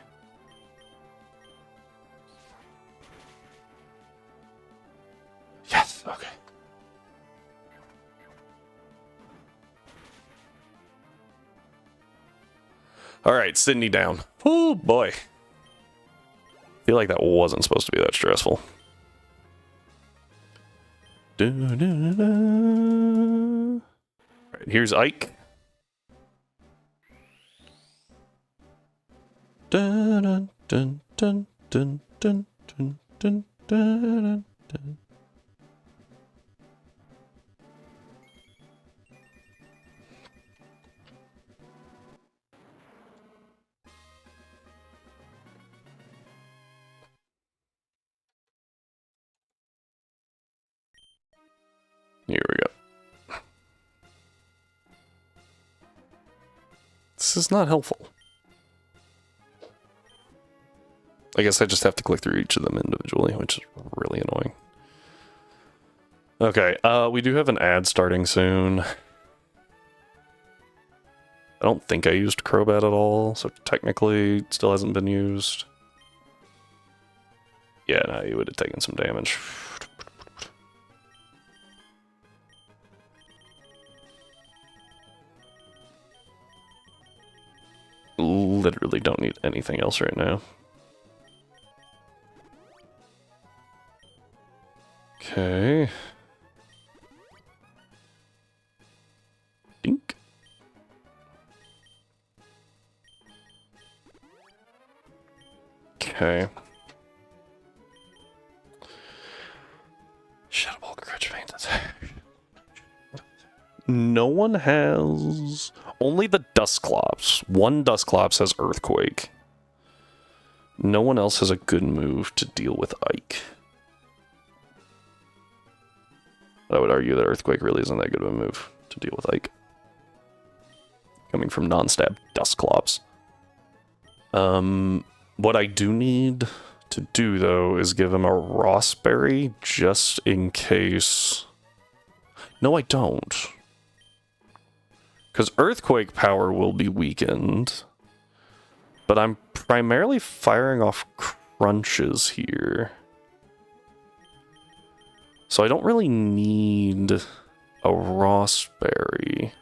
Yes, okay. Alright, Sydney down. Oh boy. I feel like that wasn't supposed to be that stressful. Alright, here's Ike. Dun, dun, dun, dun, dun, dun, dun, dun, dun, dun. This is not helpful. I guess I just have to click through each of them individually, which is really annoying. Okay, we do have an ad starting soon. I don't think I used Crobat at all, so technically it still hasn't been used. Yeah, no, you would have taken some damage. Literally don't need anything else right now. Okay. Dink. Okay. Shadow Ball, Crutch Vein. No one has... Only the Dusclops. One Dusclops has Earthquake. No one else has a good move to deal with Ike. I would argue that Earthquake really isn't that good of a move to deal with Ike. Coming from non-stab Dusclops. What I do need to do, though, is give him a Rossberry just in case... No, I don't. Because Earthquake power will be weakened. But I'm primarily firing off crunches here. So I don't really need a Rossberry.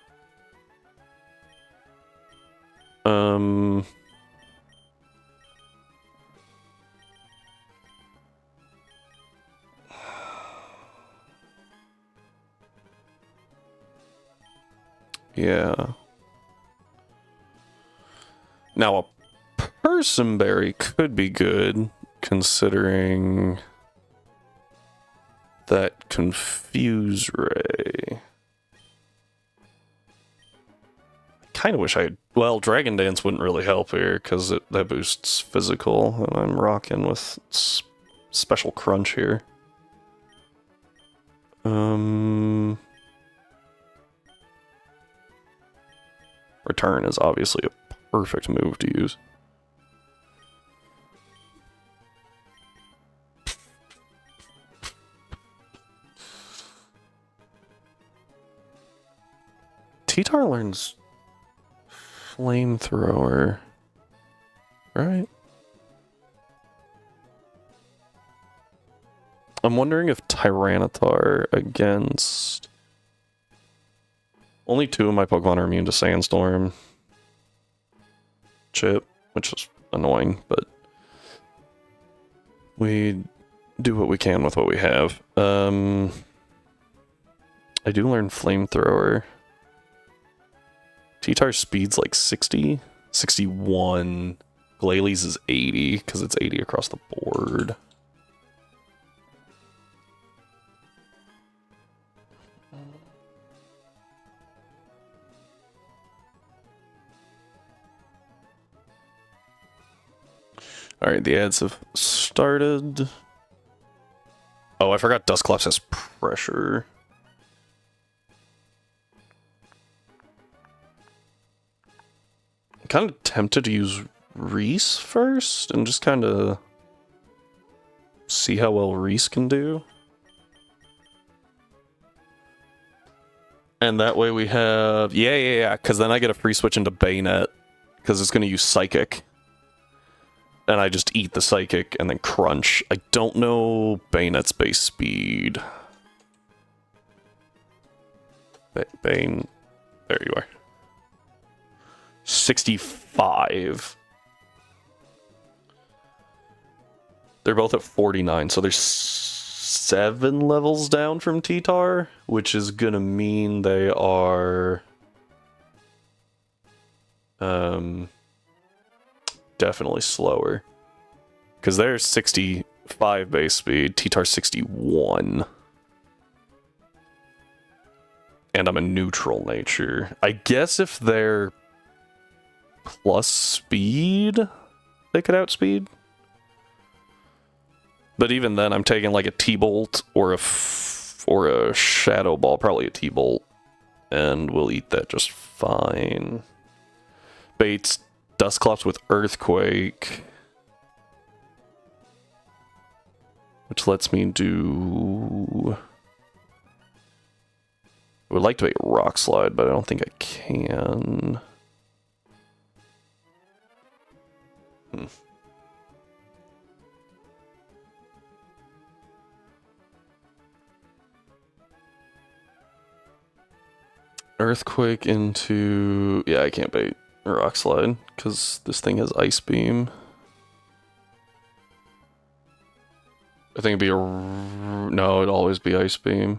Yeah. Now, a Personberry could be good, considering that Confuse Ray. I kind of wish I had... Well, Dragon Dance wouldn't really help here, because that boosts physical, and I'm rocking with special crunch here. Return is obviously a perfect move to use. T-Tar learns Flamethrower, right? I'm wondering if Tyranitar against... Only 2 of my Pokemon are immune to Sandstorm. Chip, which is annoying, but we do what we can with what we have. I do learn Flamethrower. T-Tar's speed's like 60, 61. Glalie is 80, because it's 80 across the board. Alright, the ads have started. Oh, I forgot Dusclops has pressure. I'm kind of tempted to use Reese first and just kind of see how well Reese can do. And that way we have... Yeah, because then I get a free switch into Bayonet, because it's going to use Psychic. And I just eat the Psychic and then crunch. I don't know Bayonet's base speed. Bane... There you are. 65. They're both at 49, so there's 7 levels down from T-Tar, which is gonna mean they are... definitely slower. Because they're 65 base speed, T-Tar's 61. And I'm a neutral nature. I guess if they're plus speed, they could outspeed. But even then, I'm taking like a T-Bolt or a Shadow Ball, probably a T-Bolt, and we'll eat that just fine. baits Dusclops with Earthquake. Which lets me do... I would like to make Rock Slide, but I don't think I can. Earthquake into... Yeah, I can't bait Rock Slide, because this thing has Ice Beam. I think it'd be a... No, it'd always be Ice Beam.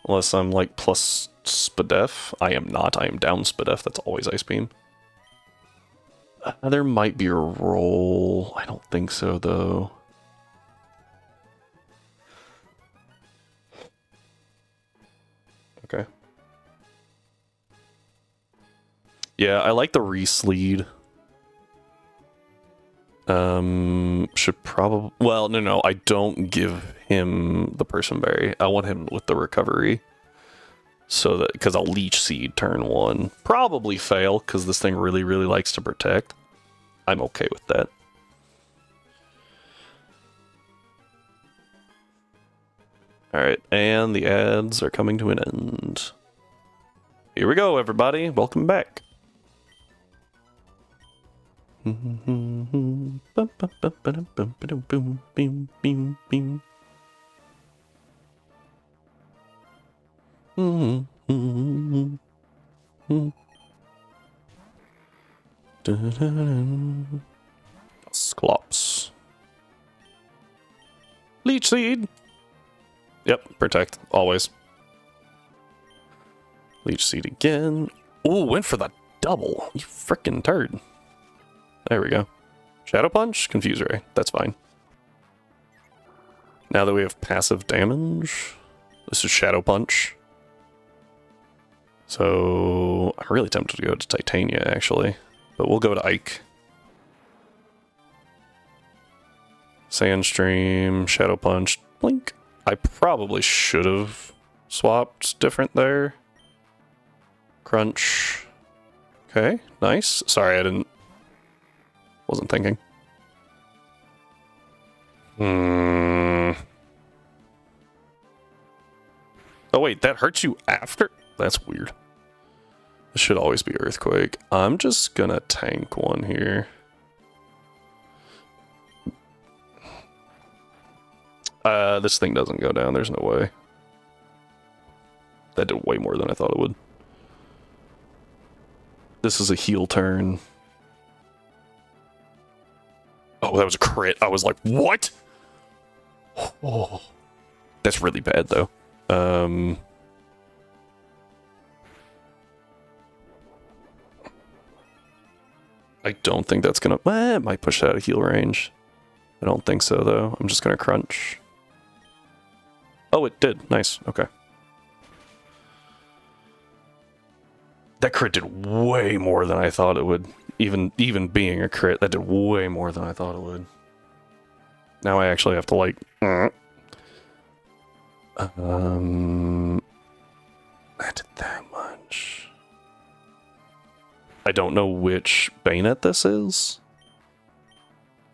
Unless I'm like plus Spadef. I am not. I am down Spadef. That's always Ice Beam. There might be a roll. I don't think so, though. Okay. Yeah, I like the Reese lead. Should probably... Well, no, I don't give him the Person Berry. I want him with the recovery. So that... Because I'll Leech Seed turn 1. Probably fail, because this thing really, really likes to protect. I'm okay with that. Alright, and the ads are coming to an end. Here we go, everybody. Welcome back. Sklops. Leech Seed. Yep, protect, always. Leech Seed again. Ooh, went for the double. You frickin' turd. There we go. Shadow Punch, Confuse Ray. That's fine. Now that we have passive damage, this is Shadow Punch. So I'm really tempted to go to Titania, actually. But we'll go to Ike. Sandstream, Shadow Punch, Blink. I probably should have swapped different there. Crunch. Okay, nice. Sorry, I didn't... Wasn't thinking. Oh wait, that hurts you after? That's weird. This should always be Earthquake. I'm just gonna tank one here. This thing doesn't go down, there's no way. That did way more than I thought it would. This is a heal turn. Oh, that was a crit. I was like, what? Oh, that's really bad, though. I don't think that's gonna... it might push that out of heal range. I don't think so, though. I'm just gonna crunch. Oh, it did. Nice. Okay. That crit did way more than I thought it would. Even being a crit, that did way more than I thought it would. Now I actually have to, like... That did that much. I don't know which Bayonet this is.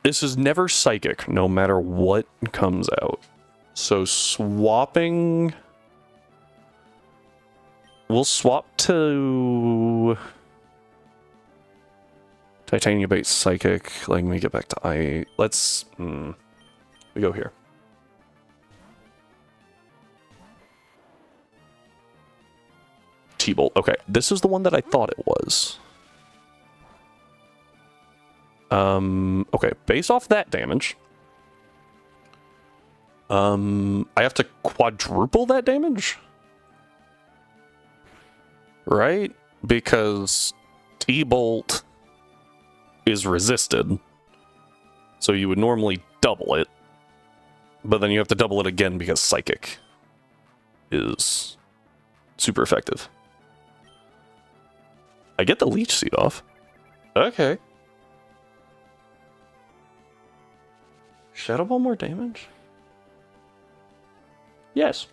This is never Psychic, no matter what comes out. So swapping... We'll swap to... Titania Bait Psychic. Let me get back to I... Let's... We go here. T-Bolt. Okay, this is the one that I thought it was. Okay, based off that damage... I have to quadruple that damage? Right? Because T-Bolt is resisted. So you would normally double it. But then you have to double it again because Psychic is super effective. I get the Leech Seed off. Okay. Shadow Ball more damage? Yes.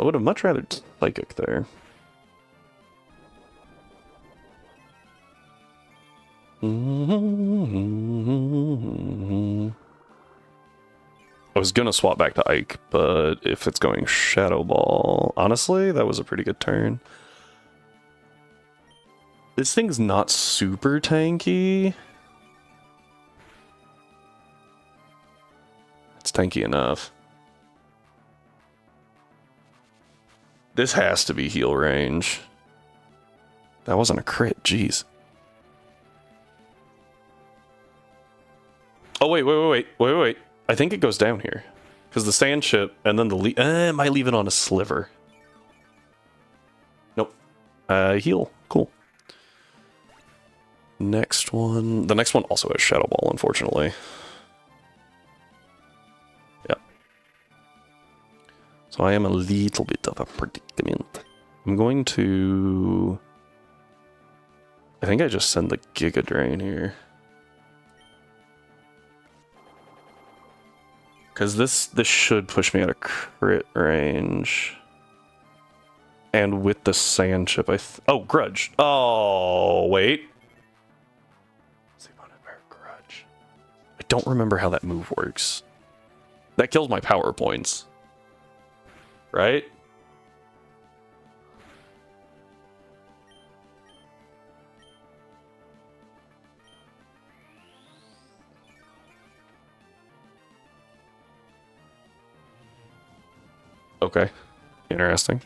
I would have much rather Psychic there. I was gonna swap back to Ike, but if it's going Shadow Ball... Honestly, that was a pretty good turn. This thing's not super tanky. It's tanky enough. This has to be heal range. That wasn't a crit, jeez. Oh, wait. I think it goes down here. Because the sand chip and then the it might leave it on a sliver. Nope. Heal. Cool. Next one. The next one also has Shadow Ball, unfortunately. Yep. So I am a little bit of a predicament. I'm going to... I think I just send the Giga Drain here. Because this should push me out of crit range. And with the sand chip, oh, Grudge. Oh, wait. Grudge. I don't remember how that move works. That kills my power points. Right? Okay. Interesting.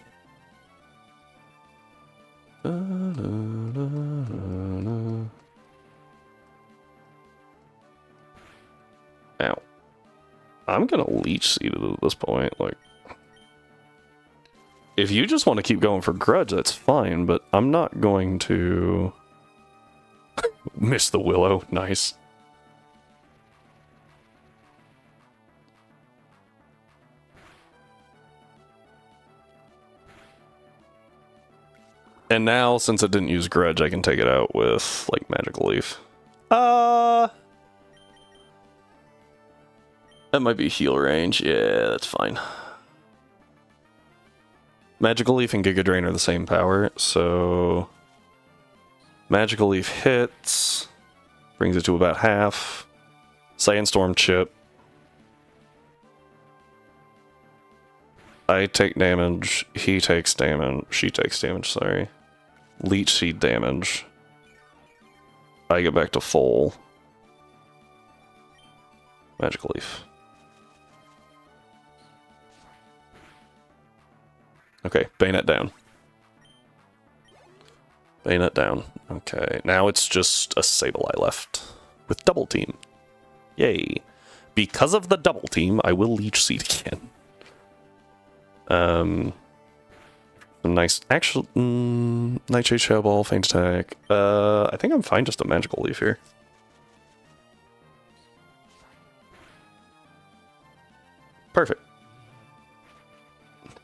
Ow. I'm gonna leech seed it at this point. Like, if you just want to keep going for Grudge, that's fine, but I'm not going to... Miss the Willow. Nice. And now, since it didn't use Grudge, I can take it out with, like, Magical Leaf. That might be heal range. Yeah, that's fine. Magical Leaf and Giga Drain are the same power, so... Magical Leaf hits. Brings it to about half. Sandstorm Chip. I take damage. He takes damage. She takes damage, sorry. Leech Seed damage. I get back to full. Magical Leaf. Okay, Bayonet down. Bayonet down. Okay, now it's just a Sableye left. With Double Team. Yay. Because of the Double Team, I will Leech Seed again. Nice. Actual Nightshade Shadow Ball, Feint Attack. I think I'm fine just a Magical Leaf here. Perfect.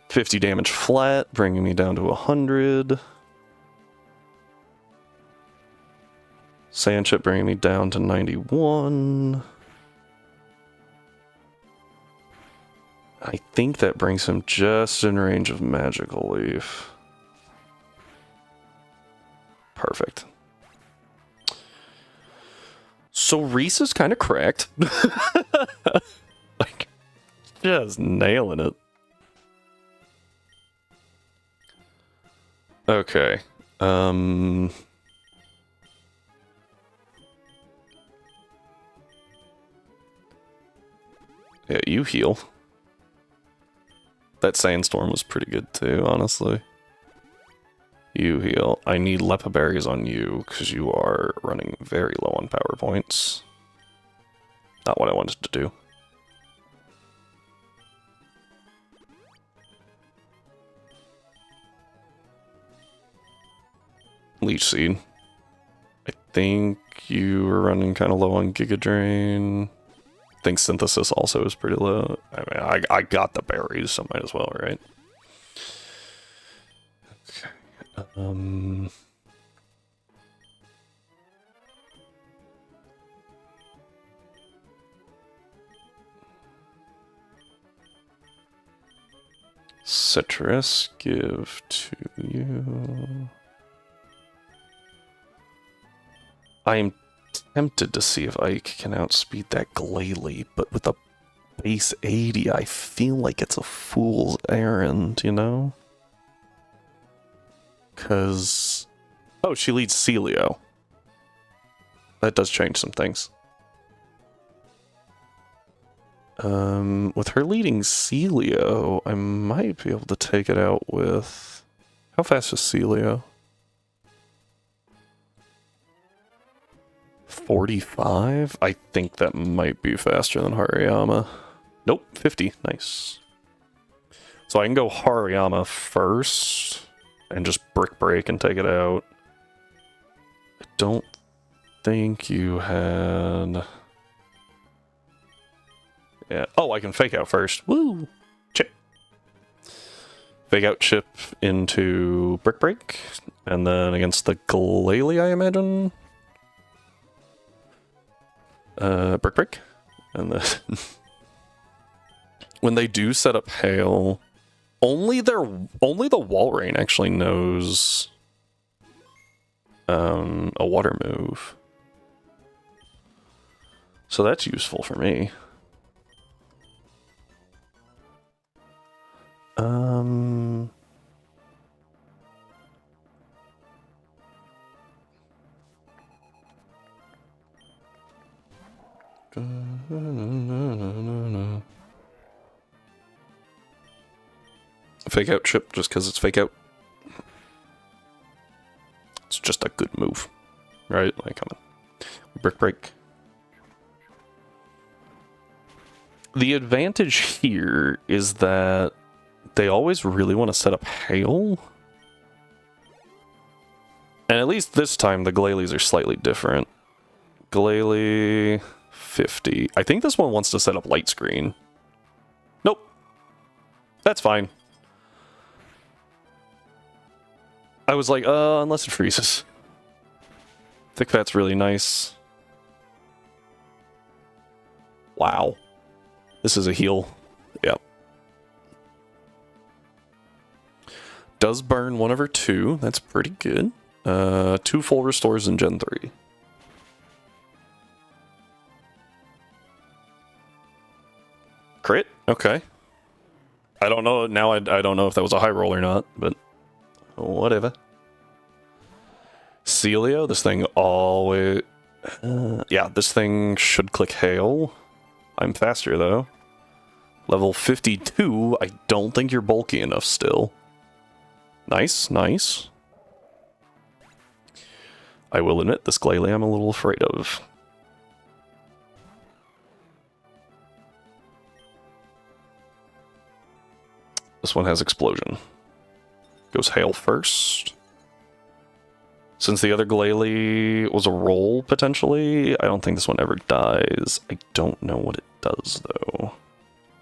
50 damage flat, bringing me down to 100. Sand Chip bringing me down to 91. I think that brings him just in range of Magical Leaf. Perfect. So Reese is kind of cracked. Like, just nailing it. Okay. Yeah, you heal. That Sandstorm was pretty good too, honestly. You heal. I need Lepa Berries on you, because you are running very low on power points. Not what I wanted to do. Leech Seed. I think you were running kind of low on Giga Drain. I think Synthesis also is pretty low. I mean, I got the berries, so might as well, right? Okay. Citrus, give to you. I am tempted to see if Ike can outspeed that Glalie, but with a base 80, I feel like it's a fool's errand, you know? Because... Oh, she leads Celio. That does change some things. With her leading Celio, I might be able to take it out with... How fast is Celio? 45? I think that might be faster than Hariyama. Nope, 50. Nice. So I can go Hariyama first and just Brick Break and take it out. I don't think you had... Yeah. Oh, I can Fake Out first. Woo! Chip. Fake Out Chip into Brick Break. And then against the Glalie, I imagine. Brick Break. And then... when they do set up Hail, only the Walrein actually knows a water move. So that's useful for me. Fake Out Chip just because it's Fake Out. It's just a good move, right? Like, come on. Brick Break. The advantage here is that they always really want to set up Hail. And at least this time, the Glalies are slightly different. Glalie, 50. I think this one wants to set up Light Screen. Nope. That's fine. I was like, unless it freezes. Thick Fat's really nice. Wow. This is a heal. Yep. Does burn 1/2. That's pretty good. 2 full restores in Gen 3. Crit? Okay. I don't know. Now I don't know if that was a high roll or not, but whatever. Celio, this thing always... yeah, this thing should click Hail. I'm faster, though. Level 52, I don't think you're bulky enough still. Nice, nice. I will admit, this Glalie I'm a little afraid of. This one has Explosion. Goes Hail first. Since the other Glalie was a roll, potentially, I don't think this one ever dies. I don't know what it does, though.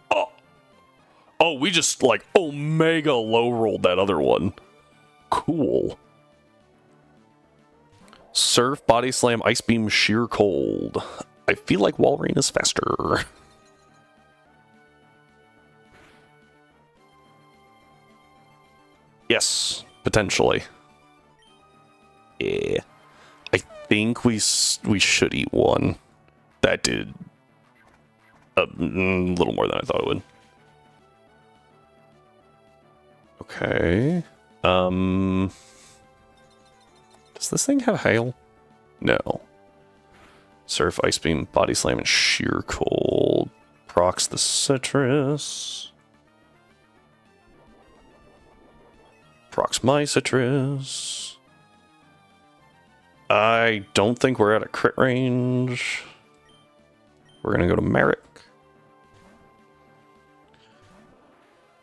Oh! Oh, we just, like, Omega low-rolled that other one. Cool. Surf, Body Slam, Ice Beam, Sheer Cold. I feel like Walrein is faster. Yes, potentially. Yeah. I think we should eat one. That did a little more than I thought it would. Okay. Does this thing have Hail? No. Surf, Ice Beam, Body Slam, and Sheer Cold. Procs the Citrus. Procs my Citrus. I don't think we're at a crit range. We're gonna go to Merrick.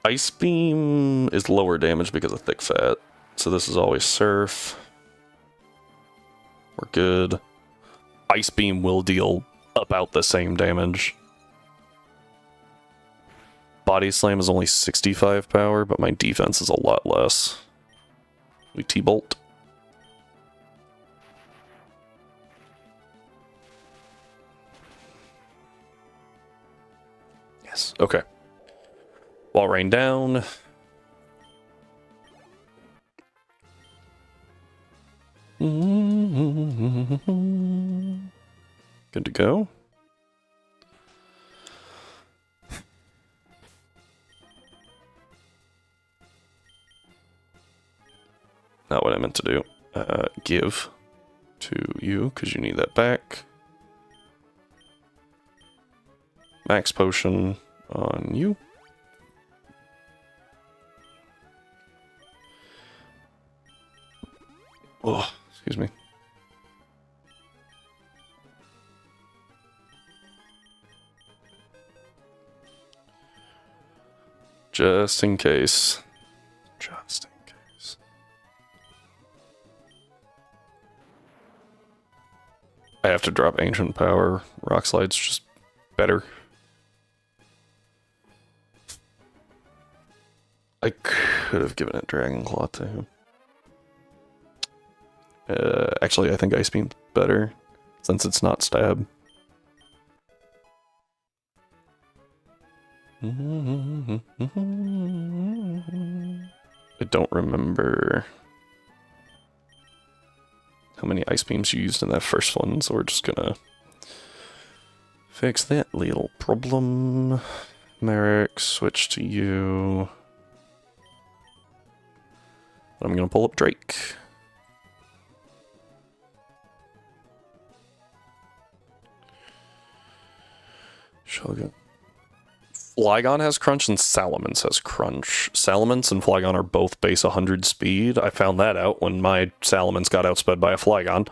Ice Beam is lower damage because of Thick Fat, so this is always Surf. We're good. Ice Beam will deal about the same damage. Body Slam is only 65 power, but my defense is a lot less. We T-Bolt. Yes, okay. Walrein down. go. Not what I meant to do. Give to you, because you need that back. Max potion on you. Oh, excuse me. Just in case. Just in case. I have to drop Ancient Power. Rock Slide's just better. I could have given it Dragon Claw to him. Actually, I think Ice Beam's better, since it's not stab. I don't remember how many Ice Beams you used in that first one, so we're just gonna fix that little problem. Merrick, switch to you. I'm gonna pull up Drake. Shogun. Flygon has Crunch and Salamence has Crunch. Salamence and Flygon are both base 100 speed. I found that out when my Salamence got outsped by a Flygon.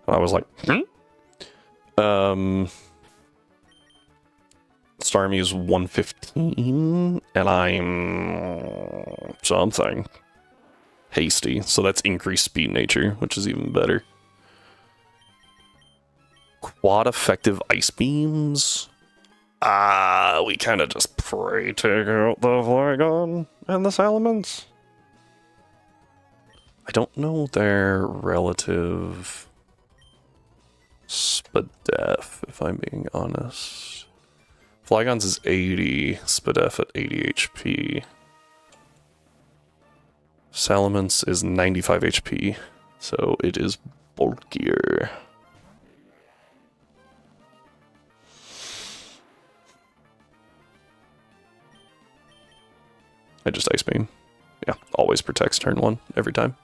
And I was like, Starmie is 115, and I'm something. Hasty, so that's increased speed nature, which is even better. Quad effective Ice Beams? We kind of just pray take out the Flygon and the Salamence. I don't know their relative SPDF, if I'm being honest. Flygon's is 80, SPDF at 80 HP. Salamence is 95 HP, so it is bulkier. I just Ice Beam. Yeah, always protects turn 1, every time.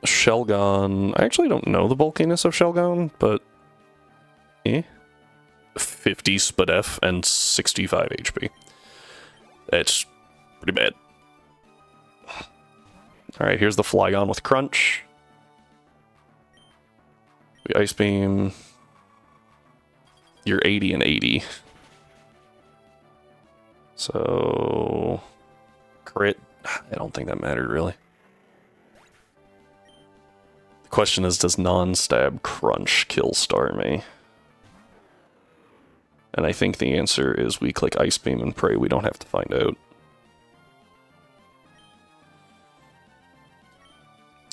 Shelgon, I actually don't know the bulkiness of Shelgon, but 50 SPDF and 65 HP. That's pretty bad. Alright, here's the Flygon with Crunch. We Ice Beam. You're 80 and 80. So... crit? I don't think that mattered, really. The question is, does non-stab Crunch kill Starmie? And I think the answer is we click Ice Beam and pray we don't have to find out.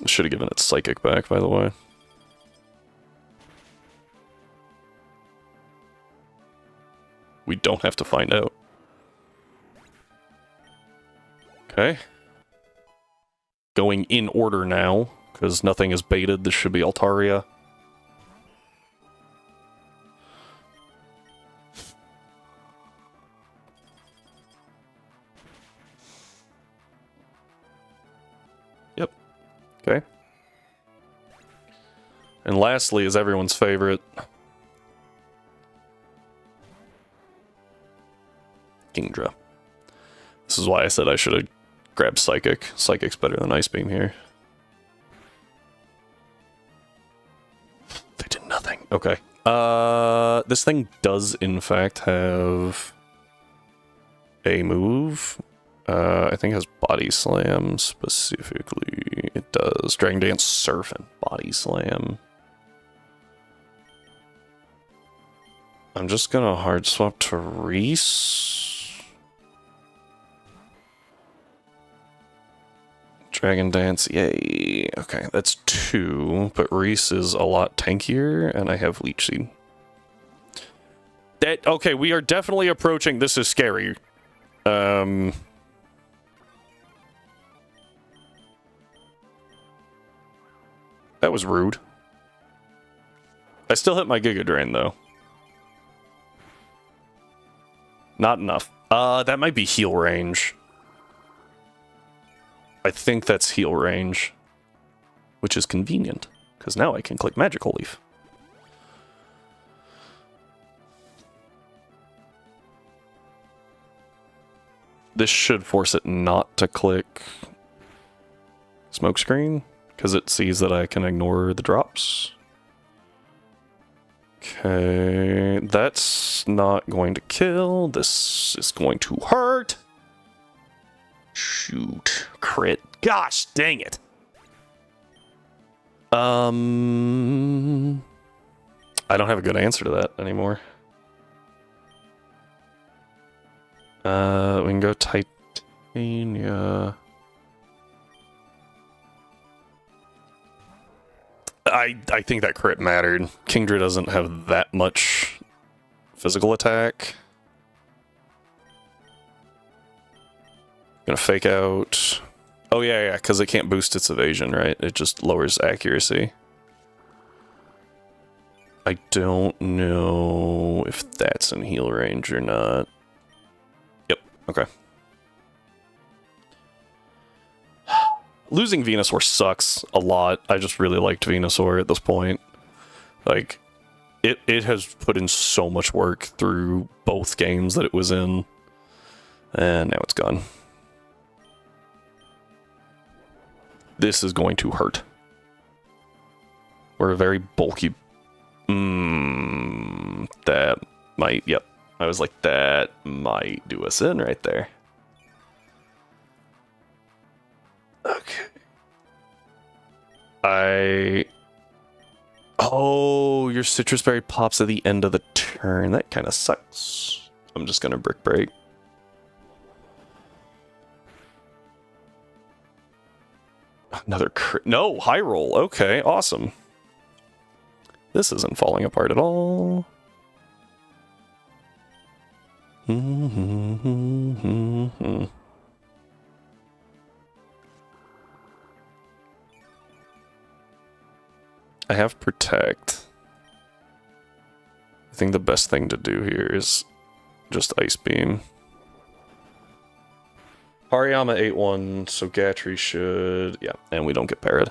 Should have given it Psychic back, by the way. We don't have to find out. Okay. Going in order now, because nothing is baited. This should be Altaria. Yep. Okay. And lastly is everyone's favorite. Kingdra. This is why I said I should have grabbed Psychic. Psychic's better than Ice Beam here. They did nothing. Okay. This thing does in fact have a move. I think it has Body Slam specifically. It does. Dragon Dance, Surf, and Body Slam. I'm just gonna hard swap to Reese. Dragon Dance, yay. Okay, that's 2, but Reese is a lot tankier, and I have Leech Seed. Okay, we are definitely approaching. This is scary. That was rude. I still hit my Giga Drain, though. Not enough. That might be heal range. I think that's heal range. Which is convenient, because now I can click Magical Leaf. This should force it not to click Smokescreen, because it sees that I can ignore the drops. Okay, that's not going to kill. This is going to hurt. Shoot. Crit. Gosh, dang it. I don't have a good answer to that anymore. We can go Titania. I think that crit mattered. Kingdra doesn't have that much physical attack. Gonna fake out. Oh yeah, because it can't boost its evasion, right? It just lowers accuracy. I don't know if that's in heal range or not. Yep, okay. Losing Venusaur sucks a lot. I just really liked Venusaur at this point. Like, it has put in so much work through both games that it was in. And now it's gone. This is going to hurt. We're a very bulky... that might... Yep. I was like, that might do us in right there. Okay. Oh, your Citrus Berry pops at the end of the turn. That kind of sucks. I'm just gonna Brick Break. Another crit. No, high roll. Okay, awesome. This isn't falling apart at all. I have Protect. I think the best thing to do here is just Ice Beam. Hariyama 8-1, so Gatry should... Yeah, and we don't get parried.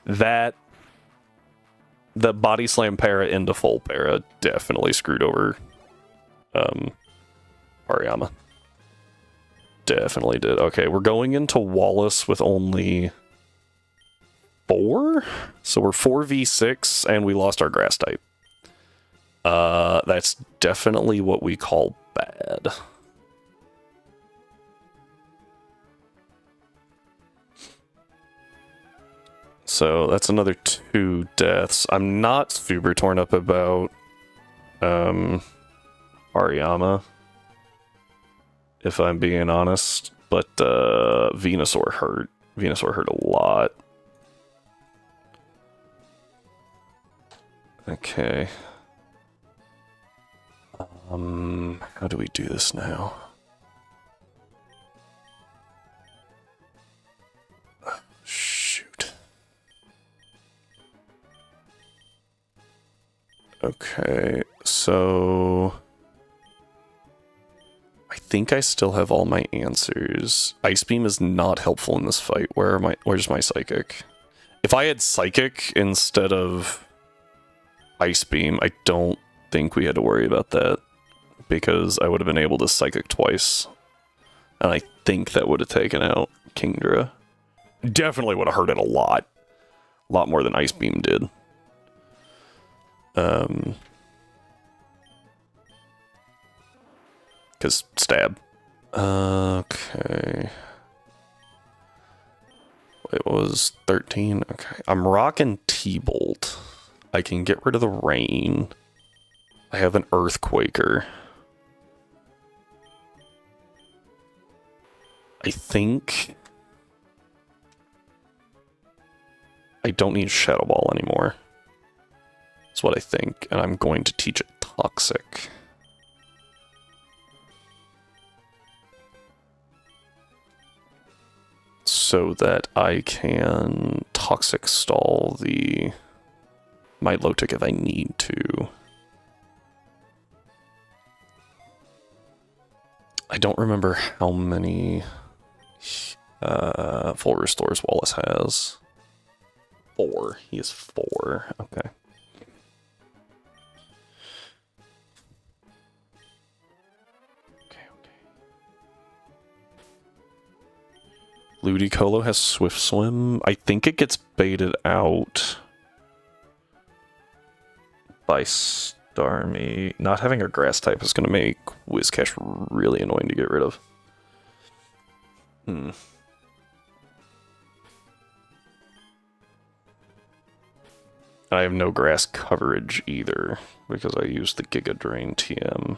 The Body Slam para into full para definitely screwed over Hariyama. Definitely did. Okay, we're going into Wallace with only 4? So we're 4v6, and we lost our Grass type. That's definitely what we call bad. So that's another 2 deaths. I'm not super torn up about Hariyama, if I'm being honest, but Venusaur hurt. Venusaur hurt a lot. Okay. How do we do this now? Shoot. Okay, so I think I still have all my answers. Ice Beam is not helpful in this fight. Where's my Psychic? If I had Psychic instead of Ice Beam, I don't think we had to worry about that, because I would have been able to Psychic twice, and I think that would have taken out Kingdra. Definitely would have hurt it a lot more than Ice Beam did. Because stab. Okay. It was 13. Okay. I'm rocking T-Bolt. I can get rid of the rain. I have an Earthquaker. I think I don't need Shadow Ball anymore. That's what I think, and I'm going to teach it Toxic. so that I can toxic stall my low tick if I need to. I don't remember how many full restores Wallace has. 4. He has 4. Okay. Ludicolo has Swift Swim. I think it gets baited out by Starmie. Not having a grass type is going to make Whiscash really annoying to get rid of. I have no grass coverage either, because I used the Giga Drain TM.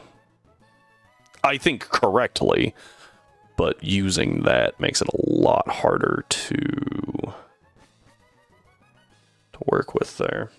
I think correctly, but using that makes it a lot harder to work with there.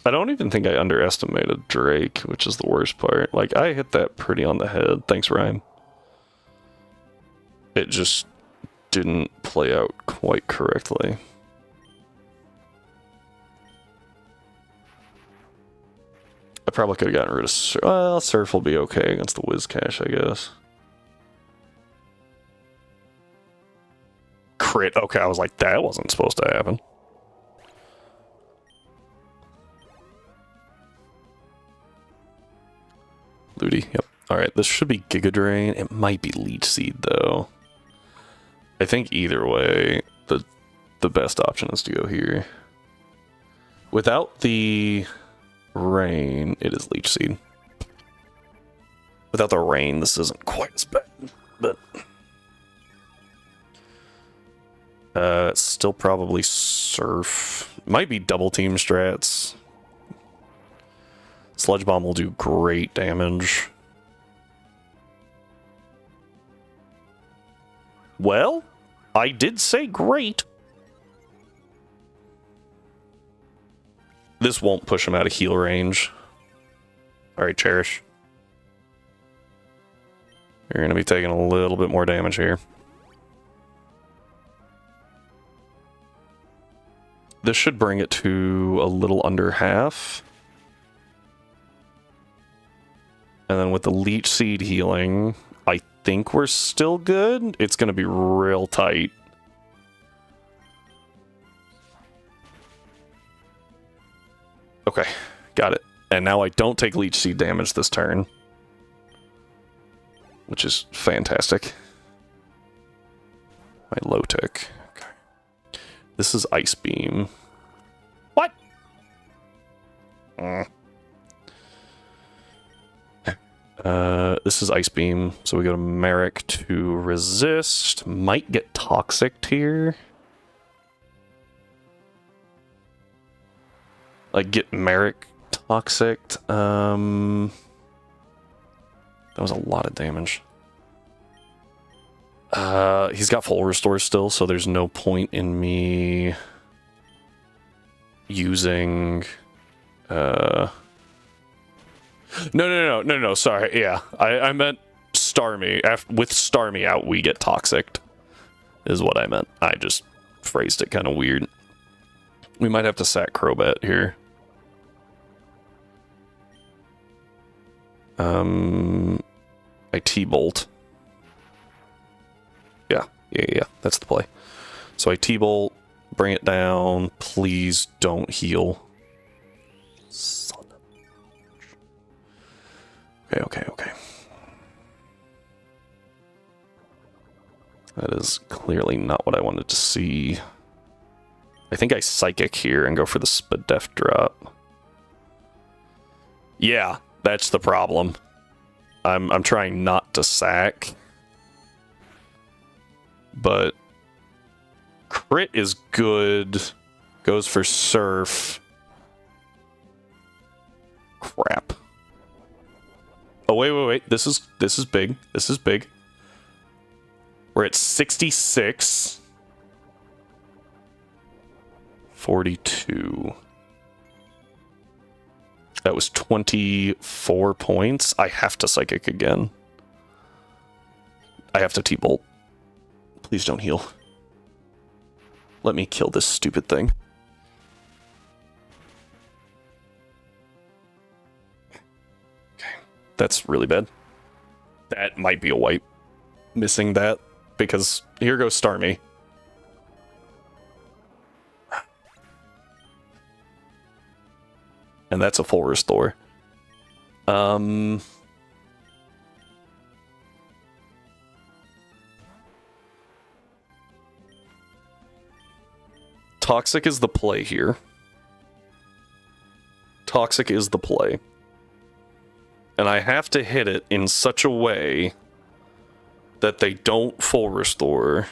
I don't even think I underestimated Drake, which is the worst part. Like, I hit that pretty on the head. Thanks, Ryan. It just didn't play out quite correctly. I probably could have gotten rid of Surf. Well, Surf will be okay against the Whiscash, I guess. Crit. Okay, I was like, that wasn't supposed to happen. Ludi, yep. Alright, this should be Giga Drain. It might be Leech Seed, though. I think either way, the best option is to go here. Without the rain, it is Leech Seed. Without the rain, this isn't quite as bad, but... it's still probably Surf. Might be double team strats. Sludge Bomb will do great damage. Well, I did say great. This won't push him out of heal range. Alright, Cherish. You're going to be taking a little bit more damage here. This should bring it to a little under half. And then with the Leech Seed healing, I think we're still good. It's going to be real tight. Okay, got it. And now I don't take Leech Seed damage this turn, which is fantastic. My low tick. Okay. This is Ice Beam. What? This is Ice Beam, so we go to Merrick to resist. Might get Toxic here. Like, get Merrick Toxic. That was a lot of damage. He's got full restore still, so there's no point in me using... No, sorry, yeah. I meant Starmie. With Starmie out, we get Toxic, is what I meant. I just phrased it kind of weird. We might have to sack Crobat here. I T-Bolt. Yeah, that's the play. So I T-Bolt, bring it down. Please don't heal. Son of... Okay. That is clearly not what I wanted to see. I think I Psychic here and go for the Spadef drop. Yeah, that's the problem. I'm trying not to sack. But crit is good. Goes for Surf. Crap. Oh, wait. wait. This is big. This is big. We're at 66. 42. That was 24 points. I have to Psychic again. I have to T-Bolt. Please don't heal. Let me kill this stupid thing. Okay. That's really bad. That might be a wipe. Missing that. Because here goes Starmie. And that's a full restore. Toxic is the play here. Toxic is the play. And I have to hit it in such a way that they don't full restore.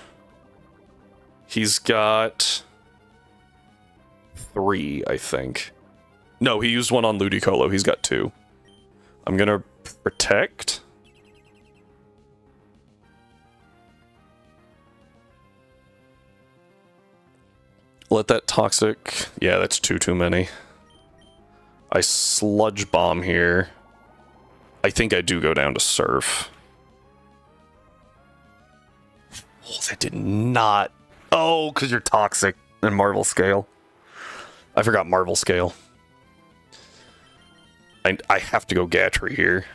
He's got 3, I think. No, he used one on Ludicolo. He's got 2. I'm gonna protect. Let that Toxic... Yeah, that's too many. I Sludge Bomb here. I think I do go down to Surf. Oh, that did not... Oh, because you're Toxic and Marvel Scale. I forgot Marvel Scale. I have to go Gatry here.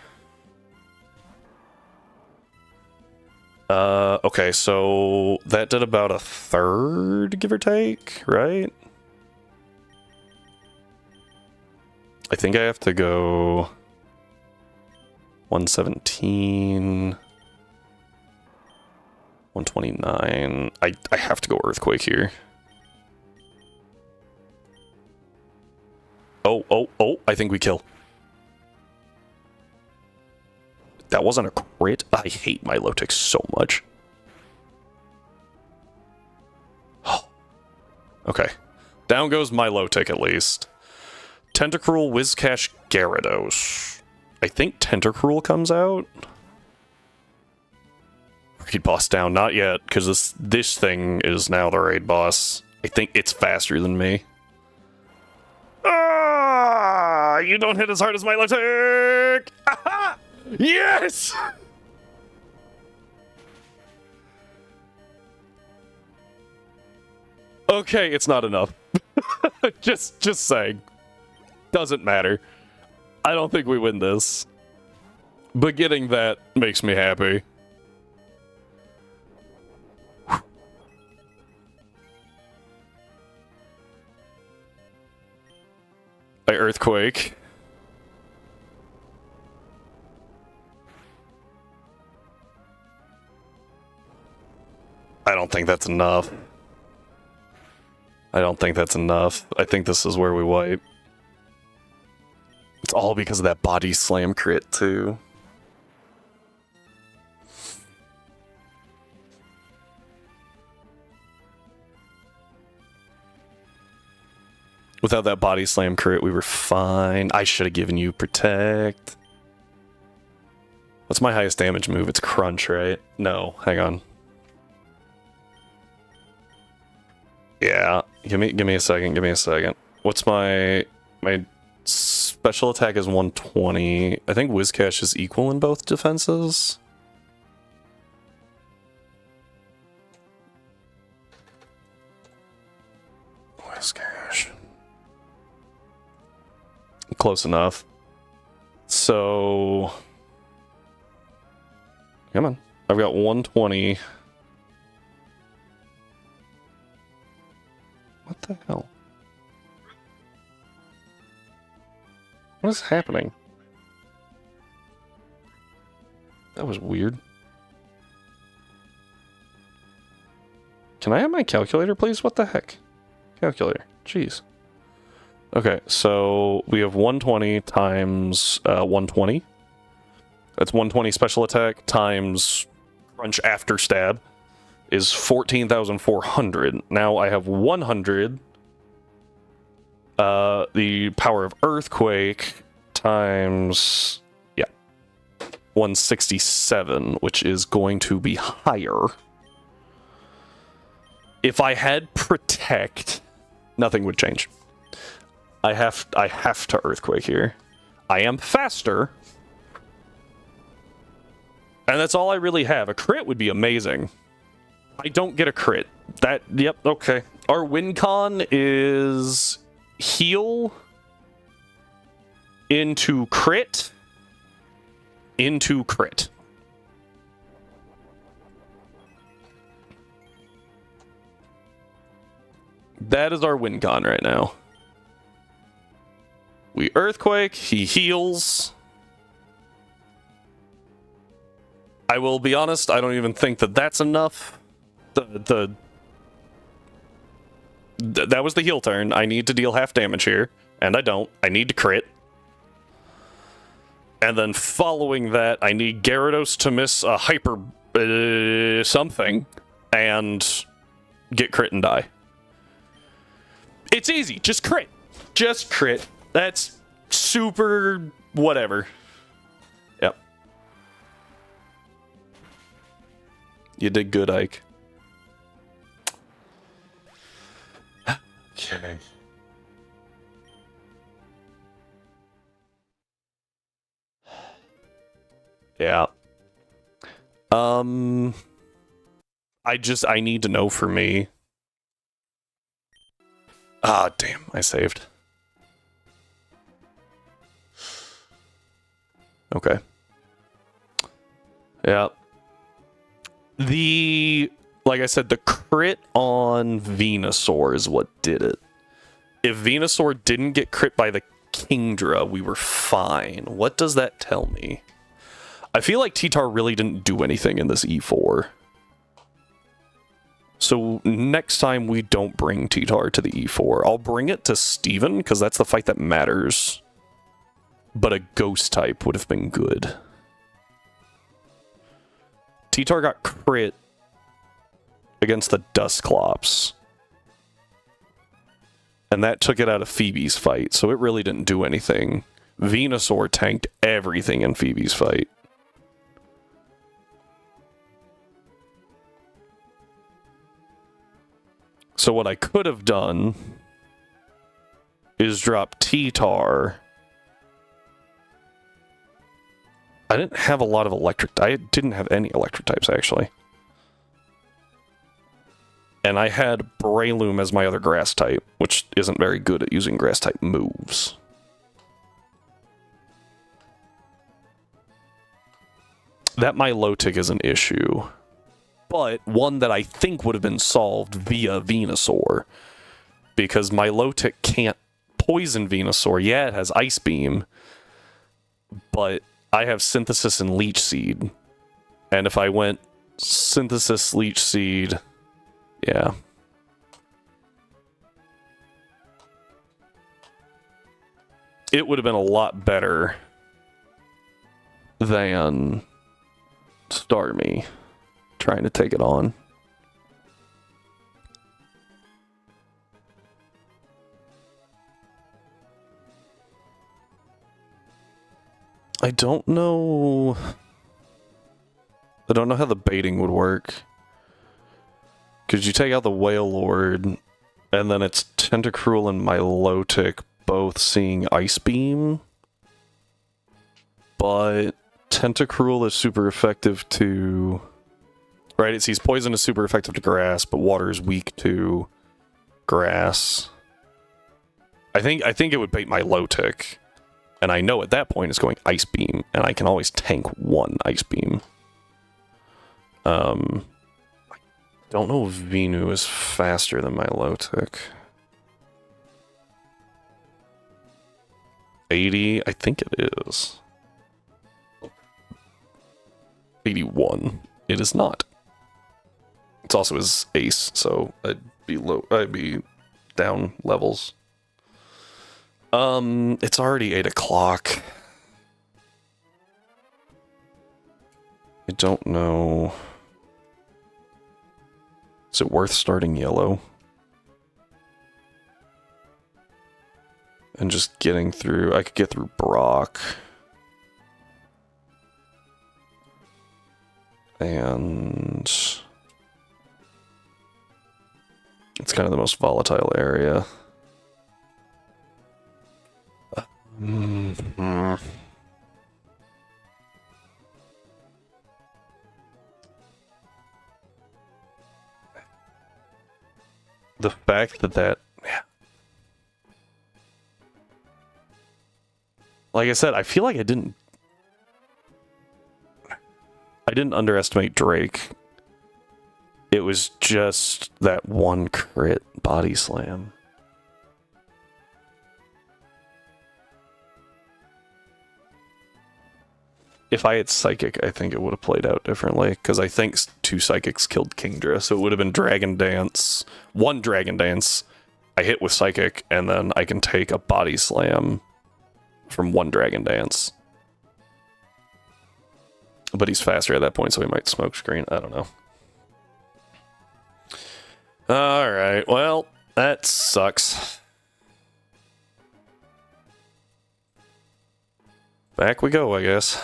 Okay, so that did about a third, give or take, right? I think I have to go 117, 129. I have to go Earthquake here. Oh, I think we kill. That wasn't a crit. I hate Milotic so much. Okay. Down goes Milotic at least. Tentacruel, Whiscash, Gyarados. I think Tentacruel comes out. Raid boss down. Not yet, because this thing is now the raid boss. I think it's faster than me. Ah! You don't hit as hard as Milotic! Aha! Yes! Okay, it's not enough. just saying. Doesn't matter. I don't think we win this. But getting that makes me happy. I Earthquake. I don't think that's enough. I don't think that's enough. I think this is where we wipe. It's all because of that body slam crit, too. Without that body slam crit, we were fine. I should have given you Protect. What's my highest damage move? It's Crunch, right? No, hang on. Yeah, give me a second. What's my special attack is 120. I think Whiscash is equal in both defenses. Whiscash. Close enough. So come on. I've got 120. What the hell? What is happening? That was weird. Can I have my calculator, please? What the heck? Calculator. Jeez. Okay, so we have 120 times 120. That's 120 special attack times Crunch after stab is 14,400. Now I have 100. The power of Earthquake times... Yeah. 167, which is going to be higher. If I had Protect, nothing would change. I have to Earthquake here. I am faster. And that's all I really have. A crit would be amazing. I don't get a crit. Yep, okay. Our win con is heal into crit into crit. That is our win con right now. We Earthquake, he heals. I will be honest, I don't even think that that's enough. That was the heal turn. I need to deal half damage here, and I don't. I need to crit. And then following that, I need Gyarados to miss a hyper something and get crit and die. It's easy. Just crit. Just crit. That's super whatever. Yep. You did good, Ike. Okay. Yeah. I need to know for me. Ah, damn, I saved. Okay. Yeah. Like I said, the crit on Venusaur is what did it. If Venusaur didn't get crit by the Kingdra, we were fine. What does that tell me? I feel like T-Tar really didn't do anything in this E4. So next time we don't bring T-Tar to the E4. I'll bring it to Steven, because that's the fight that matters. But a ghost type would have been good. T-Tar got crit against the Dusclops. And that took it out of Phoebe's fight, so it really didn't do anything. Venusaur tanked everything in Phoebe's fight. So what I could have done is drop T-Tar. I didn't have a lot of electric. I didn't have any electric types, actually. And I had Breloom as my other grass type, which isn't very good at using grass type moves. That Milotic is an issue. But one that I think would have been solved via Venusaur. Because Milotic can't poison Venusaur. Yeah, it has Ice Beam. But I have Synthesis and Leech Seed. And if I went Synthesis, Leech Seed... Yeah. It would have been a lot better than Starmie trying to take it on. I don't know how the baiting would work. Because you take out the Whale Lord, and then it's Tentacruel and Milotic both seeing Ice Beam. But Tentacruel is super effective to... Right, it sees Poison is super effective to Grass, but Water is weak to Grass. I think it would bait Milotic. And I know at that point it's going Ice Beam, and I can always tank one Ice Beam. Don't know if Venu is faster than Milotic. 80? I think it is. 81. It is not. It's also his ace, so I'd be down levels. It's already 8 o'clock. I don't know. Is it worth starting yellow? And just getting through... I could get through Brock. And it's kind of the most volatile area. The fact that like I said, I feel like I didn't underestimate Drake. It was just that one crit body slam. If I had Psychic, I think it would have played out differently, because I think 2 Psychics killed Kingdra, so it would have been Dragon Dance. 1 Dragon Dance, I hit with Psychic, and then I can take a Body Slam from 1 Dragon Dance. But he's faster at that point, so he might smoke screen. I don't know. Alright, well, that sucks. Back we go, I guess.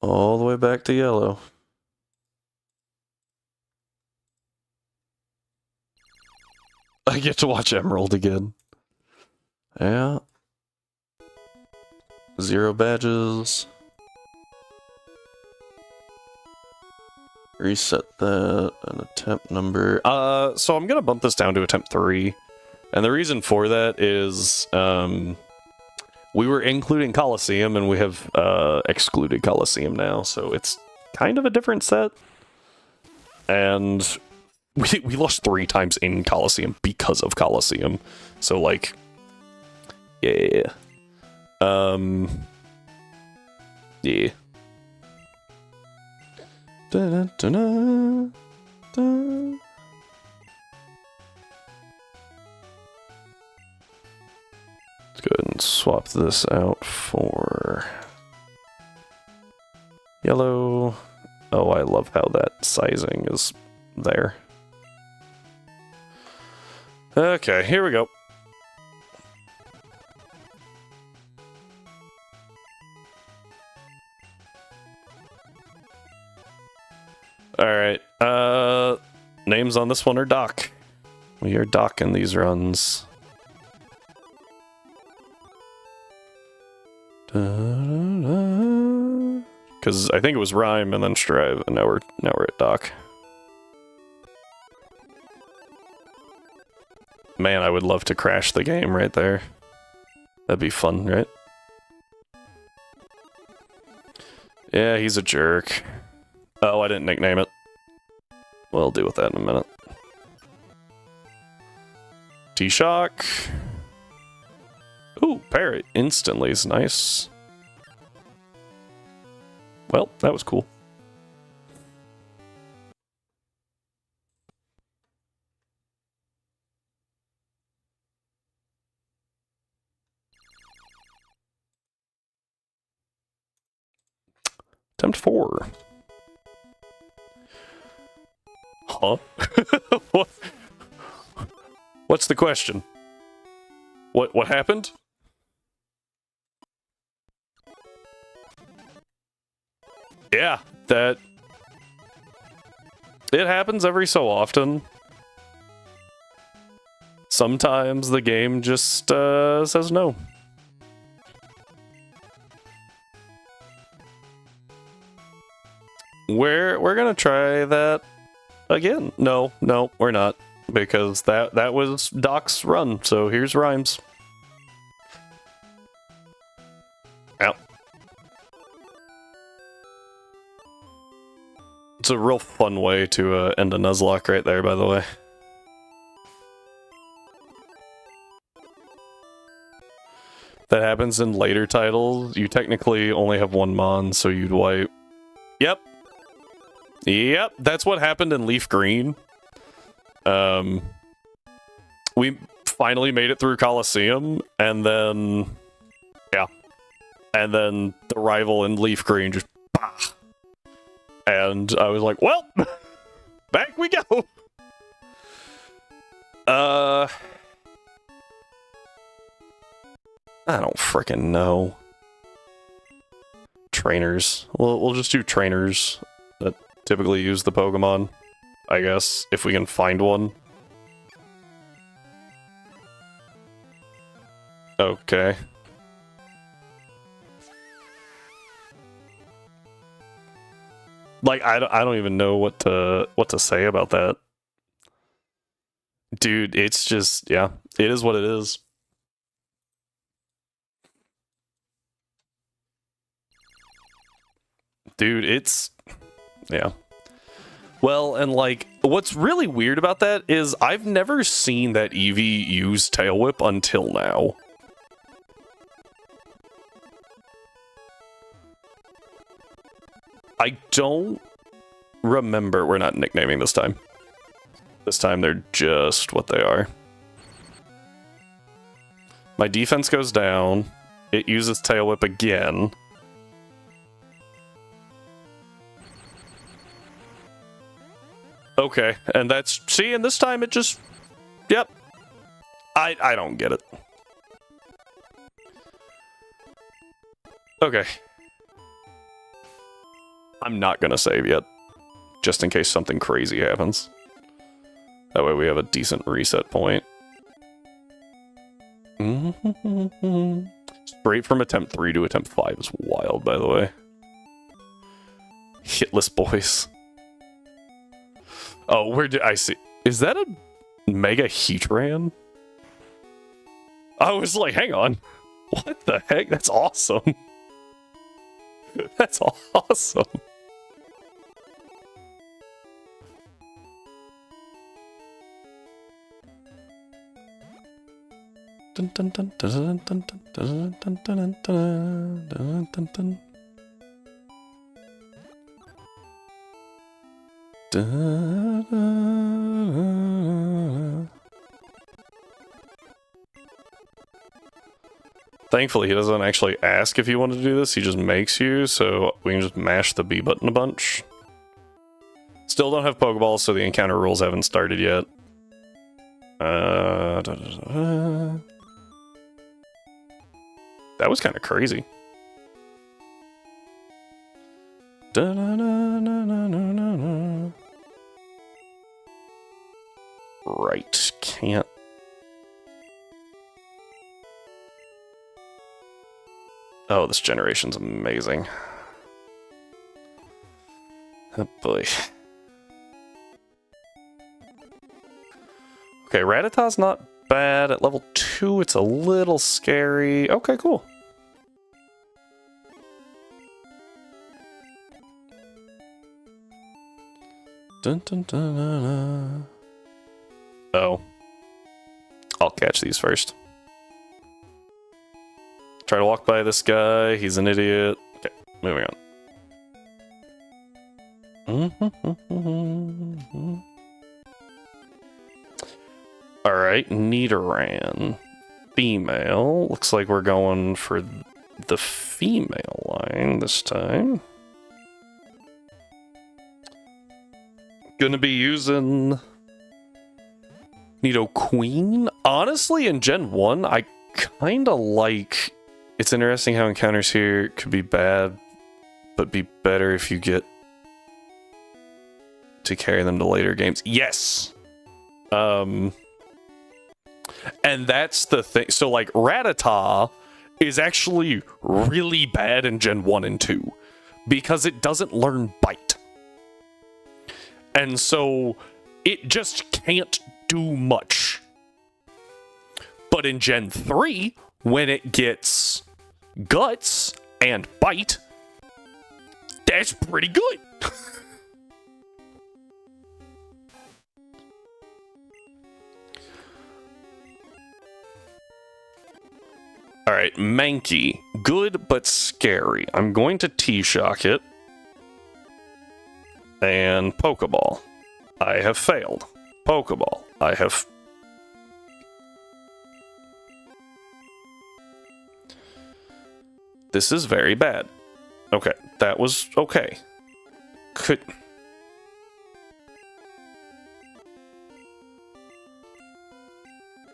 All the way back to yellow. I get to watch Emerald again. Yeah. 0 badges. Reset that, an attempt number. So I'm gonna bump this down to attempt 3. And the reason for that is, we were including Coliseum, and we have excluded Coliseum now, so it's kind of a different set. And we lost 3 times in Coliseum because of Coliseum. So, like, yeah. Yeah. Da-da-da-da. Da. Let's go ahead and swap this out for yellow. Oh, I love how that sizing is there. Okay, here we go. Alright, names on this one are Doc. We are docking these runs. Because I think it was Rhyme and then Strive, and now we're at Doc. Man, I would love to crash the game right there. That'd be fun, right? Yeah, he's a jerk. Oh, I didn't nickname it. We'll deal with that in a minute. T-Shock. Ooh, Parrot instantly is nice. Well, that was cool. Attempt 4. Huh? What? What's the question? What happened? Yeah, that... It happens every so often. Sometimes the game just says no. We're gonna try that again. No, we're not. Because that was Doc's run, so here's Rhymes. Out. It's a real fun way to end a Nuzlocke right there, by the way. That happens in later titles. You technically only have 1 Mon, so you'd wipe. Yep. Yep, that's what happened in Leaf Green. We finally made it through Coliseum, and then... Yeah. And then the rival in Leaf Green just... Bah! And I was like, well, back we go. I don't frickin' know. Trainers. We'll just do trainers that typically use the Pokemon, I guess, if we can find one. Okay. Like, I don't even know what to say about that. Dude, it's just, yeah, it is what it is. Dude, it's, yeah. Well, and like, what's really weird about that is I've never seen that Eevee use Tail Whip until now. I don't remember. We're not nicknaming this time. This time they're just what they are. My defense goes down. It uses Tail Whip again. Okay, and that's... See, and this time it just... Yep. I don't get it. Okay. I'm not gonna save yet. Just in case something crazy happens. That way we have a decent reset point. Straight from attempt 3 to attempt 5 is wild, by the way. Hitless boys. Oh, where did I see? Is that a Mega Heatran? I was like, hang on. What the heck? That's awesome. That's awesome. Dun, dun, dun, dun, dun, dun, dun, dun, dun, dun, dun. Thankfully, he doesn't actually ask if you want to do this, he just makes you, so we can just mash the B button a bunch. Still don't have Pokeballs, so the encounter rules haven't started yet. That was kind of crazy. Right, can't. Oh, this generation's amazing. Oh boy. Okay, Rattata's not bad. At level 2, it's a little scary. Okay, cool. Dun, dun, dun, dun, dun. Oh. I'll catch these first. Try to walk by this guy. He's an idiot. Okay, moving on. Alright, Nidoran. Female. Looks like we're going for the female line this time. Gonna be using Nidoqueen. Honestly, in Gen 1, I kinda like... It's interesting how encounters here could be bad, but be better if you get to carry them to later games. Yes! And that's the thing. So, like, Rattata is actually really bad in Gen 1 and 2 because it doesn't learn Bite. And so, it just can't do much. But in Gen 3, when it gets Guts and Bite, that's pretty good. Alright, Mankey. Good, but scary. I'm going to T-Shock it. And Pokeball. I have failed. Pokeball. I have... This is very bad. Okay, that was okay. Could...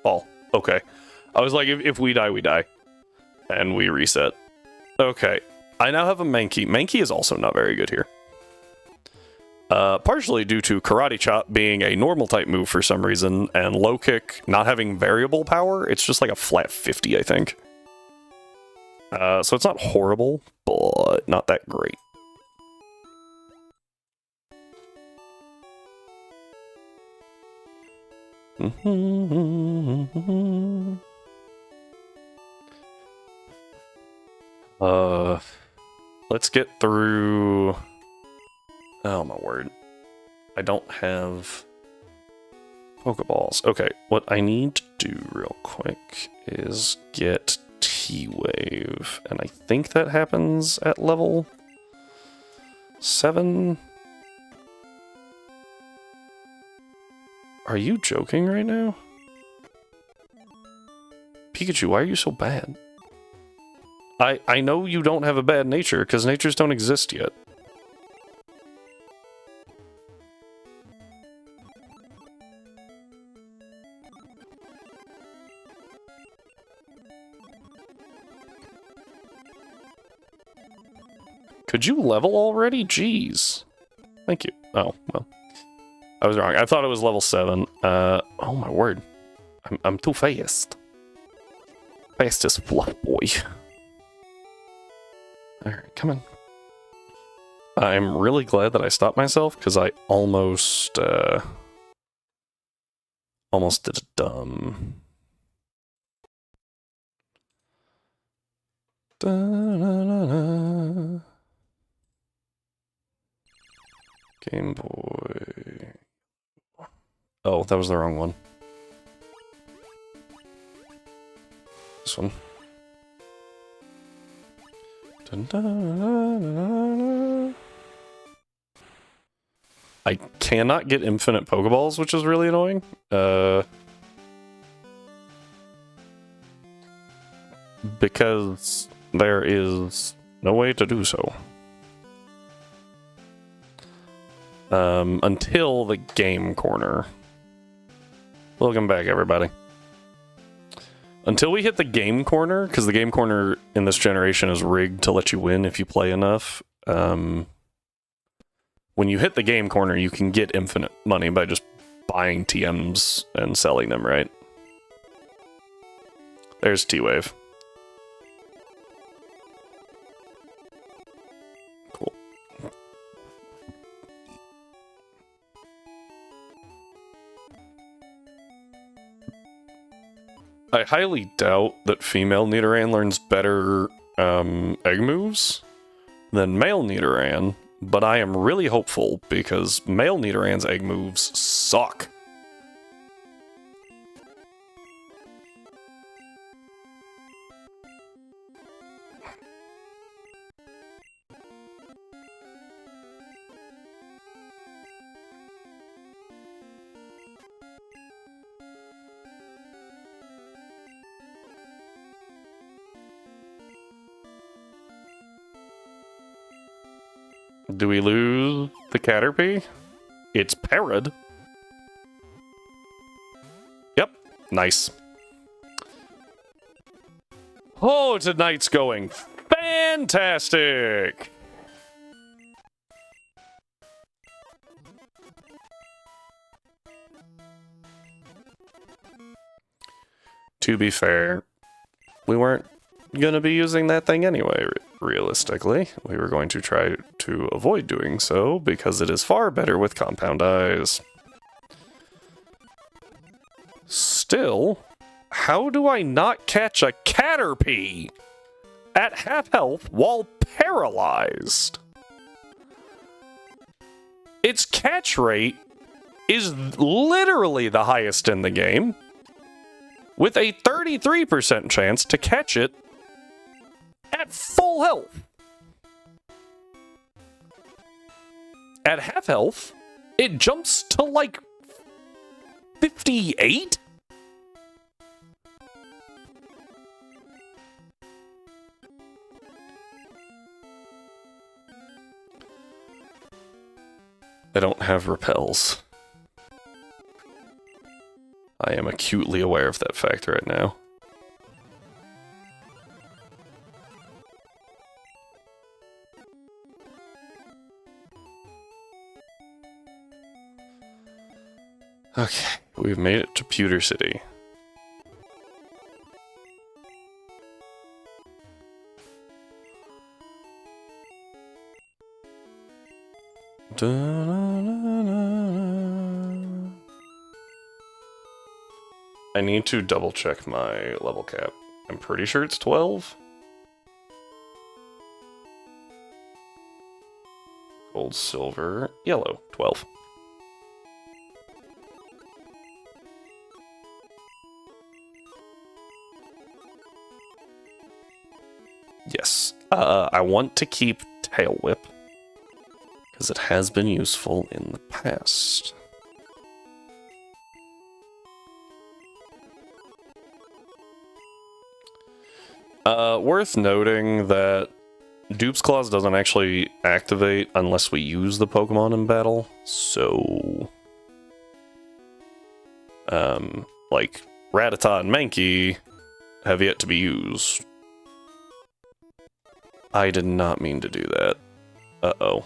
Ball. Okay. I was like, if we die, we die. And we reset. Okay. I now have a Mankey. Mankey is also not very good here. Partially due to Karate Chop being a normal type move for some reason, and Low Kick not having variable power. It's just like a flat 50, I think. So it's not horrible, but not that great. Let's get through... Oh my word. I don't have Pokeballs. Okay, what I need to do real quick is get T-Wave. And I think that happens at level 7. Are you joking right now? Pikachu, why are you so bad? I know you don't have a bad nature, because natures don't exist yet. Could you level already? Jeez. Thank you. Oh, well. I was wrong. I thought it was level 7. Oh my word. I'm too fast. Fastest fluff boy. Alright, come on. I'm really glad that I stopped myself, because I almost did a dumb. Da-na-na-na. Game Boy. Oh, that was the wrong one. This one. I cannot get infinite Pokeballs, which is really annoying. Because there is no way to do so. Until the game corner. Welcome back, everybody. Until we hit the game corner, because the game corner in this generation is rigged to let you win if you play enough. When you hit the game corner, you can get infinite money by just buying TMs and selling them, right? There's T-Wave. Cool. I highly doubt that female Nidoran learns better egg moves than male Nidoran, but I am really hopeful because male Nidoran's egg moves suck. Do we lose the Caterpie? It's Parrot. Yep, nice. Oh, tonight's going fantastic! To be fair, we weren't gonna be using that thing anyway, realistically. We were going to try to avoid doing so, because it is far better with compound eyes. Still, how do I not catch a Caterpie at half health while paralyzed? Its catch rate is literally the highest in the game, with a 33% chance to catch it at full health. At half health, it jumps to like 58? I don't have repels. I am acutely aware of that fact right now. Okay, we've made it to Pewter City. I need to double check my level cap. I'm pretty sure it's 12. Gold, silver, yellow, 12. Yes. I want to keep Tail Whip, because it has been useful in the past. Worth noting that Dupe's Claws doesn't actually activate unless we use the Pokemon in battle, so... like, Rattata and Mankey have yet to be used. I did not mean to do that. Uh-oh.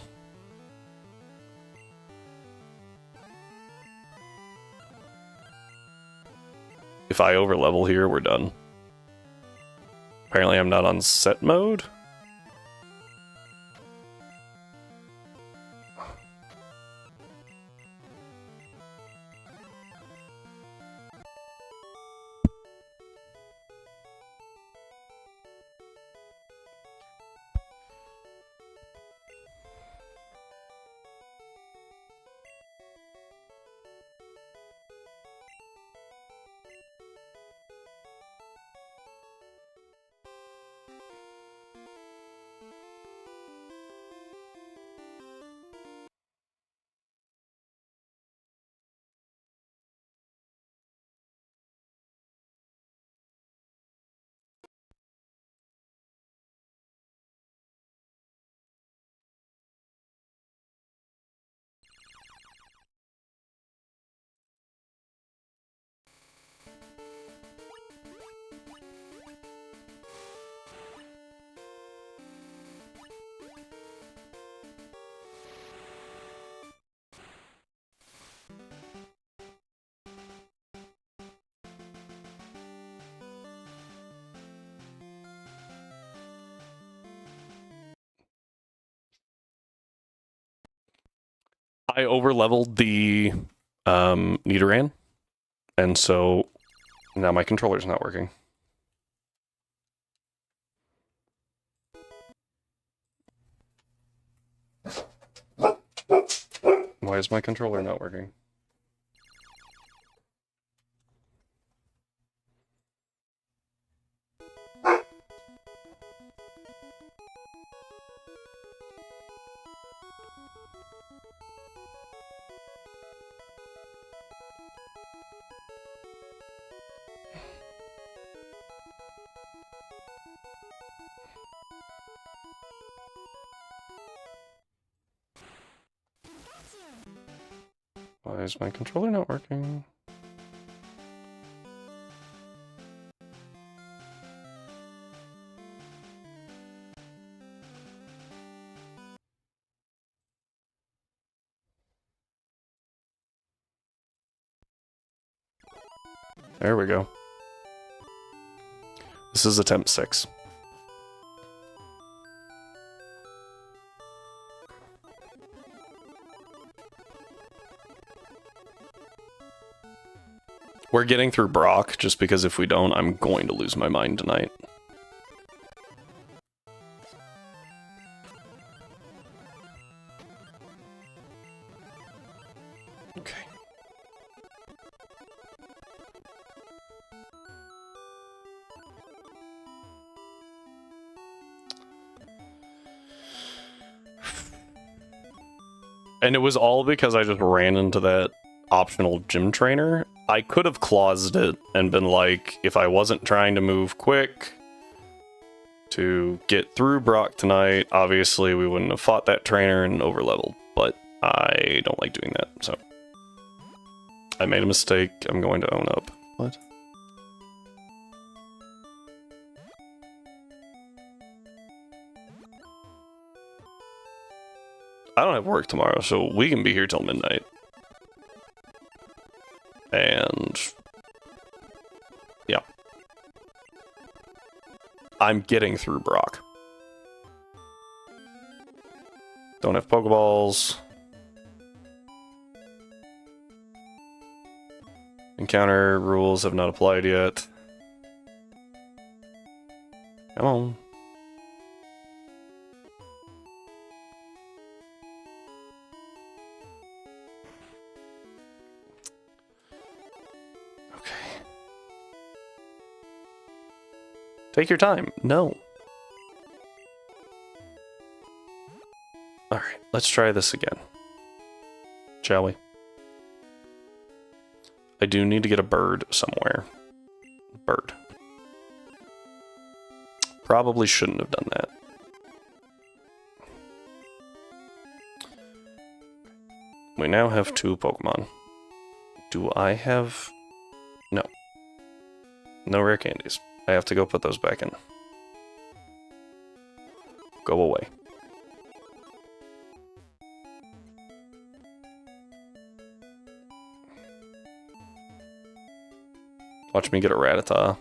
If I overlevel here, we're done. Apparently I'm not on set mode. I overleveled the Nidoran, and so now my controller's not working. Why is my controller not working? Why is my controller not working? There we go. This is attempt 6. We're getting through Brock, just because if we don't, I'm going to lose my mind tonight. Okay. And it was all because I just ran into that optional gym trainer. I could have claused it and been like, if I wasn't trying to move quick to get through Brock tonight, obviously we wouldn't have fought that trainer and overleveled. But I don't like doing that, so. I made a mistake, I'm going to own up. What? I don't have work tomorrow, so we can be here till midnight. I'm getting through Brock. Don't have Pokeballs. Encounter rules have not applied yet. Come on. Okay. Take your time. No. Alright, let's try this again. Shall we? I do need to get a bird somewhere. Bird. Probably shouldn't have done that. We now have 2 Pokemon. Do I have... No. No rare candies. I have to go put those back in. Go away. Watch me get a Rattata.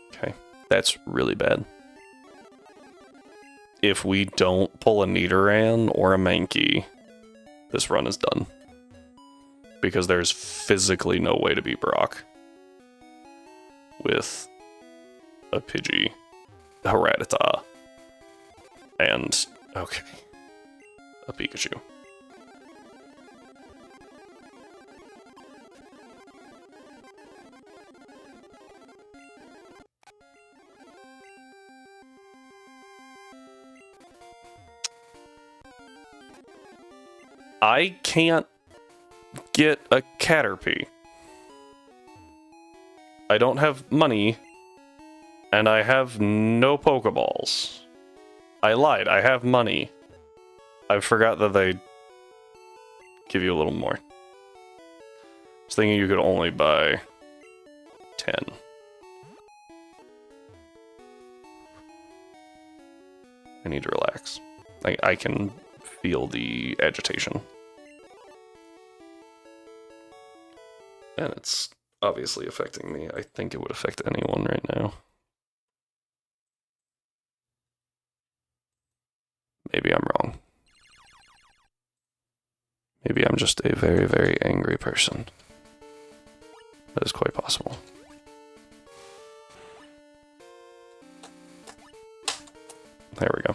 Okay, that's really bad. If we don't pull a Nidoran or a Mankey, this run is done. Because there's physically no way to beat Brock with a Pidgey, a Rattata, and, okay, a Pikachu. I can't get a Caterpie. I don't have money, and I have no Pokeballs. I lied, I have money. I forgot that they give you a little more. I was thinking you could only buy 10. I need to relax. I can feel the agitation. And it's obviously affecting me. I think it would affect anyone right now. Maybe I'm wrong. Maybe I'm just a very, very angry person. That is quite possible. There we go.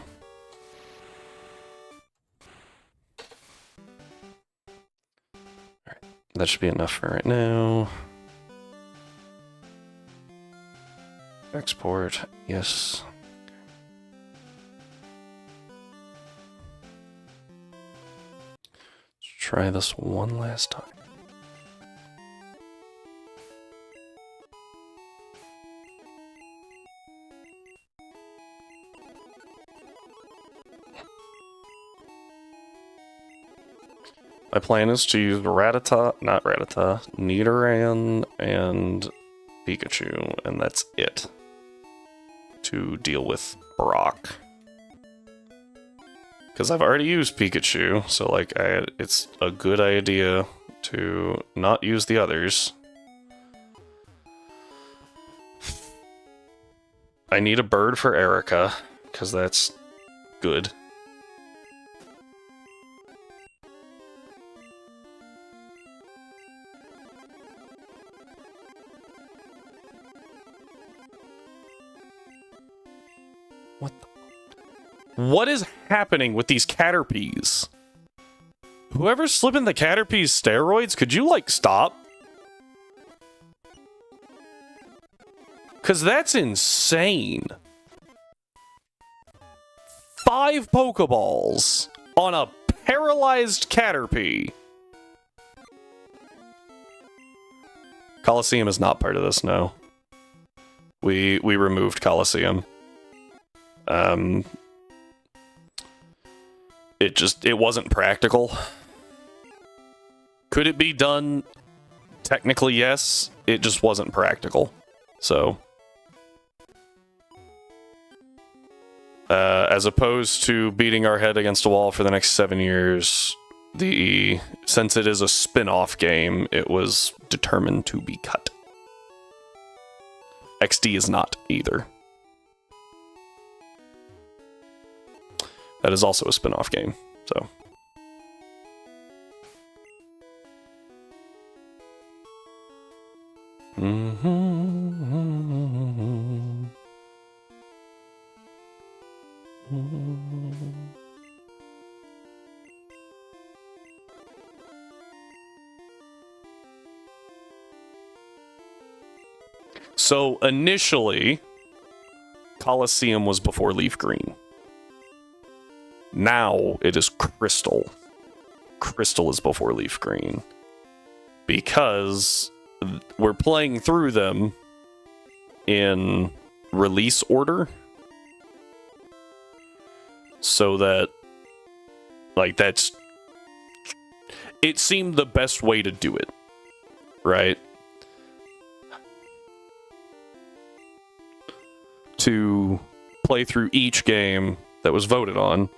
Alright, that should be enough for right now. Export, yes. Let's try this one last time. My plan is to use Nidoran and Pikachu, and that's it. To deal with Brock. Because I've already used Pikachu, so like it's a good idea to not use the others. I need a bird for Erica, because that's good. What is happening with these Caterpies? Whoever's slipping the Caterpies steroids, could you, like, stop? Because that's insane. 5 Pokeballs on a paralyzed Caterpie. Coliseum is not part of this, no. We removed Coliseum. It wasn't practical. Could it be done? Technically, yes. It just wasn't practical. So, as opposed to beating our head against a wall for the next 7 years, since it is a spin-off game, it was determined to be cut. XD is not either. That is also a spin-off game, so. So initially, Colosseum was before Leaf Green. Now it is Crystal. Crystal is before Leaf Green. Because we're playing through them in release order. So that, like, that's... It seemed the best way to do it. Right? To play through each game that was voted on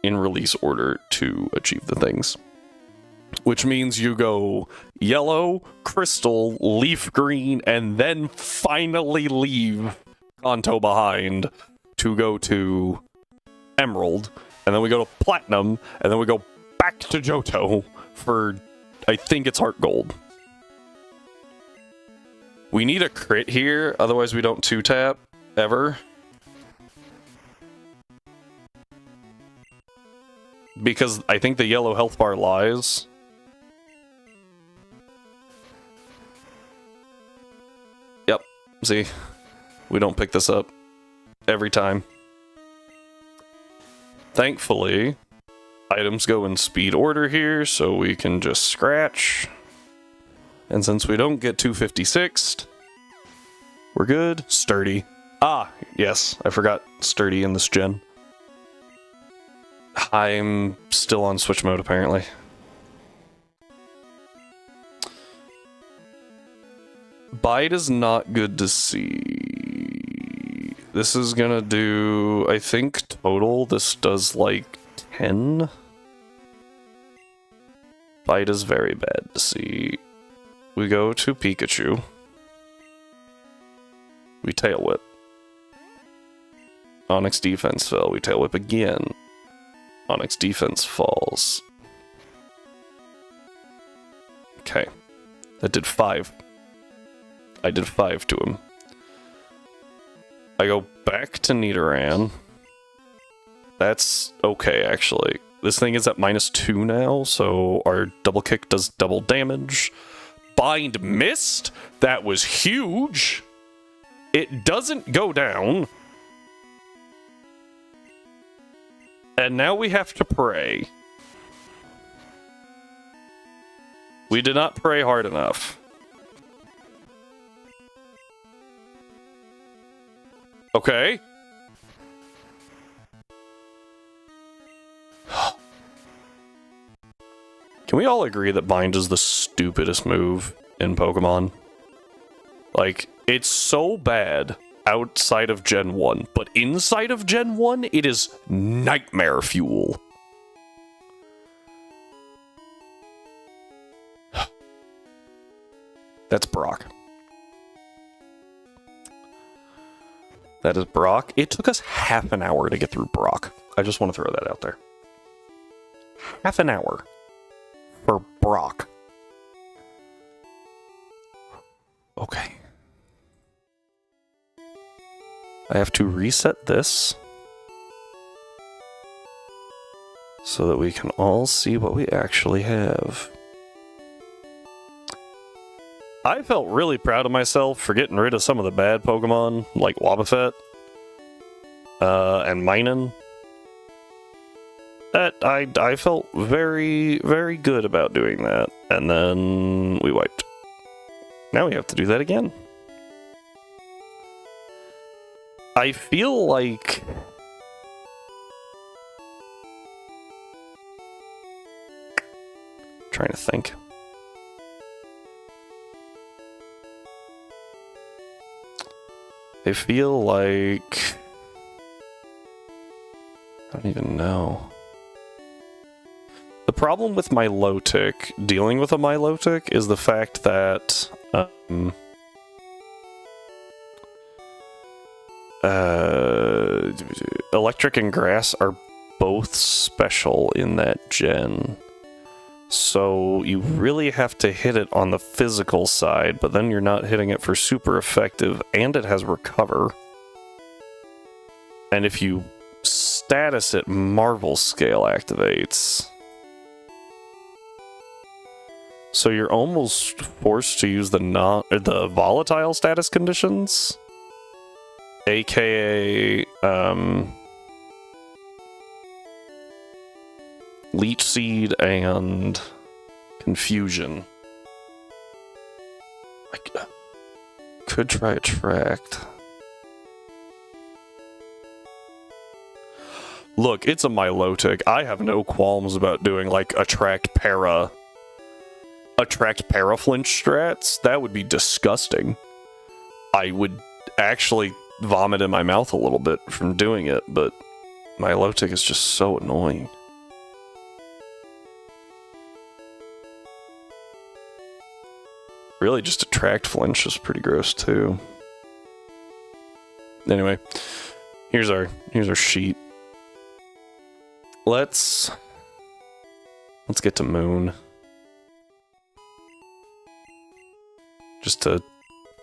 in release order to achieve the things. Which means you go yellow, crystal, leaf green, and then finally leave Kanto behind to go to emerald, and then we go to platinum, and then we go back to Johto for, I think it's heart gold. We need a crit here, otherwise we don't 2-tap, ever. Because I think the yellow health bar lies. Yep, see? We don't pick this up every time. Thankfully, items go in speed order here, so we can just scratch. And since we don't get 256'd, we're good. Sturdy. Ah, yes, I forgot sturdy in this gen. I'm still on switch mode, apparently. Bite is not good to see. This is gonna do, I think, total, this does like 10. Bite is very bad to see. We go to Pikachu. We Tail Whip. Onyx defense fell. We Tail Whip again. Onyx defense falls. Okay. That did 5. I did 5 to him. I go back to Nidoran. That's okay, actually. This thing is at -2 now, so our double kick does double damage. Bind missed? That was huge! It doesn't go down. And now we have to pray. We did not pray hard enough. Okay. Can we all agree that Bind is the stupidest move in Pokemon? Like, it's so bad outside of Gen 1, but inside of Gen 1, it is nightmare fuel. That's Brock. That is Brock. It took us half an hour to get through Brock. I just want to throw that out there. Half an hour for Brock. Okay. I have to reset this so that we can all see what we actually have. I felt really proud of myself for getting rid of some of the bad Pokemon, like Wobbuffet and Minun. I felt very, very good about doing that, and then we wiped. Now we have to do that again. I feel like... trying to think. I feel like... I don't even know. The problem with Milotic, dealing with a Milotic, is the fact that Electric and grass are both special in that gen. So you really have to hit it on the physical side, but then you're not hitting it for super effective, and it has recover. And if you status it, Marvel Scale activates. So you're almost forced to use the volatile status conditions, aka Leech Seed and Confusion. I could try Attract. Look, it's a Milotic. I have no qualms about doing like Attract Para flinch strats. That would be disgusting. I would actually vomit in my mouth a little bit from doing it, but Milotic is just so annoying. Really, just Attract flinch is pretty gross too. Anyway, here's our sheet. Let's get to Moon. Just to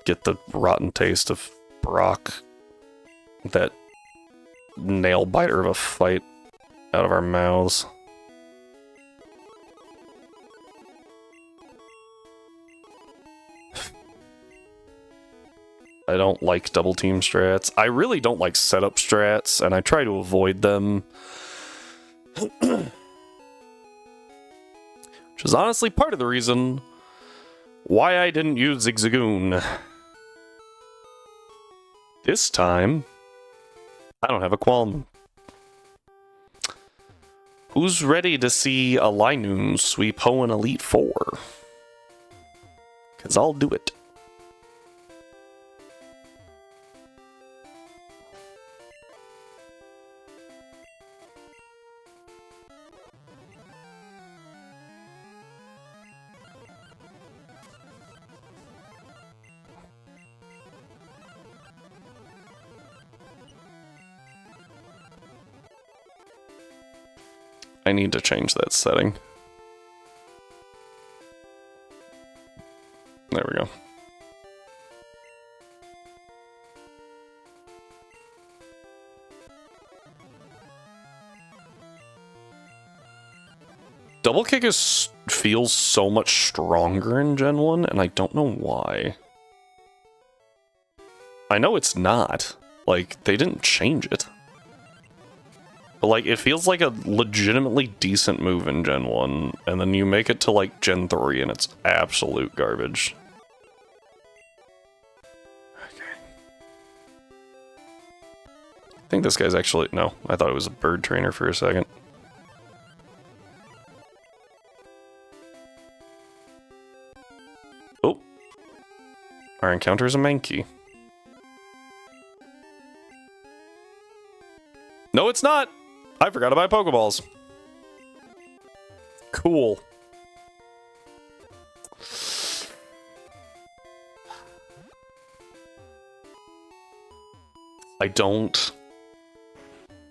get the rotten taste of Brock, that nail biter of a fight, out of our mouths. I don't like double team strats. I really don't like setup strats, and I try to avoid them. Which is honestly part of the reason why I didn't use Zigzagoon. This time, I don't have a qualm. Who's ready to see a Linoon sweep Hoenn Elite Four? Because I'll do it. I need to change that setting. There we go. Double kick feels so much stronger in Gen 1, and I don't know why. I know it's not. Like, they didn't change it. But, like, it feels like a legitimately decent move in Gen 1, and then you make it to, like, Gen 3, and it's absolute garbage. Okay. I think this guy's actually... No, I thought it was a bird trainer for a second. Oh. Our encounter is a Mankey. No, it's not! I forgot to buy Pokeballs. Cool. I don't...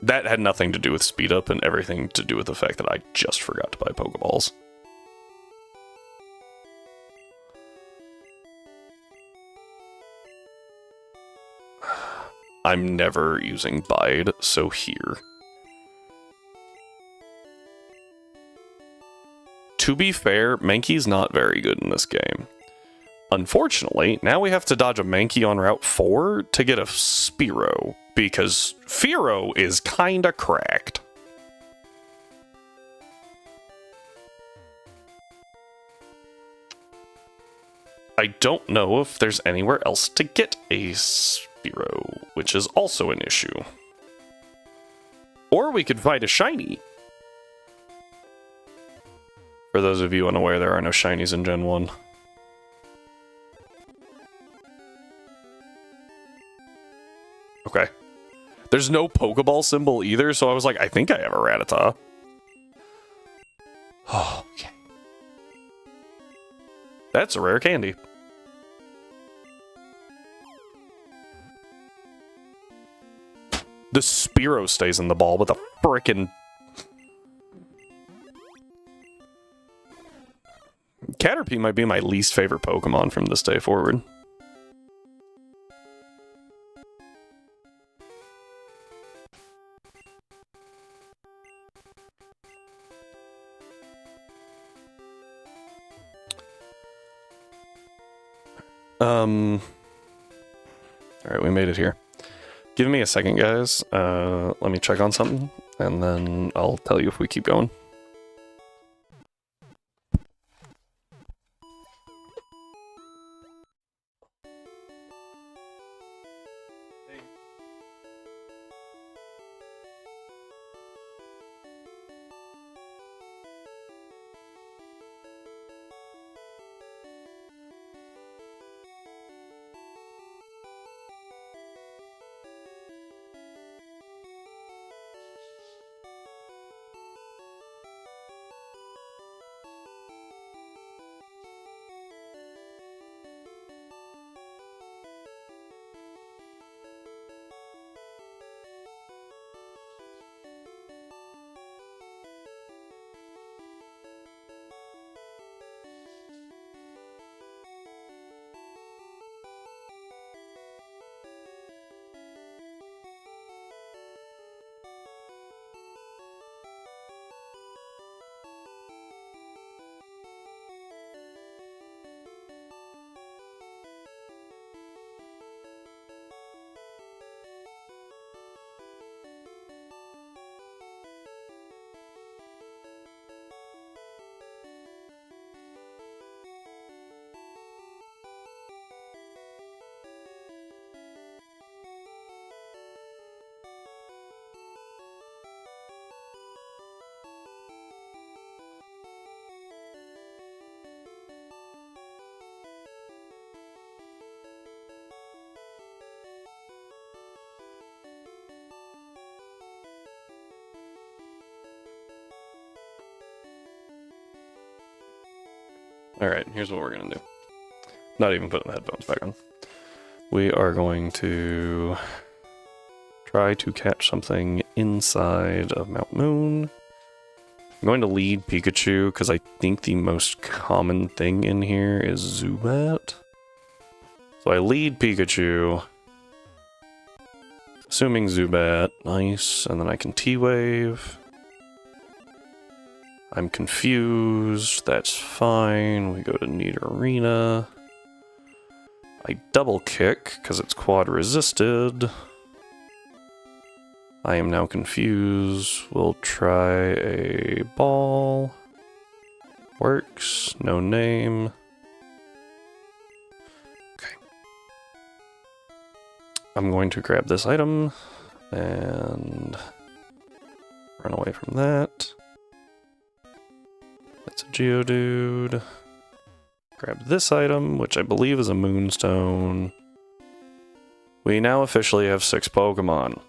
That had nothing to do with speed up and everything to do with the fact that I just forgot to buy Pokeballs. I'm never using Bide, so here. To be fair, Mankey's not very good in this game. Unfortunately, now we have to dodge a Mankey on Route 4 to get a Spearow, because Fearow is kinda cracked. I don't know if there's anywhere else to get a Spearow, which is also an issue. Or we could find a shiny. For those of you unaware, there are no shinies in Gen 1. Okay. There's no Pokeball symbol either, so I was like, I think I have a Rattata. Oh, okay. That's a rare candy. The Spearow stays in the ball, but the frickin' Caterpie might be my least favorite Pokemon from this day forward. Alright, we made it here. Give me a second, guys. Let me check on something, and then I'll tell you if we keep going. Alright, here's what we're gonna do. Not even putting the headphones back on. We are going to try to catch something inside of Mount Moon. I'm going to lead Pikachu because I think the most common thing in here is Zubat. So I lead Pikachu, assuming Zubat. Nice, and then I can T-Wave. I'm confused, that's fine. We go to Nidorina. I double kick because it's quad resisted. I am now confused. We'll try a ball. Works, no name. Okay. I'm going to grab this item and run away from that. That's a Geodude. Grab this item, which I believe is a Moonstone. We now officially have 6 Pokemon.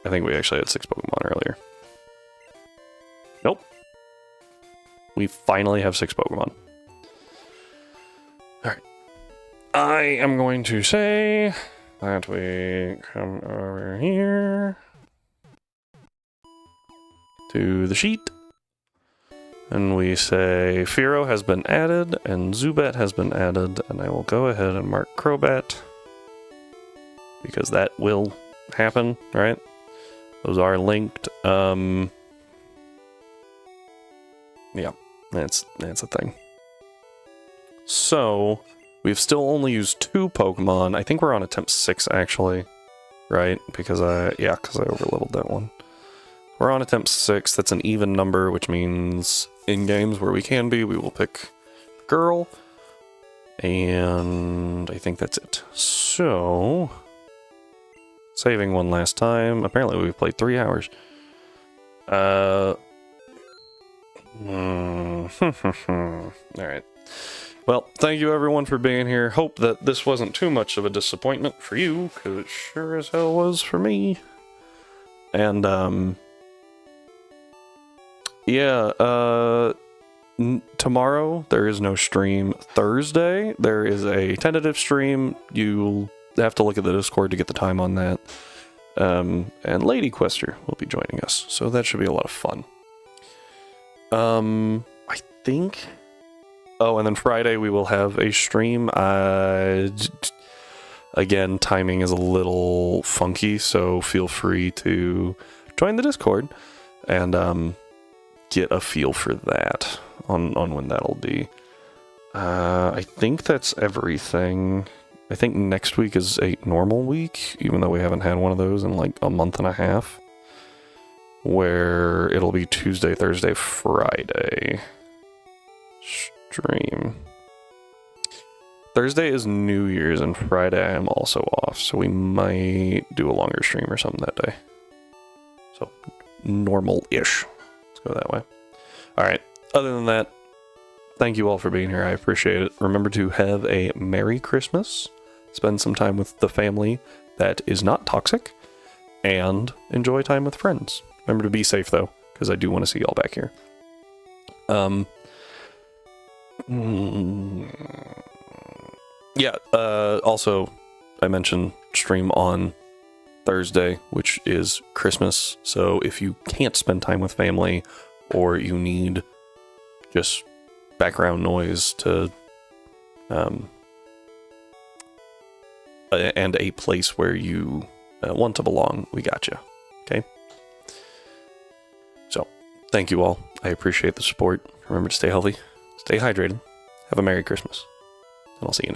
I think we actually had 6 Pokemon earlier. Nope. We finally have 6 Pokemon. Alright. I am going to say that we come over here to the sheet, and we say Fearow has been added and Zubat has been added, and I will go ahead and mark Crobat because that will happen, right? Those are linked. Yeah, that's a thing. So we've still only used 2 Pokemon. I think we're on attempt 6 actually, right? Because I overleveled that one. We're on attempt 6, that's an even number, which means in games where we can be, we will pick girl. And I think that's it. So, saving one last time. Apparently we've played 3 hours. Alright. Well, thank you everyone for being here. Hope that this wasn't too much of a disappointment for you, because it sure as hell was for me. And, yeah, tomorrow there is no stream. Thursday there is a tentative stream. You'll have to look at the Discord to get the time on that. And Lady Quester will be joining us, so that should be a lot of fun. I think... Oh, and then Friday we will have a stream. Again, timing is a little funky, so feel free to join the Discord and get a feel for that on when that'll be. I think that's everything. I think next week is a normal week, even though we haven't had one of those in like a month and a half, where it'll be Tuesday, Thursday, Friday stream. Thursday is New Year's, and Friday I'm also off, so we might do a longer stream or something that day. So, normal-ish. Let's go that way. Alright, other than that, thank you all for being here. I appreciate it. Remember to have a Merry Christmas, spend some time with the family that is not toxic, and enjoy time with friends. Remember to be safe, though, because I do want to see y'all back here. Yeah, also, I mentioned stream on Thursday, which is Christmas, so if you can't spend time with family, or you need just background noise to, and a place where you want to belong, we got you, okay? So, thank you all. I appreciate the support. Remember to stay healthy, stay hydrated, have a Merry Christmas, and I'll see you next time.